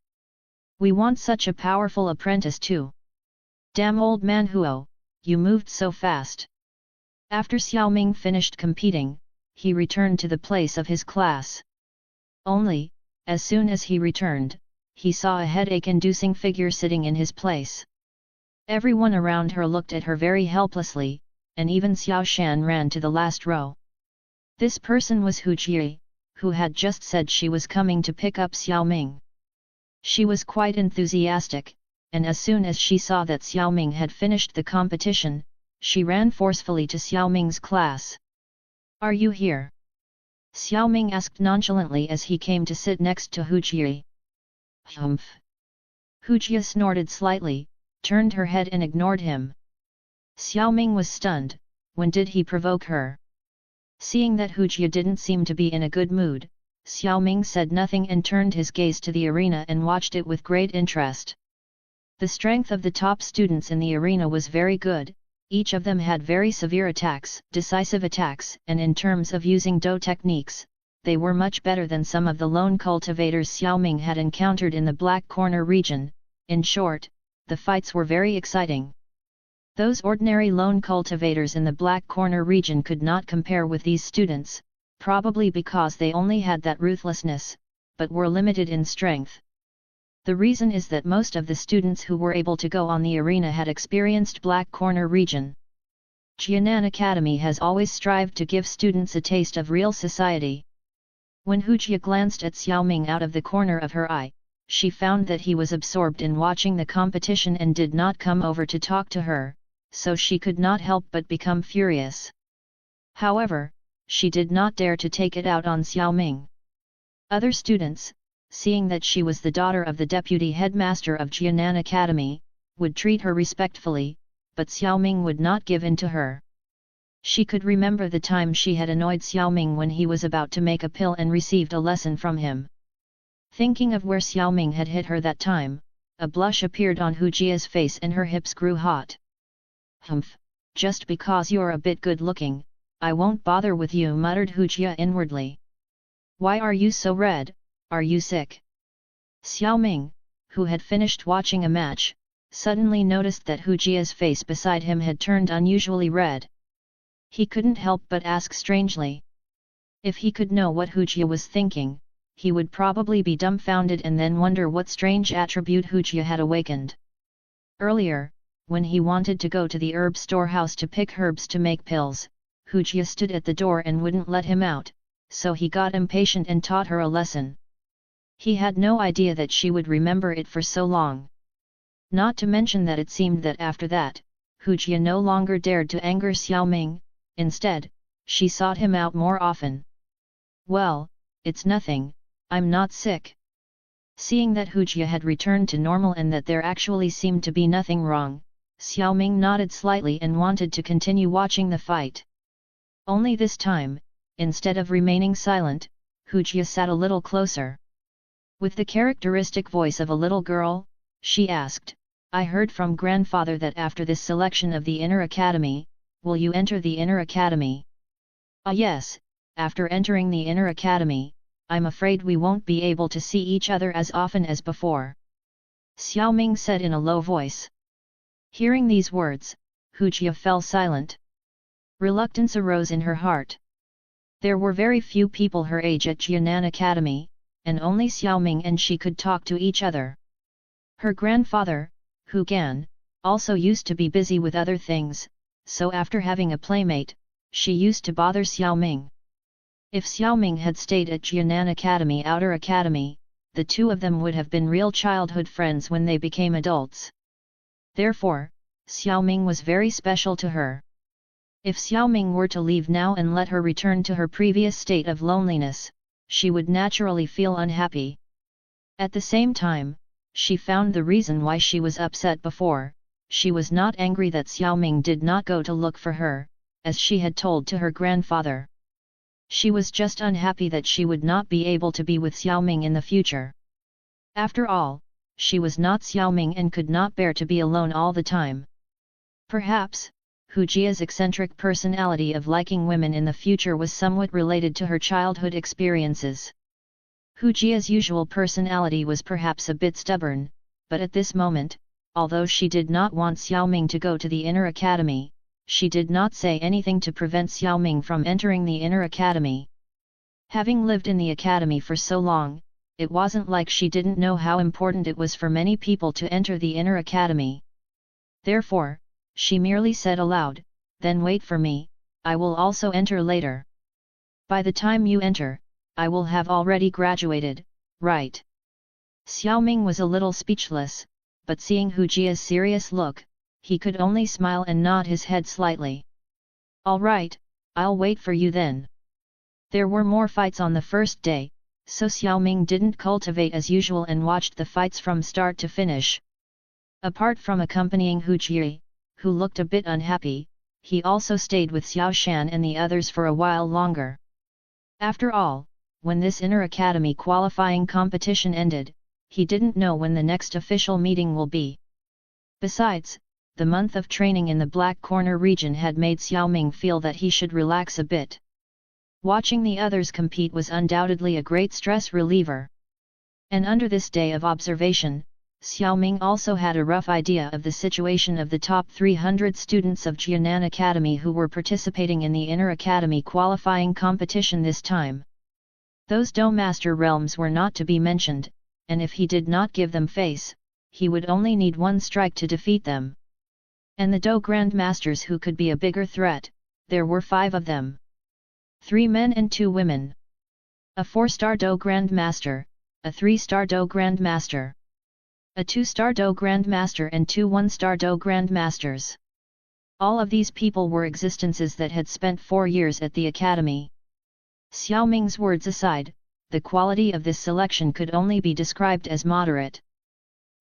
"We want such a powerful apprentice too. Damn old man Huo, you moved so fast." After Xiao Ming finished competing, he returned to the place of his class. Only, as soon as he returned, he saw a headache-inducing figure sitting in his place. Everyone around her looked at her very helplessly, and even Xiao Shan ran to the last row. This person was Hu Jie, who had just said she was coming to pick up Xiao Ming. She was quite enthusiastic, and as soon as she saw that Xiao Ming had finished the competition, she ran forcefully to Xiao Ming's class. "Are you here?" Xiao Ming asked nonchalantly as he came to sit next to Hu Jie. "Humph." Hu Jie snorted slightly, turned her head and ignored him. Xiao Ming was stunned. When did he provoke her? Seeing that Hu Jie didn't seem to be in a good mood, Xiao Ming said nothing and turned his gaze to the arena and watched it with great interest. The strength of the top students in the arena was very good. Each of them had very severe attacks, decisive attacks, and in terms of using Do techniques, they were much better than some of the lone cultivators Xiao Ming had encountered in the Black Corner region. In short, the fights were very exciting. Those ordinary lone cultivators in the Black Corner region could not compare with these students, probably because they only had that ruthlessness, but were limited in strength. The reason is that most of the students who were able to go on the arena had experienced Black Corner region. Jianan Academy has always strived to give students a taste of real society. When Hujia glanced at Xiao Ming out of the corner of her eye, she found that he was absorbed in watching the competition and did not come over to talk to her, so she could not help but become furious. However, she did not dare to take it out on Xiao Ming. Other students, seeing that she was the daughter of the deputy headmaster of Jianan Academy, would treat her respectfully, but Xiao Ming would not give in to her. She could remember the time she had annoyed Xiao Ming when he was about to make a pill and received a lesson from him. Thinking of where Xiao Ming had hit her that time, a blush appeared on Hujia's face and her hips grew hot. "Humph, just because you're a bit good-looking, I won't bother with you," muttered Hujia inwardly. "Why are you so red, are you sick?" Xiao Ming, who had finished watching a match, suddenly noticed that Hujia's face beside him had turned unusually red. He couldn't help but ask strangely. If he could know what Hujia was thinking, he would probably be dumbfounded and then wonder what strange attribute Hujia had awakened. Earlier, when he wanted to go to the herb storehouse to pick herbs to make pills, Hujia stood at the door and wouldn't let him out, so he got impatient and taught her a lesson. He had no idea that she would remember it for so long. Not to mention that it seemed that after that, Hujia no longer dared to anger Xiao Ming. Instead, she sought him out more often. "Well, it's nothing, I'm not sick." Seeing that Hujia had returned to normal and that there actually seemed to be nothing wrong, Xiao Ming nodded slightly and wanted to continue watching the fight. Only this time, instead of remaining silent, Hujia sat a little closer. With the characteristic voice of a little girl, she asked, "I heard from grandfather that after this selection of the Inner Academy, will you enter the Inner Academy?" "Ah yes, after entering the Inner Academy, I'm afraid we won't be able to see each other as often as before," Xiao Ming said in a low voice. Hearing these words, Hujia fell silent. Reluctance arose in her heart. There were very few people her age at Jianan Academy, and only Xiao Ming and she could talk to each other. Her grandfather, Hu Gan, also used to be busy with other things, so after having a playmate, she used to bother Xiao Ming. If Xiao Ming had stayed at Jianan Academy Outer Academy, the two of them would have been real childhood friends when they became adults. Therefore, Xiao Ming was very special to her. If Xiao Ming were to leave now and let her return to her previous state of loneliness, she would naturally feel unhappy. At the same time, she found the reason why she was upset before. She was not angry that Xiao Ming did not go to look for her, as she had told to her grandfather. She was just unhappy that she would not be able to be with Xiao Ming in the future. After all, she was not Xiao Ming and could not bear to be alone all the time. Perhaps, Hujia's eccentric personality of liking women in the future was somewhat related to her childhood experiences. Hujia's usual personality was perhaps a bit stubborn, but at this moment, although she did not want Xiao Ming to go to the Inner Academy, she did not say anything to prevent Xiao Ming from entering the Inner Academy. Having lived in the academy for so long, it wasn't like she didn't know how important it was for many people to enter the Inner Academy. Therefore, she merely said aloud, "Then wait for me, I will also enter later. By the time you enter, I will have already graduated, right?" Xiao Ming was a little speechless, but seeing Hujia's serious look, he could only smile and nod his head slightly. "All right, I'll wait for you then." There were more fights on the first day, so Xiao Ming didn't cultivate as usual and watched the fights from start to finish. Apart from accompanying Hujia, who looked a bit unhappy, he also stayed with Xiao Shan and the others for a while longer. After all, when this Inner Academy qualifying competition ended, he didn't know when the next official meeting will be. Besides, the month of training in the Black Corner region had made Xiao Ming feel that he should relax a bit. Watching the others compete was undoubtedly a great stress reliever. And under this day of observation, Xiao Ming also had a rough idea of the situation of the top 300 students of Jianan Academy who were participating in the Inner Academy qualifying competition this time. Those Do Master realms were not to be mentioned, and if he did not give them face, he would only need one strike to defeat them. And the Do Grand Masters who could be a bigger threat, there were 5 of them. 3 men and 2 women. a 4-star Do Grandmaster, a 3-star Do Grandmaster, a 2-star Do Grandmaster and 2 1-star Do Grandmasters. All of these people were existences that had spent 4 years at the academy. Xiao Ming's words aside, the quality of this selection could only be described as moderate.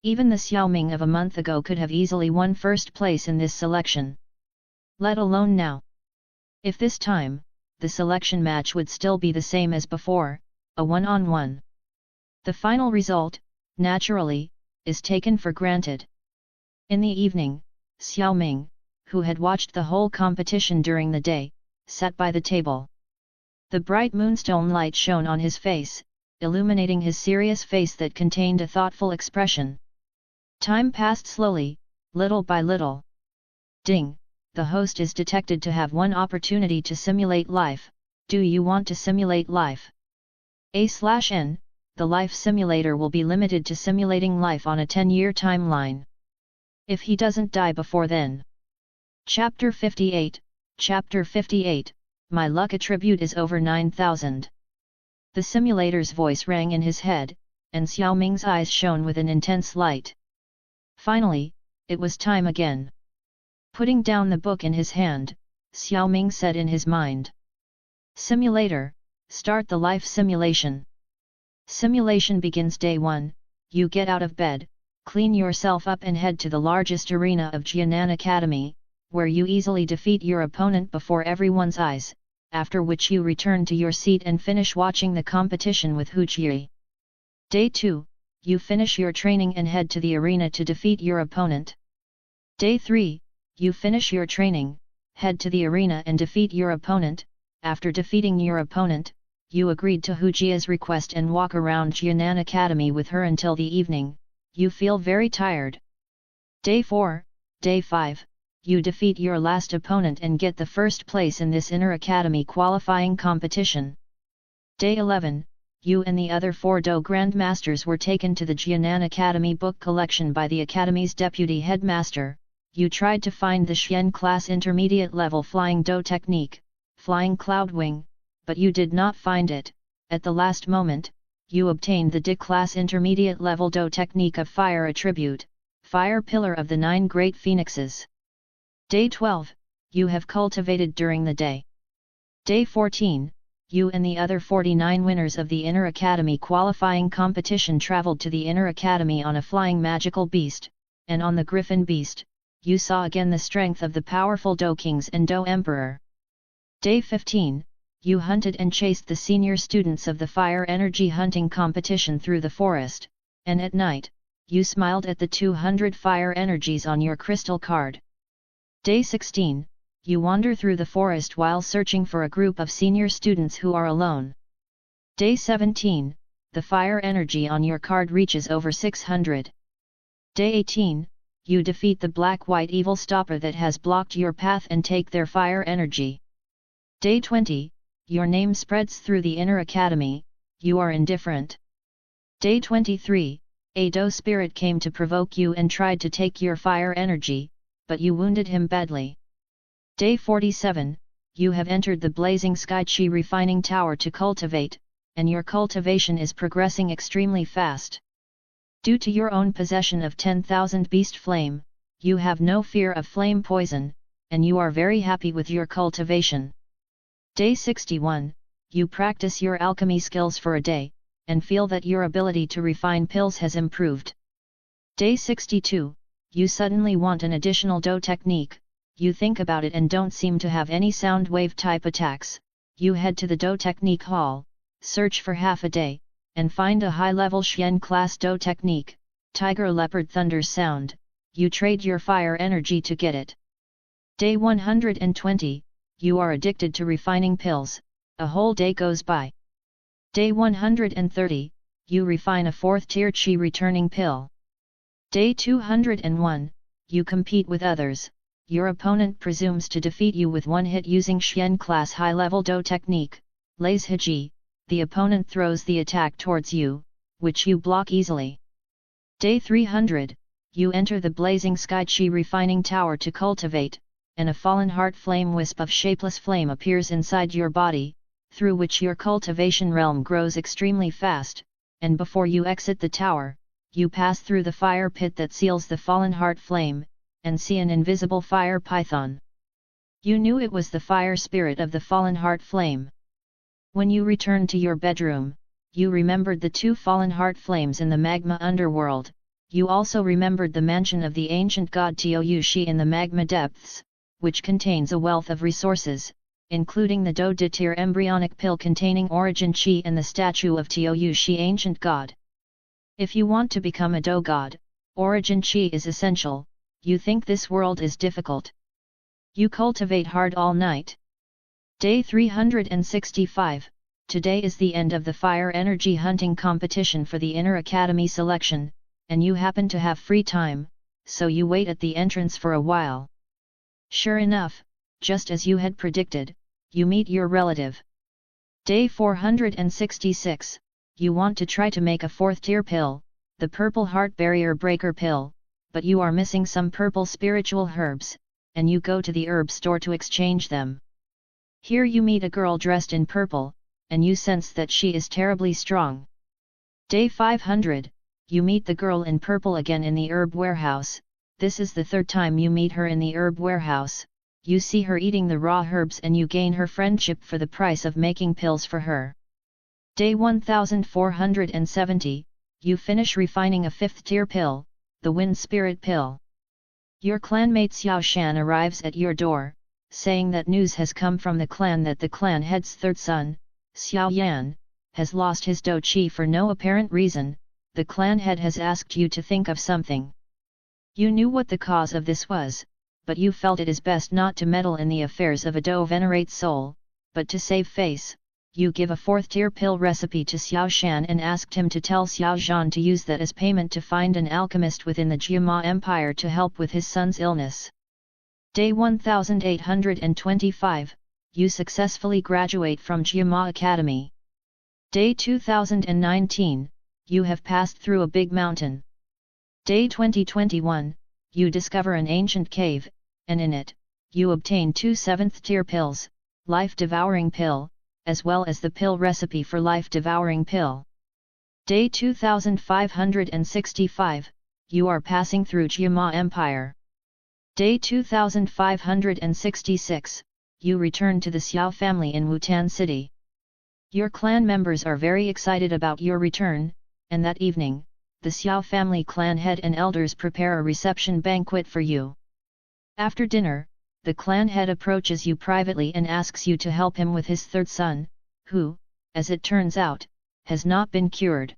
Even the Xiao Ming of a month ago could have easily won first place in this selection. Let alone now. If this time, the selection match would still be the same as before, a one-on-one. The final result, naturally, is taken for granted. In the evening, Xiao Ming, who had watched the whole competition during the day, sat by the table. The bright moonstone light shone on his face, illuminating his serious face that contained a thoughtful expression. Time passed slowly, little by little. Ding! The host is detected to have one opportunity to simulate life. Do you want to simulate life? A/N, the life simulator will be limited to simulating life on a 10-year timeline. If he doesn't die before then. Chapter 58, Chapter 58, My luck attribute is over 9,000. The simulator's voice rang in his head, and Xiao Ming's eyes shone with an intense light. Finally, it was time again. Putting down the book in his hand, Xiao Ming said in his mind. Simulator, start the life simulation. Simulation begins day 1, you get out of bed, clean yourself up and head to the largest arena of Jianan Academy, where you easily defeat your opponent before everyone's eyes, after which you return to your seat and finish watching the competition with Hu Jie. Day 2, you finish your training and head to the arena to defeat your opponent. Day 3, you finish your training, head to the arena and defeat your opponent. After defeating your opponent, you agreed to Hu Jie's request and walk around Jianan Academy with her until the evening. You feel very tired. Day 4, Day 5, you defeat your last opponent and get the first place in this inner academy qualifying competition. Day 11, you and the other 4 Do Grandmasters were taken to the Jianan Academy book collection by the Academy's deputy headmaster. You tried to find the Xian class intermediate level flying Do technique, flying cloud wing, but you did not find it. At the last moment, you obtained the D class intermediate level Do technique of fire attribute, fire pillar of the 9 great phoenixes. Day 12, you have cultivated during the day. Day 14, you and the other 49 winners of the Inner Academy qualifying competition traveled to the Inner Academy on a flying magical beast, and on the griffin beast, you saw again the strength of the powerful Do Kings and Do Emperor. Day 15, you hunted and chased the senior students of the fire energy hunting competition through the forest, and at night, you smiled at the 200 fire energies on your crystal card. Day 16, you wander through the forest while searching for a group of senior students who are alone. Day 17, the fire energy on your card reaches over 600. Day 18, you defeat the black-white evil stopper that has blocked your path and take their fire energy. Day 20, your name spreads through the Inner Academy, you are indifferent. Day 23, a Do spirit came to provoke you and tried to take your fire energy, but you wounded him badly. Day 47, you have entered the blazing Sky Chi refining tower to cultivate, and your cultivation is progressing extremely fast. Due to your own possession of 10,000 beast flame, you have no fear of flame poison, and you are very happy with your cultivation. Day 61, you practice your alchemy skills for a day, and feel that your ability to refine pills has improved. Day 62, you suddenly want an additional Do technique, you think about it and don't seem to have any sound wave type attacks, you head to the Do technique hall, search for half a day, and find a high-level Xian class Do technique, Tiger Leopard Thunder Sound, you trade your fire energy to get it. Day 120, you are addicted to refining pills, a whole day goes by. Day 130, you refine a 4th tier Qi returning pill. Day 201, you compete with others, your opponent presumes to defeat you with one hit using Xian class high-level Do technique, Lays Hiji. The opponent throws the attack towards you, which you block easily. Day 300, you enter the blazing Sky Chi refining tower to cultivate, and a fallen heart flame wisp of shapeless flame appears inside your body, through which your cultivation realm grows extremely fast, and before you exit the tower, you pass through the fire pit that seals the fallen heart flame, and see an invisible fire python. You knew it was the fire spirit of the fallen heart flame. When you returned to your bedroom, you remembered the two fallen heart flames in the magma underworld. You also remembered the mansion of the ancient god Toushi in the magma depths, which contains a wealth of resources, including the Do De Tir embryonic pill containing origin chi and the statue of Toushi ancient god. If you want to become a Do god, origin chi is essential. You think this world is difficult. You cultivate hard all night. Day 365. Today is the end of the fire energy hunting competition for the Inner Academy selection, and you happen to have free time, so you wait at the entrance for a while. Sure enough, just as you had predicted, you meet your relative. Day 466. You want to try to make a fourth tier pill, the purple heart barrier breaker pill, but you are missing some purple spiritual herbs, and you go to the herb store to exchange them. Here you meet a girl dressed in purple, and you sense that she is terribly strong. Day 500. You meet the girl in purple again in the herb warehouse. This is the third time you meet her in the herb warehouse. You see her eating the raw herbs and you gain her friendship for the price of making pills for her. Day 1470. You finish refining a fifth tier pill, the wind spirit pill. Your clanmate Xiao Shan arrives at your door, saying that news has come from the clan that the clan head's third son, Xiao Yan, has lost his Do Chi for no apparent reason. The clan head has asked you to think of something. You knew what the cause of this was, but you felt it is best not to meddle in the affairs of a Do venerate soul, but to save face, you give a fourth tier pill recipe to Xiao Shan and asked him to tell Xiao Zhan to use that as payment to find an alchemist within the Jiama Empire to help with his son's illness. Day 1825, you successfully graduate from Jiama Academy. Day 2019, you have passed through a big mountain. Day 2021, you discover an ancient cave, and in it, you obtain 2 7th tier pills, life devouring pill, as well as the pill recipe for life devouring pill. Day 2565, you are passing through Jiama Empire. Day 2566, you return to the Xiao family in Wutan City. Your clan members are very excited about your return, and that evening, the Xiao family clan head and elders prepare a reception banquet for you. After dinner, the clan head approaches you privately and asks you to help him with his third son, who, as it turns out, has not been cured.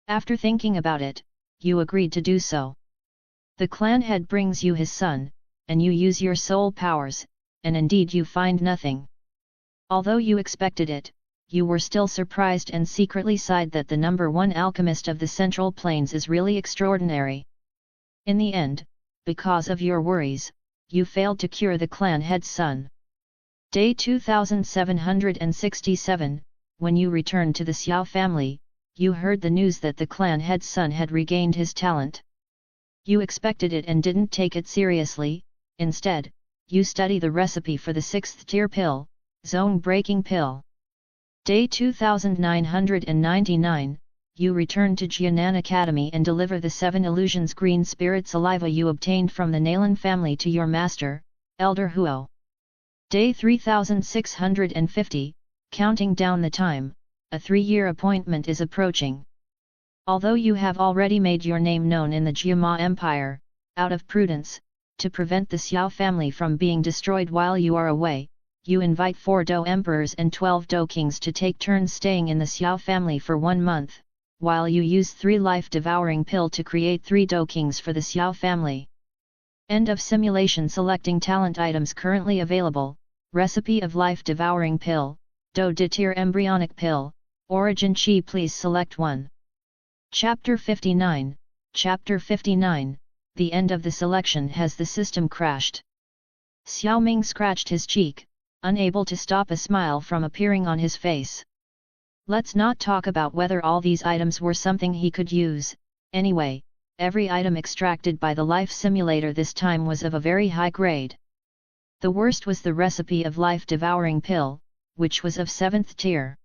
After thinking about it, you agreed to do so. The clan head brings you his son, and you use your soul powers, and indeed you find nothing. Although you expected it, you were still surprised and secretly sighed that the number 1 alchemist of the Central Plains is really extraordinary. In the end, because of your worries, you failed to cure the clan head's son. Day 2767, when you returned to the Xiao family, you heard the news that the clan head's son had regained his talent. You expected it and didn't take it seriously. Instead, you study the recipe for the 6th tier pill, zone breaking pill. Day 2999, you return to Jianan Academy and deliver the 7 illusions green spirit saliva you obtained from the Nalan family to your master, Elder Huo. Day 3650, counting down the time, a 3-year appointment is approaching. Although you have already made your name known in the Jiama Empire, out of prudence, to prevent the Xiao family from being destroyed while you are away, you invite 4 Do emperors and 12 Do kings to take turns staying in the Xiao family for 1 month, while you use 3 life devouring pill to create 3 Do kings for the Xiao family. End of simulation. Selecting talent items currently available, recipe of life devouring pill, Do De Tir embryonic pill, origin chi. Please select one. Chapter 59, Chapter 59, the end of the selection. Has the system crashed? Xiao Ming scratched his cheek, unable to stop a smile from appearing on his face. Let's not talk about whether all these items were something he could use. Anyway, every item extracted by the life simulator this time was of a very high grade. The worst was the recipe of life devouring pill. which was of 7th tier.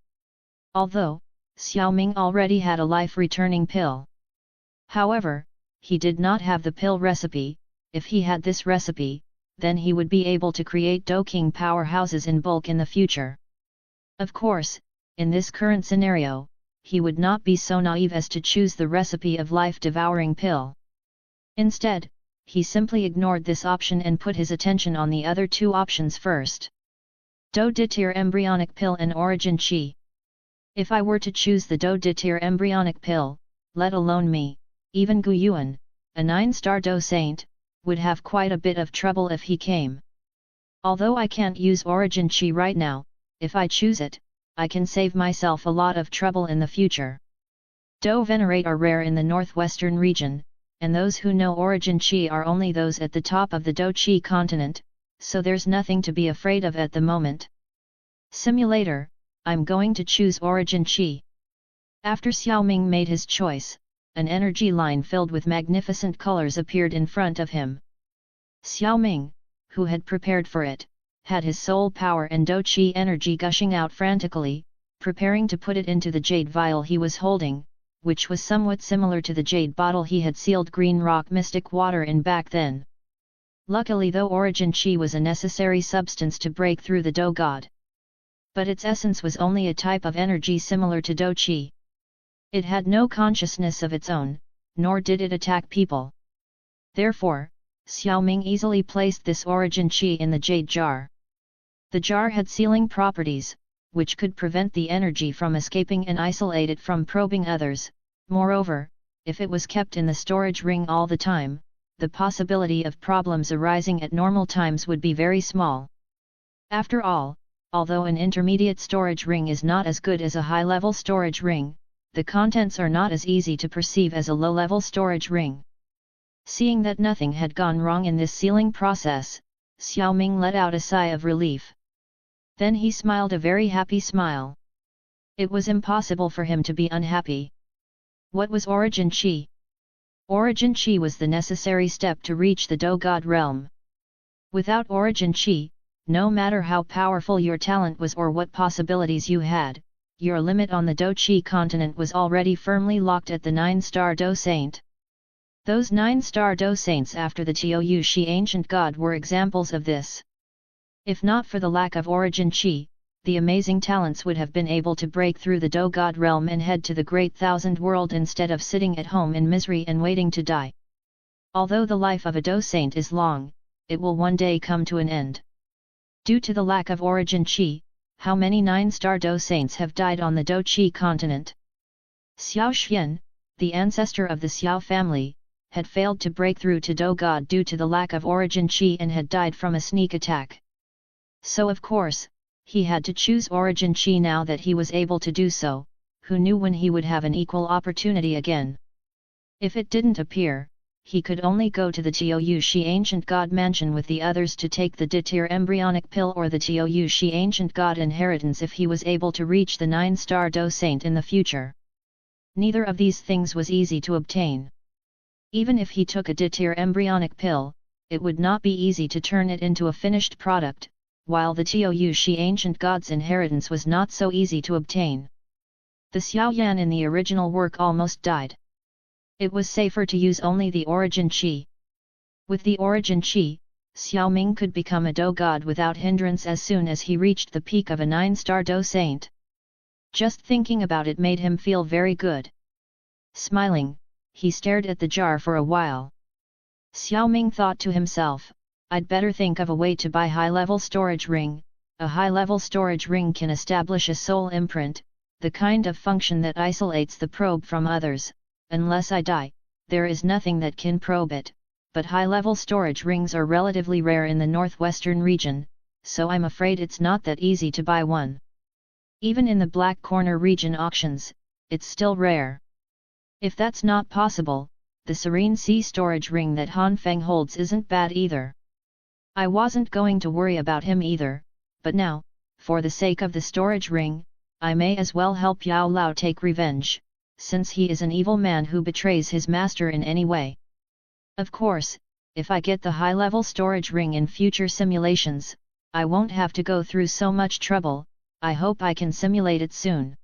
Although, Xiao Ming already had a life-returning pill. However, he did not have the pill recipe. If he had this recipe, then he would be able to create Do-King powerhouses in bulk in the future. Of course, in this current scenario, he would not be so naive as to choose the recipe of life-devouring pill. Instead, he simply ignored this option and put his attention on the other two options first. Do-Ditir embryonic pill and origin chi. If I were to choose the Do-Ditir embryonic pill, let alone me, even Gu Yuan, a 9-star Do Saint, would have quite a bit of trouble if he came. Although I can't use origin chi right now, if I choose it, I can save myself a lot of trouble in the future. Do Venerate are rare in the northwestern region, and those who know origin chi are only those at the top of the Do Chi continent, so there's nothing to be afraid of at the moment. Simulator, I'm going to choose origin chi. After Xiao Ming made his choice, an energy line filled with magnificent colors appeared in front of him. Xiao Ming, who had prepared for it, had his soul power and Do Chi energy gushing out frantically, preparing to put it into the jade vial he was holding, which was somewhat similar to the jade bottle he had sealed green rock mystic water in back then. Luckily though origin chi was a necessary substance to break through the Do God. But its essence was only a type of energy similar to Do Chi. It had no consciousness of its own, nor did it attack people. Therefore, Xiao Ming easily placed this origin chi in the jade jar. The jar had sealing properties, which could prevent the energy from escaping and isolate it from probing others. Moreover, if it was kept in the storage ring all the time, the possibility of problems arising at normal times would be very small. After all, although an intermediate storage ring is not as good as a high-level storage ring, the contents are not as easy to perceive as a low-level storage ring. Seeing that nothing had gone wrong in this sealing process, Xiao Ming let out a sigh of relief. Then he smiled a very happy smile. It was impossible for him to be unhappy. What was origin chi? Origin chi was the necessary step to reach the Do God realm. Without origin chi, no matter how powerful your talent was or what possibilities you had, your limit on the Do Chi continent was already firmly locked at the 9-star Do Saint. Those 9-star Do Saints after the Tou Shi ancient god were examples of this. If not for the lack of origin chi, the amazing talents would have been able to break through the Do God realm and head to the great thousand world instead of sitting at home in misery and waiting to die. Although the life of a Do Saint is long, it will one day come to an end. Due to the lack of origin chi, how many 9-star Do Saints have died on the Do Chi continent? Xiao Xian, the ancestor of the Xiao family, had failed to break through to Do God due to the lack of origin chi and had died from a sneak attack. So of course, he had to choose origin chi now that he was able to do so. Who knew when he would have an equal opportunity again? If it didn't appear, he could only go to the Tou Shi ancient god mansion with the others to take the Ditir embryonic pill or the Tou Shi ancient god inheritance if he was able to reach the 9-star Do Saint in the future. Neither of these things was easy to obtain. Even if he took a Ditir embryonic pill, it would not be easy to turn it into a finished product, while the Tou Shi ancient god's inheritance was not so easy to obtain. The Xiao Yan in the original work almost died. It was safer to use only the origin chi. With the origin chi, Xiao Ming could become a Do God without hindrance as soon as he reached the peak of a 9-star Do Saint. Just thinking about it made him feel very good. Smiling, he stared at the jar for a while. Xiao Ming thought to himself, I'd better think of a way to buy high-level storage ring. A high-level storage ring can establish a soul imprint, the kind of function that isolates the probe from others. Unless I die, there is nothing that can probe it, but high-level storage rings are relatively rare in the northwestern region, so I'm afraid it's not that easy to buy one. Even in the Black Corner region auctions, it's still rare. If that's not possible, the Serene Sea storage ring that Han Feng holds isn't bad either. I wasn't going to worry about him either, but now, for the sake of the storage ring, I may as well help Yao Lao take revenge, since he is an evil man who betrays his master in any way. Of course, if I get the high-level storage ring in future simulations, I won't have to go through so much trouble. I hope I can simulate it soon.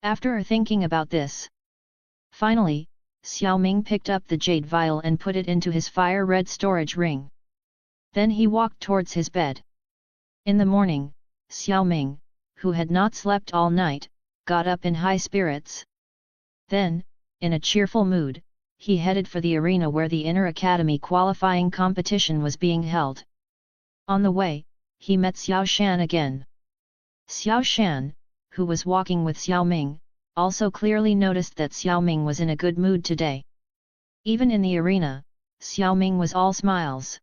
After thinking about this, finally, Xiao Ming picked up the jade vial and put it into his fire-red storage ring. Then he walked towards his bed. In the morning, Xiao Ming, who had not slept all night, got up in high spirits. Then, in a cheerful mood, he headed for the arena where the Inner Academy qualifying competition was being held. On the way, he met Xiao Shan again. Xiao Shan, who was walking with Xiao Ming, also clearly noticed that Xiao Ming was in a good mood today. Even in the arena, Xiao Ming was all smiles.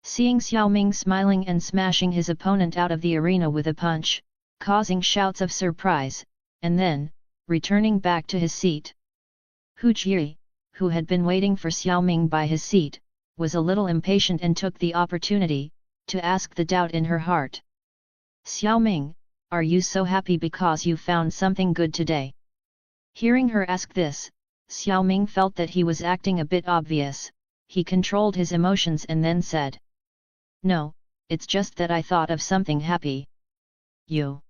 Seeing Xiao Ming smiling and smashing his opponent out of the arena with a punch, causing shouts of surprise, and then, returning back to his seat. Hu Jie, who had been waiting for Xiao Ming by his seat, was a little impatient and took the opportunity to ask the doubt in her heart. Xiao Ming, are you so happy because you found something good today? Hearing her ask this, Xiao Ming felt that he was acting a bit obvious. He controlled his emotions and then said, "No, it's just that I thought of something happy." You?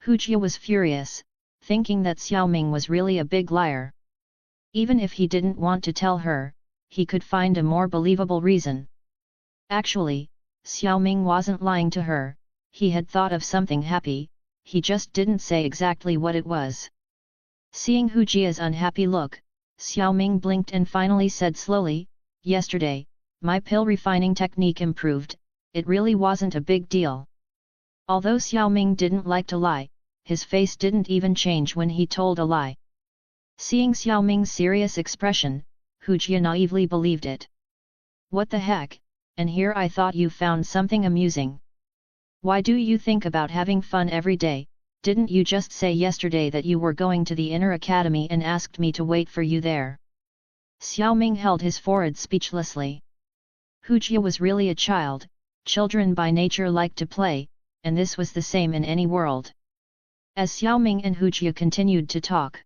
Hu Jie was furious, thinking that Xiao Ming was really a big liar. Even if he didn't want to tell her, he could find a more believable reason. Actually, Xiao Ming wasn't lying to her. He had thought of something happy, he just didn't say exactly what it was. Seeing Hu Jie's unhappy look, Xiao Ming blinked and finally said slowly, "Yesterday, my pill refining technique improved, it really wasn't a big deal." Although Xiao Ming didn't like to lie, his face didn't even change when he told a lie. Seeing Xiao Ming's serious expression, Hu Jie naively believed it. "What the heck, and here I thought you found something amusing. Why do you think about having fun every day? Didn't you just say yesterday that you were going to the Inner Academy and asked me to wait for you there?" Xiao Ming held his forehead speechlessly. Hu Jie was really a child, children by nature like to play, and this was the same in any world. As Xiao Ming and Hu Jie continued to talk.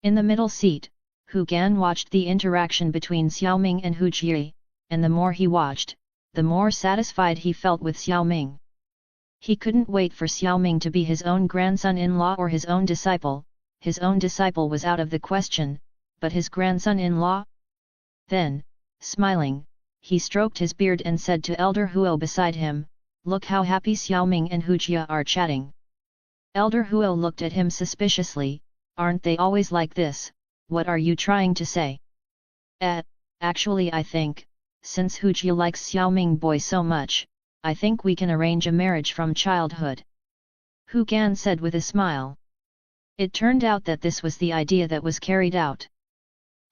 In the middle seat, Hu Gan watched the interaction between Xiao Ming and Hu Jie, and the more he watched, the more satisfied he felt with Xiao Ming. He couldn't wait for Xiao Ming to be his own grandson-in-law or his own disciple. His own disciple was out of the question, but his grandson-in-law? Then, smiling, he stroked his beard and said to Elder Huo beside him, "Look how happy Xiao Ming and Hu Jie are chatting." Elder Huo looked at him suspiciously, "Aren't they always like this? What are you trying to say?" Actually I think, since Hu Jie likes Xiao Ming boy so much, I think we can arrange a marriage from childhood," Hu Gan said with a smile. It turned out that this was the idea that was carried out.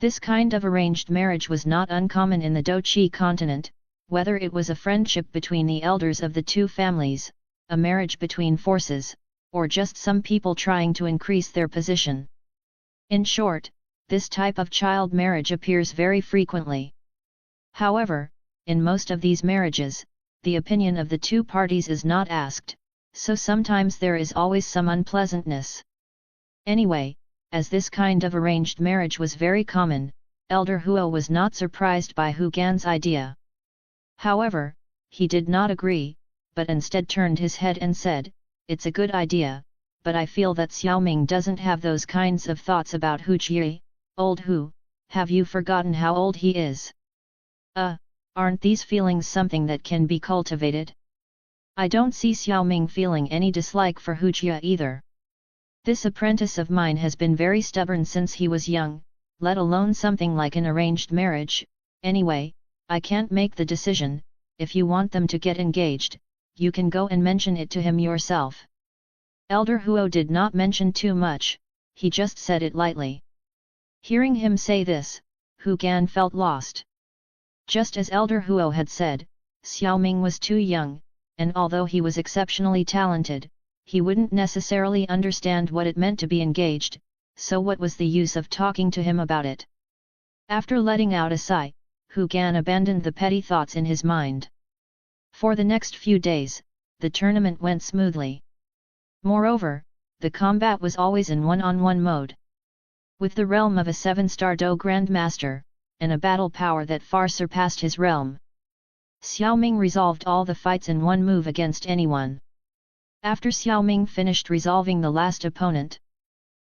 This kind of arranged marriage was not uncommon in the Doqi continent, whether it was a friendship between the elders of the two families, a marriage between forces, or just some people trying to increase their position. In short, this type of child marriage appears very frequently. However, in most of these marriages, the opinion of the two parties is not asked, so sometimes there is always some unpleasantness. Anyway, as this kind of arranged marriage was very common, Elder Huo was not surprised by Hu Gan's idea. However, he did not agree, but instead turned his head and said, "It's a good idea, but I feel that Xiao Ming doesn't have those kinds of thoughts about Hu Jie. Old Hu, have you forgotten how old he is? Aren't these feelings something that can be cultivated? I don't see Xiao Ming feeling any dislike for Hu Jie either. This apprentice of mine has been very stubborn since he was young, let alone something like an arranged marriage. Anyway, I can't make the decision. If you want them to get engaged, you can go and mention it to him yourself." Elder Huo did not mention too much, he just said it lightly. Hearing him say this, Hu Gan felt lost. Just as Elder Huo had said, Xiao Ming was too young, and although he was exceptionally talented, he wouldn't necessarily understand what it meant to be engaged, so what was the use of talking to him about it? After letting out a sigh, Hu Gan abandoned the petty thoughts in his mind. For the next few days, the tournament went smoothly. Moreover, the combat was always in one-on-one mode. With the realm of a 7-star Do Grandmaster, and a battle power that far surpassed his realm, Xiao Ming resolved all the fights in one move against anyone. After Xiao Ming finished resolving the last opponent,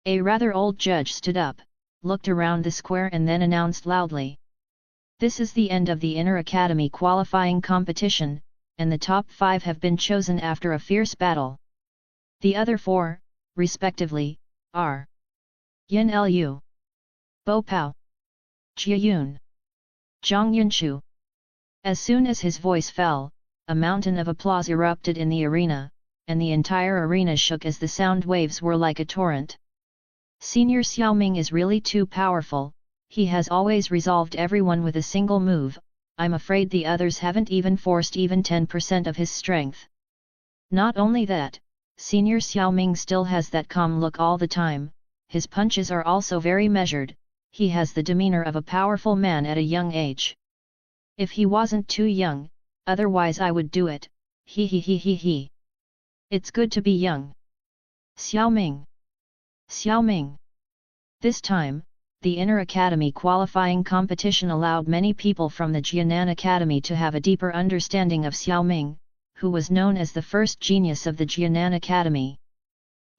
a rather old judge stood up, looked around the square and then announced loudly. This is the end of the Inner Academy qualifying competition, and the top 5 have been chosen after a fierce battle. The other 4, respectively, are Yin Lu, Bo Pao, Jia Yun, Zhang Yunshu. As soon as his voice fell, a mountain of applause erupted in the arena, and the entire arena shook as the sound waves were like a torrent. Senior Xiao Ming is really too powerful, he has always resolved everyone with a single move. I'm afraid the others haven't even forced even 10% of his strength. Not only that, Senior Xiao Ming still has that calm look all the time, his punches are also very measured, he has the demeanor of a powerful man at a young age. If he wasn't too young, otherwise I would do it, he. It's good to be young. Xiao Ming. Xiao Ming. This time, the Inner Academy qualifying competition allowed many people from the Jianan Academy to have a deeper understanding of Xiao Ming, who was known as the first genius of the Jianan Academy.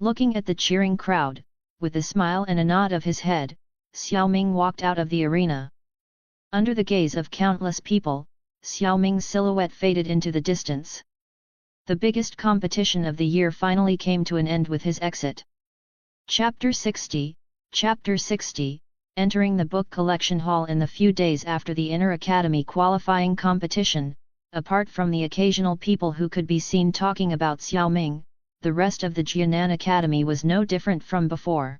Looking at the cheering crowd, with a smile and a nod of his head, Xiao Ming walked out of the arena. Under the gaze of countless people, Xiao Ming's silhouette faded into the distance. The biggest competition of the year finally came to an end with his exit. Chapter 60, Entering the book collection hall in the few days after the Inner Academy qualifying competition, apart from the occasional people who could be seen talking about Xiao Ming, the rest of the Jianan Academy was no different from before.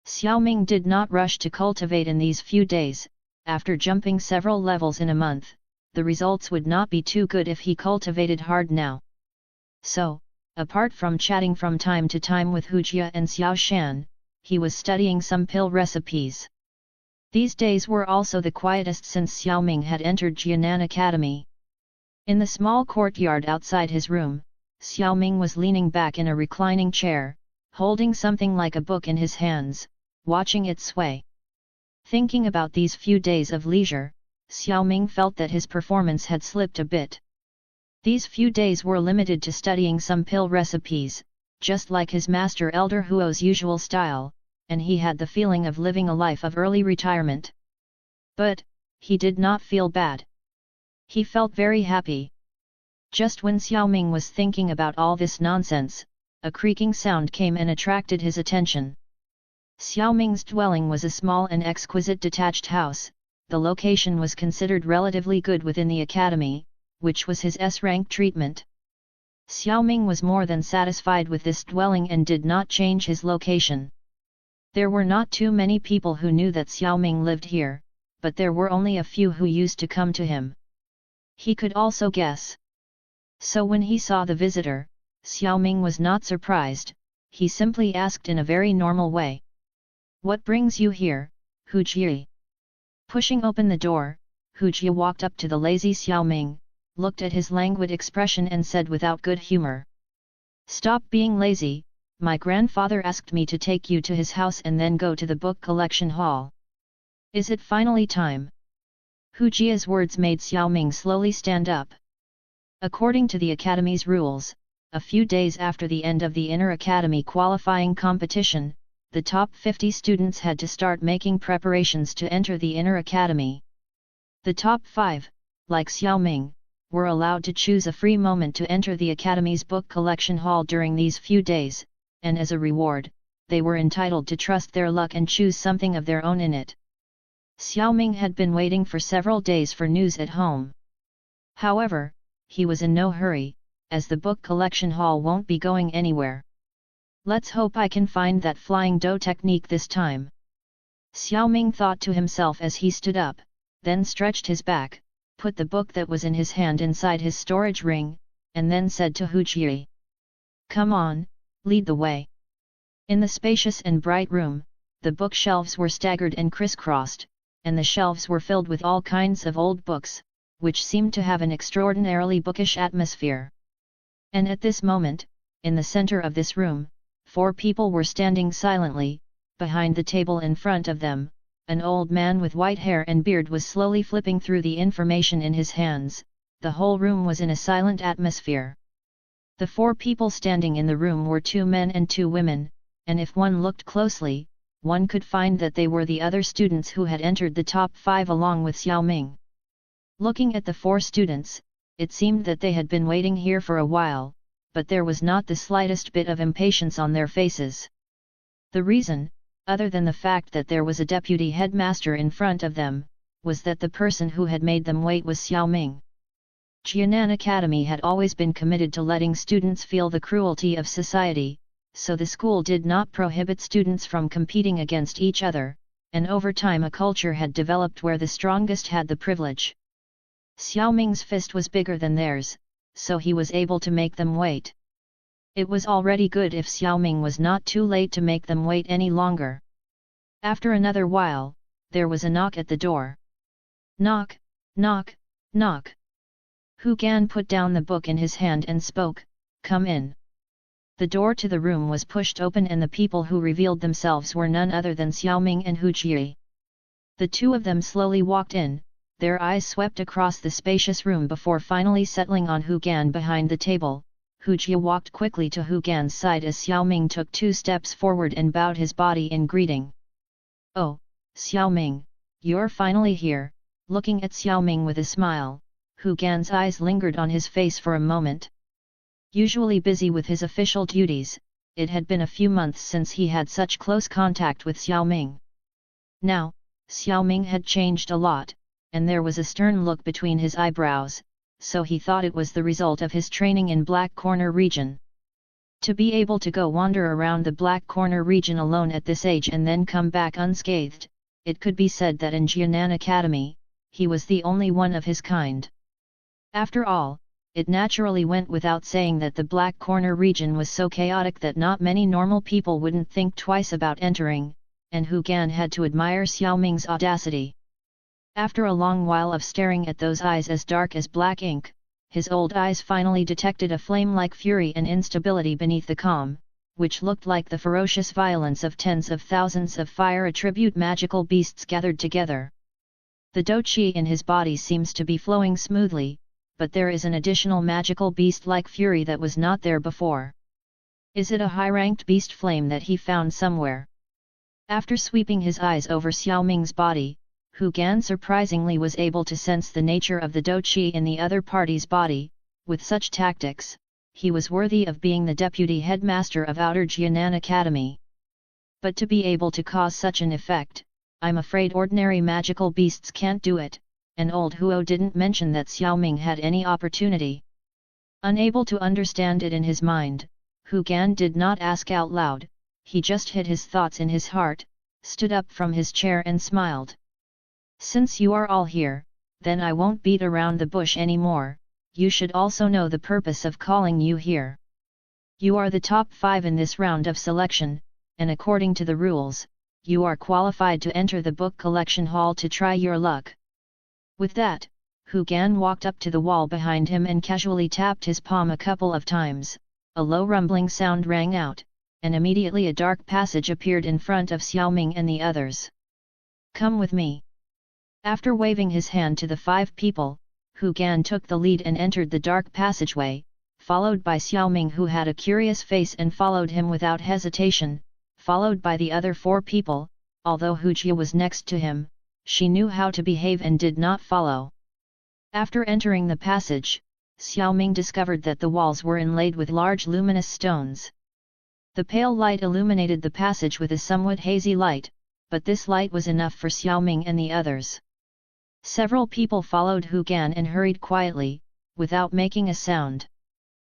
Xiao Ming did not rush to cultivate in these few days. After jumping several levels in a month, the results would not be too good if he cultivated hard now. So, apart from chatting from time to time with Hu Jia and Xiao Shan, he was studying some pill recipes. These days were also the quietest since Xiao Ming had entered Jianan Academy. In the small courtyard outside his room, Xiao Ming was leaning back in a reclining chair, holding something like a book in his hands, watching it sway. Thinking about these few days of leisure, Xiao Ming felt that his performance had slipped a bit. These few days were limited to studying some pill recipes, just like his master Elder Huo's usual style, and he had the feeling of living a life of early retirement. But, he did not feel bad. He felt very happy. Just when Xiao Ming was thinking about all this nonsense, a creaking sound came and attracted his attention. Xiao Ming's dwelling was a small and exquisite detached house. The location was considered relatively good within the academy, which was his S-rank treatment. Xiao Ming was more than satisfied with this dwelling and did not change his location. There were not too many people who knew that Xiao Ming lived here, but there were only a few who used to come to him. He could also guess. So when he saw the visitor, Xiao Ming was not surprised, he simply asked in a very normal way. "What brings you here, Hu Jia?" Pushing open the door, Hu Jia walked up to the lazy Xiao Ming, looked at his languid expression and said without good humor. "Stop being lazy, my grandfather asked me to take you to his house and then go to the book collection hall. Is it finally time?" Hu Jia's words made Xiao Ming slowly stand up. According to the academy's rules, a few days after the end of the Inner Academy qualifying competition, the top 50 students had to start making preparations to enter the Inner Academy. The top 5, like Xiao Ming, were allowed to choose a free moment to enter the Academy's book collection hall during these few days, and as a reward, they were entitled to trust their luck and choose something of their own in it. Xiao Ming had been waiting for several days for news at home. However, he was in no hurry, as the book collection hall won't be going anywhere. "Let's hope I can find that flying dough technique this time," Xiao Ming thought to himself as he stood up, then stretched his back, put the book that was in his hand inside his storage ring, and then said to Hu Jia, "Come on, lead the way." In the spacious and bright room, the bookshelves were staggered and crisscrossed, and the shelves were filled with all kinds of old books, which seemed to have an extraordinarily bookish atmosphere. And at this moment, in the center of this room, 4 people were standing silently. Behind the table in front of them, an old man with white hair and beard was slowly flipping through the information in his hands. The whole room was in a silent atmosphere. The 4 people standing in the room were 2 men and 2 women, and if one looked closely, one could find that they were the other students who had entered the top 5 along with Xiao Ming. Looking at the 4 students, it seemed that they had been waiting here for a while, but there was not the slightest bit of impatience on their faces. The reason, other than the fact that there was a deputy headmaster in front of them, was that the person who had made them wait was Xiao Ming. Jianan Academy had always been committed to letting students feel the cruelty of society, so the school did not prohibit students from competing against each other, and over time a culture had developed where the strongest had the privilege. Xiao Ming's fist was bigger than theirs, so he was able to make them wait. It was already good if Xiao Ming was not too late to make them wait any longer. After another while, there was a knock at the door. Knock, knock, knock. Hu Gan put down the book in his hand and spoke, "Come in." The door to the room was pushed open and the people who revealed themselves were none other than Xiao Ming and Hu Jie. The 2 of them slowly walked in, their eyes swept across the spacious room before finally settling on Hu Gan behind the table. Hu Jie walked quickly to Hu Gan's side as Xiao Ming took 2 steps forward and bowed his body in greeting. "Oh, Xiao Ming, you're finally here." Looking at Xiao Ming with a smile, Hu Gan's eyes lingered on his face for a moment. Usually busy with his official duties, it had been a few months since he had such close contact with Xiao Ming. Now, Xiao Ming had changed a lot, and there was a stern look between his eyebrows, so he thought it was the result of his training in Black Corner region. To be able to go wander around the Black Corner region alone at this age and then come back unscathed, it could be said that in Jianan Academy, he was the only one of his kind. After all, it naturally went without saying that the Black Corner region was so chaotic that not many normal people wouldn't think twice about entering, and Hu Gan had to admire Xiao Ming's audacity. After a long while of staring at those eyes as dark as black ink, his old eyes finally detected a flame-like fury and instability beneath the calm, which looked like the ferocious violence of tens of thousands of fire-attribute magical beasts gathered together. The do-qi in his body seems to be flowing smoothly, but there is an additional magical beast-like fury that was not there before. Is it a high-ranked beast flame that he found somewhere? After sweeping his eyes over Xiao Ming's body, Hu Gan surprisingly was able to sense the nature of the do-qi in the other party's body. With such tactics, he was worthy of being the deputy headmaster of Outer Jianan Academy. But to be able to cause such an effect, I'm afraid ordinary magical beasts can't do it, and old Huo didn't mention that Xiao Ming had any opportunity. Unable to understand it in his mind, Hu Gan did not ask out loud, he just hid his thoughts in his heart, stood up from his chair and smiled. "Since you are all here, then I won't beat around the bush anymore. You should also know the purpose of calling you here. You are the top 5 in this round of selection, and according to the rules, you are qualified to enter the book collection hall to try your luck." With that, Hu Gan walked up to the wall behind him and casually tapped his palm a couple of times. A low rumbling sound rang out, and immediately a dark passage appeared in front of Xiao Ming and the others. "Come with me." After waving his hand to the 5 people, Hu Gan took the lead and entered the dark passageway, followed by Xiao Ming who had a curious face and followed him without hesitation, followed by the other 4 people. Although Hu Jie was next to him, she knew how to behave and did not follow. After entering the passage, Xiao Ming discovered that the walls were inlaid with large luminous stones. The pale light illuminated the passage with a somewhat hazy light, but this light was enough for Xiao Ming and the others. Several people followed Hu Gan and hurried quietly, without making a sound.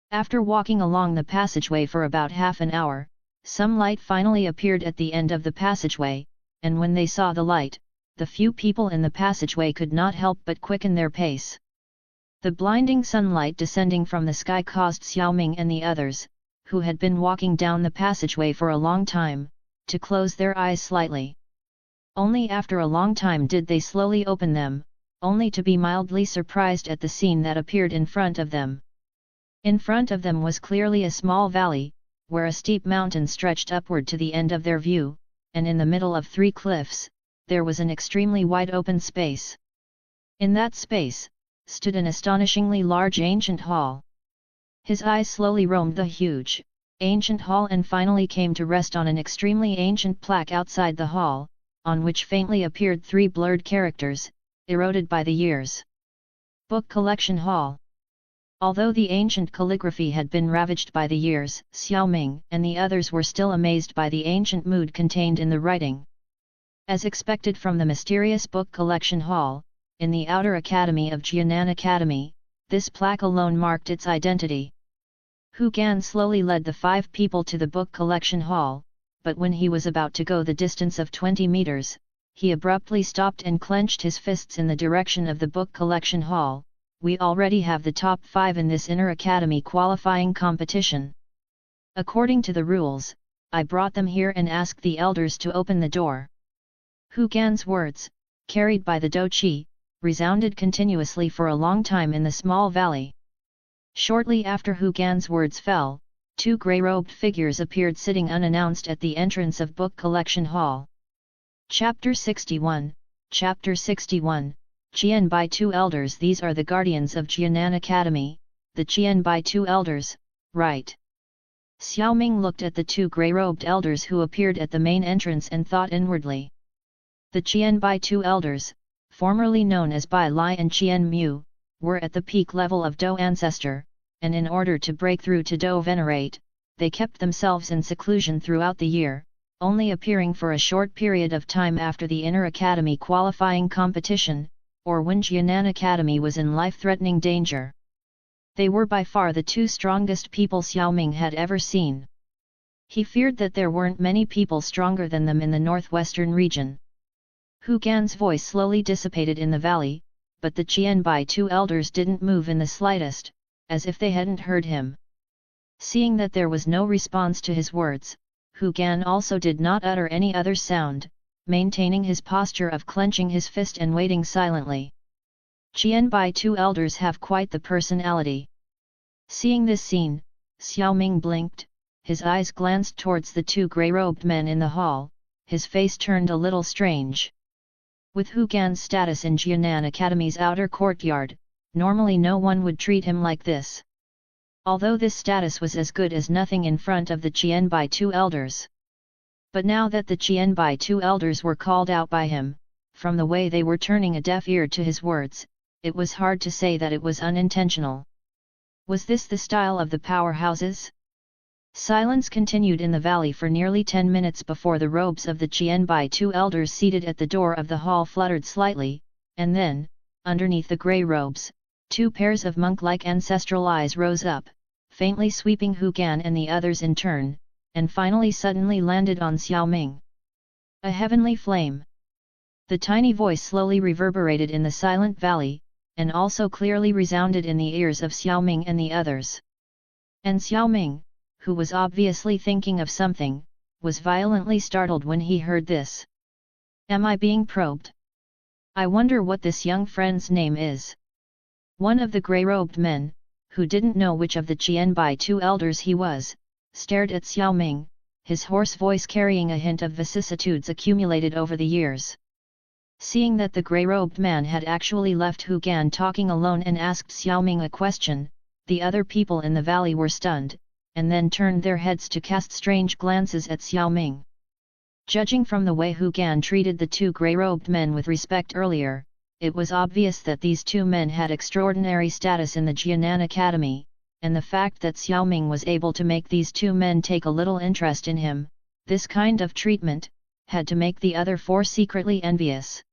After walking along the passageway for about half an hour, some light finally appeared at the end of the passageway, and when they saw the light, the few people in the passageway could not help but quicken their pace. The blinding sunlight descending from the sky caused Xiao Ming and the others, who had been walking down the passageway for a long time, to close their eyes slightly. Only after a long time did they slowly open them, only to be mildly surprised at the scene that appeared in front of them. In front of them was clearly a small valley, where a steep mountain stretched upward to the end of their view, and in the middle of 3 cliffs, there was an extremely wide open space. In that space, stood an astonishingly large ancient hall. His eyes slowly roamed the huge, ancient hall and finally came to rest on an extremely ancient plaque outside the hall, on which faintly appeared 3 blurred characters, eroded by the years. Book Collection Hall. Although the ancient calligraphy had been ravaged by the years, Xiao Ming and the others were still amazed by the ancient mood contained in the writing. As expected from the mysterious Book Collection Hall, in the outer academy of Jianan Academy, this plaque alone marked its identity. Hu Gan slowly led the 5 people to the Book Collection Hall, but when he was about to go the distance of 20 meters, he abruptly stopped and clenched his fists in the direction of the Book Collection Hall. We already have the top 5 in this inner academy qualifying competition. According to the rules, I brought them here and asked the elders to open the door. Hu Gan's words, carried by the Doqi, resounded continuously for a long time in the small valley. Shortly after Hu Gan's words fell, 2 grey-robed figures appeared sitting unannounced at the entrance of Book Collection Hall. Chapter 61, Chapter 61, Qian by 2 elders. These are the guardians of Jianan Academy, the Qian by 2 elders, right? Xiao Ming looked at the 2 grey-robed elders who appeared at the main entrance and thought inwardly. The Qian by 2 elders, formerly known as Bai Lai and Qian Mu, were at the peak level of Dou ancestor, and in order to break through to Dou venerate, they kept themselves in seclusion throughout the year, only appearing for a short period of time after the inner academy qualifying competition, or when Jianan Academy was in life-threatening danger. They were by far the 2 strongest people Xiao Ming had ever seen. He feared that there weren't many people stronger than them in the northwestern region. Hu Gan's voice slowly dissipated in the valley, but the Qian by 2 elders didn't move in the slightest, as if they hadn't heard him. Seeing that there was no response to his words, Hu Gan also did not utter any other sound, maintaining his posture of clenching his fist and waiting silently. Qian by 2 elders have quite the personality. Seeing this scene, Xiao Ming blinked, his eyes glanced towards the 2 grey-robed men in the hall, his face turned a little strange. With Hu Gan's status in Jianan Academy's outer courtyard, normally no one would treat him like this. Although this status was as good as nothing in front of the Qian by 2 elders. But now that the Qian by 2 elders were called out by him, from the way they were turning a deaf ear to his words, it was hard to say that it was unintentional. Was this the style of the powerhouses? Silence continued in the valley for nearly 10 minutes before the robes of the Qian by 2 elders seated at the door of the hall fluttered slightly, and then, underneath the grey robes, 2 pairs of monk-like ancestral eyes rose up, faintly sweeping Hu Gan and the others in turn, and finally suddenly landed on Xiao Ming. A heavenly flame. The tiny voice slowly reverberated in the silent valley, and also clearly resounded in the ears of Xiao Ming and the others. And Xiao Ming, who was obviously thinking of something, was violently startled when he heard this. Am I being probed? I wonder what this young friend's name is. One of the grey-robed men, who didn't know which of the Qian by 2 elders he was, stared at Xiao Ming, his hoarse voice carrying a hint of vicissitudes accumulated over the years. Seeing that the grey-robed man had actually left Hu Gan talking alone and asked Xiao Ming a question, the other people in the valley were stunned, and then turned their heads to cast strange glances at Xiao Ming. Judging from the way Hu Gan treated the 2 grey-robed men with respect earlier, it was obvious that these 2 men had extraordinary status in the Jianan Academy, and the fact that Xiao Ming was able to make these 2 men take a little interest in him, this kind of treatment, had to make the other 4 secretly envious.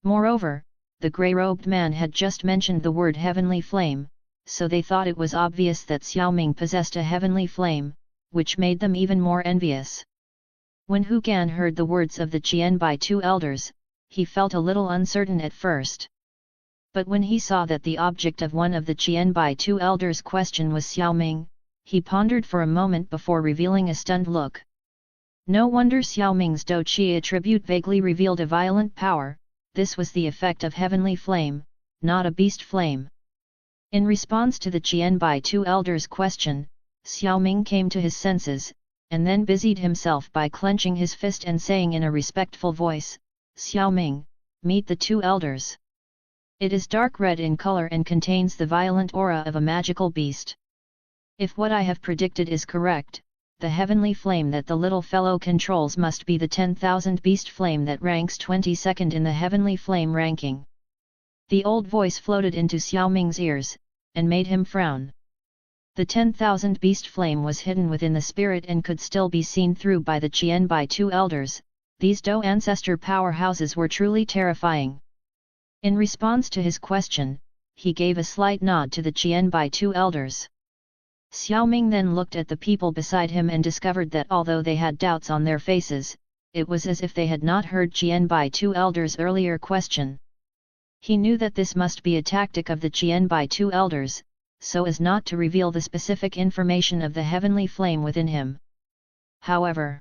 Moreover, the grey-robed man had just mentioned the word heavenly flame, so they thought it was obvious that Xiao Ming possessed a heavenly flame, which made them even more envious. When Hu Gan heard the words of the Qian by 2 elders, he felt a little uncertain at first. But when he saw that the object of one of the Qian by 2 elders' question was Xiao Ming, he pondered for a moment before revealing a stunned look. No wonder Xiao Ming's Doqi attribute vaguely revealed a violent power, this was the effect of heavenly flame, not a beast flame. In response to the Qian by 2 elders' question, Xiao Ming came to his senses, and then busied himself by clenching his fist and saying in a respectful voice, Xiao Ming, meet the 2 elders. It is dark red in color and contains the violent aura of a magical beast. If what I have predicted is correct, the heavenly flame that the little fellow controls must be the 10,000 beast flame that ranks 22nd in the heavenly flame ranking. The old voice floated into Xiao Ming's ears, and made him frown. The 10,000 beast flame was hidden within the spirit and could still be seen through by the Qianbai two elders. These Dou ancestor powerhouses were truly terrifying. In response to his question, he gave a slight nod to the Qianbai two elders. Xiao Ming then looked at the people beside him and discovered that although they had doubts on their faces, it was as if they had not heard Qianbai two elders' earlier question. He knew that this must be a tactic of the Qianbai two elders, so as not to reveal the specific information of the heavenly flame within him. However,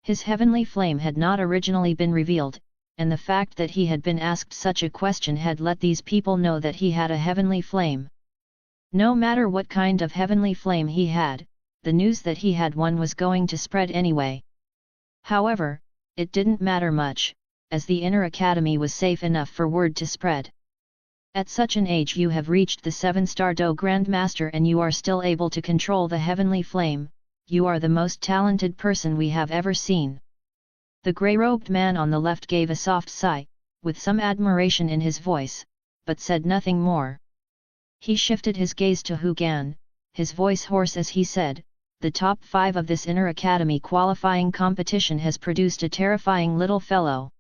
his heavenly flame had not originally been revealed, and the fact that he had been asked such a question had let these people know that he had a heavenly flame. No matter what kind of heavenly flame he had, the news that he had one was going to spread anyway. However, it didn't matter much, as the inner academy was safe enough for word to spread. At such an age you have reached the 7-star Dou Grandmaster and you are still able to control the heavenly flame, you are the most talented person we have ever seen. The grey-robed man on the left gave a soft sigh, with some admiration in his voice, but said nothing more. He shifted his gaze to Hu Gan, his voice hoarse as he said, "The top 5 of this inner academy qualifying competition has produced a terrifying little fellow."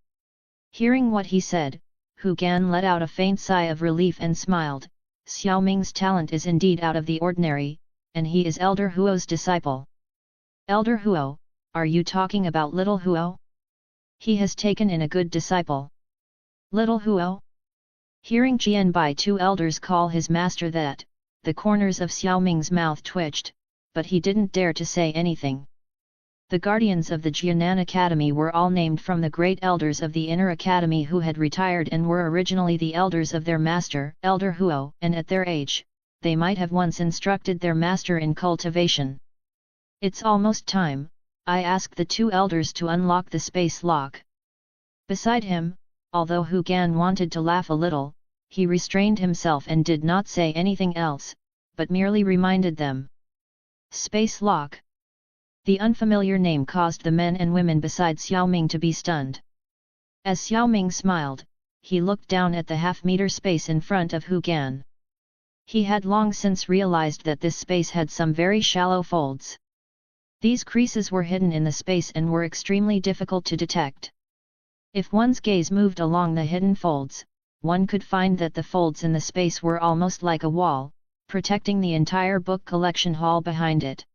Hearing what he said, Hu Gan let out a faint sigh of relief and smiled. Xiao Ming's talent is indeed out of the ordinary, and he is Elder Huo's disciple. Elder Huo, are you talking about little Huo? He has taken in a good disciple. Little Huo? Hearing Qianbai two elders call his master that, the corners of Xiao Ming's mouth twitched, but he didn't dare to say anything. The guardians of the Jianan Academy were all named from the great elders of the inner academy who had retired and were originally the elders of their master, Elder Huo, and at their age, they might have once instructed their master in cultivation. It's almost time, I asked the two elders to unlock the space lock. Beside him, although Hu Gan wanted to laugh a little, he restrained himself and did not say anything else, but merely reminded them. Space lock. The unfamiliar name caused the men and women beside Xiao Ming to be stunned. As Xiao Ming smiled, he looked down at the half-meter space in front of Hu Gan. He had long since realized that this space had some very shallow folds. These creases were hidden in the space and were extremely difficult to detect. If one's gaze moved along the hidden folds, one could find that the folds in the space were almost like a wall, protecting the entire book collection hall behind it.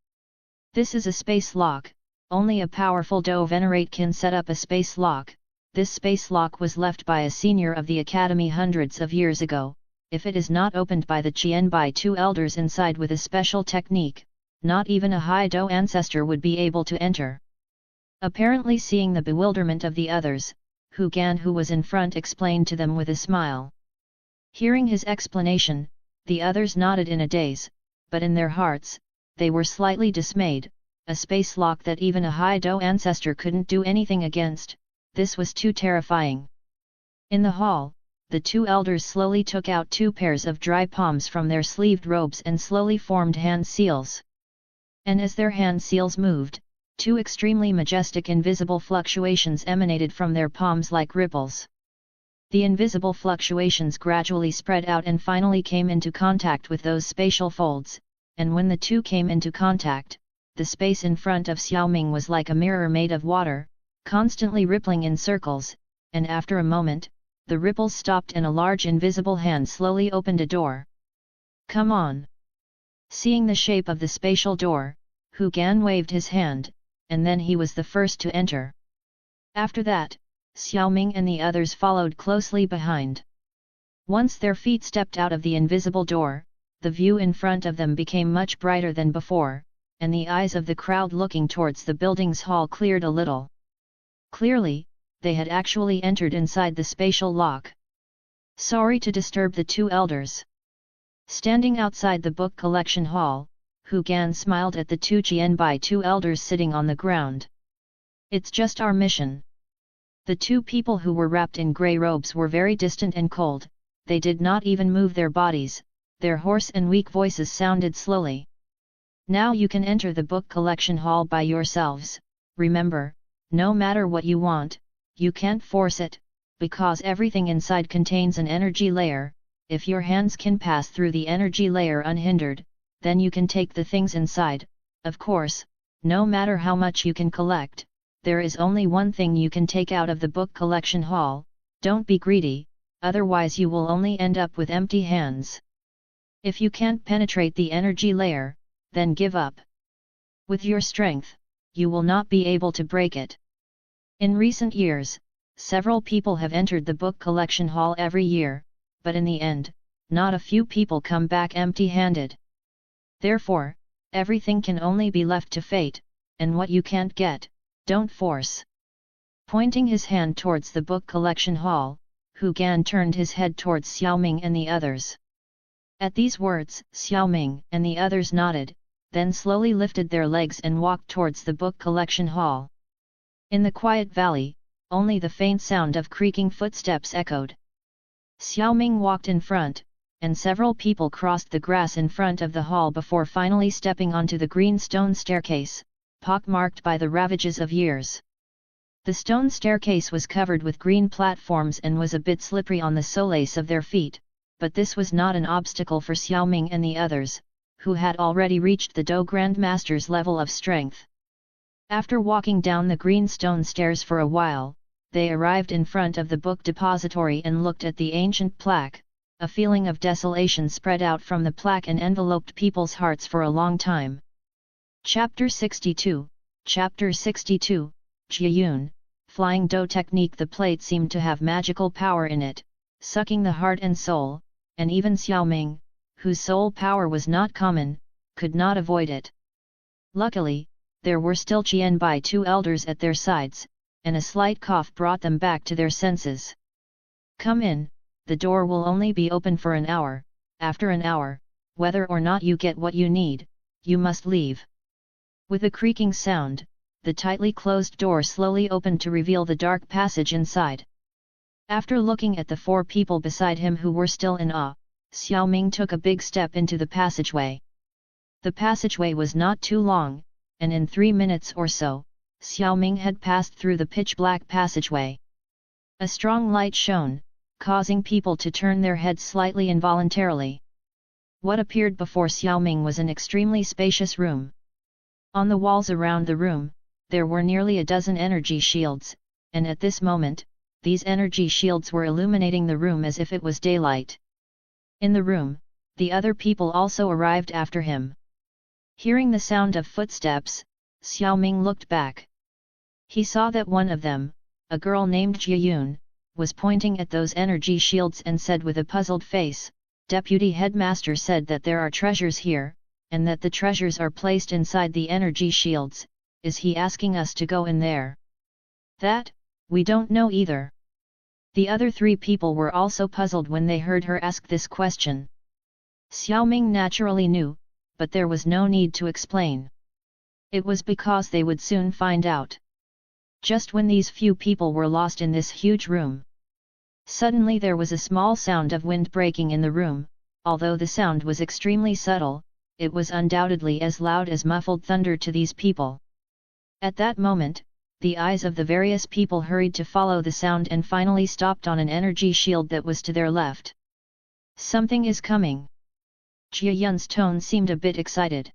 This is a space lock, only a powerful Dou Venerate can set up a space lock. This space lock was left by a senior of the academy hundreds of years ago. If it is not opened by the Qianbai two elders inside with a special technique, not even a high Dou ancestor would be able to enter. Apparently seeing the bewilderment of the others, Hu Gan, who was in front, explained to them with a smile. Hearing his explanation, the others nodded in a daze, but in their hearts, they were slightly dismayed. A space lock that even a high Dou ancestor couldn't do anything against, this was too terrifying. In the hall, the two elders slowly took out 2 pairs of dry palms from their sleeved robes and slowly formed hand seals. And as their hand seals moved, 2 extremely majestic invisible fluctuations emanated from their palms like ripples. The invisible fluctuations gradually spread out and finally came into contact with those spatial folds, and when the 2 came into contact, the space in front of Xiao Ming was like a mirror made of water, constantly rippling in circles, and after a moment, the ripples stopped and a large invisible hand slowly opened a door. Come on! Seeing the shape of the spatial door, Hu Gan waved his hand, and then he was the first to enter. After that, Xiao Ming and the others followed closely behind. Once their feet stepped out of the invisible door, the view in front of them became much brighter than before, and the eyes of the crowd looking towards the building's hall cleared a little. Clearly, they had actually entered inside the spatial lock. Sorry to disturb the 2 elders. Standing outside the book collection hall, Hu Gan smiled at the 2 Qianbai 2 elders sitting on the ground. It's just our mission. The 2 people who were wrapped in grey robes were very distant and cold, they did not even move their bodies, their hoarse and weak voices sounded slowly. Now you can enter the book collection hall by yourselves. Remember, no matter what you want, you can't force it, because everything inside contains an energy layer. If your hands can pass through the energy layer unhindered, then you can take the things inside. Of course, no matter how much you can collect, there is only one thing you can take out of the book collection hall. Don't be greedy, otherwise you will only end up with empty hands. If you can't penetrate the energy layer, then give up. With your strength, you will not be able to break it. In recent years, several people have entered the book collection hall every year, but in the end, not a few people come back empty-handed. Therefore, everything can only be left to fate, and what you can't get, don't force. Pointing his hand towards the book collection hall, Hu Gan turned his head towards Xiao Ming and the others. At these words, Xiao Ming and the others nodded, then slowly lifted their legs and walked towards the book collection hall. In the quiet valley, only the faint sound of creaking footsteps echoed. Xiao Ming walked in front, and several people crossed the grass in front of the hall before finally stepping onto the green stone staircase, pockmarked by the ravages of years. The stone staircase was covered with green platforms and was a bit slippery on the soles of their feet, but this was not an obstacle for Xiao Ming and the others, who had already reached the Do Grandmaster's level of strength. After walking down the green stone stairs for a while, they arrived in front of the book depository and looked at the ancient plaque. A feeling of desolation spread out from the plaque and enveloped people's hearts for a long time. Chapter 62, Chapter 62, Jiayun, Flying Do Technique. The plate seemed to have magical power in it, sucking the heart and soul, and even Xiao Ming, whose soul power was not common, could not avoid it. Luckily, there were still Qianbai 2 elders at their sides, and a slight cough brought them back to their senses. Come in. The door will only be open for an hour. After an hour, whether or not you get what you need, you must leave. With a creaking sound, the tightly closed door slowly opened to reveal the dark passage inside. After looking at the 4 people beside him who were still in awe, Xiao Ming took a big step into the passageway. The passageway was not too long, and in 3 minutes or so, Xiao Ming had passed through the pitch-black passageway. A strong light shone, causing people to turn their heads slightly involuntarily. What appeared before Xiao Ming was an extremely spacious room. On the walls around the room, there were nearly a dozen energy shields, and at this moment, these energy shields were illuminating the room as if it was daylight. In the room, the other people also arrived after him. Hearing the sound of footsteps, Xiao Ming looked back. He saw that one of them, a girl named Jiayun, was pointing at those energy shields and said with a puzzled face, "Deputy Headmaster said that there are treasures here, and that the treasures are placed inside the energy shields. Is he asking us to go in there?" "That, we don't know either." The other 3 people were also puzzled when they heard her ask this question. Xiao Ming naturally knew, but there was no need to explain. It was because they would soon find out. Just when these few people were lost in this huge room, suddenly there was a small sound of wind breaking in the room. Although the sound was extremely subtle, it was undoubtedly as loud as muffled thunder to these people. At that moment, the eyes of the various people hurried to follow the sound and finally stopped on an energy shield that was to their left. "Something is coming." Jiayun's tone seemed a bit excited.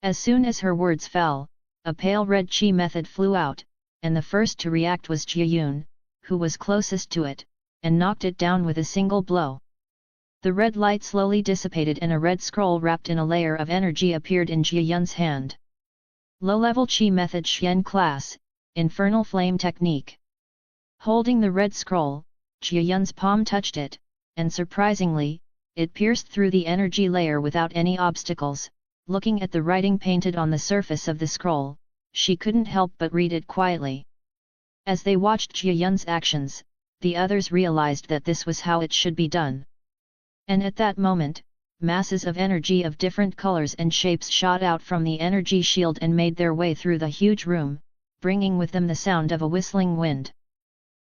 As soon as her words fell, a pale red chi method flew out, and the first to react was Jiayun, who was closest to it, and knocked it down with a single blow. The red light slowly dissipated and a red scroll wrapped in a layer of energy appeared in Jiayun's hand. Low-level Qi Method Xian Class, Infernal Flame Technique. Holding the red scroll, Jiayun's palm touched it, and surprisingly, it pierced through the energy layer without any obstacles. Looking at the writing painted on the surface of the scroll, she couldn't help but read it quietly. As they watched Jiayun's actions, the others realized that this was how it should be done. And at that moment, masses of energy of different colors and shapes shot out from the energy shield and made their way through the huge room, bringing with them the sound of a whistling wind.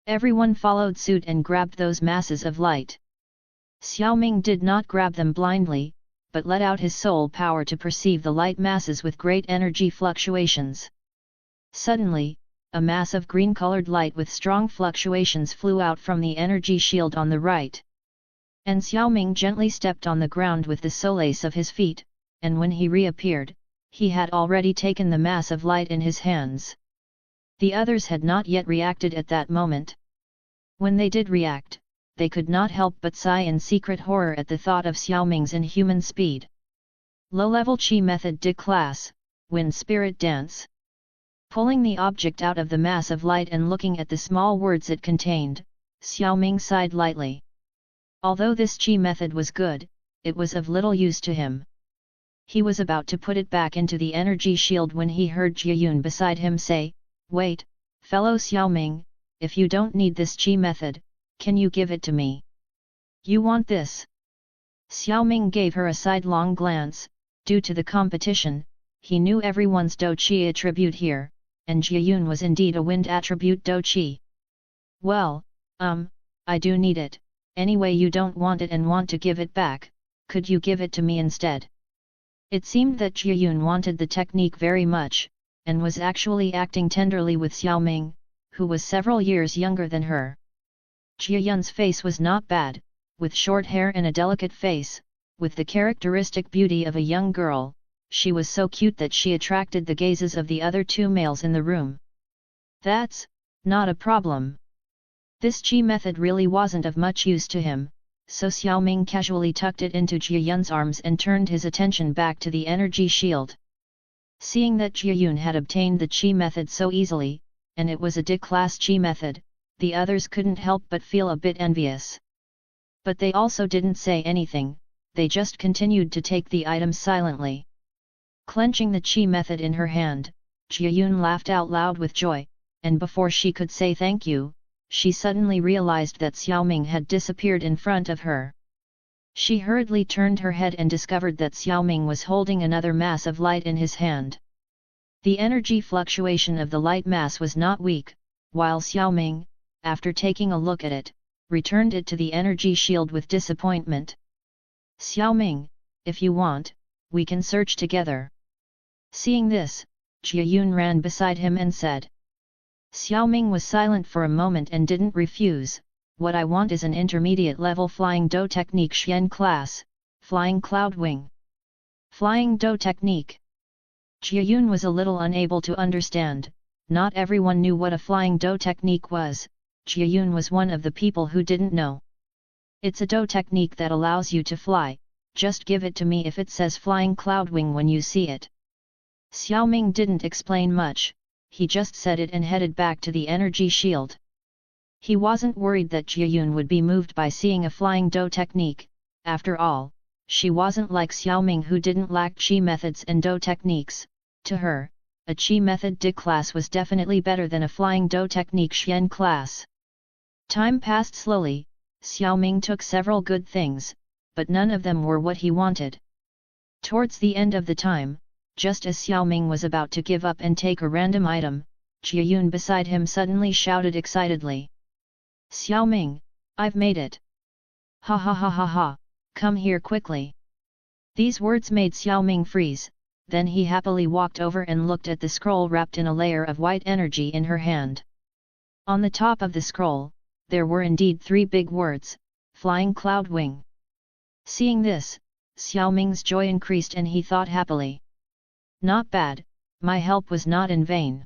Everyone followed suit and grabbed those masses of light. Xiao Ming did not grab them blindly, but let out his soul power to perceive the light masses with great energy fluctuations. Suddenly, a mass of green-colored light with strong fluctuations flew out from the energy shield on the right. And Xiao Ming gently stepped on the ground with the solace of his feet, and when he reappeared, he had already taken the mass of light in his hands. The others had not yet reacted at that moment. When they did react, they could not help but sigh in secret horror at the thought of Xiao Ming's inhuman speed. Low-level Qi Method D Class, Wind Spirit Dance. Pulling the object out of the mass of light and looking at the small words it contained, Xiao Ming sighed lightly. Although this Qi method was good, it was of little use to him. He was about to put it back into the energy shield when he heard Jiayun beside him say, "Wait, fellow Xiao Ming, if you don't need this Qi method, can you give it to me? You want this?" Xiao Ming gave her a sidelong glance. Due to the competition, he knew everyone's Do Qi attribute here, and Jiayun was indeed a wind attribute Do Qi. "Well, I do need it. Anyway, you don't want it and want to give it back, could you give it to me instead?" It seemed that Jiayun wanted the technique very much, and was actually acting tenderly with Xiao Ming, who was several years younger than her. Jiayun's face was not bad, with short hair and a delicate face, with the characteristic beauty of a young girl. She was so cute that she attracted the gazes of the other two males in the room. "That's not a problem." This Qi method really wasn't of much use to him, so Xiao Ming casually tucked it into Jiayun's arms and turned his attention back to the energy shield. Seeing that Jiayun had obtained the Qi method so easily, and it was a D-class Qi method, the others couldn't help but feel a bit envious. But they also didn't say anything, they just continued to take the items silently. Clenching the Qi method in her hand, Jiayun laughed out loud with joy, and before she could say thank you, she suddenly realized that Xiao Ming had disappeared in front of her. She hurriedly turned her head and discovered that Xiao Ming was holding another mass of light in his hand. The energy fluctuation of the light mass was not weak, while Xiao Ming, after taking a look at it, returned it to the energy shield with disappointment. "Xiao Ming, if you want, we can search together." Seeing this, Jiayun ran beside him and said. Xiao Ming was silent for a moment and didn't refuse. "What I want is an intermediate level Flying Do Technique Xian class, Flying Cloud Wing." Flying Do Technique. Jiayun was a little unable to understand. Not everyone knew what a Flying Do Technique was. Jiayun was one of the people who didn't know. "It's a Do technique that allows you to fly. Just give it to me if it says Flying Cloud Wing when you see it." Xiao Ming didn't explain much. He just said it and headed back to the energy shield. He wasn't worried that Jiayun would be moved by seeing a Flying Do technique. After all, she wasn't like Xiao Ming who didn't lack Qi methods and Do techniques. To her, a Qi method D class was definitely better than a Flying Do technique Xian class. Time passed slowly. Xiao Ming took several good things, but none of them were what he wanted. Towards the end of the time, just as Xiao Ming was about to give up and take a random item, Jiayun beside him suddenly shouted excitedly. "Xiao Ming, I've made it! Ha ha ha ha ha, come here quickly!" These words made Xiao Ming freeze, then he happily walked over and looked at the scroll wrapped in a layer of white energy in her hand. On the top of the scroll, there were indeed 3 big words, Flying Cloud Wing. Seeing this, Xiao Ming's joy increased and he thought happily. Not bad, my help was not in vain.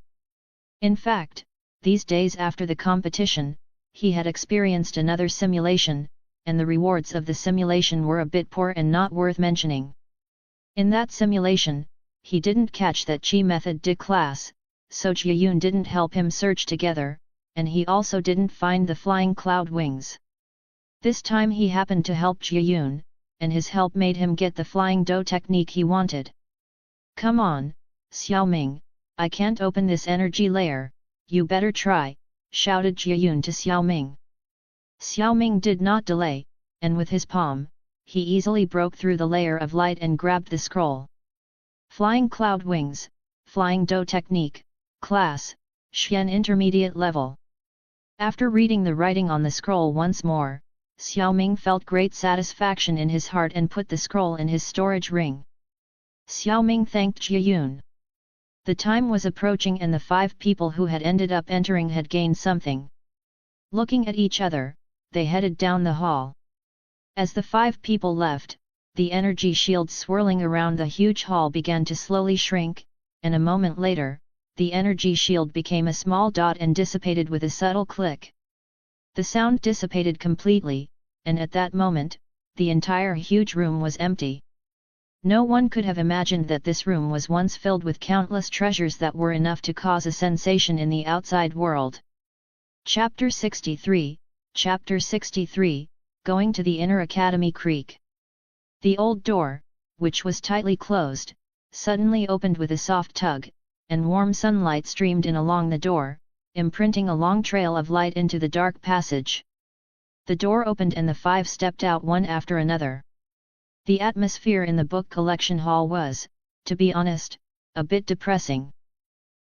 In fact, these days after the competition, he had experienced another simulation, and the rewards of the simulation were a bit poor and not worth mentioning. In that simulation, he didn't catch that Qi method D class, so Jiayun didn't help him search together, and he also didn't find the Flying Cloud Wings. This time he happened to help Jiayun, and his help made him get the Flying Do technique he wanted. "Come on, Xiao Ming, I can't open this energy layer, you better try," shouted Jiayun to Xiao Ming. Xiao Ming did not delay, and with his palm, he easily broke through the layer of light and grabbed the scroll. Flying Cloud Wings, Flying Do Technique, Class, Xian Intermediate Level. After reading the writing on the scroll once more, Xiao Ming felt great satisfaction in his heart and put the scroll in his storage ring. Xiao Ming thanked Jia Yun. The time was approaching and the 5 people who had ended up entering had gained something. Looking at each other, they headed down the hall. As the 5 people left, the energy shield swirling around the huge hall began to slowly shrink, and a moment later, the energy shield became a small dot and dissipated with a subtle click. The sound dissipated completely, and at that moment, the entire huge room was empty. No one could have imagined that this room was once filled with countless treasures that were enough to cause a sensation in the outside world. Chapter 63, Chapter 63, Going to the Inner Academy Creek. The old door, which was tightly closed, suddenly opened with a soft tug, and warm sunlight streamed in along the door, imprinting a long trail of light into the dark passage. The door opened and the 5 stepped out one after another. The atmosphere in the book collection hall was, to be honest, a bit depressing.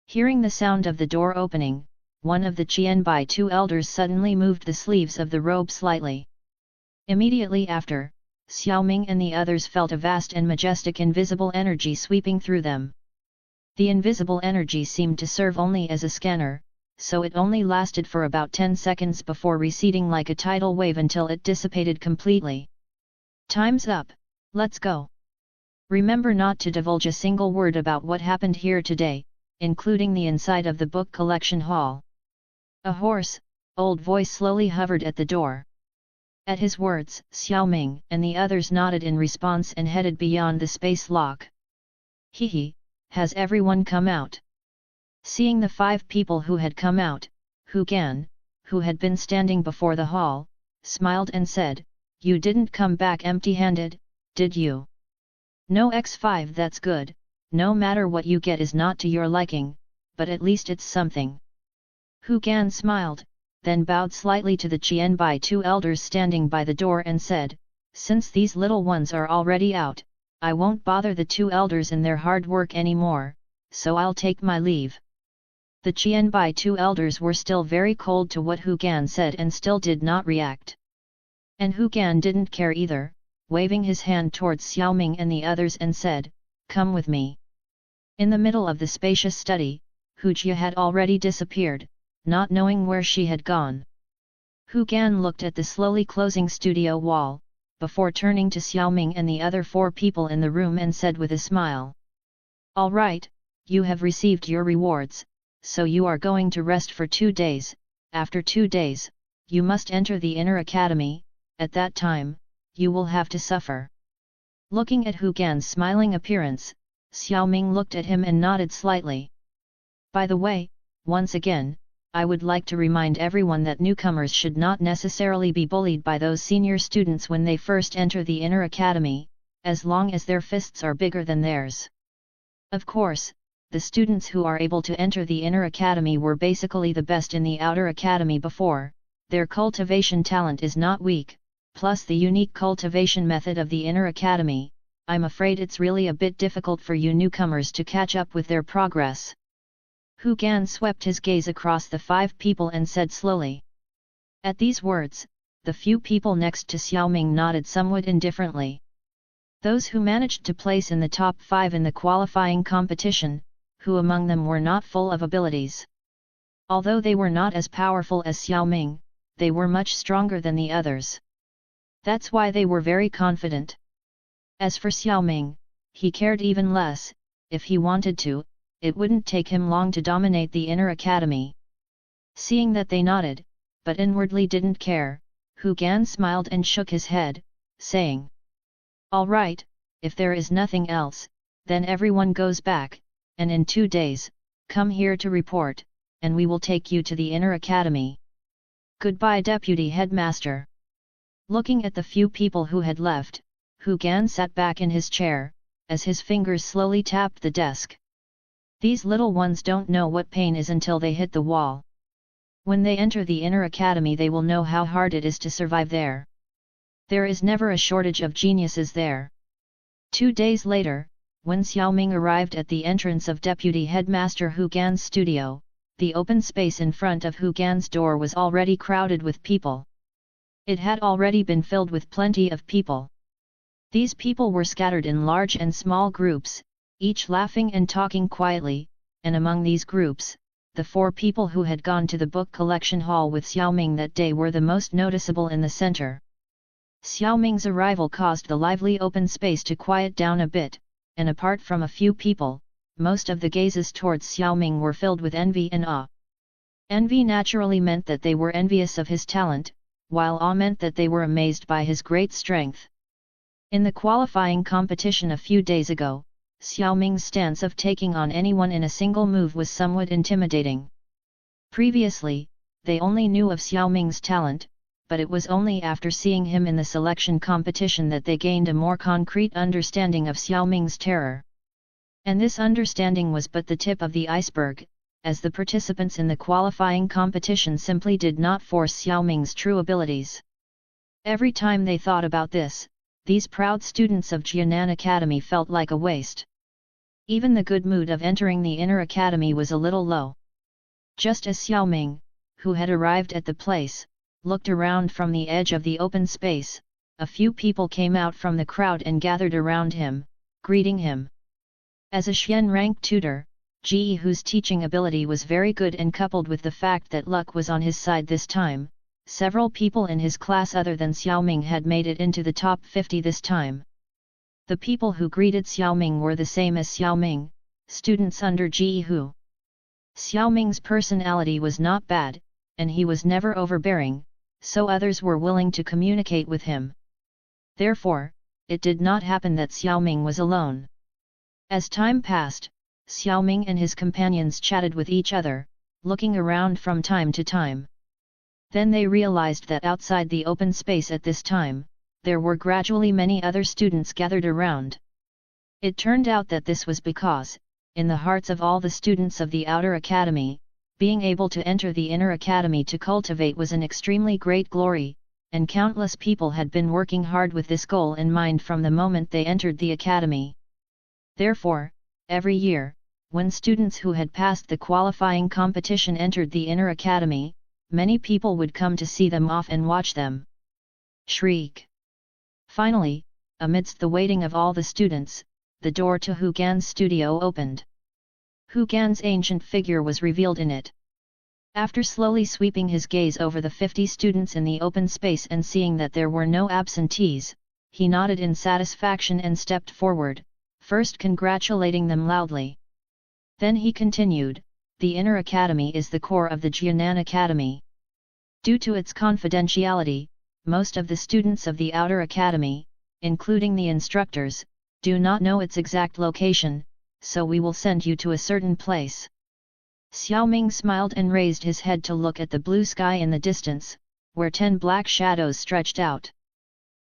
Hearing the sound of the door opening, one of the Qianbai 2 elders suddenly moved the sleeves of the robe slightly. Immediately after, Xiao Ming and the others felt a vast and majestic invisible energy sweeping through them. The invisible energy seemed to serve only as a scanner, so it only lasted for about 10 seconds before receding like a tidal wave until it dissipated completely. Time's up, let's go. Remember not to divulge a single word about what happened here today, including the inside of the book collection hall. A hoarse, old voice slowly hovered at the door. At his words, Xiao Ming and the others nodded in response and headed beyond the space lock. Hehe, has everyone come out? Seeing the 5 people who had come out, Hu Gan, who had been standing before the hall, smiled and said, "You didn't come back empty-handed, did you? No X5, that's good. No matter what you get is not to your liking, but at least it's something." Hu Gan smiled, then bowed slightly to the Qianbai 2 elders standing by the door and said, "Since these little ones are already out, I won't bother the 2 elders in their hard work anymore, so I'll take my leave." The Qianbai 2 elders were still very cold to what Hu Gan said and still did not react. And Hu Gan didn't care either, waving his hand towards Xiao Ming and the others and said, "Come with me." In the middle of the spacious study, Hu Jia had already disappeared, not knowing where she had gone. Hu Gan looked at the slowly closing studio wall, before turning to Xiao Ming and the other 4 people in the room and said with a smile, "All right, you have received your rewards, so you are going to rest for 2 days, after 2 days, you must enter the Inner Academy, at that time, you will have to suffer." Looking at Hu Gan's smiling appearance, Xiao Ming looked at him and nodded slightly. "By the way, once again, I would like to remind everyone that newcomers should not necessarily be bullied by those senior students when they first enter the Inner Academy, as long as their fists are bigger than theirs. Of course, the students who are able to enter the Inner Academy were basically the best in the Outer Academy before, their cultivation talent is not weak, plus the unique cultivation method of the Inner Academy, I'm afraid it's really a bit difficult for you newcomers to catch up with their progress." Hu Gan swept his gaze across the 5 people and said slowly. At these words, the few people next to Xiao Ming nodded somewhat indifferently. Those who managed to place in the top 5 in the qualifying competition, who among them were not full of abilities. Although they were not as powerful as Xiao Ming, they were much stronger than the others. That's why they were very confident. As for Xiao Ming, he cared even less. If he wanted to, it wouldn't take him long to dominate the Inner Academy. Seeing that they nodded, but inwardly didn't care, Hu Gan smiled and shook his head, saying, "All right, if there is nothing else, then everyone goes back, and in 2 days, come here to report, and we will take you to the Inner Academy. Goodbye, Deputy Headmaster." Looking at the few people who had left, Hu Gan sat back in his chair, as his fingers slowly tapped the desk. These little ones don't know what pain is until they hit the wall. When they enter the Inner Academy they will know how hard it is to survive there. There is never a shortage of geniuses there. 2 days later, when Xiao Ming arrived at the entrance of Deputy Headmaster Hu Gan's studio, the open space in front of Hu Gan's door was already crowded with people. It had already been filled with plenty of people. These people were scattered in large and small groups, each laughing and talking quietly, and among these groups, the 4 people who had gone to the book collection hall with Xiao Ming that day were the most noticeable in the center. Xiao Ming's arrival caused the lively open space to quiet down a bit, and apart from a few people, most of the gazes towards Xiao Ming were filled with envy and awe. Envy naturally meant that they were envious of his talent, while awe meant that they were amazed by his great strength. In the qualifying competition a few days ago, Xiao Ming's stance of taking on anyone in a single move was somewhat intimidating. Previously, they only knew of Xiao Ming's talent, but it was only after seeing him in the selection competition that they gained a more concrete understanding of Xiao Ming's terror. And this understanding was but the tip of the iceberg, as the participants in the qualifying competition simply did not force Xiao Ming's true abilities. Every time they thought about this, these proud students of Jianan Academy felt like a waste. Even the good mood of entering the inner academy was a little low. Just as Xiao Ming, who had arrived at the place, looked around from the edge of the open space, a few people came out from the crowd and gathered around him, greeting him. As a Xian rank tutor, Ji whose teaching ability was very good and coupled with the fact that luck was on his side this time, several people in his class other than Xiao Ming had made it into the top 50 this time. The people who greeted Xiao Ming were the same as Xiao Ming, students under Ji Hu. Xiao Ming's personality was not bad, and he was never overbearing, so others were willing to communicate with him. Therefore, it did not happen that Xiao Ming was alone. As time passed, Xiao Ming and his companions chatted with each other, looking around from time to time. Then they realized that outside the open space at this time, there were gradually many other students gathered around. It turned out that this was because, in the hearts of all the students of the outer academy, being able to enter the inner academy to cultivate was an extremely great glory, and countless people had been working hard with this goal in mind from the moment they entered the academy. Therefore, every year, when students who had passed the qualifying competition entered the inner academy, many people would come to see them off and watch them. Shriek! Finally, amidst the waiting of all the students, the door to Hu Gan's studio opened. Hu Gan's ancient figure was revealed in it. After slowly sweeping his gaze over the 50 students in the open space and seeing that there were no absentees, he nodded in satisfaction and stepped forward, first congratulating them loudly. Then he continued, "The inner academy is the core of the Jianan Academy. Due to its confidentiality, most of the students of the outer academy, including the instructors, do not know its exact location, so we will send you to a certain place." Xiao Ming smiled and raised his head to look at the blue sky in the distance, where 10 black shadows stretched out.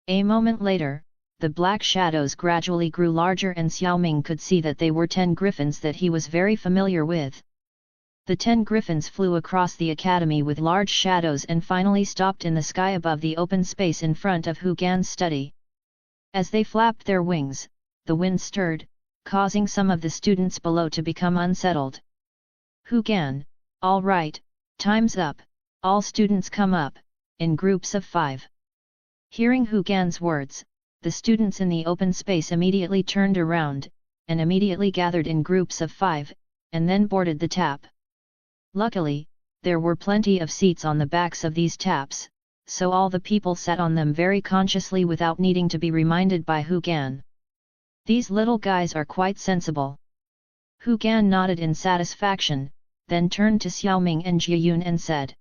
A moment later, the black shadows gradually grew larger and Xiao Ming could see that they were 10 griffins that he was very familiar with. The 10 griffins flew across the academy with large shadows and finally stopped in the sky above the open space in front of Hu Gan's study. As they flapped their wings, the wind stirred, causing some of the students below to become unsettled. "Hu Gan, all right, time's up, all students come up, in groups of 5. Hearing Hu Gan's words, the students in the open space immediately turned around, and immediately gathered in groups of 5, and then boarded the tap. Luckily, there were plenty of seats on the backs of these taps, so all the people sat on them very consciously without needing to be reminded by Hu Gan. These little guys are quite sensible." Hu Gan nodded in satisfaction, then turned to Xiao Ming and Jia Yun and said,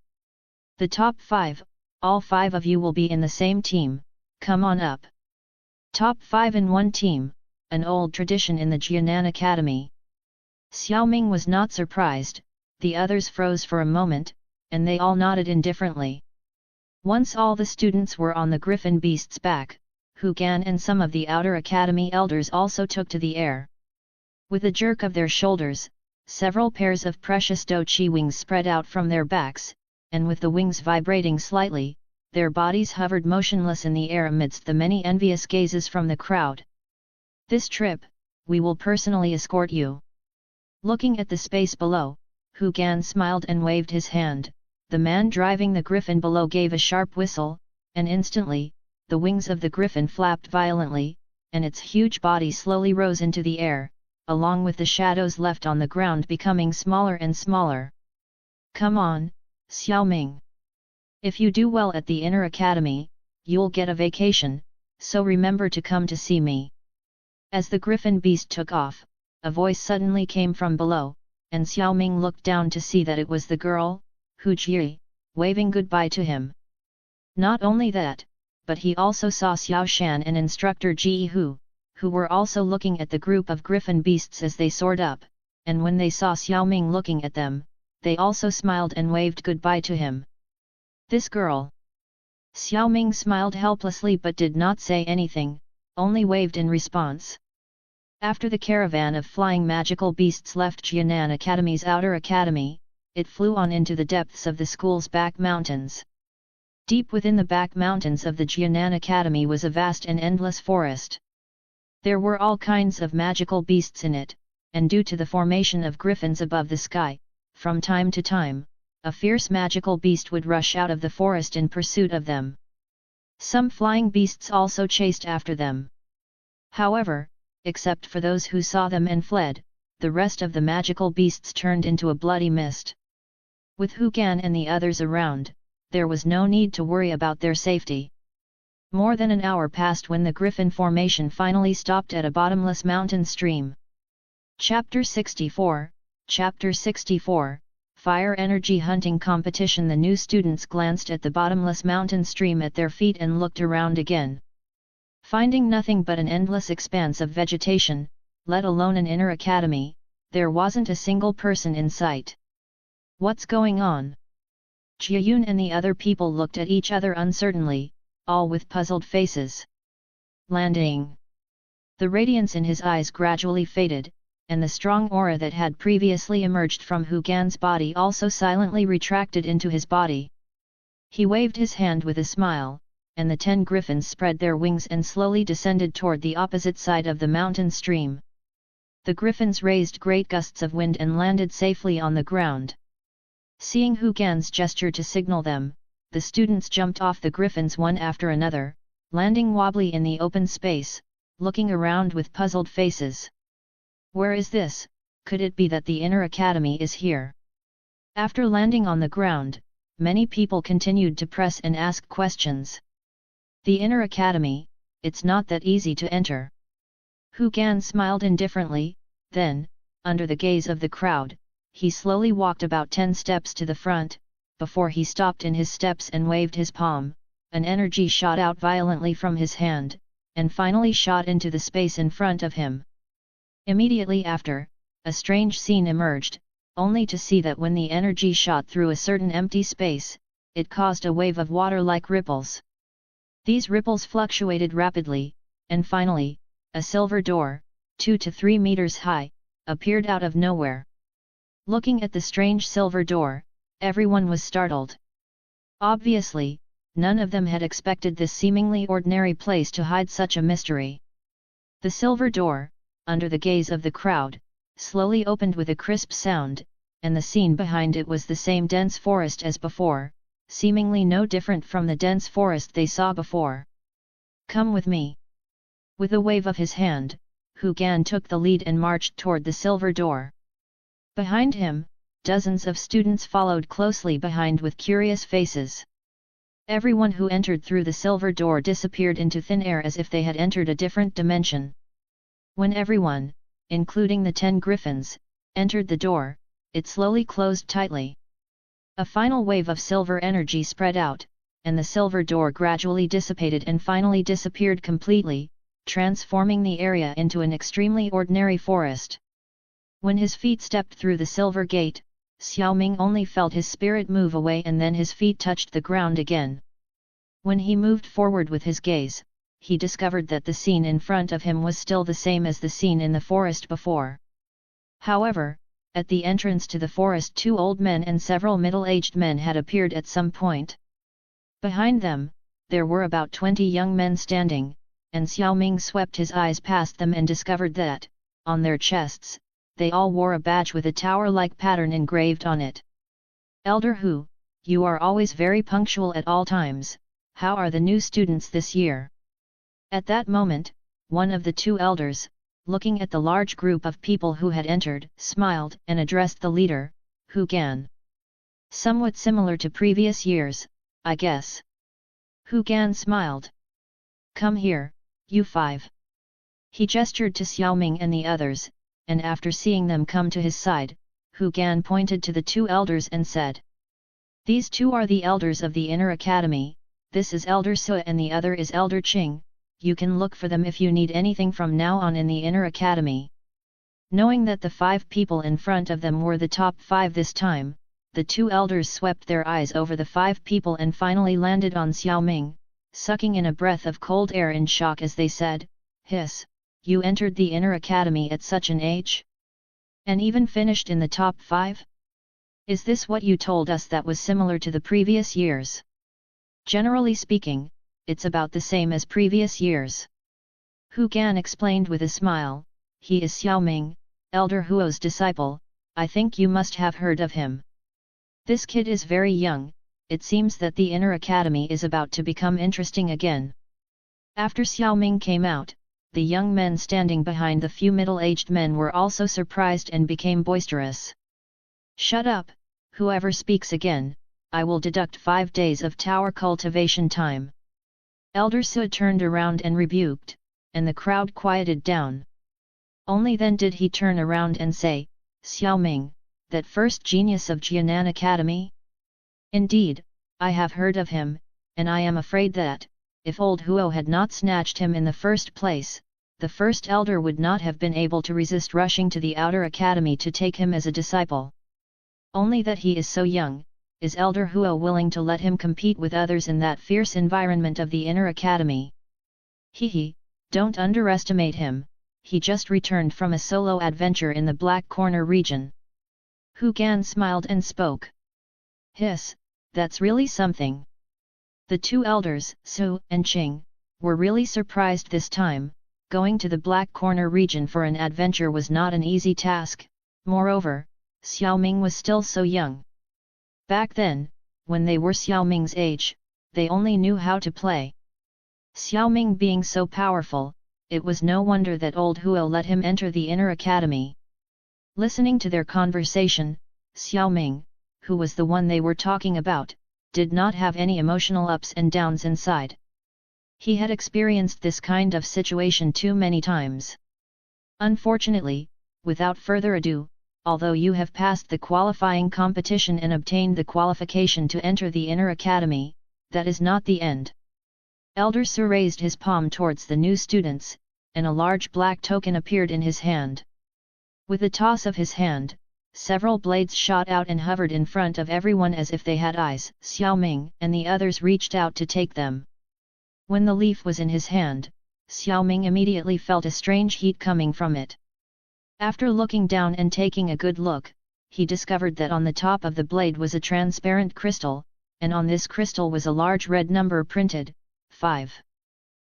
"The top 5, all 5 of you will be in the same team, come on up." Top 5 in one team, an old tradition in the Jianan Academy. Xiao Ming was not surprised, the others froze for a moment, and they all nodded indifferently. Once all the students were on the griffin beast's back, Hu Gan and some of the outer academy elders also took to the air. With a jerk of their shoulders, several pairs of precious do chi wings spread out from their backs, and with the wings vibrating slightly, their bodies hovered motionless in the air amidst the many envious gazes from the crowd. "This trip, we will personally escort you." Looking at the space below, Hu Gan smiled and waved his hand. The man driving the griffin below gave a sharp whistle, and instantly, the wings of the griffin flapped violently, and its huge body slowly rose into the air, along with the shadows left on the ground becoming smaller and smaller. Come on, Xiao Ming. If you do well at the Inner Academy, you'll get a vacation, so remember to come to see me. As the griffin beast took off, a voice suddenly came from below, and Xiao Ming looked down to see that it was the girl, Hu Jie, waving goodbye to him. Not only that, but he also saw Xiao Shan and instructor Ji Hu, who were also looking at the group of griffin beasts as they soared up, and when they saw Xiao Ming looking at them, they also smiled and waved goodbye to him. This girl. Xiao Ming smiled helplessly but did not say anything, only waved in response. After the caravan of flying magical beasts left Jianan Academy's outer academy, it flew on into the depths of the school's back mountains. Deep within the back mountains of the Jianan Academy was a vast and endless forest. There were all kinds of magical beasts in it, and due to the formation of griffins above the sky, from time to time, a fierce magical beast would rush out of the forest in pursuit of them. Some flying beasts also chased after them. However, except for those who saw them and fled, the rest of the magical beasts turned into a bloody mist. With Hu Gan and the others around, there was no need to worry about their safety. More than an hour passed when the griffin formation finally stopped at a bottomless mountain stream. Chapter 64, Chapter 64, Fire Energy Hunting Competition. The new students glanced at the bottomless mountain stream at their feet and looked around again. Finding nothing but an endless expanse of vegetation, let alone an inner academy, there wasn't a single person in sight. What's going on? Jiayun and the other people looked at each other uncertainly, all with puzzled faces. Landing. The radiance in his eyes gradually faded, and the strong aura that had previously emerged from Hu Gan's body also silently retracted into his body. He waved his hand with a smile, and the 10 griffins spread their wings and slowly descended toward the opposite side of the mountain stream. The griffins raised great gusts of wind and landed safely on the ground. Seeing Hu Gan's gesture to signal them, the students jumped off the griffins one after another, landing wobbly in the open space, looking around with puzzled faces. Where is this? Could it be that the Inner Academy is here? After landing on the ground, many people continued to press and ask questions. The Inner Academy, it's not that easy to enter. Hu Gan smiled indifferently, then, under the gaze of the crowd, he slowly walked about 10 steps to the front. Before he stopped in his steps and waved his palm, an energy shot out violently from his hand, and finally shot into the space in front of him. Immediately after, a strange scene emerged, only to see that when the energy shot through a certain empty space, it caused a wave of water-like ripples. These ripples fluctuated rapidly, and finally, a silver door, 2 to 3 meters high, appeared out of nowhere. Looking at the strange silver door, everyone was startled. Obviously, none of them had expected this seemingly ordinary place to hide such a mystery. The silver door, under the gaze of the crowd, slowly opened with a crisp sound, and the scene behind it was the same dense forest as before, seemingly no different from the dense forest they saw before. Come with me. With a wave of his hand, Hu Gan took the lead and marched toward the silver door. Behind him, dozens of students followed closely behind with curious faces. Everyone who entered through the silver door disappeared into thin air as if they had entered a different dimension. When everyone, including the 10 griffins, entered the door, it slowly closed tightly. A final wave of silver energy spread out, and the silver door gradually dissipated and finally disappeared completely, transforming the area into an extremely ordinary forest. When his feet stepped through the silver gate, Xiao Ming only felt his spirit move away and then his feet touched the ground again. When he moved forward with his gaze, he discovered that the scene in front of him was still the same as the scene in the forest before. However, at the entrance to the forest 2 old men and several middle-aged men had appeared at some point. Behind them, there were about 20 young men standing, and Xiao Ming swept his eyes past them and discovered that, on their chests, they all wore a badge with a tower-like pattern engraved on it. Elder Hu, you are always very punctual at all times, how are the new students this year? At that moment, one of the two elders, looking at the large group of people who had entered, smiled and addressed the leader, Hu Gan. Somewhat similar to previous years, I guess. Hu Gan smiled. Come here, you five. He gestured to Xiao Ming and the others, and after seeing them come to his side, Hu Gan pointed to the two elders and said, These two are the elders of the Inner Academy, this is Elder Sui and the other is Elder Qing, you can look for them if you need anything from now on in the Inner Academy. Knowing that the 5 people in front of them were the top 5 this time, the two elders swept their eyes over the 5 people and finally landed on Xiao Ming, sucking in a breath of cold air in shock as they said, Hiss, you entered the Inner Academy at such an age? And even finished in the top 5? Is this what you told us that was similar to the previous years? Generally speaking, it's about the same as previous years. Hu Gan explained with a smile, he is Xiao Ming, Elder Huo's disciple, I think you must have heard of him. This kid is very young, it seems that the Inner Academy is about to become interesting again. After Xiao Ming came out, the young men standing behind the few middle-aged men were also surprised and became boisterous. Shut up, whoever speaks again, I will deduct 5 days of tower cultivation time. Elder Sui turned around and rebuked, and the crowd quieted down. Only then did he turn around and say, Xiao Ming, that first genius of Jianan Academy? Indeed, I have heard of him, and I am afraid that, if old Huo had not snatched him in the first place, the first elder would not have been able to resist rushing to the outer academy to take him as a disciple. Only that he is so young, is Elder Huo willing to let him compete with others in that fierce environment of the Inner Academy? Hehe, don't underestimate him, he just returned from a solo adventure in the Black Corner region. Hu Gan smiled and spoke. Hiss, that's really something. The two elders, Su and Qing, were really surprised this time. Going to the Black Corner region for an adventure was not an easy task, moreover, Xiao Ming was still so young. Back then, when they were Xiao Ming's age, they only knew how to play. Xiao Ming being so powerful, it was no wonder that old Huo let him enter the Inner Academy. Listening to their conversation, Xiao Ming, who was the one they were talking about, did not have any emotional ups and downs inside. He had experienced this kind of situation too many times. Unfortunately, without further ado, although you have passed the qualifying competition and obtained the qualification to enter the Inner Academy, that is not the end. Elder Sir raised his palm towards the new students, and a large black token appeared in his hand. With a toss of his hand, several blades shot out and hovered in front of everyone as if they had eyes. Xiao Ming and the others reached out to take them. When the leaf was in his hand, Xiao Ming immediately felt a strange heat coming from it. After looking down and taking a good look, he discovered that on the top of the blade was a transparent crystal, and on this crystal was a large red number printed, 5.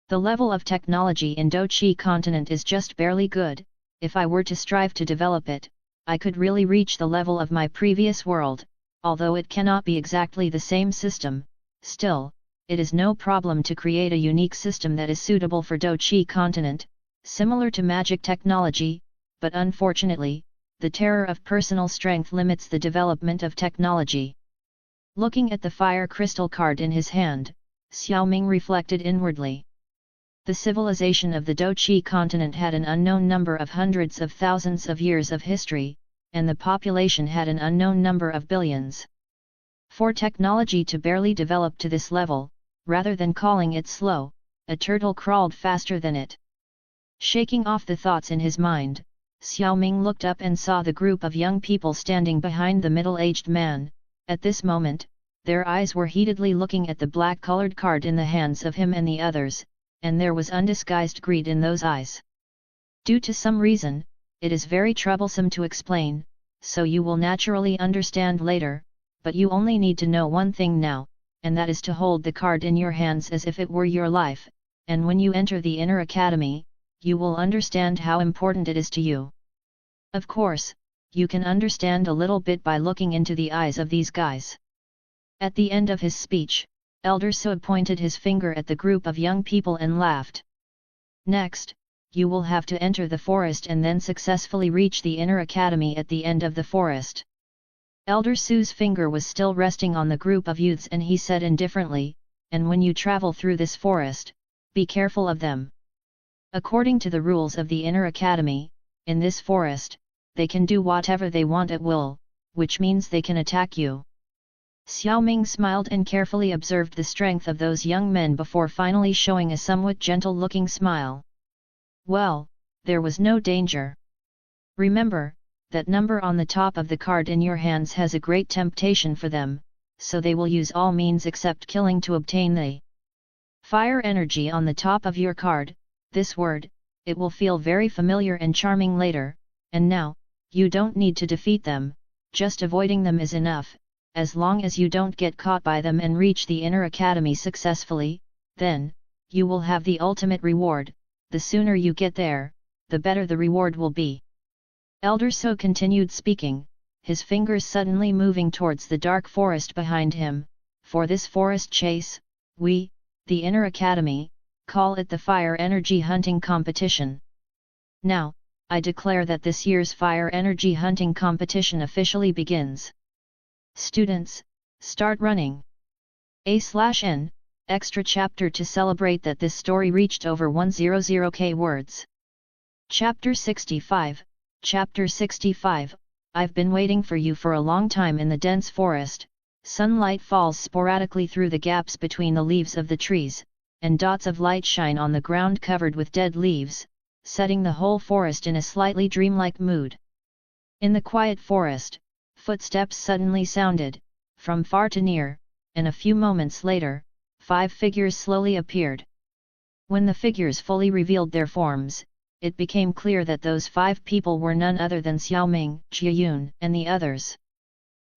The level of technology in Dochi continent is just barely good. If I were to strive to develop it, I could really reach the level of my previous world, although it cannot be exactly the same system. Still, it is no problem to create a unique system that is suitable for Dochi continent, similar to magic technology, but unfortunately, the terror of personal strength limits the development of technology. Looking at the fire crystal card in his hand, Xiao Ming reflected inwardly. The civilization of the Dochi continent had an unknown number of hundreds of thousands of years of history, and the population had an unknown number of billions. For technology to barely develop to this level, rather than calling it slow, a turtle crawled faster than it. Shaking off the thoughts in his mind, Xiao Ming looked up and saw the group of young people standing behind the middle-aged man. At this moment, their eyes were heatedly looking at the black-colored card in the hands of him and the others, and there was undisguised greed in those eyes. Due to some reason, it is very troublesome to explain, so you will naturally understand later, but you only need to know one thing now, and that is to hold the card in your hands as if it were your life, and when you enter the Inner Academy, you will understand how important it is to you. Of course, you can understand a little bit by looking into the eyes of these guys. At the end of his speech, Elder Su pointed his finger at the group of young people and laughed. Next, you will have to enter the forest and then successfully reach the inner academy at the end of the forest. Elder Su's finger was still resting on the group of youths and he said indifferently, and when you travel through this forest, be careful of them. According to the rules of the inner academy, in this forest, they can do whatever they want at will, which means they can attack you. Xiao Ming smiled and carefully observed the strength of those young men before finally showing a somewhat gentle-looking smile. Well, there was no danger. Remember, that number on the top of the card in your hands has a great temptation for them, so they will use all means except killing to obtain the fire energy on the top of your card. This word, it will feel very familiar and charming later, and now, you don't need to defeat them, just avoiding them is enough. As long as you don't get caught by them and reach the inner academy successfully, then, you will have the ultimate reward. The sooner you get there, the better the reward will be. Elder So continued speaking, his fingers suddenly moving towards the dark forest behind him. For this forest chase, we, the inner academy, call it the Fire Energy Hunting Competition. Now, I declare that this year's Fire Energy Hunting Competition officially begins. Students, start running. A/N, extra chapter to celebrate that this story reached over 100k words. Chapter 65, Chapter 65, I've been waiting for you for a long time in the dense forest. Sunlight falls sporadically through the gaps between the leaves of the trees, and dots of light shine on the ground covered with dead leaves, setting the whole forest in a slightly dreamlike mood. In the quiet forest, footsteps suddenly sounded, from far to near, and a few moments later, 5 figures slowly appeared. When the figures fully revealed their forms, it became clear that those 5 people were none other than Xiao Ming, Jiayun, and the others.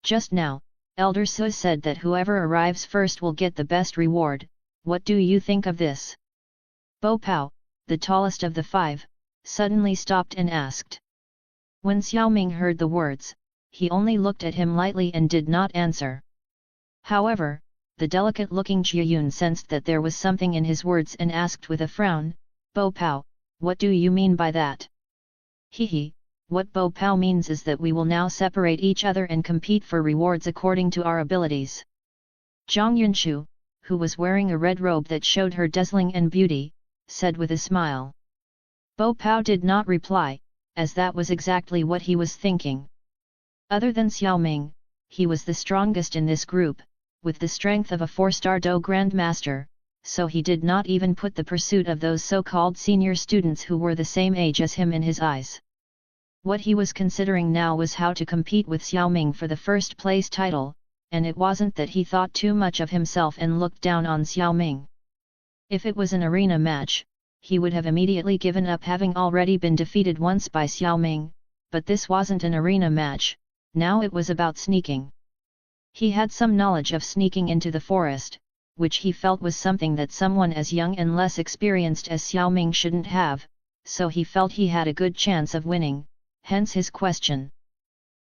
Just now, Elder Su said that whoever arrives first will get the best reward. What do you think of this? Bo Pao, the tallest of the 5, suddenly stopped and asked. When Xiao Ming heard the words, he only looked at him lightly and did not answer. However, the delicate-looking Jiayun sensed that there was something in his words and asked with a frown, Bo Pao, what do you mean by that? Hehe, what Bo Pao means is that we will now separate each other and compete for rewards according to our abilities. Zhang Yunshu, who was wearing a red robe that showed her dazzling and beauty, said with a smile. Bo Pao did not reply, as that was exactly what he was thinking. Other than Xiao Ming, he was the strongest in this group, with the strength of a 4-star Do Grandmaster, so he did not even put the pursuit of those so-called senior students who were the same age as him in his eyes. What he was considering now was how to compete with Xiao Ming for the first place title, and it wasn't that he thought too much of himself and looked down on Xiao Ming. If it was an arena match, he would have immediately given up having already been defeated once by Xiao Ming, but this wasn't an arena match. Now it was about sneaking. He had some knowledge of sneaking into the forest, which he felt was something that someone as young and less experienced as Xiao Ming shouldn't have, so he felt he had a good chance of winning, hence his question.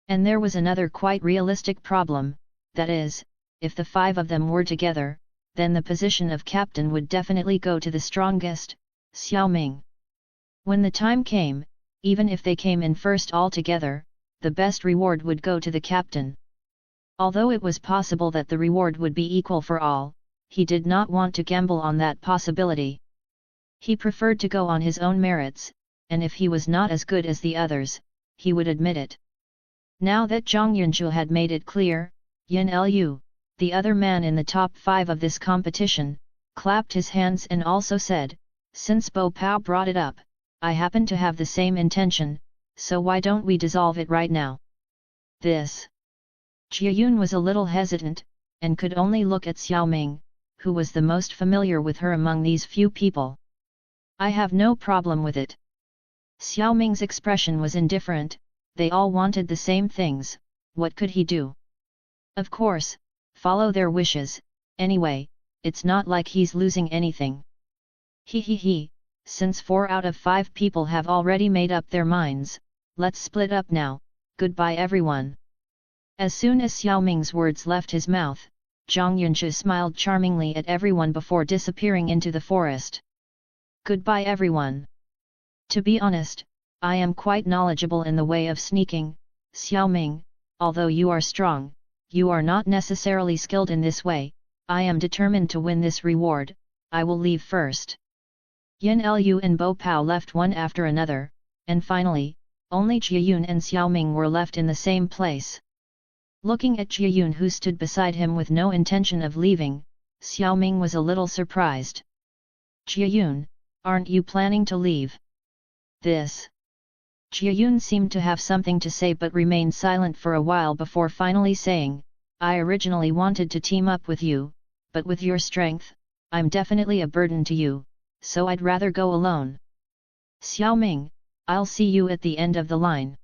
And there was another quite realistic problem, that is, if the 5 of them were together, then the position of captain would definitely go to the strongest, Xiao Ming. When the time came, even if they came in first all together, the best reward would go to the captain. Although it was possible that the reward would be equal for all, he did not want to gamble on that possibility. He preferred to go on his own merits, and if he was not as good as the others, he would admit it. Now that Zhang Yunzhu had made it clear, Yin Lu, the other man in the top 5 of this competition, clapped his hands and also said, since Bo Pao brought it up, I happen to have the same intention, so why don't we dissolve it right now? This. Jiayun was a little hesitant, and could only look at Xiao Ming, who was the most familiar with her among these few people. I have no problem with it. Xiao Ming's expression was indifferent, they all wanted the same things, what could he do? Of course, follow their wishes, anyway, it's not like he's losing anything. He, since 4 out of 5 people have already made up their minds, let's split up now, goodbye everyone. As soon as Xiao Ming's words left his mouth, Zhang Yunshu smiled charmingly at everyone before disappearing into the forest. Goodbye everyone. To be honest, I am quite knowledgeable in the way of sneaking, Xiao Ming, although you are strong, you are not necessarily skilled in this way, I am determined to win this reward, I will leave first. Yin Lu and Bo Pao left one after another, and finally, only Jiayun and Xiao Ming were left in the same place. Looking at Jiayun who stood beside him with no intention of leaving, Xiao Ming was a little surprised. Jiayun, aren't you planning to leave? This. Jiayun seemed to have something to say but remained silent for a while before finally saying, I originally wanted to team up with you, but with your strength, I'm definitely a burden to you, so I'd rather go alone. Xiao Ming, I'll see you at the end of the line.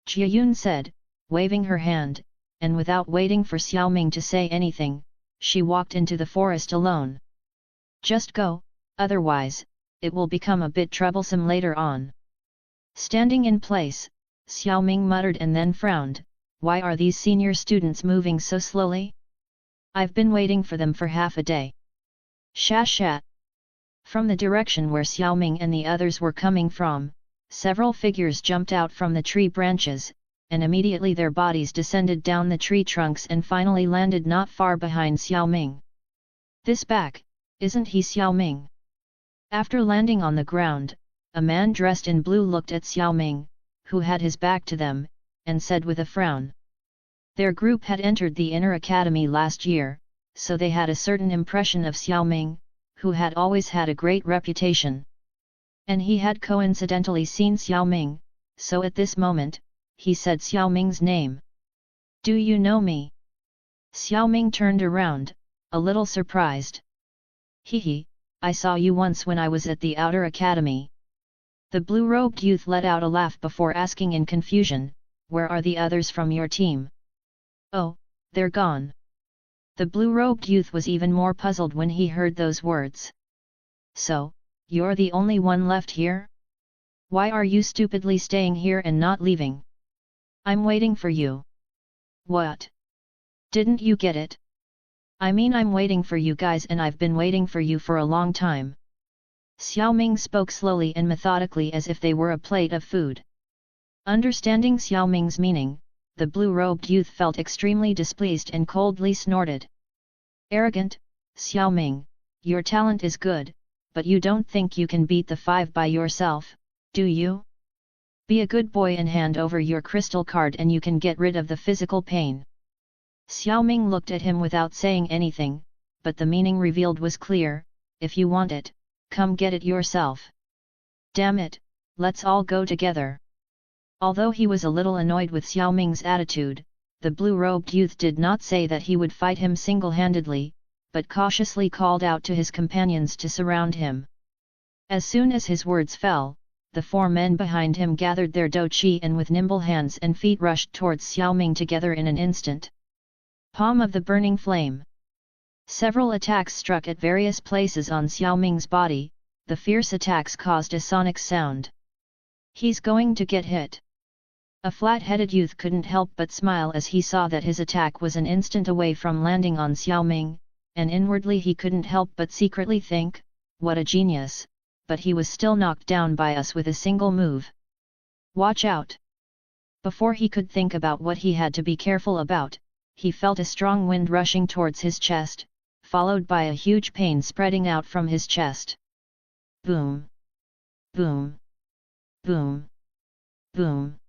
Jiayun said, waving her hand, and without waiting for Xiao Ming to say anything, she walked into the forest alone. Just go, otherwise, it will become a bit troublesome later on. Standing in place, Xiao Ming muttered and then frowned, why are these senior students moving so slowly? I've been waiting for them for half a day. Shat. From the direction where Xiao Ming and the others were coming from, several figures jumped out from the tree branches, and immediately their bodies descended down the tree trunks and finally landed not far behind Xiao Ming. This back, isn't he Xiao Ming? After landing on the ground, a man dressed in blue looked at Xiao Ming, who had his back to them, and said with a frown. Their group had entered the inner academy last year, so they had a certain impression of Xiao Ming, who had always had a great reputation. And he had coincidentally seen Xiao Ming, so at this moment, he said Xiao Ming's name. Do you know me? Xiao Ming turned around, a little surprised. Hehe, I saw you once when I was at the outer academy. The blue-robed youth let out a laugh before asking in confusion, where are the others from your team? Oh, they're gone. The blue-robed youth was even more puzzled when he heard those words. So, you're the only one left here? Why are you stupidly staying here and not leaving? I'm waiting for you. What? Didn't you get it? I mean I'm waiting for you guys and I've been waiting for you for a long time. Xiao Ming spoke slowly and methodically as if they were a plate of food. Understanding Xiao Ming's meaning, the blue-robed youth felt extremely displeased and coldly snorted. Arrogant, Xiao Ming, your talent is good, but you don't think you can beat the 5 by yourself, do you? Be a good boy and hand over your crystal card and you can get rid of the physical pain. Xiao Ming looked at him without saying anything, but the meaning revealed was clear, if you want it, come get it yourself. Damn it, let's all go together. Although he was a little annoyed with Xiao Ming's attitude, the blue-robed youth did not say that he would fight him single-handedly, but cautiously called out to his companions to surround him. As soon as his words fell, the 4 men behind him gathered their douqi and with nimble hands and feet rushed towards Xiao Ming together in an instant. Palm of the burning flame. Several attacks struck at various places on Xiao Ming's body, the fierce attacks caused a sonic sound. He's going to get hit. A flat-headed youth couldn't help but smile as he saw that his attack was an instant away from landing on Xiao Ming, and inwardly he couldn't help but secretly think, what a genius, but he was still knocked down by us with a single move. Watch out! Before he could think about what he had to be careful about, he felt a strong wind rushing towards his chest, followed by a huge pain spreading out from his chest. Boom! Boom! Boom! Boom!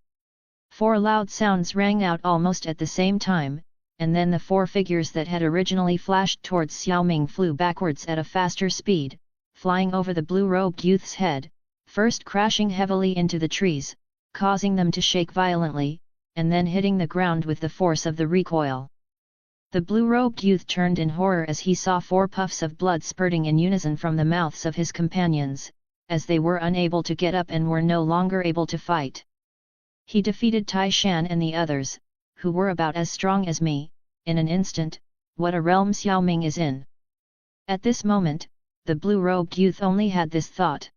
4 loud sounds rang out almost at the same time, and then the 4 figures that had originally flashed towards Xiao Ming flew backwards at a faster speed, flying over the blue-robed youth's head, first crashing heavily into the trees, causing them to shake violently, and then hitting the ground with the force of the recoil. The blue-robed youth turned in horror as he saw 4 puffs of blood spurting in unison from the mouths of his companions, as they were unable to get up and were no longer able to fight. He defeated Tai Shan and the others, who were about as strong as me, in an instant. What a realm Xiao Ming is in. At this moment, the blue-robed youth only had this thought.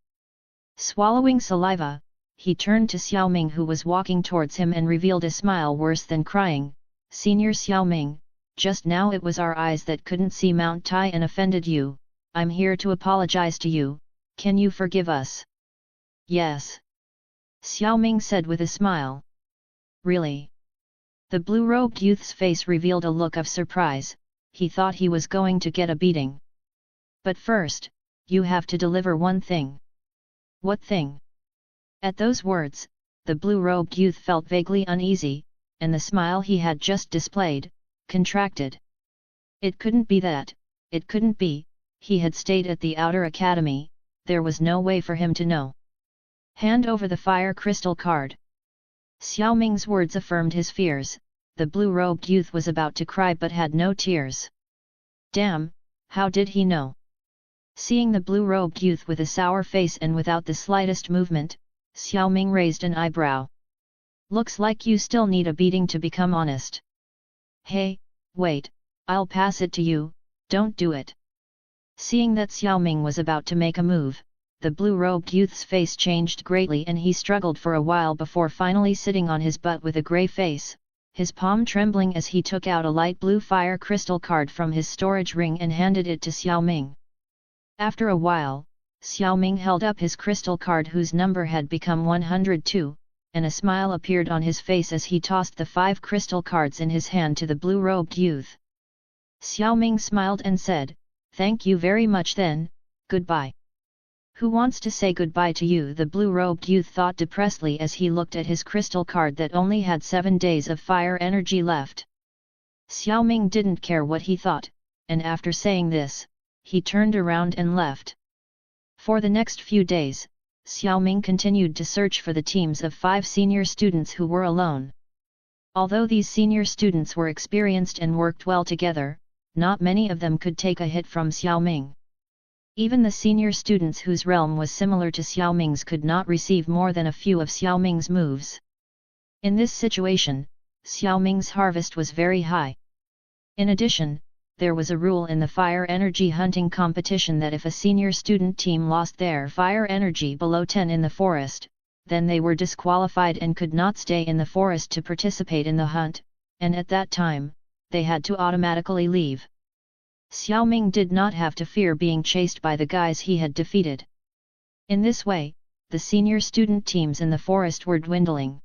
Swallowing saliva, he turned to Xiao Ming who was walking towards him and revealed a smile worse than crying. Senior Xiao Ming, just now it was our eyes that couldn't see Mount Tai and offended you. I'm here to apologize to you, can you forgive us? Yes. Xiao Ming said with a smile. Really? The blue-robed youth's face revealed a look of surprise, he thought he was going to get a beating. But first, you have to deliver one thing. What thing? At those words, the blue-robed youth felt vaguely uneasy, and the smile he had just displayed, contracted. It couldn't be that, it couldn't be, he had stayed at the outer academy, there was no way for him to know. Hand over the fire crystal card. Xiao Ming's words affirmed his fears, the blue-robed youth was about to cry but had no tears. Damn, how did he know? Seeing the blue-robed youth with a sour face and without the slightest movement, Xiao Ming raised an eyebrow. Looks like you still need a beating to become honest. Hey, wait, I'll pass it to you, don't do it. Seeing that Xiao Ming was about to make a move, the blue-robed youth's face changed greatly and he struggled for a while before finally sitting on his butt with a grey face, his palm trembling as he took out a light blue fire crystal card from his storage ring and handed it to Xiao Ming. After a while, Xiao Ming held up his crystal card whose number had become 102, and a smile appeared on his face as he tossed the 5 crystal cards in his hand to the blue-robed youth. Xiao Ming smiled and said, "Thank you very much then, goodbye." "Who wants to say goodbye to you?" the blue-robed youth thought depressedly as he looked at his crystal card that only had 7 days of fire energy left. Xiao Ming didn't care what he thought, and after saying this, he turned around and left. For the next few days, Xiao Ming continued to search for the teams of 5 senior students who were alone. Although these senior students were experienced and worked well together, not many of them could take a hit from Xiao Ming. Even the senior students whose realm was similar to Xiao Ming's could not receive more than a few of Xiao Ming's moves. In this situation, Xiao Ming's harvest was very high. In addition, there was a rule in the fire energy hunting competition that if a senior student team lost their fire energy below 10 in the forest, then they were disqualified and could not stay in the forest to participate in the hunt, and at that time, they had to automatically leave. Xiao Ming did not have to fear being chased by the guys he had defeated. In this way, the senior student teams in the forest were dwindling.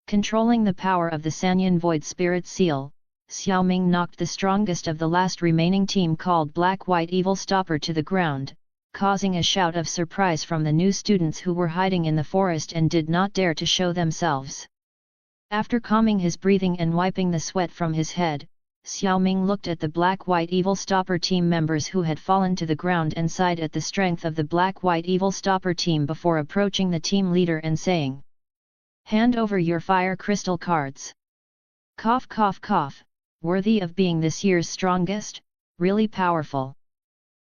Controlling the power of the Sanyan Void Spirit Seal, Xiao Ming knocked the strongest of the last remaining team called Black-White Evil Stopper to the ground, causing a shout of surprise from the new students who were hiding in the forest and did not dare to show themselves. After calming his breathing and wiping the sweat from his head, Xiao Ming looked at the Black-White Evil Stopper team members who had fallen to the ground and sighed at the strength of the Black-White Evil Stopper team before approaching the team leader and saying, "Hand over your fire crystal cards." Cough cough cough, worthy of being this year's strongest, really powerful.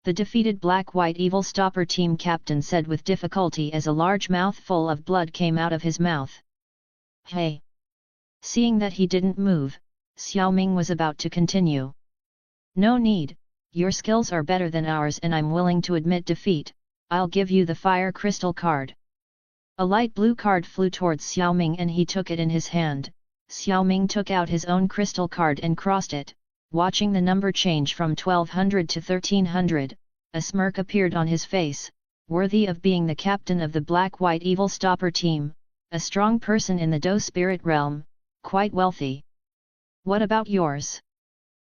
The defeated Black-White Evil Stopper team captain said with difficulty as a large mouthful of blood came out of his mouth. Hey! Seeing that he didn't move, Xiao Ming was about to continue. "No need, your skills are better than ours and I'm willing to admit defeat, I'll give you the fire crystal card." A light blue card flew towards Xiao Ming and he took it in his hand. Xiao Ming took out his own crystal card and crossed it, watching the number change from 1200 to 1300, a smirk appeared on his face, worthy of being the captain of the Black-White Evil Stopper team, a strong person in the Do Spirit realm, quite wealthy. "What about yours?"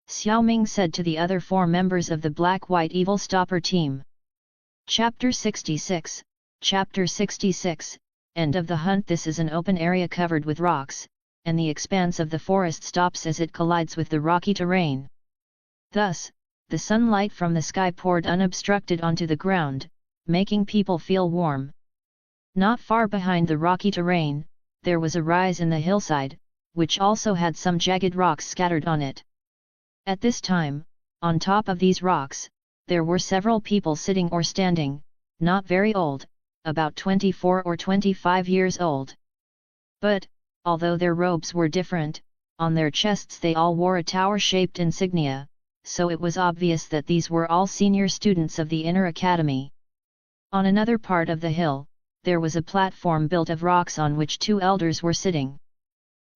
Xiao Ming said to the other 4 members of the Black-White Evil Stopper team. Chapter 66, Chapter 66, End of the Hunt. This is an open area covered with rocks, and the expanse of the forest stops as it collides with the rocky terrain. Thus, the sunlight from the sky poured unobstructed onto the ground, making people feel warm. Not far behind the rocky terrain, there was a rise in the hillside, which also had some jagged rocks scattered on it. At this time, on top of these rocks, there were several people sitting or standing, not very old, about 24 or 25 years old. But, although their robes were different, on their chests they all wore a tower-shaped insignia, so it was obvious that these were all senior students of the inner academy. On another part of the hill, there was a platform built of rocks on which 2 elders were sitting.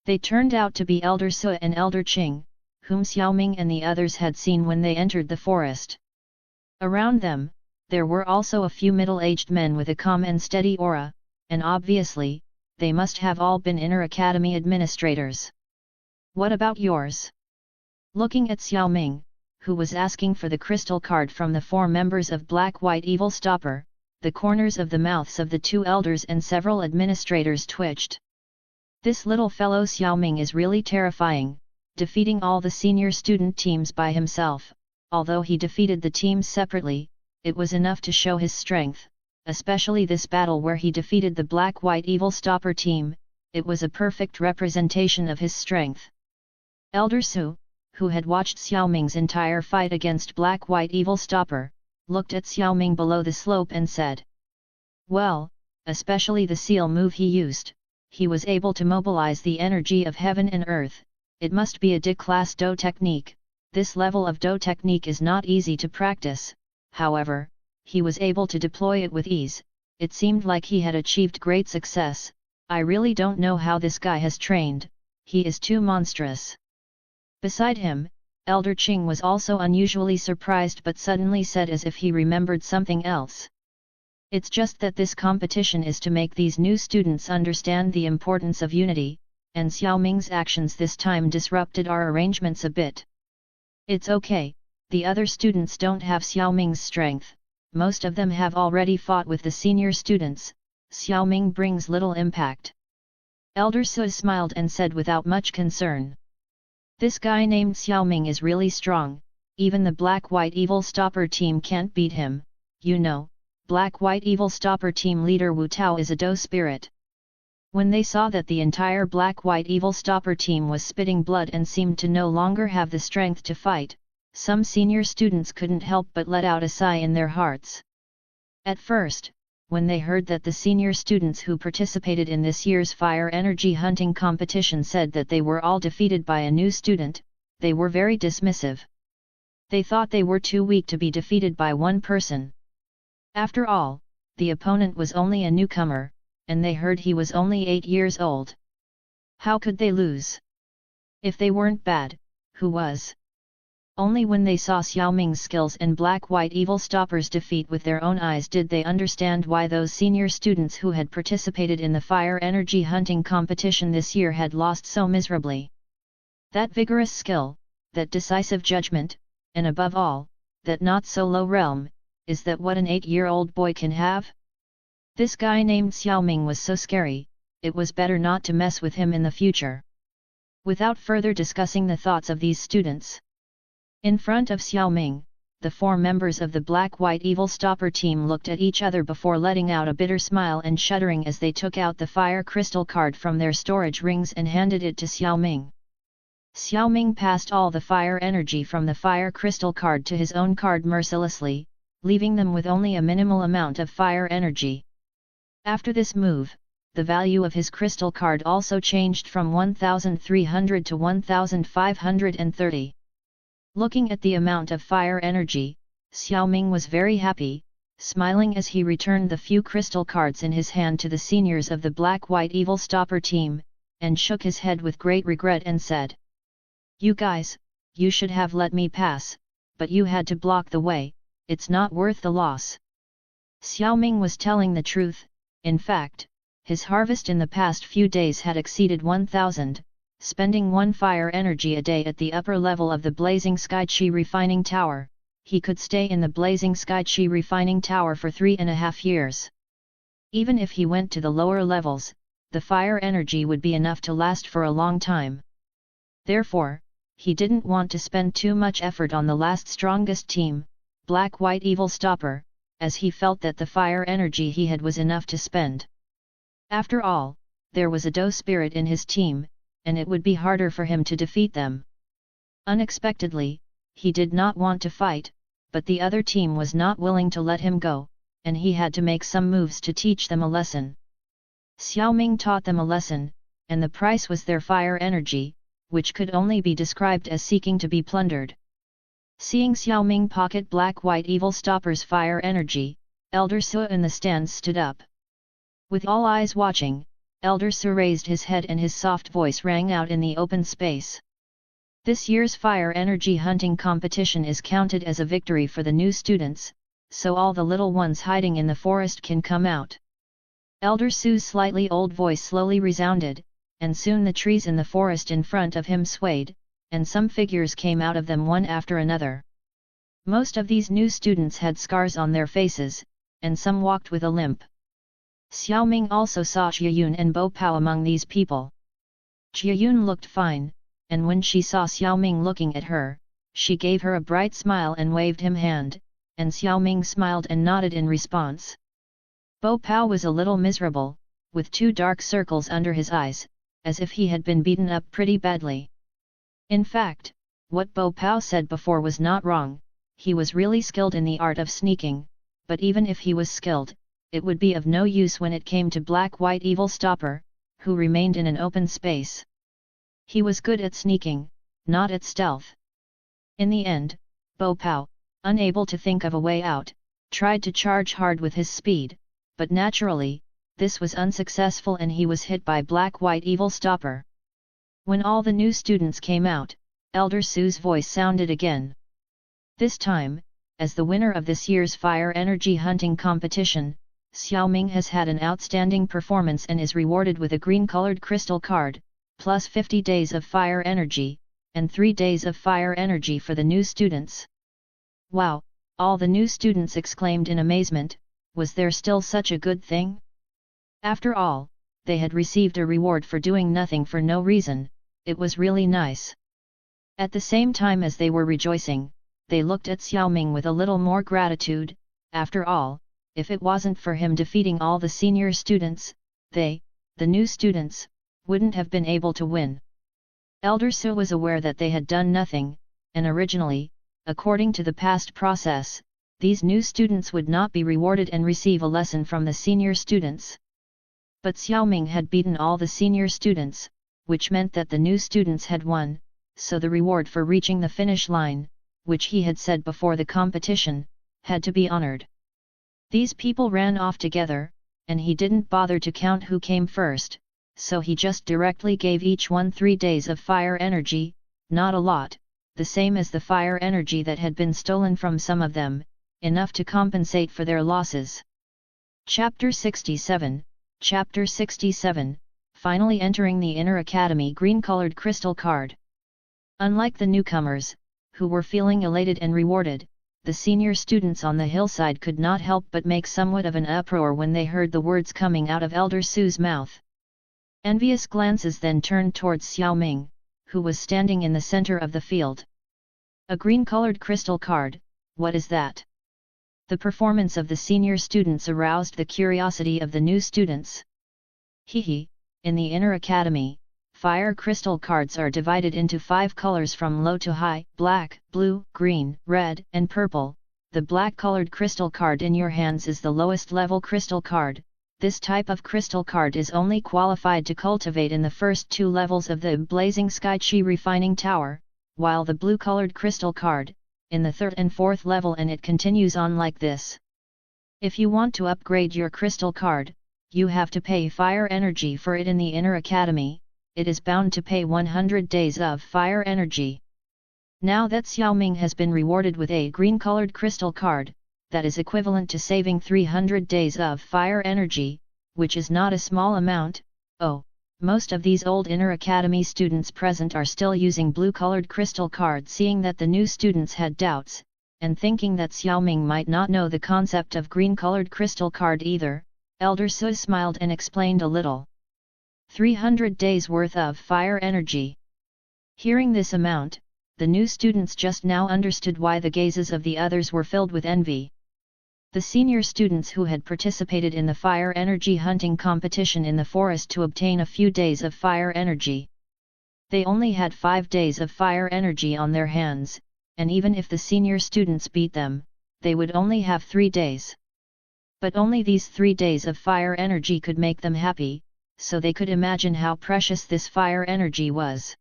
They turned out to be Elder Su and Elder Qing, whom Xiaoming and the others had seen when they entered the forest. Around them, there were also a few middle-aged men with a calm and steady aura, and obviously, they must have all been inner academy administrators. What about yours? Looking at Xiaoming, who was asking for the crystal card from the 4 members of Black-White Evil Stopper, the corners of the mouths of the 2 elders and several administrators twitched. This little fellow Xiaoming is really terrifying, defeating all the senior student teams by himself. Although he defeated the teams separately, it was enough to show his strength, especially this battle where he defeated the Black-White Evil Stopper team. It was a perfect representation of his strength. Elder Su, who had watched Xiaoming's entire fight against Black-White Evil Stopper, looked at Xiaoming below the slope and said, "Well, especially the seal move he used, he was able to mobilize the energy of heaven and earth. It must be a D-class Do technique. This level of Do technique is not easy to practice, however, he was able to deploy it with ease. It seemed like he had achieved great success. I really don't know how this guy has trained, he is too monstrous." Beside him, Elder Qing was also unusually surprised but suddenly said as if he remembered something else. "It's just that this competition is to make these new students understand the importance of unity, and Xiaoming's actions this time disrupted our arrangements a bit. It's okay, the other students don't have Xiaoming's strength, most of them have already fought with the senior students, Xiaoming brings little impact." Elder Su smiled and said without much concern, "This guy named Xiaoming is really strong, even the Black-White Evil Stopper team can't beat him. You know, Black-White Evil Stopper team leader Wu Tao is a Do spirit." When they saw that the entire Black-White Evil Stopper team was spitting blood and seemed to no longer have the strength to fight, some senior students couldn't help but let out a sigh in their hearts. At first, when they heard that the senior students who participated in this year's fire energy hunting competition said that they were all defeated by a new student, they were very dismissive. They thought they were too weak to be defeated by one person. After all, the opponent was only a newcomer, and they heard he was only 8 years old. How could they lose? If they weren't bad, who was? Only when they saw Xiaoming's skills and Black-White Evil Stopper's defeat with their own eyes did they understand why those senior students who had participated in the fire energy hunting competition this year had lost so miserably. That vigorous skill, that decisive judgment, and above all, that not-so-low realm, is that what an 8-year-old boy can have? This guy named Xiaoming was so scary, it was better not to mess with him in the future. Without further discussing the thoughts of these students, in front of Xiaoming, the 4 members of the Black-White Evil Stopper team looked at each other before letting out a bitter smile and shuddering as they took out the fire crystal card from their storage rings and handed it to Xiaoming. Xiaoming passed all the fire energy from the fire crystal card to his own card mercilessly, leaving them with only a minimal amount of fire energy. After this move, the value of his crystal card also changed from 1,300 to 1,530. Looking at the amount of fire energy, Xiaoming was very happy, smiling as he returned the few crystal cards in his hand to the seniors of the Black-White Evil Stopper team, and shook his head with great regret and said, "You guys, you should have let me pass, but you had to block the way, it's not worth the loss." Xiaoming was telling the truth. In fact, his harvest in the past few days had exceeded 1,000, spending 1 fire energy a day at the upper level of the Blazing Sky Chi Refining Tower. He could stay in the Blazing Sky Chi Refining Tower for 3.5 years. Even if he went to the lower levels, the fire energy would be enough to last for a long time. Therefore, he didn't want to spend too much effort on the last strongest team, Black-White Evil Stopper, as he felt that the fire energy he had was enough to spend. After all, there was a Do spirit in his team, and it would be harder for him to defeat them. Unexpectedly, he did not want to fight, but the other team was not willing to let him go, and he had to make some moves to teach them a lesson. Xiaoming taught them a lesson, and the price was their fire energy, which could only be described as seeking to be plundered. Seeing Xiaoming pocket Black-White Evil Stopper's fire energy, Elder Su in the stands stood up. With all eyes watching, Elder Su raised his head and his soft voice rang out in the open space. This year's fire energy hunting competition is counted as a victory for the new students, so all the little ones hiding in the forest can come out. Elder Su's slightly old voice slowly resounded, and soon the trees in the forest in front of him swayed, and some figures came out of them one after another. Most of these new students had scars on their faces, and some walked with a limp. Xiao Ming also saw Xiaoyun and Bo Pao among these people. Xiaoyun looked fine, and when she saw Xiao Ming looking at her, she gave her a bright smile and waved him hand, and Xiao Ming smiled and nodded in response. Bo Pao was a little miserable, with 2 dark circles under his eyes, as if he had been beaten up pretty badly. In fact, what Bo Pao said before was not wrong, he was really skilled in the art of sneaking, but even if he was skilled, it would be of no use when it came to Black-White Evil Stopper, who remained in an open space. He was good at sneaking, not at stealth. In the end, Bo Pao, unable to think of a way out, tried to charge hard with his speed, but naturally, this was unsuccessful and he was hit by Black-White Evil Stopper. When all the new students came out, Elder Su's voice sounded again. This time, as the winner of this year's fire energy hunting competition, Xiao Ming has had an outstanding performance and is rewarded with a green-colored crystal card, plus 50 days of fire energy, and 3 days of fire energy for the new students. Wow! All the new students exclaimed in amazement, was there still such a good thing? After all, they had received a reward for doing nothing for no reason, it was really nice. At the same time as they were rejoicing, they looked at Xiao Ming with a little more gratitude. After all, if it wasn't for him defeating all the senior students, they, the new students, wouldn't have been able to win. Elder Su was aware that they had done nothing, and originally, according to the past process, these new students would not be rewarded and receive a lesson from the senior students. But Xiao Ming had beaten all the senior students, which meant that the new students had won, so the reward for reaching the finish line, which he had said before the competition, had to be honored. These people ran off together, and he didn't bother to count who came first, so he just directly gave each one 3 days of fire energy, not a lot, the same as the fire energy that had been stolen from some of them, enough to compensate for their losses. Chapter 67, Chapter 67, finally entering the Inner Academy green-colored crystal card. Unlike the newcomers, who were feeling elated and rewarded, the senior students on the hillside could not help but make somewhat of an uproar when they heard the words coming out of Elder Su's mouth. Envious glances then turned towards Xiao Ming, who was standing in the center of the field. A green-colored crystal card, what is that? The performance of the senior students aroused the curiosity of the new students. Hehe, in the Inner Academy, fire crystal cards are divided into 5 colors from low to high: black, blue, green, red, and purple. The black-colored crystal card in your hands is the lowest level crystal card. This type of crystal card is only qualified to cultivate in the first 2 levels of the Blazing Sky Chi Refining Tower, while the blue-colored crystal card, in the 3rd and 4th level, and it continues on like this. If you want to upgrade your crystal card, you have to pay fire energy for it in the Inner Academy. It is bound to pay 100 days of fire energy. Now that Xiao Ming has been rewarded with a green-colored crystal card, that is equivalent to saving 300 days of fire energy, which is not a small amount. Oh, most of these old Inner Academy students present are still using blue-colored crystal cards, seeing that the new students had doubts, and thinking that Xiao Ming might not know the concept of green-colored crystal card either. Elder Su smiled and explained a little. 300 days worth of fire energy. Hearing this amount, the new students just now understood why the gazes of the others were filled with envy. The senior students who had participated in the fire energy hunting competition in the forest to obtain a few days of fire energy. They only had 5 days of fire energy on their hands, and even if the senior students beat them, they would only have 3 days. But only these 3 days of fire energy could make them happy, so they could imagine how precious this fire energy was.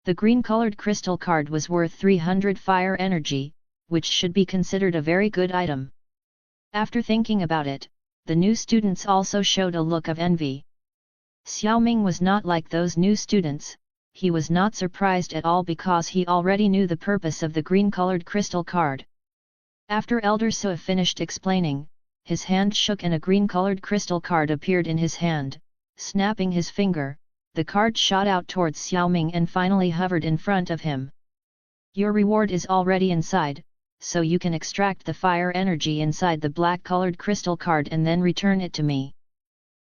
The green-colored crystal card was worth 300 fire energy, which should be considered a very good item. After thinking about it, the new students also showed a look of envy. Xiao Ming was not like those new students, he was not surprised at all because he already knew the purpose of the green-colored crystal card. After Elder Su finished explaining, his hand shook and a green-colored crystal card appeared in his hand. Snapping his finger, the card shot out towards Xiao Ming and finally hovered in front of him. Your reward is already inside, so you can extract the fire energy inside the black-colored crystal card and then return it to me.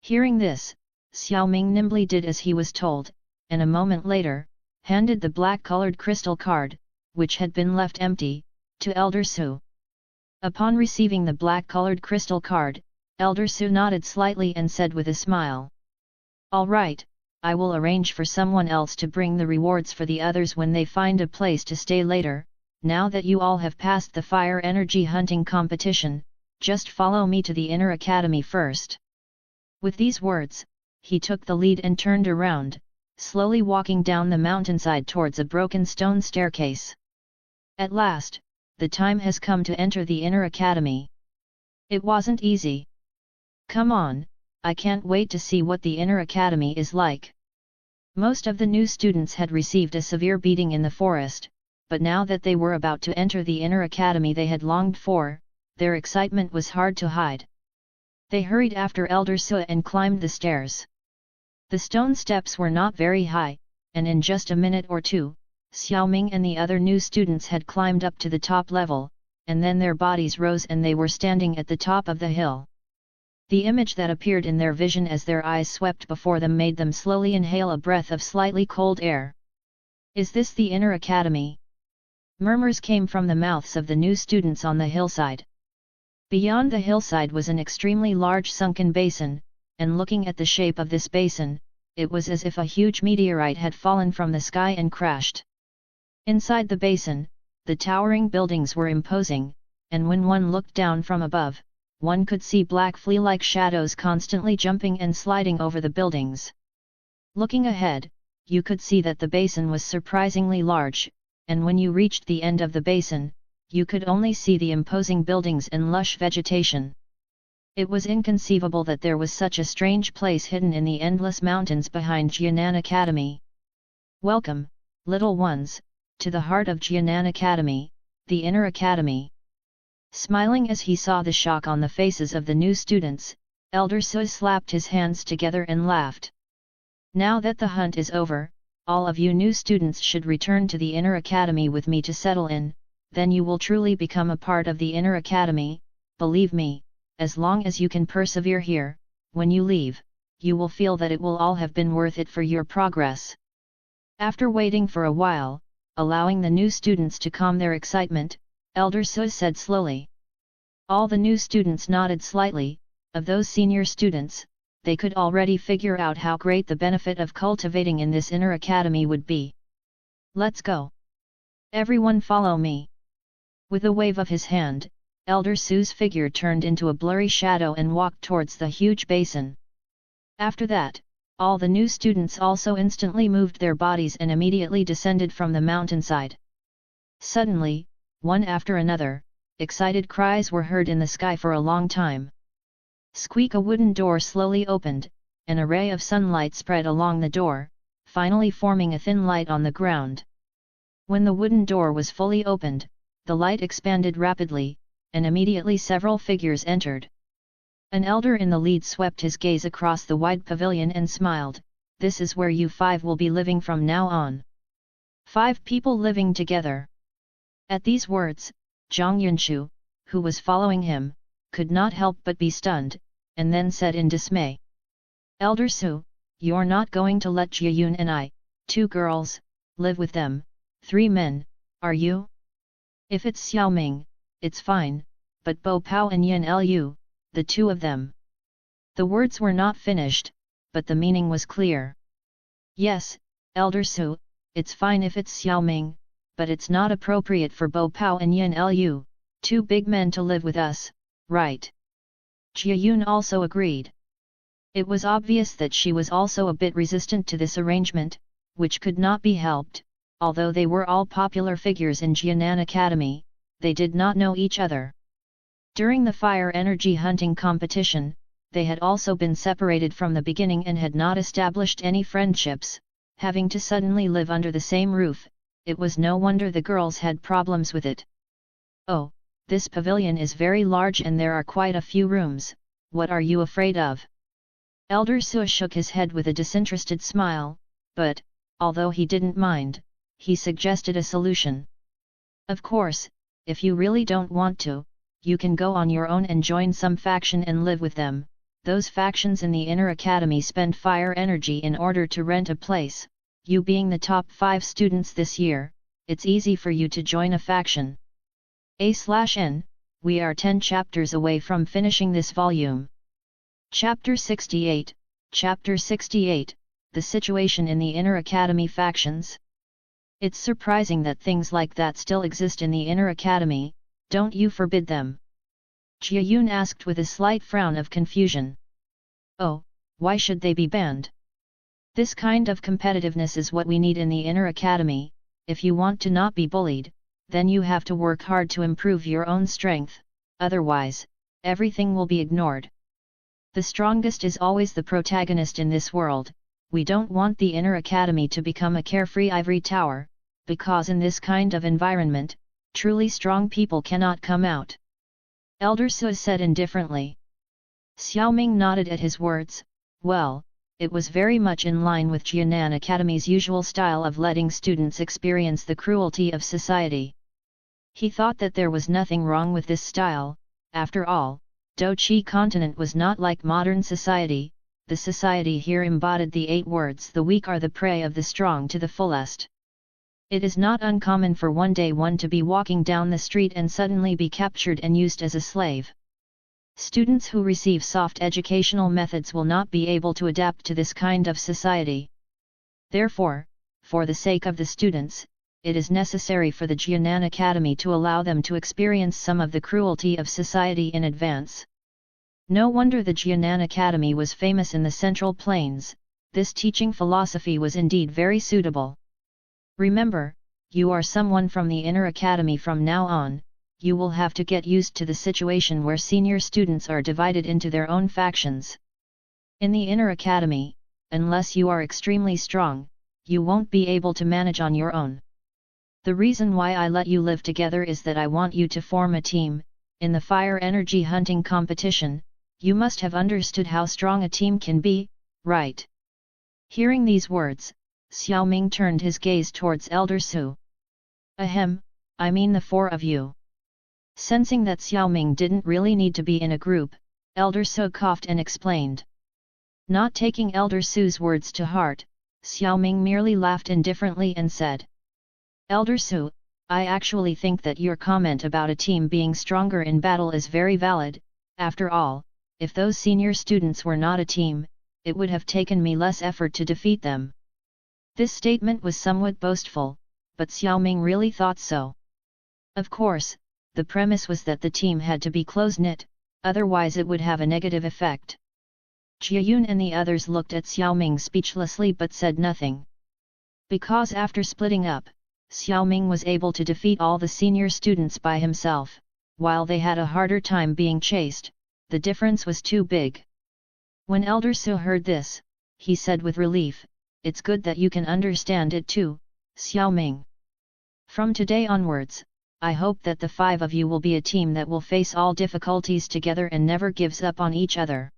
Hearing this, Xiao Ming nimbly did as he was told, and a moment later, handed the black-colored crystal card, which had been left empty, to Elder Su. Upon receiving the black-colored crystal card, Elder Su nodded slightly and said with a smile, "All right, I will arrange for someone else to bring the rewards for the others when they find a place to stay later. Now that you all have passed the fire energy hunting competition, just follow me to the inner academy first." With these words, he took the lead and turned around, slowly walking down the mountainside towards a broken stone staircase. At last, the time has come to enter the inner academy. It wasn't easy. Come on, I can't wait to see what the inner academy is like. Most of the new students had received a severe beating in the forest, but now that they were about to enter the inner academy they had longed for, their excitement was hard to hide. They hurried after Elder Su and climbed the stairs. The stone steps were not very high, and in just a minute or two, Xiao Ming and the other new students had climbed up to the top level, and then their bodies rose and they were standing at the top of the hill. The image that appeared in their vision as their eyes swept before them made them slowly inhale a breath of slightly cold air. "Is this the inner academy?" Murmurs came from the mouths of the new students on the hillside. Beyond the hillside was an extremely large sunken basin, and looking at the shape of this basin, it was as if a huge meteorite had fallen from the sky and crashed. Inside the basin, the towering buildings were imposing, and when one looked down from above, one could see black flea-like shadows constantly jumping and sliding over the buildings. Looking ahead, you could see that the basin was surprisingly large, and when you reached the end of the basin, you could only see the imposing buildings and lush vegetation. It was inconceivable that there was such a strange place hidden in the endless mountains behind Jianan Academy. "Welcome, little ones, to the heart of Jianan Academy, the inner academy." Smiling as he saw the shock on the faces of the new students, Elder Su slapped his hands together and laughed. "Now that the hunt is over, all of you new students should return to the inner academy with me to settle in, then you will truly become a part of the inner academy. Believe me, as long as you can persevere here, when you leave, you will feel that it will all have been worth it for your progress." After waiting for a while, allowing the new students to calm their excitement, Elder Su said slowly. All the new students nodded slightly. Of those senior students, they could already figure out how great the benefit of cultivating in this inner academy would be. "Let's go! Everyone follow me!" With a wave of his hand, Elder Su's figure turned into a blurry shadow and walked towards the huge basin. After that, all the new students also instantly moved their bodies and immediately descended from the mountainside. Suddenly, one after another, excited cries were heard in the sky for a long time. Squeak! A wooden door slowly opened, and a ray of sunlight spread along the door, finally forming a thin light on the ground. When the wooden door was fully opened, the light expanded rapidly, and immediately several figures entered. An elder in the lead swept his gaze across the wide pavilion and smiled. "This is where you 5 will be living from now on. 5 people living together." At these words, Zhang Yunshu, who was following him, could not help but be stunned, and then said in dismay, "Elder Su, you're not going to let Jiayun and I, 2 girls, live with them, 3 men, are you? If it's Xiao Ming, it's fine, but Bo Pao and Yin Lu, the 2 of them." The words were not finished, but the meaning was clear. "Yes, Elder Su, it's fine if it's Xiao Ming, but it's not appropriate for Bo Pao and Yin Lu, 2 big men to live with us, right?" Jiayun also agreed. It was obvious that she was also a bit resistant to this arrangement, which could not be helped. Although they were all popular figures in Jianan Academy, they did not know each other. During the fire energy hunting competition, they had also been separated from the beginning and had not established any friendships. Having to suddenly live under the same roof, it was no wonder the girls had problems with it. Oh, this pavilion is very large and there are quite a few rooms, what are you afraid of? Elder Su shook his head with a disinterested smile, but, although he didn't mind, he suggested a solution. Of course, if you really don't want to, you can go on your own and join some faction and live with them. Those factions in the inner academy spend fire energy in order to rent a place. You being the top 5 students this year, it's easy for you to join a faction. A/N, we are 10 chapters away from finishing this volume. Chapter 68, Chapter 68, The Situation in the Inner Academy Factions. It's surprising that things like that still exist in the Inner Academy, don't you forbid them? Jiayun asked with a slight frown of confusion. Oh, why should they be banned? This kind of competitiveness is what we need in the Inner Academy. If you want to not be bullied, then you have to work hard to improve your own strength, otherwise, everything will be ignored. The strongest is always the protagonist in this world. We don't want the Inner Academy to become a carefree ivory tower, because in this kind of environment, truly strong people cannot come out. Elder Su said indifferently. Xiao Ming nodded at his words. Well, it was very much in line with Jianan Academy's usual style of letting students experience the cruelty of society. He thought that there was nothing wrong with this style. After all, Dochi continent was not like modern society. The society here embodied the 8 words: the weak are the prey of the strong to the fullest. It is not uncommon for one day one to be walking down the street and suddenly be captured and used as a slave. Students who receive soft educational methods will not be able to adapt to this kind of society. Therefore, for the sake of the students, it is necessary for the Jianan Academy to allow them to experience some of the cruelty of society in advance. No wonder the Jianan Academy was famous in the Central Plains. This teaching philosophy was indeed very suitable. Remember, you are someone from the Inner Academy from now on. You will have to get used to the situation where senior students are divided into their own factions. In the Inner Academy, unless you are extremely strong, you won't be able to manage on your own. The reason why I let you live together is that I want you to form a team. In the fire energy hunting competition, you must have understood how strong a team can be, right? Hearing these words, Xiao Ming turned his gaze towards Elder Su. Ahem, I mean the 4 of you. Sensing that Xiao Ming didn't really need to be in a group, Elder Su coughed and explained. Not taking Elder Su's words to heart, Xiao Ming merely laughed indifferently and said, Elder Su, I actually think that your comment about a team being stronger in battle is very valid. After all, if those senior students were not a team, it would have taken me less effort to defeat them. This statement was somewhat boastful, but Xiao Ming really thought so. Of course, the premise was that the team had to be close-knit, otherwise it would have a negative effect. Jiayun and the others looked at Xiao Ming speechlessly but said nothing. Because after splitting up, Xiao Ming was able to defeat all the senior students by himself, while they had a harder time being chased. The difference was too big. When Elder Su heard this, he said with relief, It's good that you can understand it too, Xiao Ming. From today onwards, I hope that the 5 of you will be a team that will face all difficulties together and never gives up on each other.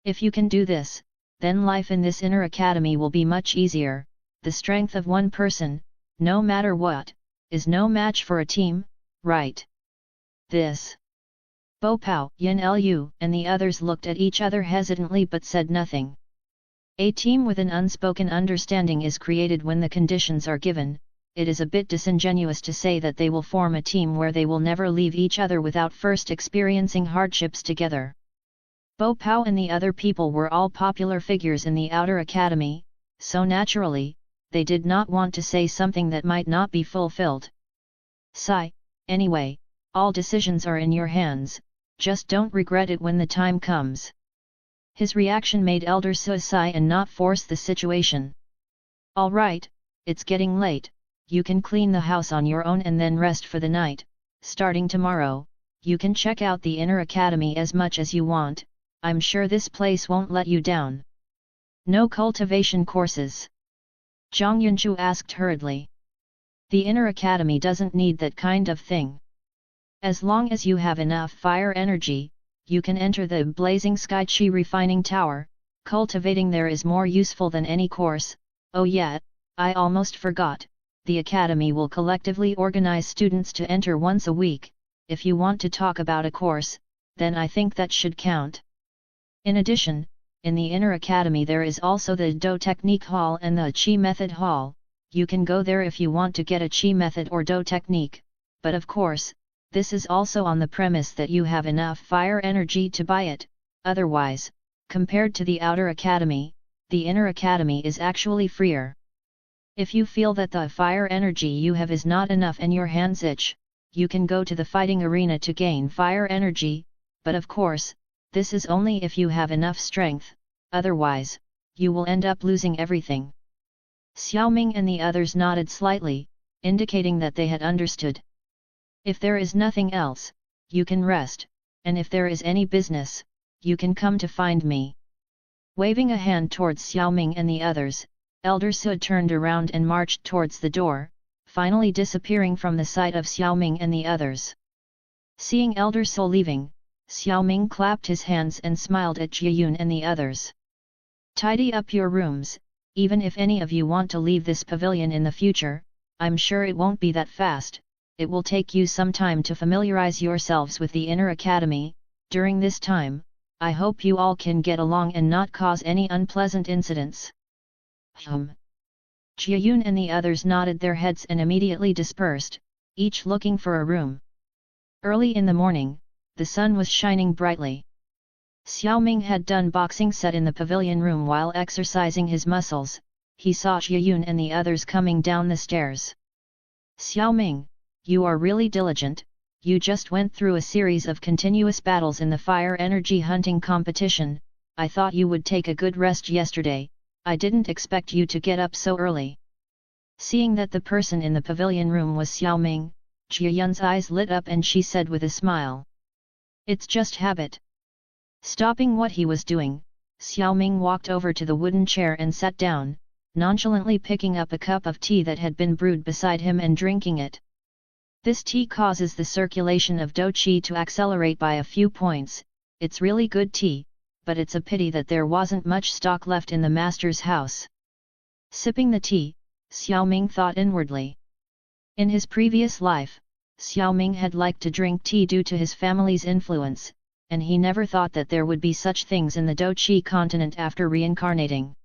If you can do this, then life in this Inner Academy will be much easier. The strength of one person, no matter what, is no match for a team, right? This. Bo Pao, Yin Lu, and the others looked at each other hesitantly but said nothing. A team with an unspoken understanding is created when the conditions are given. It is a bit disingenuous to say that they will form a team where they will never leave each other without first experiencing hardships together. Bo Pao and the other people were all popular figures in the Outer Academy, so naturally, they did not want to say something that might not be fulfilled. Sigh, anyway, all decisions are in your hands, just don't regret it when the time comes. His reaction made Elder Su sigh and not force the situation. All right, it's getting late. You can clean the house on your own and then rest for the night. Starting tomorrow, you can check out the Inner Academy as much as you want. I'm sure this place won't let you down. No cultivation courses. Zhang Yunzhu asked hurriedly. The inner academy doesn't need that kind of thing. As long as you have enough fire energy, you can enter the blazing sky chi refining tower. Cultivating there is more useful than any course. Oh yeah, I almost forgot, the academy will collectively organize students to enter once a week. If you want to talk about a course, then I think that should count. In addition, in the inner academy there is also the Do Technique Hall and the Chi Method Hall. You can go there if you want to get a Chi method or Do technique, but of course, this is also on the premise that you have enough fire energy to buy it. Otherwise, compared to the outer academy, the inner academy is actually freer. If you feel that the fire energy you have is not enough and your hands itch, you can go to the fighting arena to gain fire energy, but of course, this is only if you have enough strength, otherwise, you will end up losing everything. Xiao Ming and the others nodded slightly, indicating that they had understood. If there is nothing else, you can rest, and if there is any business, you can come to find me. Waving a hand towards Xiao Ming and the others, Elder Su turned around and marched towards the door, finally disappearing from the sight of Xiao Ming and the others. Seeing Elder Su leaving, Xiao Ming clapped his hands and smiled at Jiayun and the others. Tidy up your rooms, even if any of you want to leave this pavilion in the future, I'm sure it won't be that fast. It will take you some time to familiarize yourselves with the inner academy. During this time, I hope you all can get along and not cause any unpleasant incidents. Jiayun and the others nodded their heads and immediately dispersed, each looking for a room. Early in the morning, the sun was shining brightly. Xiao Ming had done boxing set in the pavilion room while exercising his muscles. He saw Jiayun and the others coming down the stairs. Xiao Ming, you are really diligent. You just went through a series of continuous battles in the fire energy hunting competition. I thought you would take a good rest yesterday. I didn't expect you to get up so early. Seeing that the person in the pavilion room was Xiao Ming, Jiayun's eyes lit up and she said with a smile. It's just habit. Stopping what he was doing, Xiao Ming walked over to the wooden chair and sat down, nonchalantly picking up a cup of tea that had been brewed beside him and drinking it. This tea causes the circulation of Do Qi to accelerate by a few points. It's really good tea, but it's a pity that there wasn't much stock left in the master's house. Sipping the tea, Xiao Ming thought inwardly. In his previous life, Xiao Ming had liked to drink tea due to his family's influence, and he never thought that there would be such things in the Do Qi continent after reincarnating.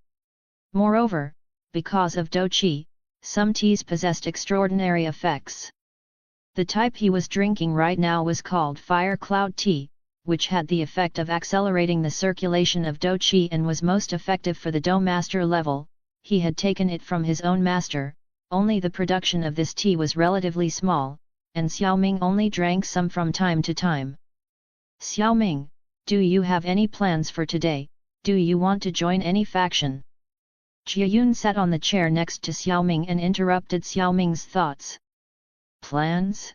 Moreover, because of Do Qi, some teas possessed extraordinary effects. The type he was drinking right now was called Fire Cloud Tea, which had the effect of accelerating the circulation of Do Qi and was most effective for the Do Master level. He had taken it from his own master, only the production of this tea was relatively small, and Xiao Ming only drank some from time to time. Xiao Ming, do you have any plans for today? Do you want to join any faction? Jiayun sat on the chair next to Xiao Ming and interrupted Xiao Ming's thoughts. Plans?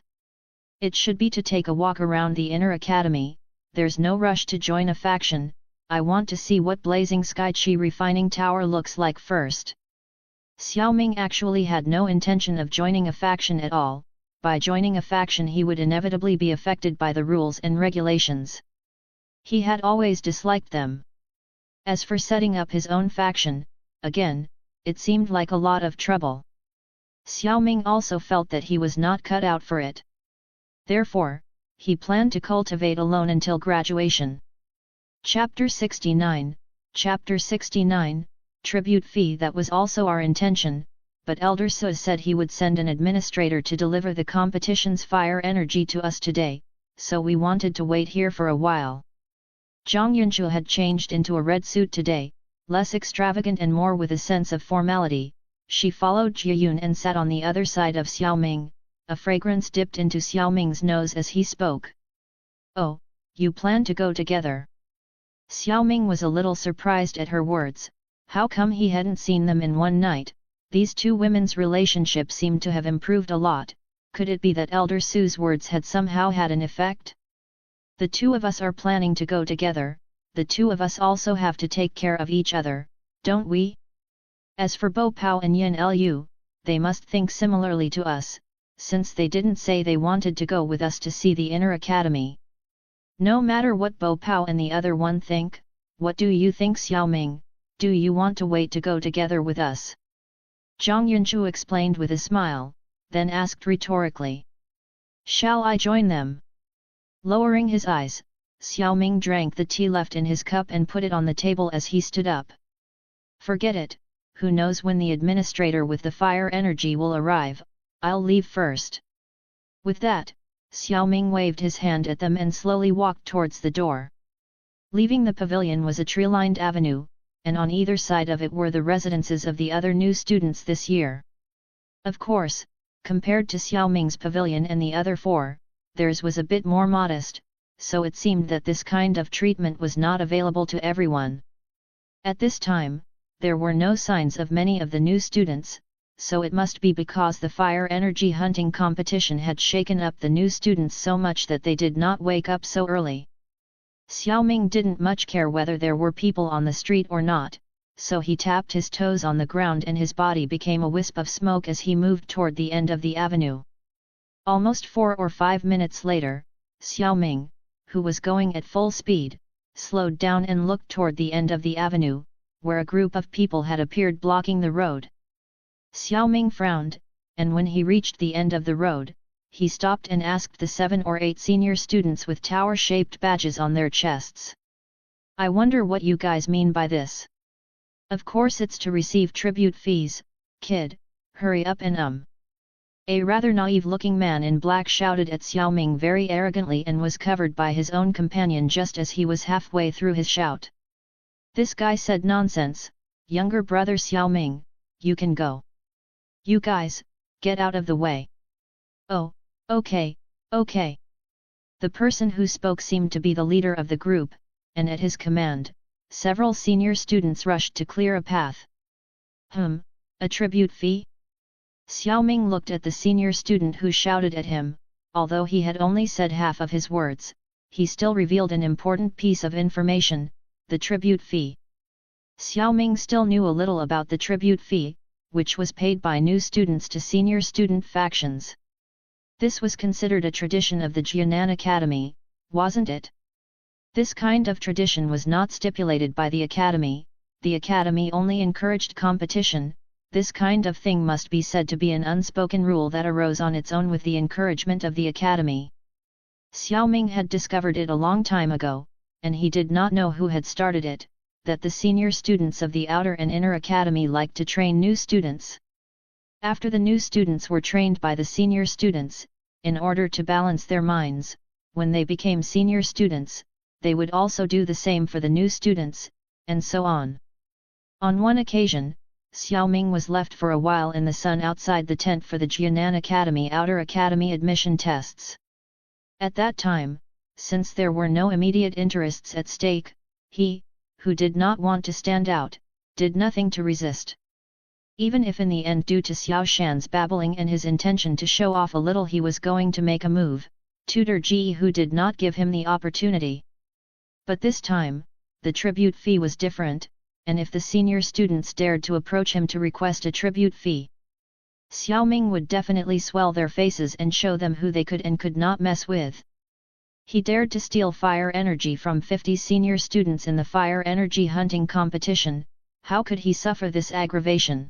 It should be to take a walk around the inner academy. There's no rush to join a faction. I want to see what blazing sky chi refining tower looks like first. Xiao Ming actually had no intention of joining a faction at all. By joining a faction he would inevitably be affected by the rules and regulations. He had always disliked them. As for setting up his own faction, again, it seemed like a lot of trouble. Xiao Ming also felt that he was not cut out for it. Therefore, he planned to cultivate alone until graduation. Chapter 69, Chapter 69, Tribute Fee. That was also our intention, but Elder Su said he would send an administrator to deliver the competition's fire energy to us today, so we wanted to wait here for a while. Zhang Yunzhu had changed into a red suit today, less extravagant and more with a sense of formality. She followed Jiayun and sat on the other side of Xiao Ming. A fragrance dipped into Xiao Ming's nose as he spoke. Oh, you plan to go together? Xiao Ming was a little surprised at her words. How come he hadn't seen them in one night? These two women's relationship seemed to have improved a lot. Could it be that Elder Su's words had somehow had an effect? The two of us are planning to go together. The two of us also have to take care of each other, don't we? As for Bo Pao and Yin Lu, they must think similarly to us, since they didn't say they wanted to go with us to see the inner academy. No matter what Bo Pao and the other one think, what do you think, Xiao Ming? Do you want to wait to go together with us? Zhang Yunchu explained with a smile, then asked rhetorically. Shall I join them? Lowering his eyes, Xiao Ming drank the tea left in his cup and put it on the table as he stood up. Forget it, who knows when the administrator with the fire energy will arrive, I'll leave first. With that, Xiao Ming waved his hand at them and slowly walked towards the door. Leaving the pavilion was a tree-lined avenue, and on either side of it were the residences of the other new students this year. Of course, compared to Xiao Ming's pavilion and the other four, theirs was a bit more modest, so it seemed that this kind of treatment was not available to everyone. At this time, there were no signs of many of the new students, so it must be because the fire energy hunting competition had shaken up the new students so much that they did not wake up so early. Xiao Ming didn't much care whether there were people on the street or not, so he tapped his toes on the ground and his body became a wisp of smoke as he moved toward the end of the avenue. Almost 4 or 5 minutes later, Xiao Ming, who was going at full speed, slowed down and looked toward the end of the avenue, where a group of people had appeared blocking the road. Xiao Ming frowned, and when he reached the end of the road, he stopped and asked the 7 or 8 senior students with tower-shaped badges on their chests. I wonder what you guys mean by this. Of course it's to receive tribute fees, kid, hurry up and A rather naive-looking man in black shouted at Xiao Ming very arrogantly and was covered by his own companion just as he was halfway through his shout. This guy said nonsense, younger brother Xiao Ming, you can go. You guys, get out of the way. Oh, okay, okay. The person who spoke seemed to be the leader of the group, and at his command, several senior students rushed to clear a path. A tribute fee? Xiao Ming looked at the senior student who shouted at him, although he had only said half of his words, he still revealed an important piece of information, the tribute fee. Xiao Ming still knew a little about the tribute fee, which was paid by new students to senior student factions. This was considered a tradition of the Jianan Academy, wasn't it? This kind of tradition was not stipulated by the Academy, the Academy only encouraged competition. This kind of thing must be said to be an unspoken rule that arose on its own with the encouragement of the Academy. Xiao Ming had discovered it a long time ago, and he did not know who had started it, that the senior students of the outer and inner academy liked to train new students. After the new students were trained by the senior students, in order to balance their minds, when they became senior students, they would also do the same for the new students, and so on. On one occasion, Xiao Ming was left for a while in the sun outside the tent for the Jianan Academy Outer Academy admission tests. At that time, since there were no immediate interests at stake, he, who did not want to stand out, did nothing to resist. Even if in the end due to Xiao Shan's babbling and his intention to show off a little he was going to make a move, Tutor Ji Hu did not give him the opportunity. But this time, the tribute fee was different, and if the senior students dared to approach him to request a tribute fee, Xiao Ming would definitely swell their faces and show them who they could and could not mess with. He dared to steal fire energy from 50 senior students in the fire energy hunting competition. How could he suffer this aggravation?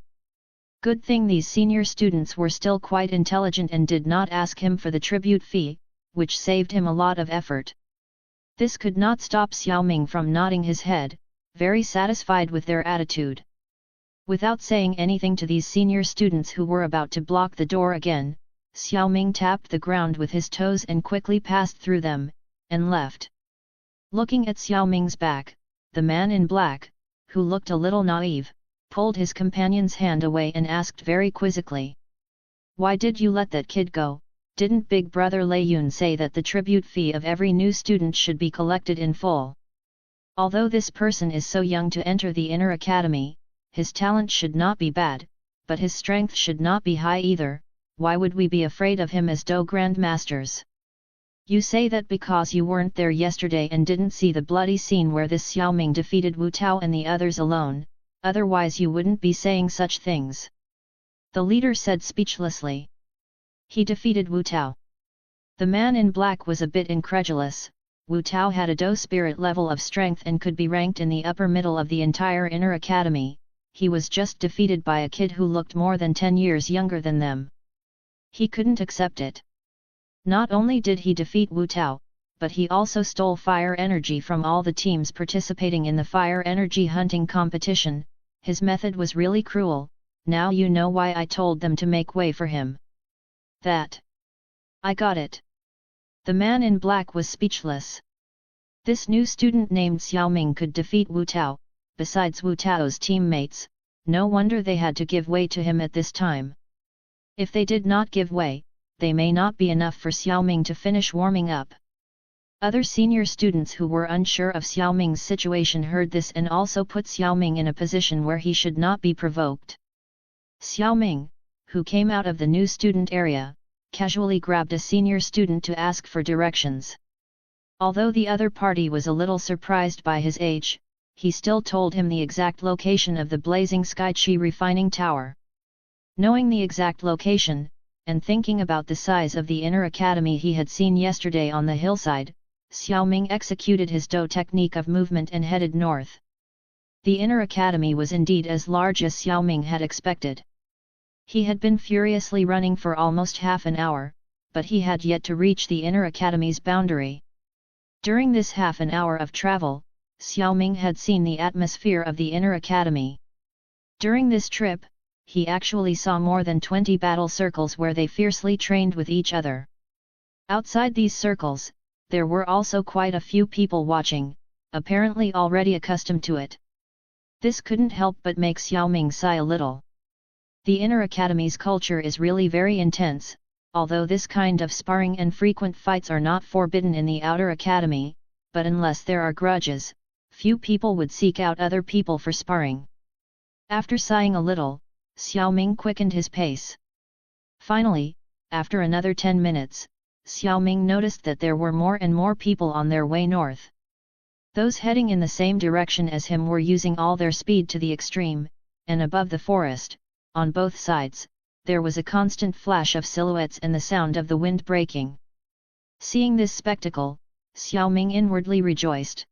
Good thing these senior students were still quite intelligent and did not ask him for the tribute fee, which saved him a lot of effort. This could not stop Xiao Ming from nodding his head, very satisfied with their attitude. Without saying anything to these senior students who were about to block the door again, Xiao Ming tapped the ground with his toes and quickly passed through them, and left. Looking at Xiao Ming's back, the man in black, who looked a little naive, pulled his companion's hand away and asked very quizzically. Why did you let that kid go? Didn't Big Brother Lei Yun say that the tribute fee of every new student should be collected in full? Although this person is so young to enter the inner academy, his talent should not be bad, but his strength should not be high either. Why would we be afraid of him as Do Grandmasters? You say that because you weren't there yesterday and didn't see the bloody scene where this Xiao Ming defeated Wu Tao and the others alone, otherwise you wouldn't be saying such things. The leader said speechlessly. He defeated Wu Tao. The man in black was a bit incredulous. Wu Tao had a Do spirit level of strength and could be ranked in the upper middle of the entire inner academy. He was just defeated by a kid who looked more than 10 years younger than them. He couldn't accept it. Not only did he defeat Wu Tao, but he also stole fire energy from all the teams participating in the fire energy hunting competition. His method was really cruel. Now you know why I told them to make way for him. That. I got it. The man in black was speechless. This new student named Xiao Ming could defeat Wu Tao. Besides Wu Tao's teammates, no wonder they had to give way to him at this time. If they did not give way, they may not be enough for Xiao Ming to finish warming up. Other senior students who were unsure of Xiao Ming's situation heard this and also put Xiao Ming in a position where he should not be provoked. Xiao Ming, who came out of the new student area, casually grabbed a senior student to ask for directions. Although the other party was a little surprised by his age, he still told him the exact location of the blazing sky chi refining tower. Knowing the exact location, and thinking about the size of the inner academy he had seen yesterday on the hillside, Xiao Ming executed his Do technique of movement and headed north. The inner academy was indeed as large as Xiao Ming had expected. He had been furiously running for almost half an hour, but he had yet to reach the inner academy's boundary. During this half an hour of travel, Xiao Ming had seen the atmosphere of the inner academy. During this trip, he actually saw more than 20 battle circles where they fiercely trained with each other. Outside these circles, there were also quite a few people watching, apparently already accustomed to it. This couldn't help but make Xiao Ming sigh a little. The inner academy's culture is really very intense, although this kind of sparring and frequent fights are not forbidden in the outer academy, but unless there are grudges, few people would seek out other people for sparring. After sighing a little, Xiao Ming quickened his pace. Finally, after another 10 minutes, Xiao Ming noticed that there were more and more people on their way north. Those heading in the same direction as him were using all their speed to the extreme, and above the forest, on both sides, there was a constant flash of silhouettes and the sound of the wind breaking. Seeing this spectacle, Xiao Ming inwardly rejoiced.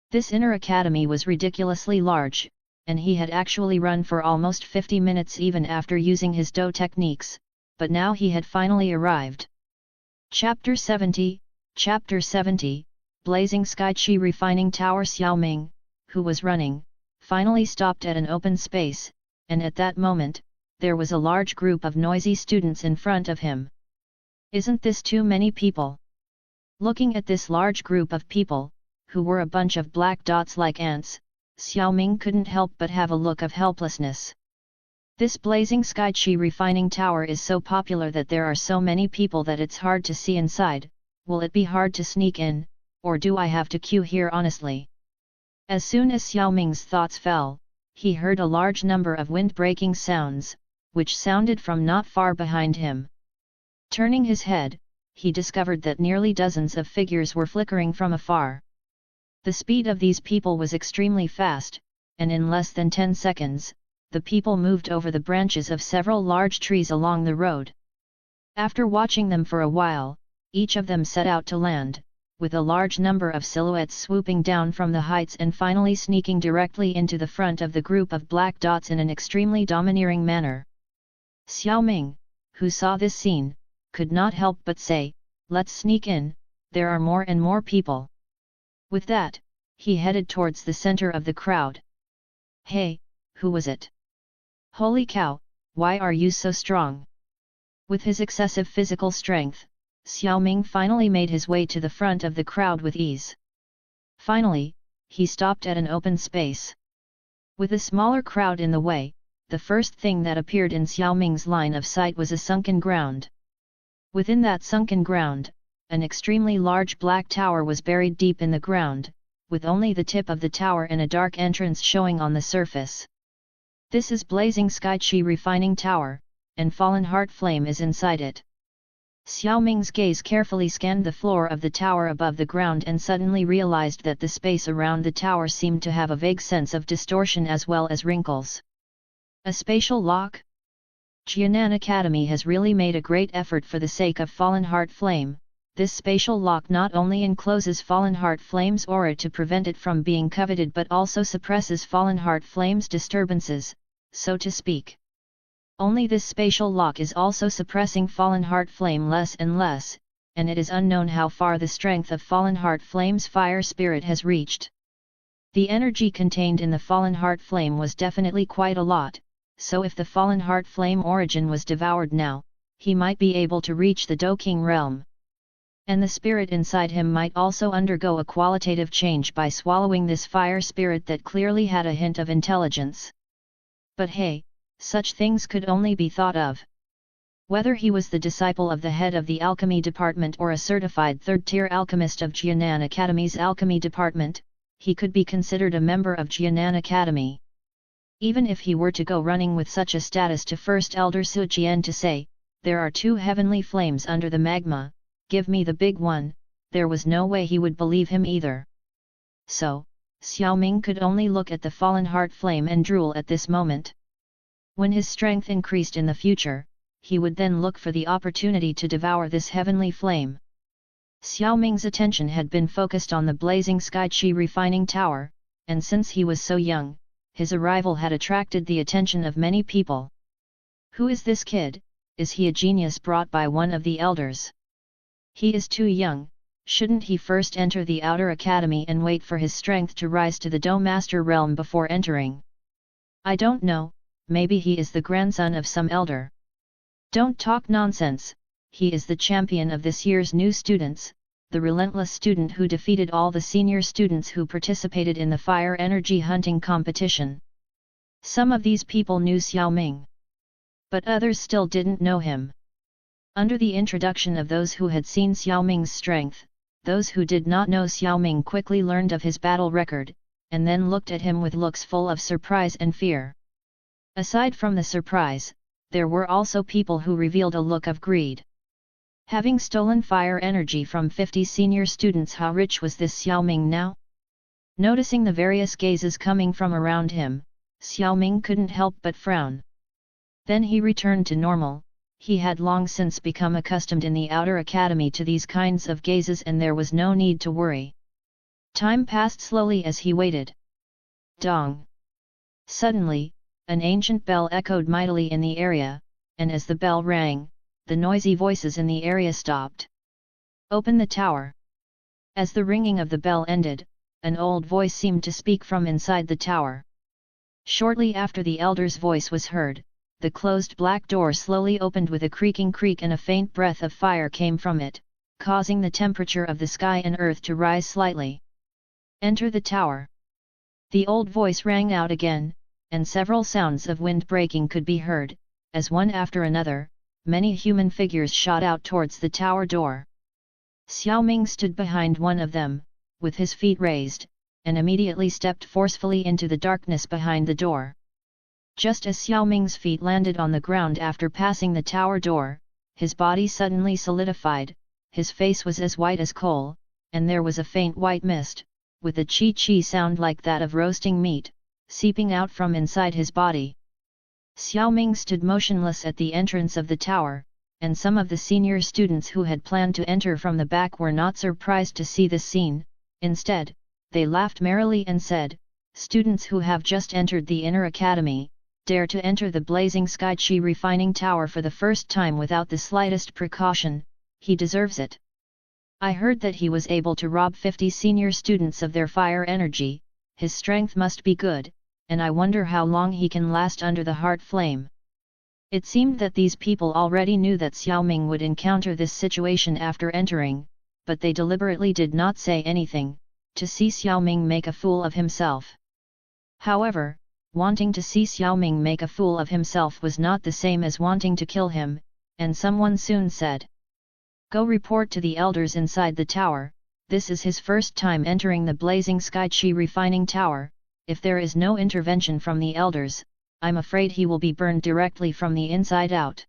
This inner academy was ridiculously large, and he had actually run for almost 50 minutes even after using his Do techniques, but now he had finally arrived. Chapter 70, Blazing Sky Chi Refining Tower. Xiao Ming, who was running, finally stopped at an open space, and at that moment, there was a large group of noisy students in front of him. Isn't this too many people? Looking at this large group of people, who were a bunch of black dots like ants, Xiao Ming couldn't help but have a look of helplessness. This blazing sky chi refining tower is so popular that there are so many people that it's hard to see inside. Will it be hard to sneak in, or do I have to queue here honestly? As soon as Xiao Ming's thoughts fell, he heard a large number of wind-breaking sounds, which sounded from not far behind him. Turning his head, he discovered that nearly dozens of figures were flickering from afar. The speed of these people was extremely fast, and in less than 10 seconds, the people moved over the branches of several large trees along the road. After watching them for a while, each of them set out to land, with a large number of silhouettes swooping down from the heights and finally sneaking directly into the front of the group of black dots in an extremely domineering manner. Xiao Ming, who saw this scene, could not help but say, "Let's sneak in, there are more and more people." With that, he headed towards the center of the crowd. "Hey, who was it? Holy cow, why are you so strong?" With his excessive physical strength, Xiao Ming finally made his way to the front of the crowd with ease. Finally, he stopped at an open space. With a smaller crowd in the way, the first thing that appeared in Xiao Ming's line of sight was a sunken ground. Within that sunken ground, an extremely large black tower was buried deep in the ground, with only the tip of the tower and a dark entrance showing on the surface. This is Blazing Sky Chi Refining Tower, and Fallen Heart Flame is inside it. Xiao Ming's gaze carefully scanned the floor of the tower above the ground and suddenly realized that the space around the tower seemed to have a vague sense of distortion as well as wrinkles. A spatial lock? Jianan Academy has really made a great effort for the sake of Fallen Heart Flame. This spatial lock not only encloses Fallen Heart Flame's aura to prevent it from being coveted but also suppresses Fallen Heart Flame's disturbances, so to speak. Only this spatial lock is also suppressing Fallen Heart Flame less and less, and it is unknown how far the strength of Fallen Heart Flame's fire spirit has reached. The energy contained in the Fallen Heart Flame was definitely quite a lot, so if the Fallen Heart Flame origin was devoured now, he might be able to reach the Do King realm. And the spirit inside him might also undergo a qualitative change by swallowing this fire spirit that clearly had a hint of intelligence. But hey, such things could only be thought of. Whether he was the disciple of the head of the alchemy department or a certified third-tier alchemist of Jianan Academy's alchemy department, he could be considered a member of Jianan Academy. Even if he were to go running with such a status to First Elder Su Jian to say, "There are 2 heavenly flames under the magma, give me the big one," there was no way he would believe him either. So, Xiao Ming could only look at the Fallen Heart Flame and drool at this moment. When his strength increased in the future, he would then look for the opportunity to devour this heavenly flame. Xiao Ming's attention had been focused on the blazing Sky Qi refining tower, and since he was so young, his arrival had attracted the attention of many people. Who is this kid? Is he a genius brought by one of the elders? He is too young, shouldn't he first enter the outer academy and wait for his strength to rise to the Do Master realm before entering? I don't know, maybe he is the grandson of some elder. Don't talk nonsense, he is the champion of this year's new students, the relentless student who defeated all the senior students who participated in the fire energy hunting competition. Some of these people knew Xiao Ming, but others still didn't know him. Under the introduction of those who had seen Xiao Ming's strength, those who did not know Xiao Ming quickly learned of his battle record, and then looked at him with looks full of surprise and fear. Aside from the surprise, there were also people who revealed a look of greed. Having stolen fire energy from 50 senior students, how rich was this Xiao Ming now? Noticing the various gazes coming from around him, Xiao Ming couldn't help but frown. Then he returned to normal. He had long since become accustomed in the outer academy to these kinds of gazes and there was no need to worry. Time passed slowly as he waited. Dong! Suddenly, an ancient bell echoed mightily in the area, and as the bell rang, the noisy voices in the area stopped. Open the tower! As the ringing of the bell ended, an old voice seemed to speak from inside the tower. Shortly after the elder's voice was heard, the closed black door slowly opened with a creaking creak and a faint breath of fire came from it, causing the temperature of the sky and earth to rise slightly. Enter the tower! The old voice rang out again, and several sounds of wind breaking could be heard, as one after another, many human figures shot out towards the tower door. Xiao Ming stood behind one of them, with his feet raised, and immediately stepped forcefully into the darkness behind the door. Just as Xiao Ming's feet landed on the ground after passing the tower door, his body suddenly solidified, his face was as white as coal, and there was a faint white mist, with a chi-chi sound like that of roasting meat, seeping out from inside his body. Xiao Ming stood motionless at the entrance of the tower, and some of the senior students who had planned to enter from the back were not surprised to see this scene. Instead, they laughed merrily and said, "Students who have just entered the inner academy, dare to enter the blazing Sky Qi refining tower for the first time without the slightest precaution, he deserves it. I heard that he was able to rob 50 senior students of their fire energy, his strength must be good, and I wonder how long he can last under the heart flame." It seemed that these people already knew that Xiao Ming would encounter this situation after entering, but they deliberately did not say anything, to see Xiao Ming make a fool of himself. However, wanting to see Xiao Ming make a fool of himself was not the same as wanting to kill him, and someone soon said, "Go report to the elders inside the tower, this is his first time entering the blazing Sky Qi refining tower, if there is no intervention from the elders, I'm afraid he will be burned directly from the inside out."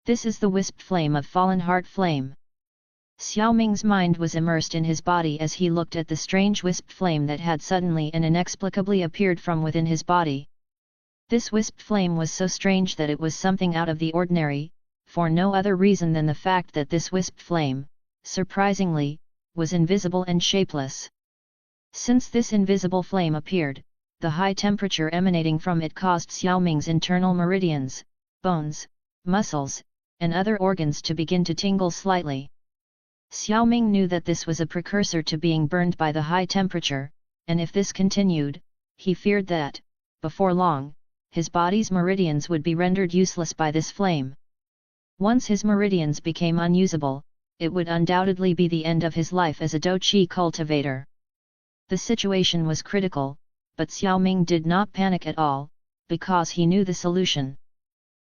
This is the wisp flame of fallen heart flame. Xiao Ming's mind was immersed in his body as he looked at the strange wisp flame that had suddenly and inexplicably appeared from within his body. This wisp flame was so strange that it was something out of the ordinary, for no other reason than the fact that this wisp flame, surprisingly, was invisible and shapeless. Since this invisible flame appeared, the high temperature emanating from it caused Xiao Ming's internal meridians, bones, muscles, and other organs to begin to tingle slightly. Xiao Ming knew that this was a precursor to being burned by the high temperature, and if this continued, he feared that, before long, his body's meridians would be rendered useless by this flame. Once his meridians became unusable, it would undoubtedly be the end of his life as a Douqi cultivator. The situation was critical, but Xiao Ming did not panic at all, because he knew the solution.